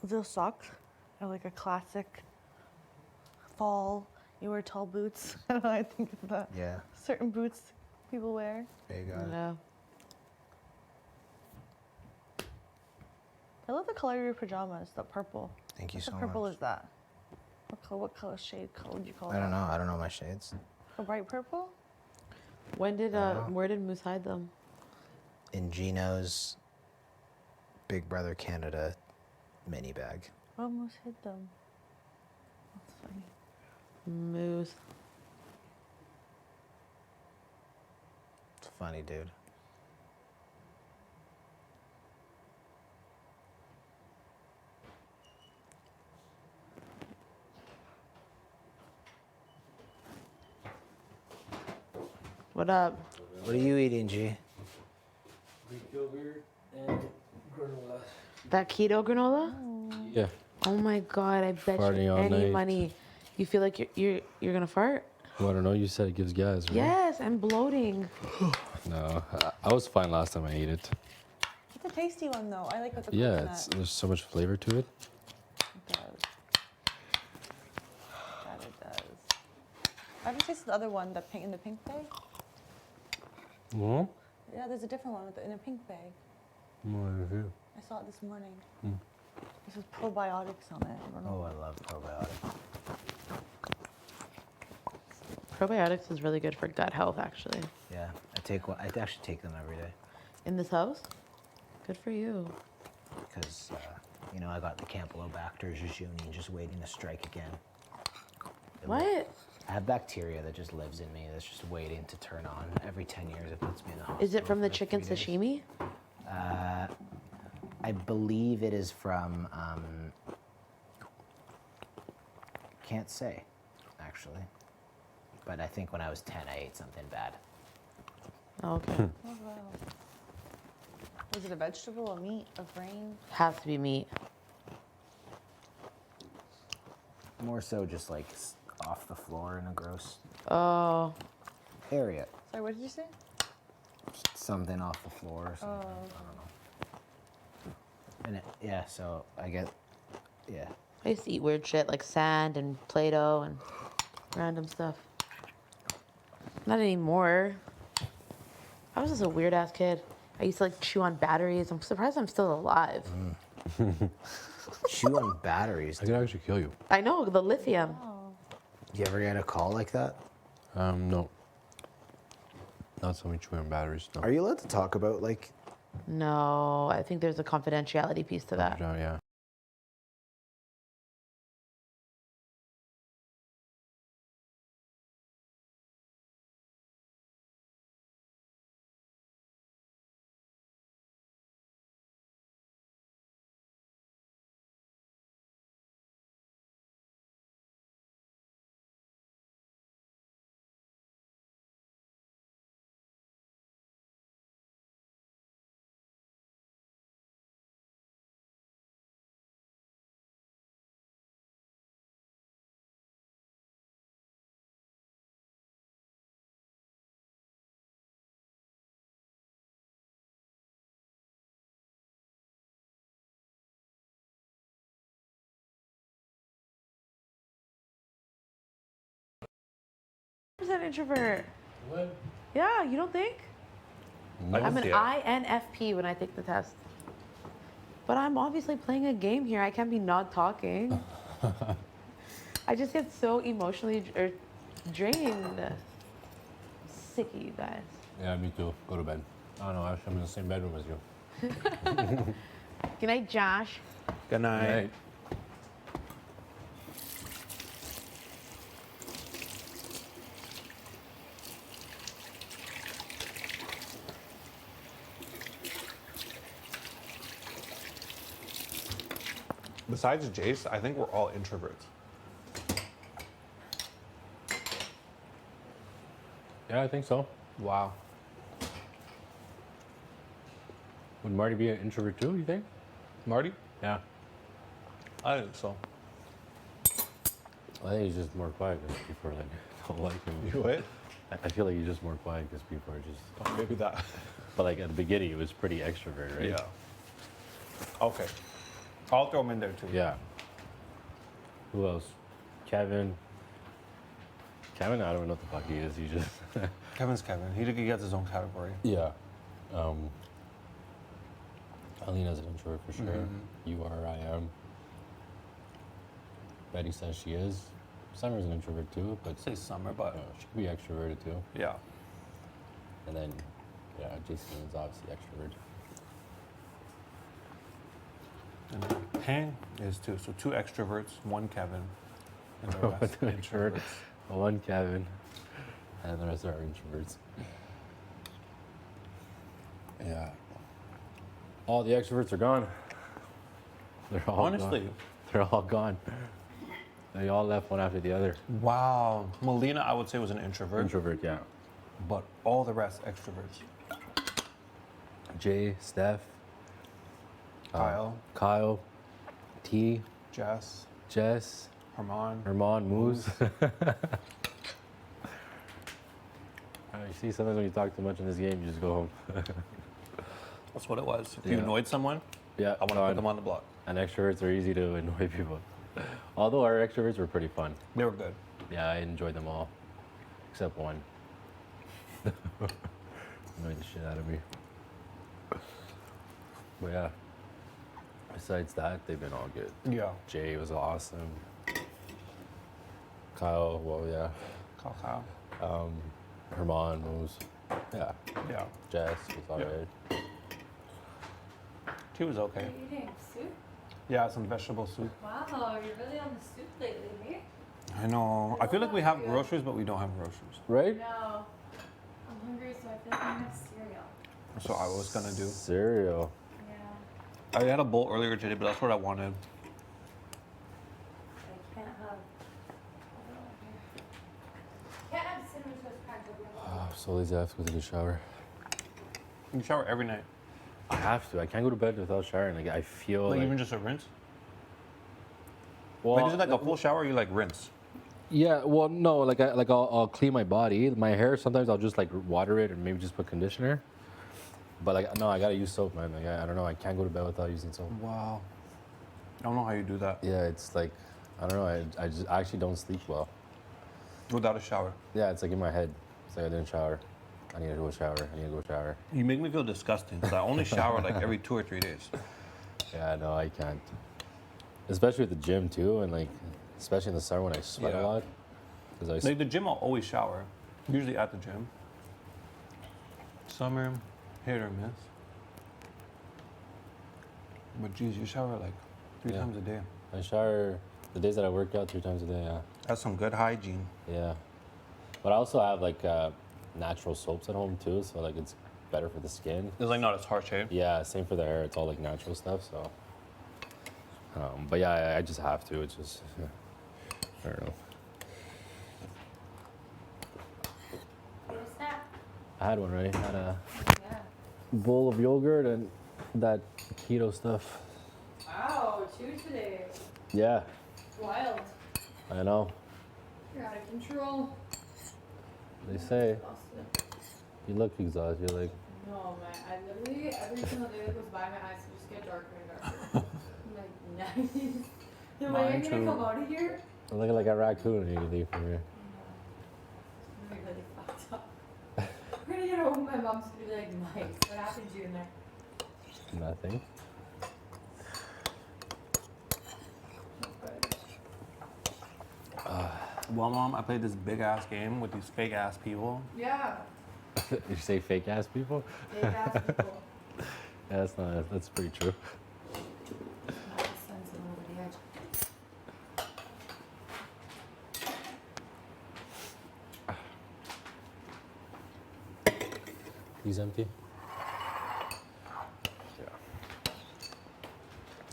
Those socks are like a classic fall. You wear tall boots. I don't know. I think of the Yeah. certain boots people wear. There you go. Yeah. I love the color of your pajamas. The purple. Thank you What so purple much. is that? What color shade would you call I that? don't know. I don't know my shades. A bright purple? When did I don't know. where did Moose hide them? In Gino's Big Brother Canada mini bag. Almost hid them. That's funny. Moose. It's funny, dude. What up? What are you eating, G? Greek yogurt and granola. That keto granola? Yeah. Oh my god! I bet Farting you all any night. money. You feel like you're gonna fart? Well, I don't know. You said it gives gas, right? Yes, I'm bloating. No, I was fine last time I ate it. It's a tasty one though. I like with the Yeah, coconut. there's so much flavor to it. It does. That it does. I haven't tasted the other one, in the pink bag. Mm-hmm. Yeah, there's a different one in a pink bag. I saw it this morning. This is probiotics on it. I don't know. Oh, I love probiotics. Probiotics is really good for gut health, actually. Yeah, I take one. I actually take them every day In this house? Good for you. because you know I got the Campylobacter jejuni just waiting to strike again. What? I have bacteria that just lives in me that's just waiting to turn on. Every 10 years it puts me in the hospital. Is it from the for chicken 3 days. sashimi? I believe it is from can't say, actually. But I think when I was 10, I ate something bad. Okay. Oh, wow. Was it a vegetable, a meat, a grain? Has to be meat. More so just like off the floor in a gross Oh. area. Sorry, what did you say? Something off the floor or something. I don't know. And yeah, so I get, yeah. I used to eat weird shit like sand and Play-Doh and random stuff. Not anymore. I was just a weird ass kid. I used to like chew on batteries. I'm surprised I'm still alive. Chew on batteries. I could actually kill you. I know, the lithium. Do you ever get a call like that? No. Not so much chewing on batteries. No. Are you allowed to talk about like? No, I think there's a confidentiality piece to that. Yeah. I'm introvert. What? Yeah, you don't think? No. I'm an INFP when I take the test. But I'm obviously playing a game here. I can't be not talking. I just get so emotionally drained. Sick of you guys. Yeah, me too. Go to bed. Oh no, actually I'm in the same bedroom as you. Good night, Josh. Good night. Right. Besides Jace, I think we're all introverts. Yeah, I think so. Wow. Would Marty be an introvert too, you think? Marty? Yeah. I think so. I think he's just more quiet because people are like, don't like him. You what? I feel like he's just more quiet because people are just... Oh, maybe that. But like at the beginning, he was pretty extrovert, right? Yeah. Okay. I'll throw him in there too. Yeah. Who else? Kevin. Kevin, I don't know what the fuck he is. He just... Kevin's Kevin. He gets his own category. Yeah. Alina's an introvert for sure. Mhm. You are, I am. Betty says she is. Summer's an introvert too, but I'd say Summer, but she could be extroverted too. yeah. And then, yeah, Jason is obviously extrovert. And then Pang is two. So 2 extroverts, 1 Kevin, and the rest Two introverts. One Kevin, and the rest are introverts. Yeah. All the extroverts are gone. They're all Honestly. gone. They're all gone. They all left one after the other. Wow. Melina, I would say, was an introvert. Introvert, yeah. But all the rest, extroverts. Jay, Steph, Kyle, T, Jess, Herman, Moose. You see, sometimes when you talk too much in this game, you just go home. That's what it was. If you annoyed someone, yeah, I want to put them on the block. And extroverts are easy to annoy people. Although our extroverts were pretty fun. They were good. Yeah, I enjoyed them all. Except one. Annoyed the shit out of me. But yeah. Besides that, they've been all good. Yeah. Jay was awesome. Kyle, well, yeah. Kyle. Herman, Moose. Yeah. Yeah. Jess was alright. She was okay. Are you eating soup? Yeah, some vegetable soup. Wow, you're really on the soup lately, eh? I know. I feel like we have groceries, but we don't have groceries. Right? No. I'm hungry, so I feel like I have cereal. That's what I was gonna do. Cereal. Yeah. I had a bowl earlier today, but that's what I wanted. I can't have so lazy I have to go take a shower. You shower every night. I have to. I can't go to bed without showering. Like I feel Like like even just a rinse? well, Like is it like a full shower or you like rinse? yeah. Well, no. Like I'll clean my body. My hair sometimes I'll just like water it and maybe just put conditioner. But like no, I gotta use soap, man. Like I don't know. I can't go to bed without using soap. Wow. I don't know how you do that. Yeah, it's like I don't know. I actually don't sleep well. Without a shower. Yeah, it's like in my head. It's like I didn't shower. I need to go shower. I need to go shower. You make me feel disgusting because I only shower like every 2 or 3 days. Yeah, no, I can't. Especially at the gym too, and like especially in the summer when I sweat a Yeah. lot. Because Like the gym, I'll always shower. Usually at the gym. Summer, hit or miss. But geez, you shower like 3 times a day. I shower the days that I work out 3 times a day. Yeah. That's some good hygiene. Yeah. But I also have like natural soaps at home too, so like it's better for the skin. It's like not as harsh, eh? Yeah, same for the hair. It's all like natural stuff. So. But yeah, I just have to. It's just I don't know. What's that? I had one already. I had a bowl of yogurt and that keto stuff. Wow, 2 today. Yeah, Wild. I know. You're out of control. They say Exhausted. you look exhausted. You're like, No, man. I literally, every single day that goes by, my eyes just get darker and darker. I'm like, nice. The way Mine I'm gonna too. come out of here, I'm looking like a raccoon when you leave from here. I'm gonna be really fucked up. We're gonna get home, my mom's gonna be like, nice. What happened to you in there? Nothing. Well, Mom, I played this big ass game with these fake ass people. Yeah. You say fake ass people? Fake ass people. Yeah, that's pretty true. Not the sense of over the edge. He's empty.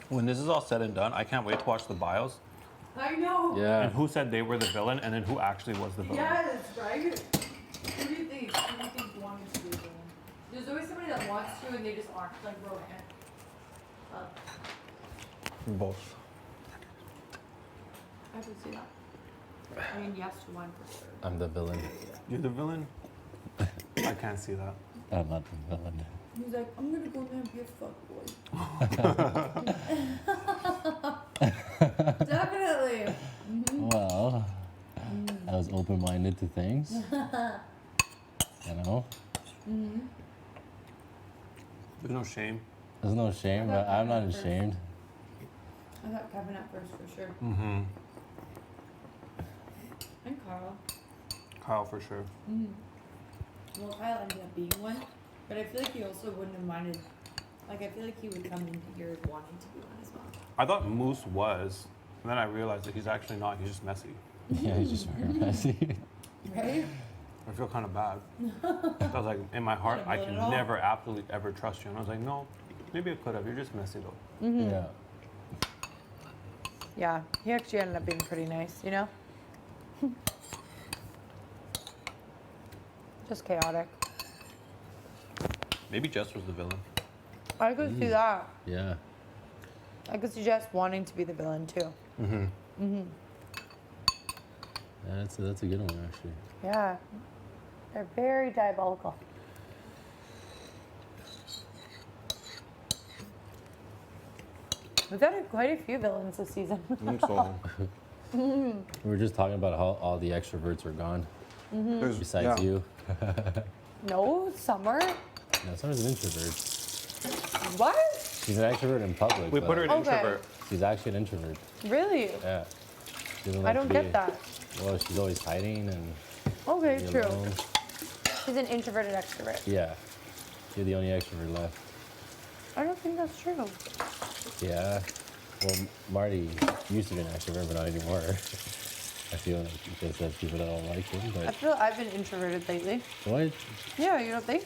When this is all said and done, I can't wait to watch the bios. I know. Yeah. And who said they were the villain and then who actually was the villain. Yes, right? Who do you think? Who do you think wanted to be the villain? There's always somebody that wants to and they just aren't, like Rowan. Both. I could see that. I mean, yes to one for sure. I'm the villain. You're the villain? I can't see that. I'm not the villain. He's like, I'm gonna go there and be a fuckboy. Definitely. Mm-hmm. Well, I was open-minded to things. You know? Mm-hmm. There's no shame. There's no shame, but I'm not ashamed. I thought Kevin at first for sure. Mm-hmm. And Carl. Kyle for sure. Mm-hmm. Well, Kyle ended up being one, but I feel like he also wouldn't have minded. Like, I feel like he would come into here wanting to be one as well. I thought Moose was, and then I realized that he's actually not. He's just messy. Yeah, he's just very messy. Right? I feel kind of bad. I was like, in my heart, I can never, absolutely ever trust you. And I was like, no, maybe I could have. You're just messy though. Mm-hmm. Yeah. Yeah, he actually ended up being pretty nice, you know? Just chaotic. Maybe Jess was the villain. I could see that. Yeah. I could see Jess wanting to be the villain too. Mm-hmm. Mm-hmm. Yeah, that's a good one actually. Yeah. They're very diabolical. We've got quite a few villains this season. We were just talking about how all the extroverts are gone. Mhm. Besides you. No, Summer. No, Summer's an introvert. What? She's an extrovert in public. We but put her in introvert. She's actually an introvert. Really? Yeah. She doesn't I like don't to get be- that. Well, she's always hiding and Okay, being true. alone. She's an introverted extrovert. Yeah. You're the only extrovert left. I don't think that's true. Yeah. Well, Marty used to be an extrovert, but not anymore. I feel like because there's people that don't like him, I but feel I've been introverted lately. what? Yeah, you don't think?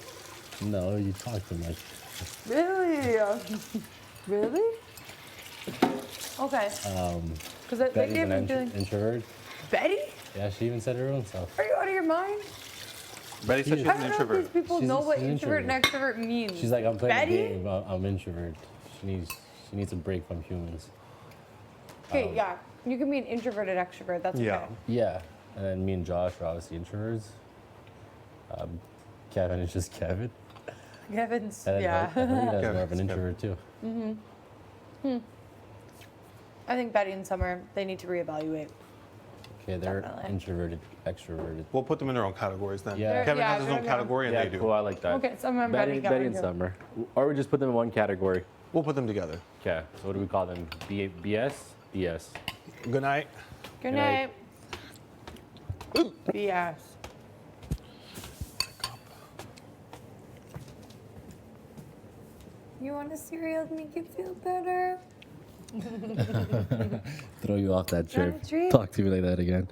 No, you talk too much. Really? Really? Okay. Because lately Betty's I've an been doing. introvert. Betty? Yeah, she even said her own self. Are you out of your mind? Betty said she's I an don't know if introvert. these people She's- know what she's an introvert and extrovert means. She's like, I'm playing Betty? a game. I'm introvert. She needs a break from humans. Okay, yeah. You can be an introverted extrovert. That's okay. Yeah. And then me and Josh are obviously introverts. Kevin is just Kevin. Kevin's, And then yeah. Helina's more of an introvert too. I think Betty and Summer, they need to reevaluate. Okay, they're Definitely. introverted, extroverted. We'll put them in their own categories then. Yeah. Kevin Yeah, has his they're own not- category and Yeah, they do. cool. I like that. Okay, Summer and Betty, Betty. Betty and Summer. Or we just put them in one category. We'll put them together. Okay. So what do we call them? BS? BS. Good night. Good night. night. BS. You want a cereal to make you feel better? Throw you off that chair. Want a treat? Talk to me like that again.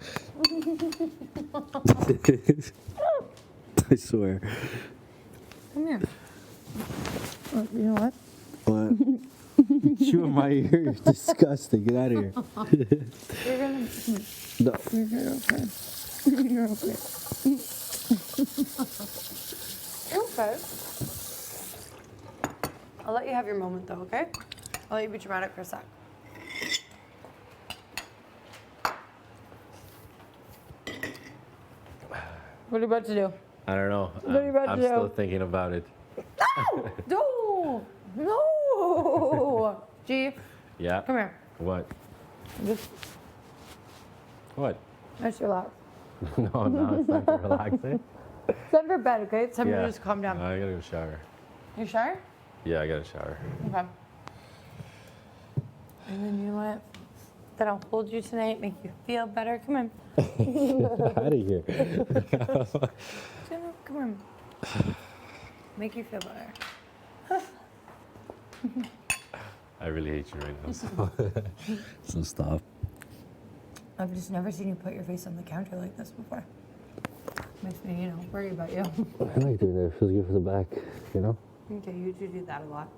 I swear. Come here. Oh, you know what? What? Chew in my ear. You're disgusting. Get out of here. You're gonna. No. You're okay. You're okay. Okay. I'll let you have your moment though, okay? I'll let you be dramatic for a sec. What are you about to do? I don't know. What are you about to I'm do? still thinking about it. No! No! G, Yeah. come here. What? Just What? let's relax. No, now it's time to relax. Eh? It's time for bed, okay? It's time Yeah. to just calm down. I gotta go shower. You sure? Yeah, I gotta shower. Okay. And then you know what? Then I'll hold you tonight, make you feel better. Come on. Out of here. Come on. Make you feel better. I really hate you right now. So stop. I've just never seen you put your face on the counter like this before. Makes me, worry about you. I like doing that. It feels good for the back, you know? Okay, you do that a lot.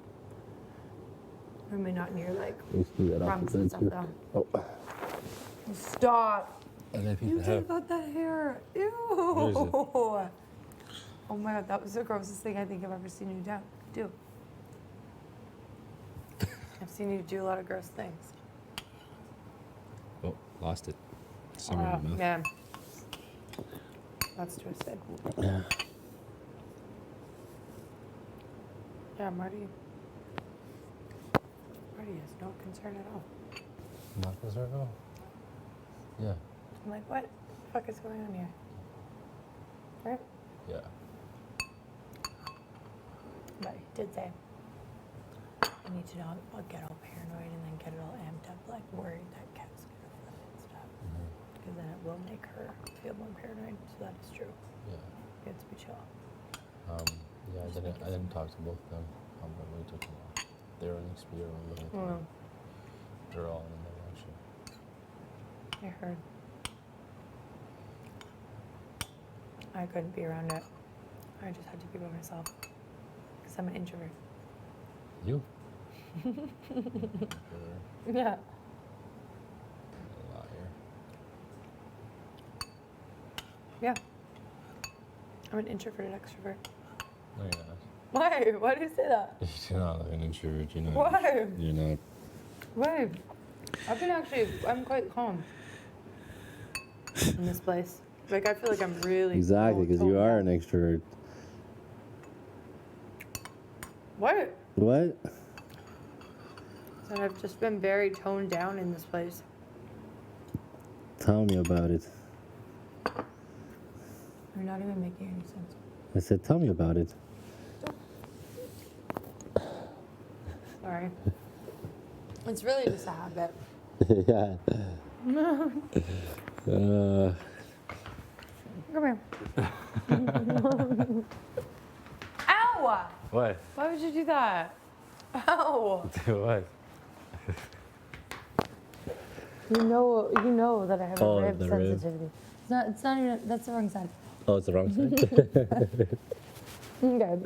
Or maybe not near like I used to do that off rungs the and bed stuff too. though. Oh. Stop. And then You people think have. about that hair. Ew. Where is it? Oh my god, that was the grossest thing I think I've ever seen you do. I've seen you do a lot of gross things. Oh, lost it. Somewhere in my mouth. Man. That's twisted. Yeah. Yeah, Marty has no concern at all. Not this right now? Yeah. I'm like, what the fuck is going on here? Right? Yeah. But he did say, I need to not get all paranoid and then get it all amped up, like worried that Kev's gonna flip and stuff. Because then it will make her feel more paranoid. So that is true. Yeah. You have to be chill. Yeah, I didn't talk to both of them. But we took them off. They were in Expedia room the whole time. They're all in there actually. I heard. I couldn't be around it. I just had to be by myself. Because I'm an introvert. You? Yeah. Liar. Yeah. I'm an introverted extrovert. No, you're not. Why? Why do you say that? You're not like an introvert. You're not. Why? You're not. Why? I'm quite calm in this place. Like, I feel like I'm really. Exactly, because you are an extrovert. What? What? And I've just been very toned down in this place. Tell me about it. You're not even making any sense. I said, tell me about it. Sorry. It's really just a habit. Yeah. Come here. Ow! What? Why would you do that? Ow! What? You know that I have Oh, a rib the rib. sensitivity. It's not even, that's the wrong side. Oh, it's the wrong side? Okay.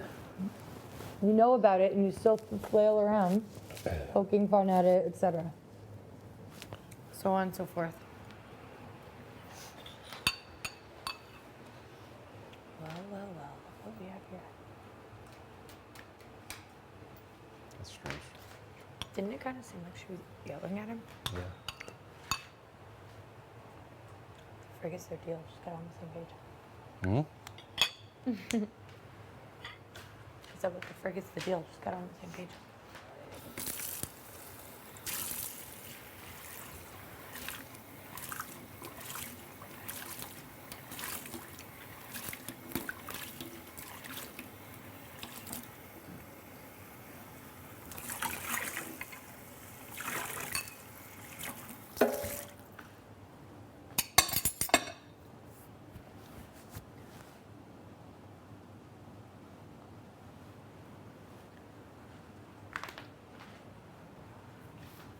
You know about it and you still flail around, poking fun at it, etc. So on and so forth. Well, That's strange. Didn't it kind of seem like she was yelling at him? Yeah. Forget's their deal. Just got on the same page. Hmm? Is that what the forget's the deal? Just got on the same page.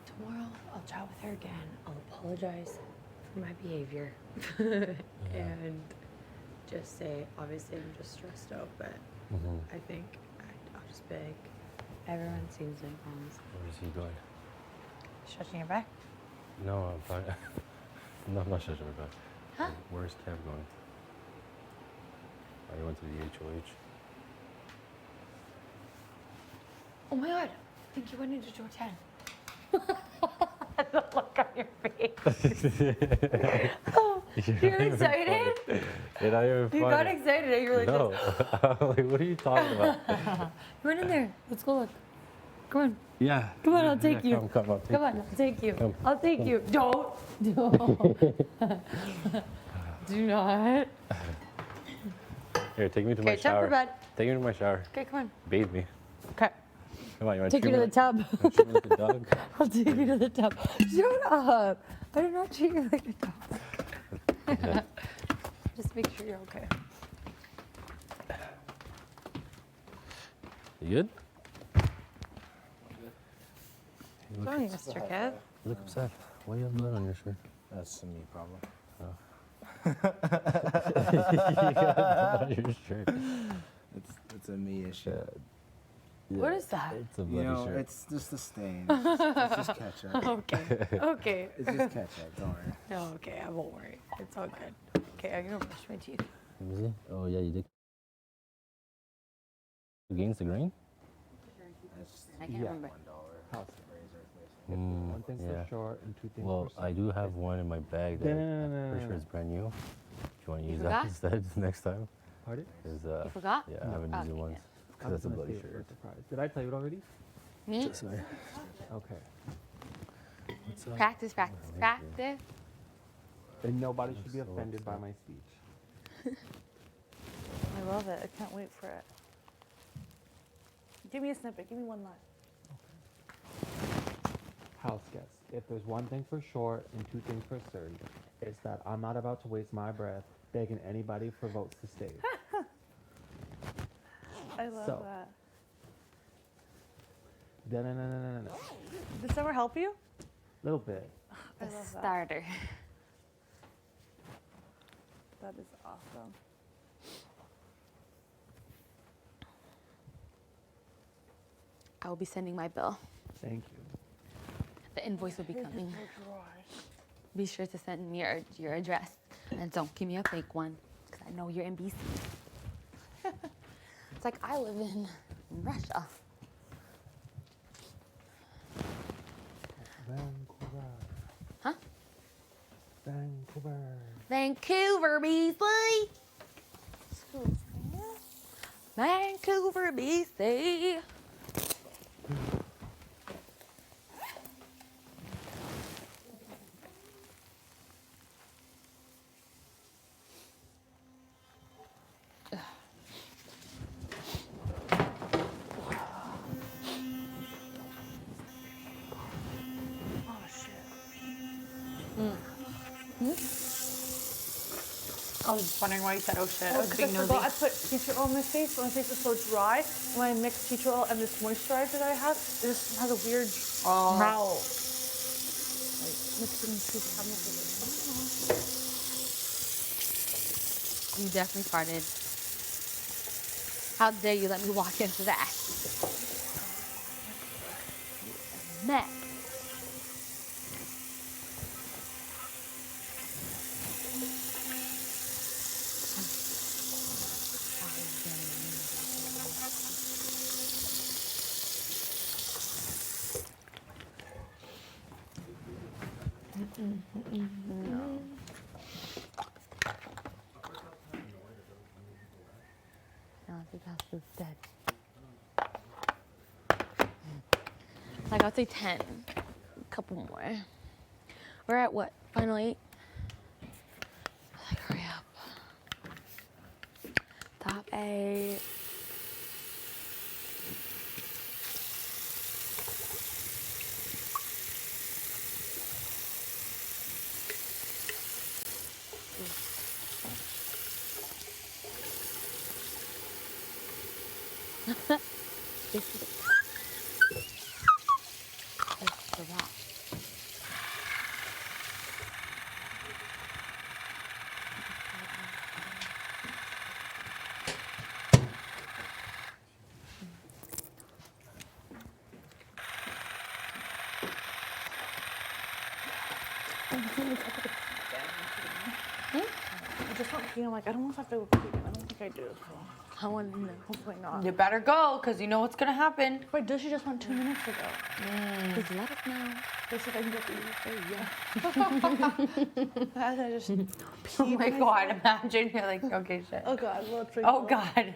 Tomorrow, I'll chat with her again. I'll apologize for my behavior. And just say, obviously, I'm just stressed out, but I think I'll just beg. Everyone seems like moms. Where is he going? Stretching your back? No, I'm fine. No, I'm not stretching my back. Huh? Where's Kev going? I went to the HOH. Oh my god, I think you went into door 10. The look on your face. Oh, you're excited? You're not even funny. You got excited and you were like, no. I'm like, what are you talking about? You went in there. Let's go look. Come on. Yeah. Come on, I'll take you. Come on, Come on, I'll take you. Come. I'll take you. Don't. Do not. Here, take me to my Okay, time shower. for bed. Take me to my shower. Okay, come on. Bathe me. Okay. Come on, you want Take you to the tub. treat me like a dog? I'll take you to the tub. Shut up. I did not treat you like a dog. Just make sure you're okay. You good? Sorry, Mr. Kev. You look upset. Why do you have blood on your shirt? That's a me problem. You got blood on your shirt. It's a me issue. What is that? It's a bloody shirt. It's just a stain. It's just ketchup. Okay. Okay. It's just ketchup. Don't worry. No, okay, I won't worry. It's all good. Okay, I'm gonna brush my teeth. Let me see. Oh, yeah, you did. Against the grain? I can't remember. House razor Mm, One thing's yeah. for short and two things Well, for I do have one in my bag that I'm pretty sure is brand new. If you want to use forgot? that instead next time. Pardon? You forgot? Yeah, I haven't used it Okay, once. good. Because that's a bloody Honestly, shirt. we're surprised. Did I tell you it already? Me? Sorry. Okay. What's up? Practice, practice, practice. And nobody should be So offended by upset. my speech. I love it. I can't wait for it. Give me a snippet. Give me one line. House guests, if there's one thing for sure and two things for certain, it's that I'm not about to waste my breath begging anybody for votes to stay. I love So. that. No. Did summer help you? Little bit. I The love that. starter. That is awesome. I will be sending my bill. Thank you. The invoice will be coming. Be sure to send me your address. And don't give me a fake one, because I know you're in BC. It's like I live in Russia. Vancouver. Huh? Vancouver. Vancouver, BC. Vancouver, BC. I was just wondering why you said, oh shit. I Oh, was because I being nosy. forgot I put tea tree oil on my face, but my face is so dry. When I mix tea tree oil and this moisturizer that I have, it just has a weird smell. Like mixing two chemicals. You definitely farted. How dare you let me walk into that? Mess. No. No, the gas is dead. Like, I'll say 10. A couple more. We're at what? Final 8? Like, hurry up. Top 8. This is the rock. I just want to, I'm like, I don't know if I have to go pee. I don't think I do. So I want to know. Hopefully not. You better go, because you know what's going to happen. Wait, Dushy just went 2 minutes ago. Just let us know. They said I can go pee. Yeah. I just Oh my God, imagine you're like, okay, shit. Oh God, well, it's Oh God.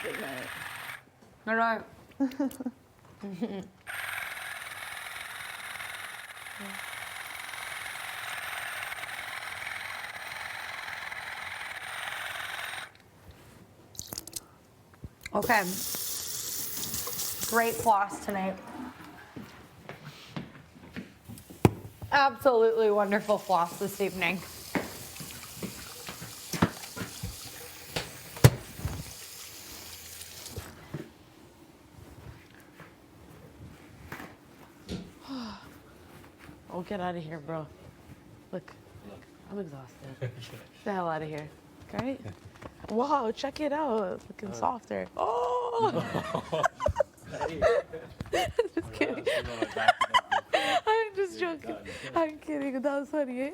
Good night. All right. Okay. Great floss tonight. Absolutely wonderful floss this evening. Oh, get out of here, bro. Look, I'm exhausted. Get the hell out of here. Right? Wow, check it out. It's looking softer. Oh! Just kidding. I'm just joking. I'm kidding. That was funny, eh?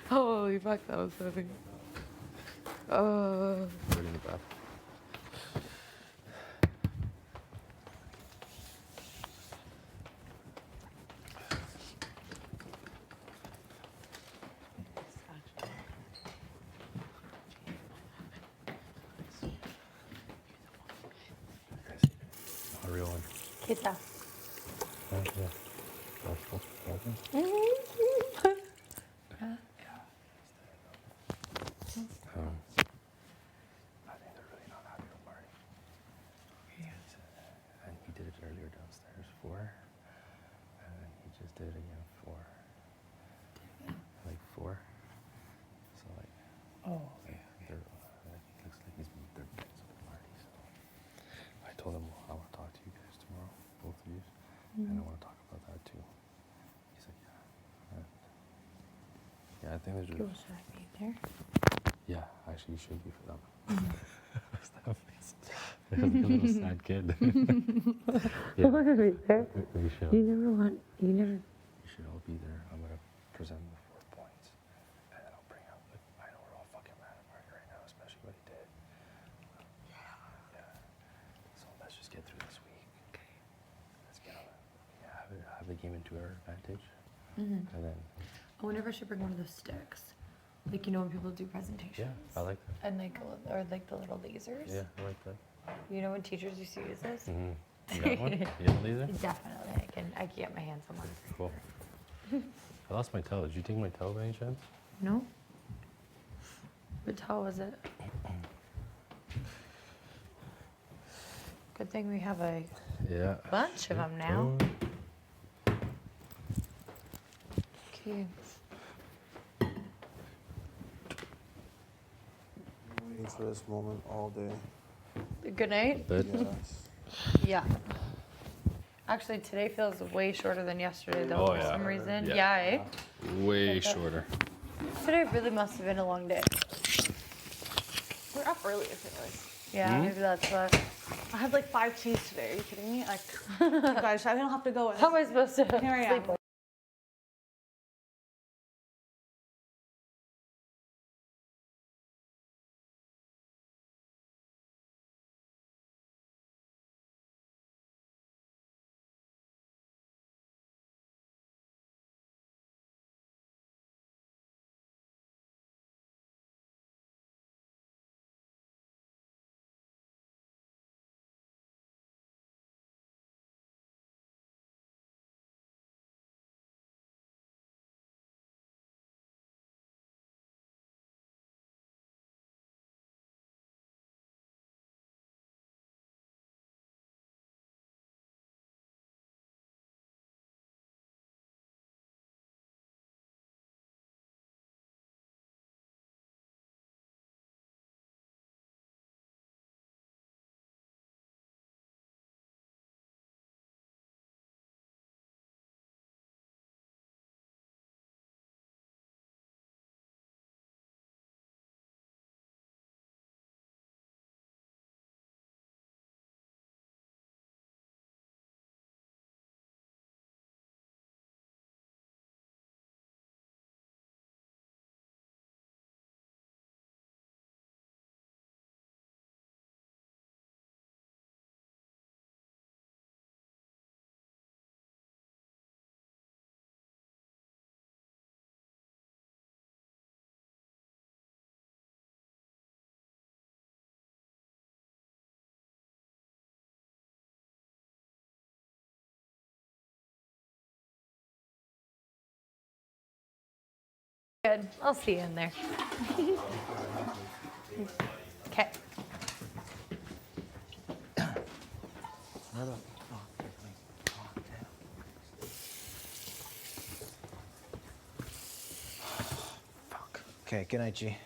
Holy fuck, that was funny. Oh. A real one. Kita. Yeah. I think they're really not happy with Marty. And he did it earlier downstairs, 4. And then he just did it again, 4. Like 4. So like, they're, it looks like they're friends with Marty. So I told him, well, I want to talk to you guys tomorrow, both of you, and I want to talk about that too. He's like, yeah. Yeah, I think there's just. Should I be there? Yeah, actually, you should be for them. What's that face? There's like a little sad kid. Yeah. We should. You should all be there. I'm gonna present the 4 points, and then I'll bring up. I know we're all fucking mad at Marty right now, especially what he did. Yeah. So let's just get through this week. Okay. Let's get on it. Yeah, have the game into our advantage, and then. I wonder if I should bring one of those sticks. Like, you know, when people do presentations. Yeah, I like that. And like, or like the little lasers. Yeah, I like that. You know when teachers used to use this? You got one? You got a laser? Definitely, I can get my hands on one. Cool. I lost my towel. Did you take my towel by any chance? No? What towel was it? Good thing we have a bunch of them now. Okay. Waiting for this moment all day. Good night? Yes. Yeah. Actually, today feels way shorter than yesterday, though, Oh, for yeah. some reason. Yeah. Yeah, Way shorter. Today really must have been a long day. We're up early, I feel like. Yeah, maybe that's what. I had like 5 teas today. Are you kidding me? Like, you guys, I don't have to go. How am I supposed to Here I sleep? am. Good. I'll see you in there. Okay. Okay, good night, G.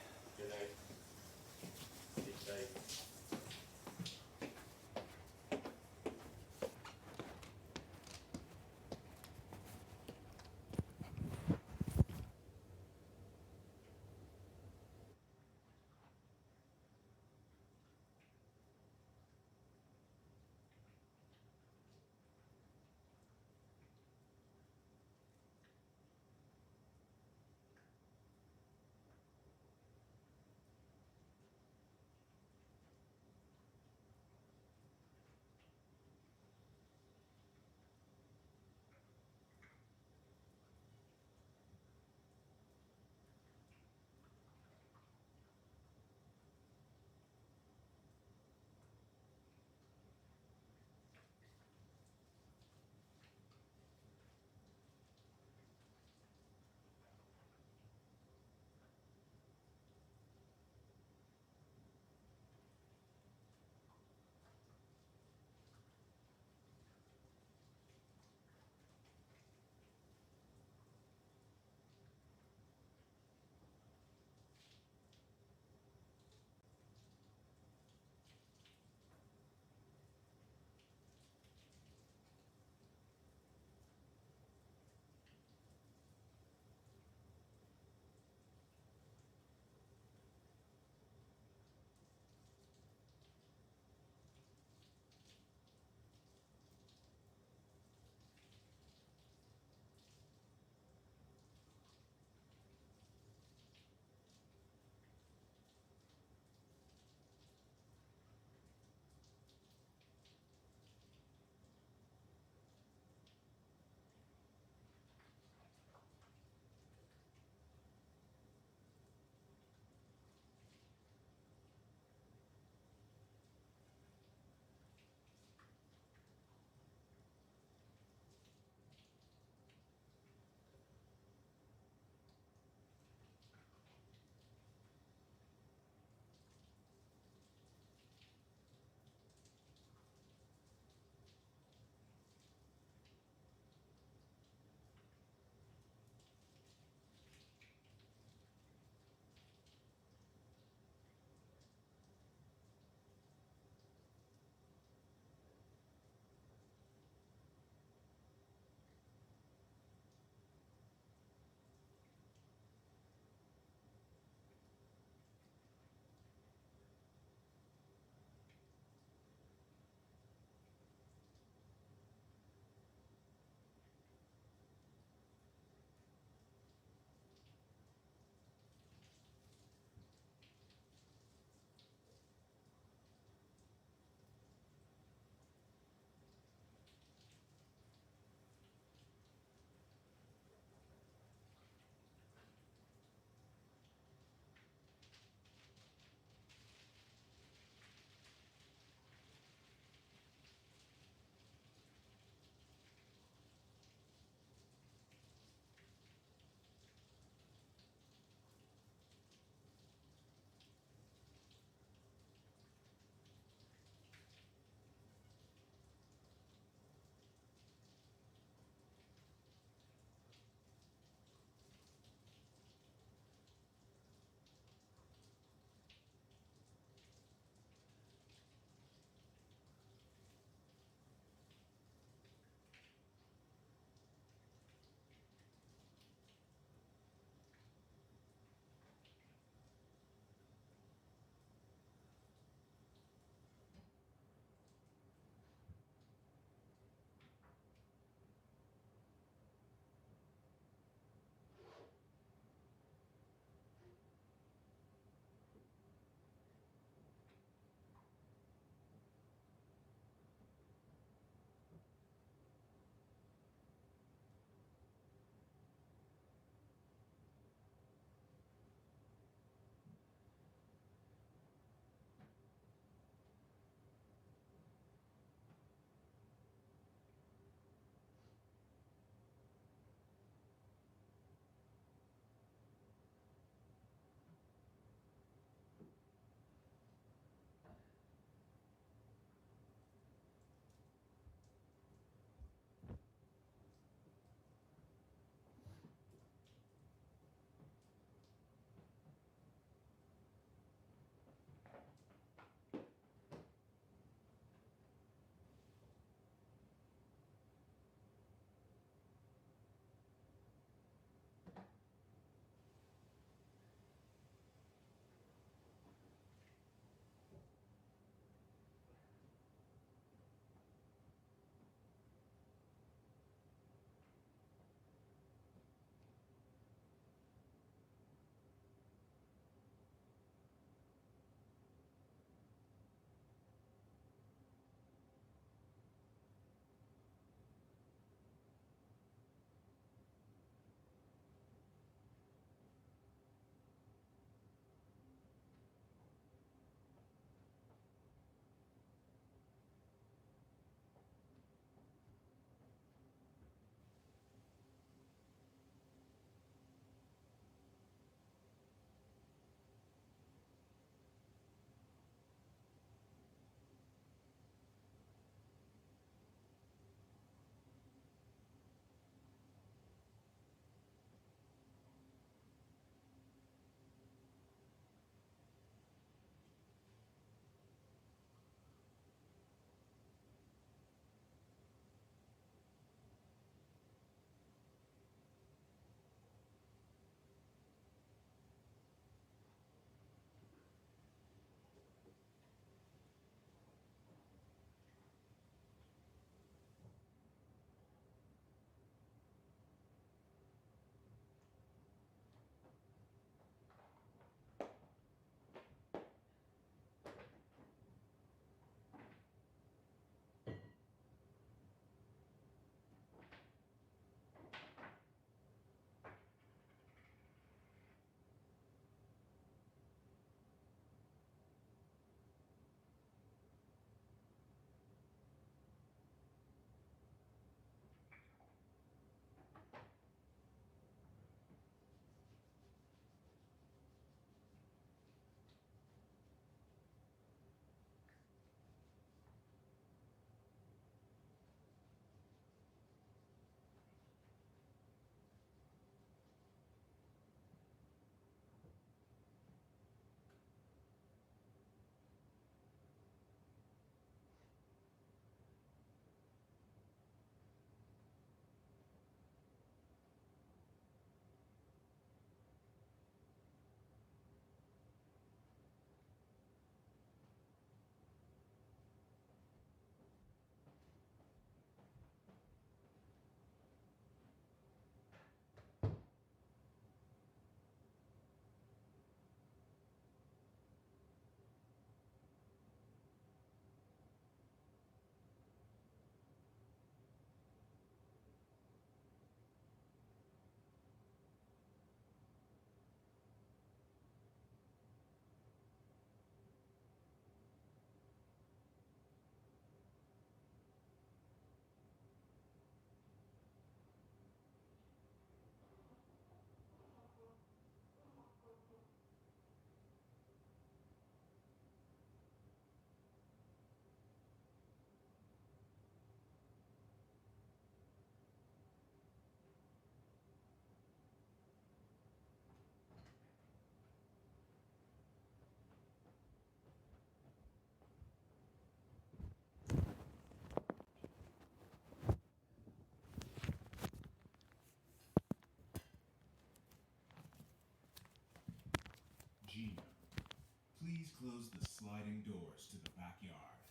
Please close the sliding doors to the backyard.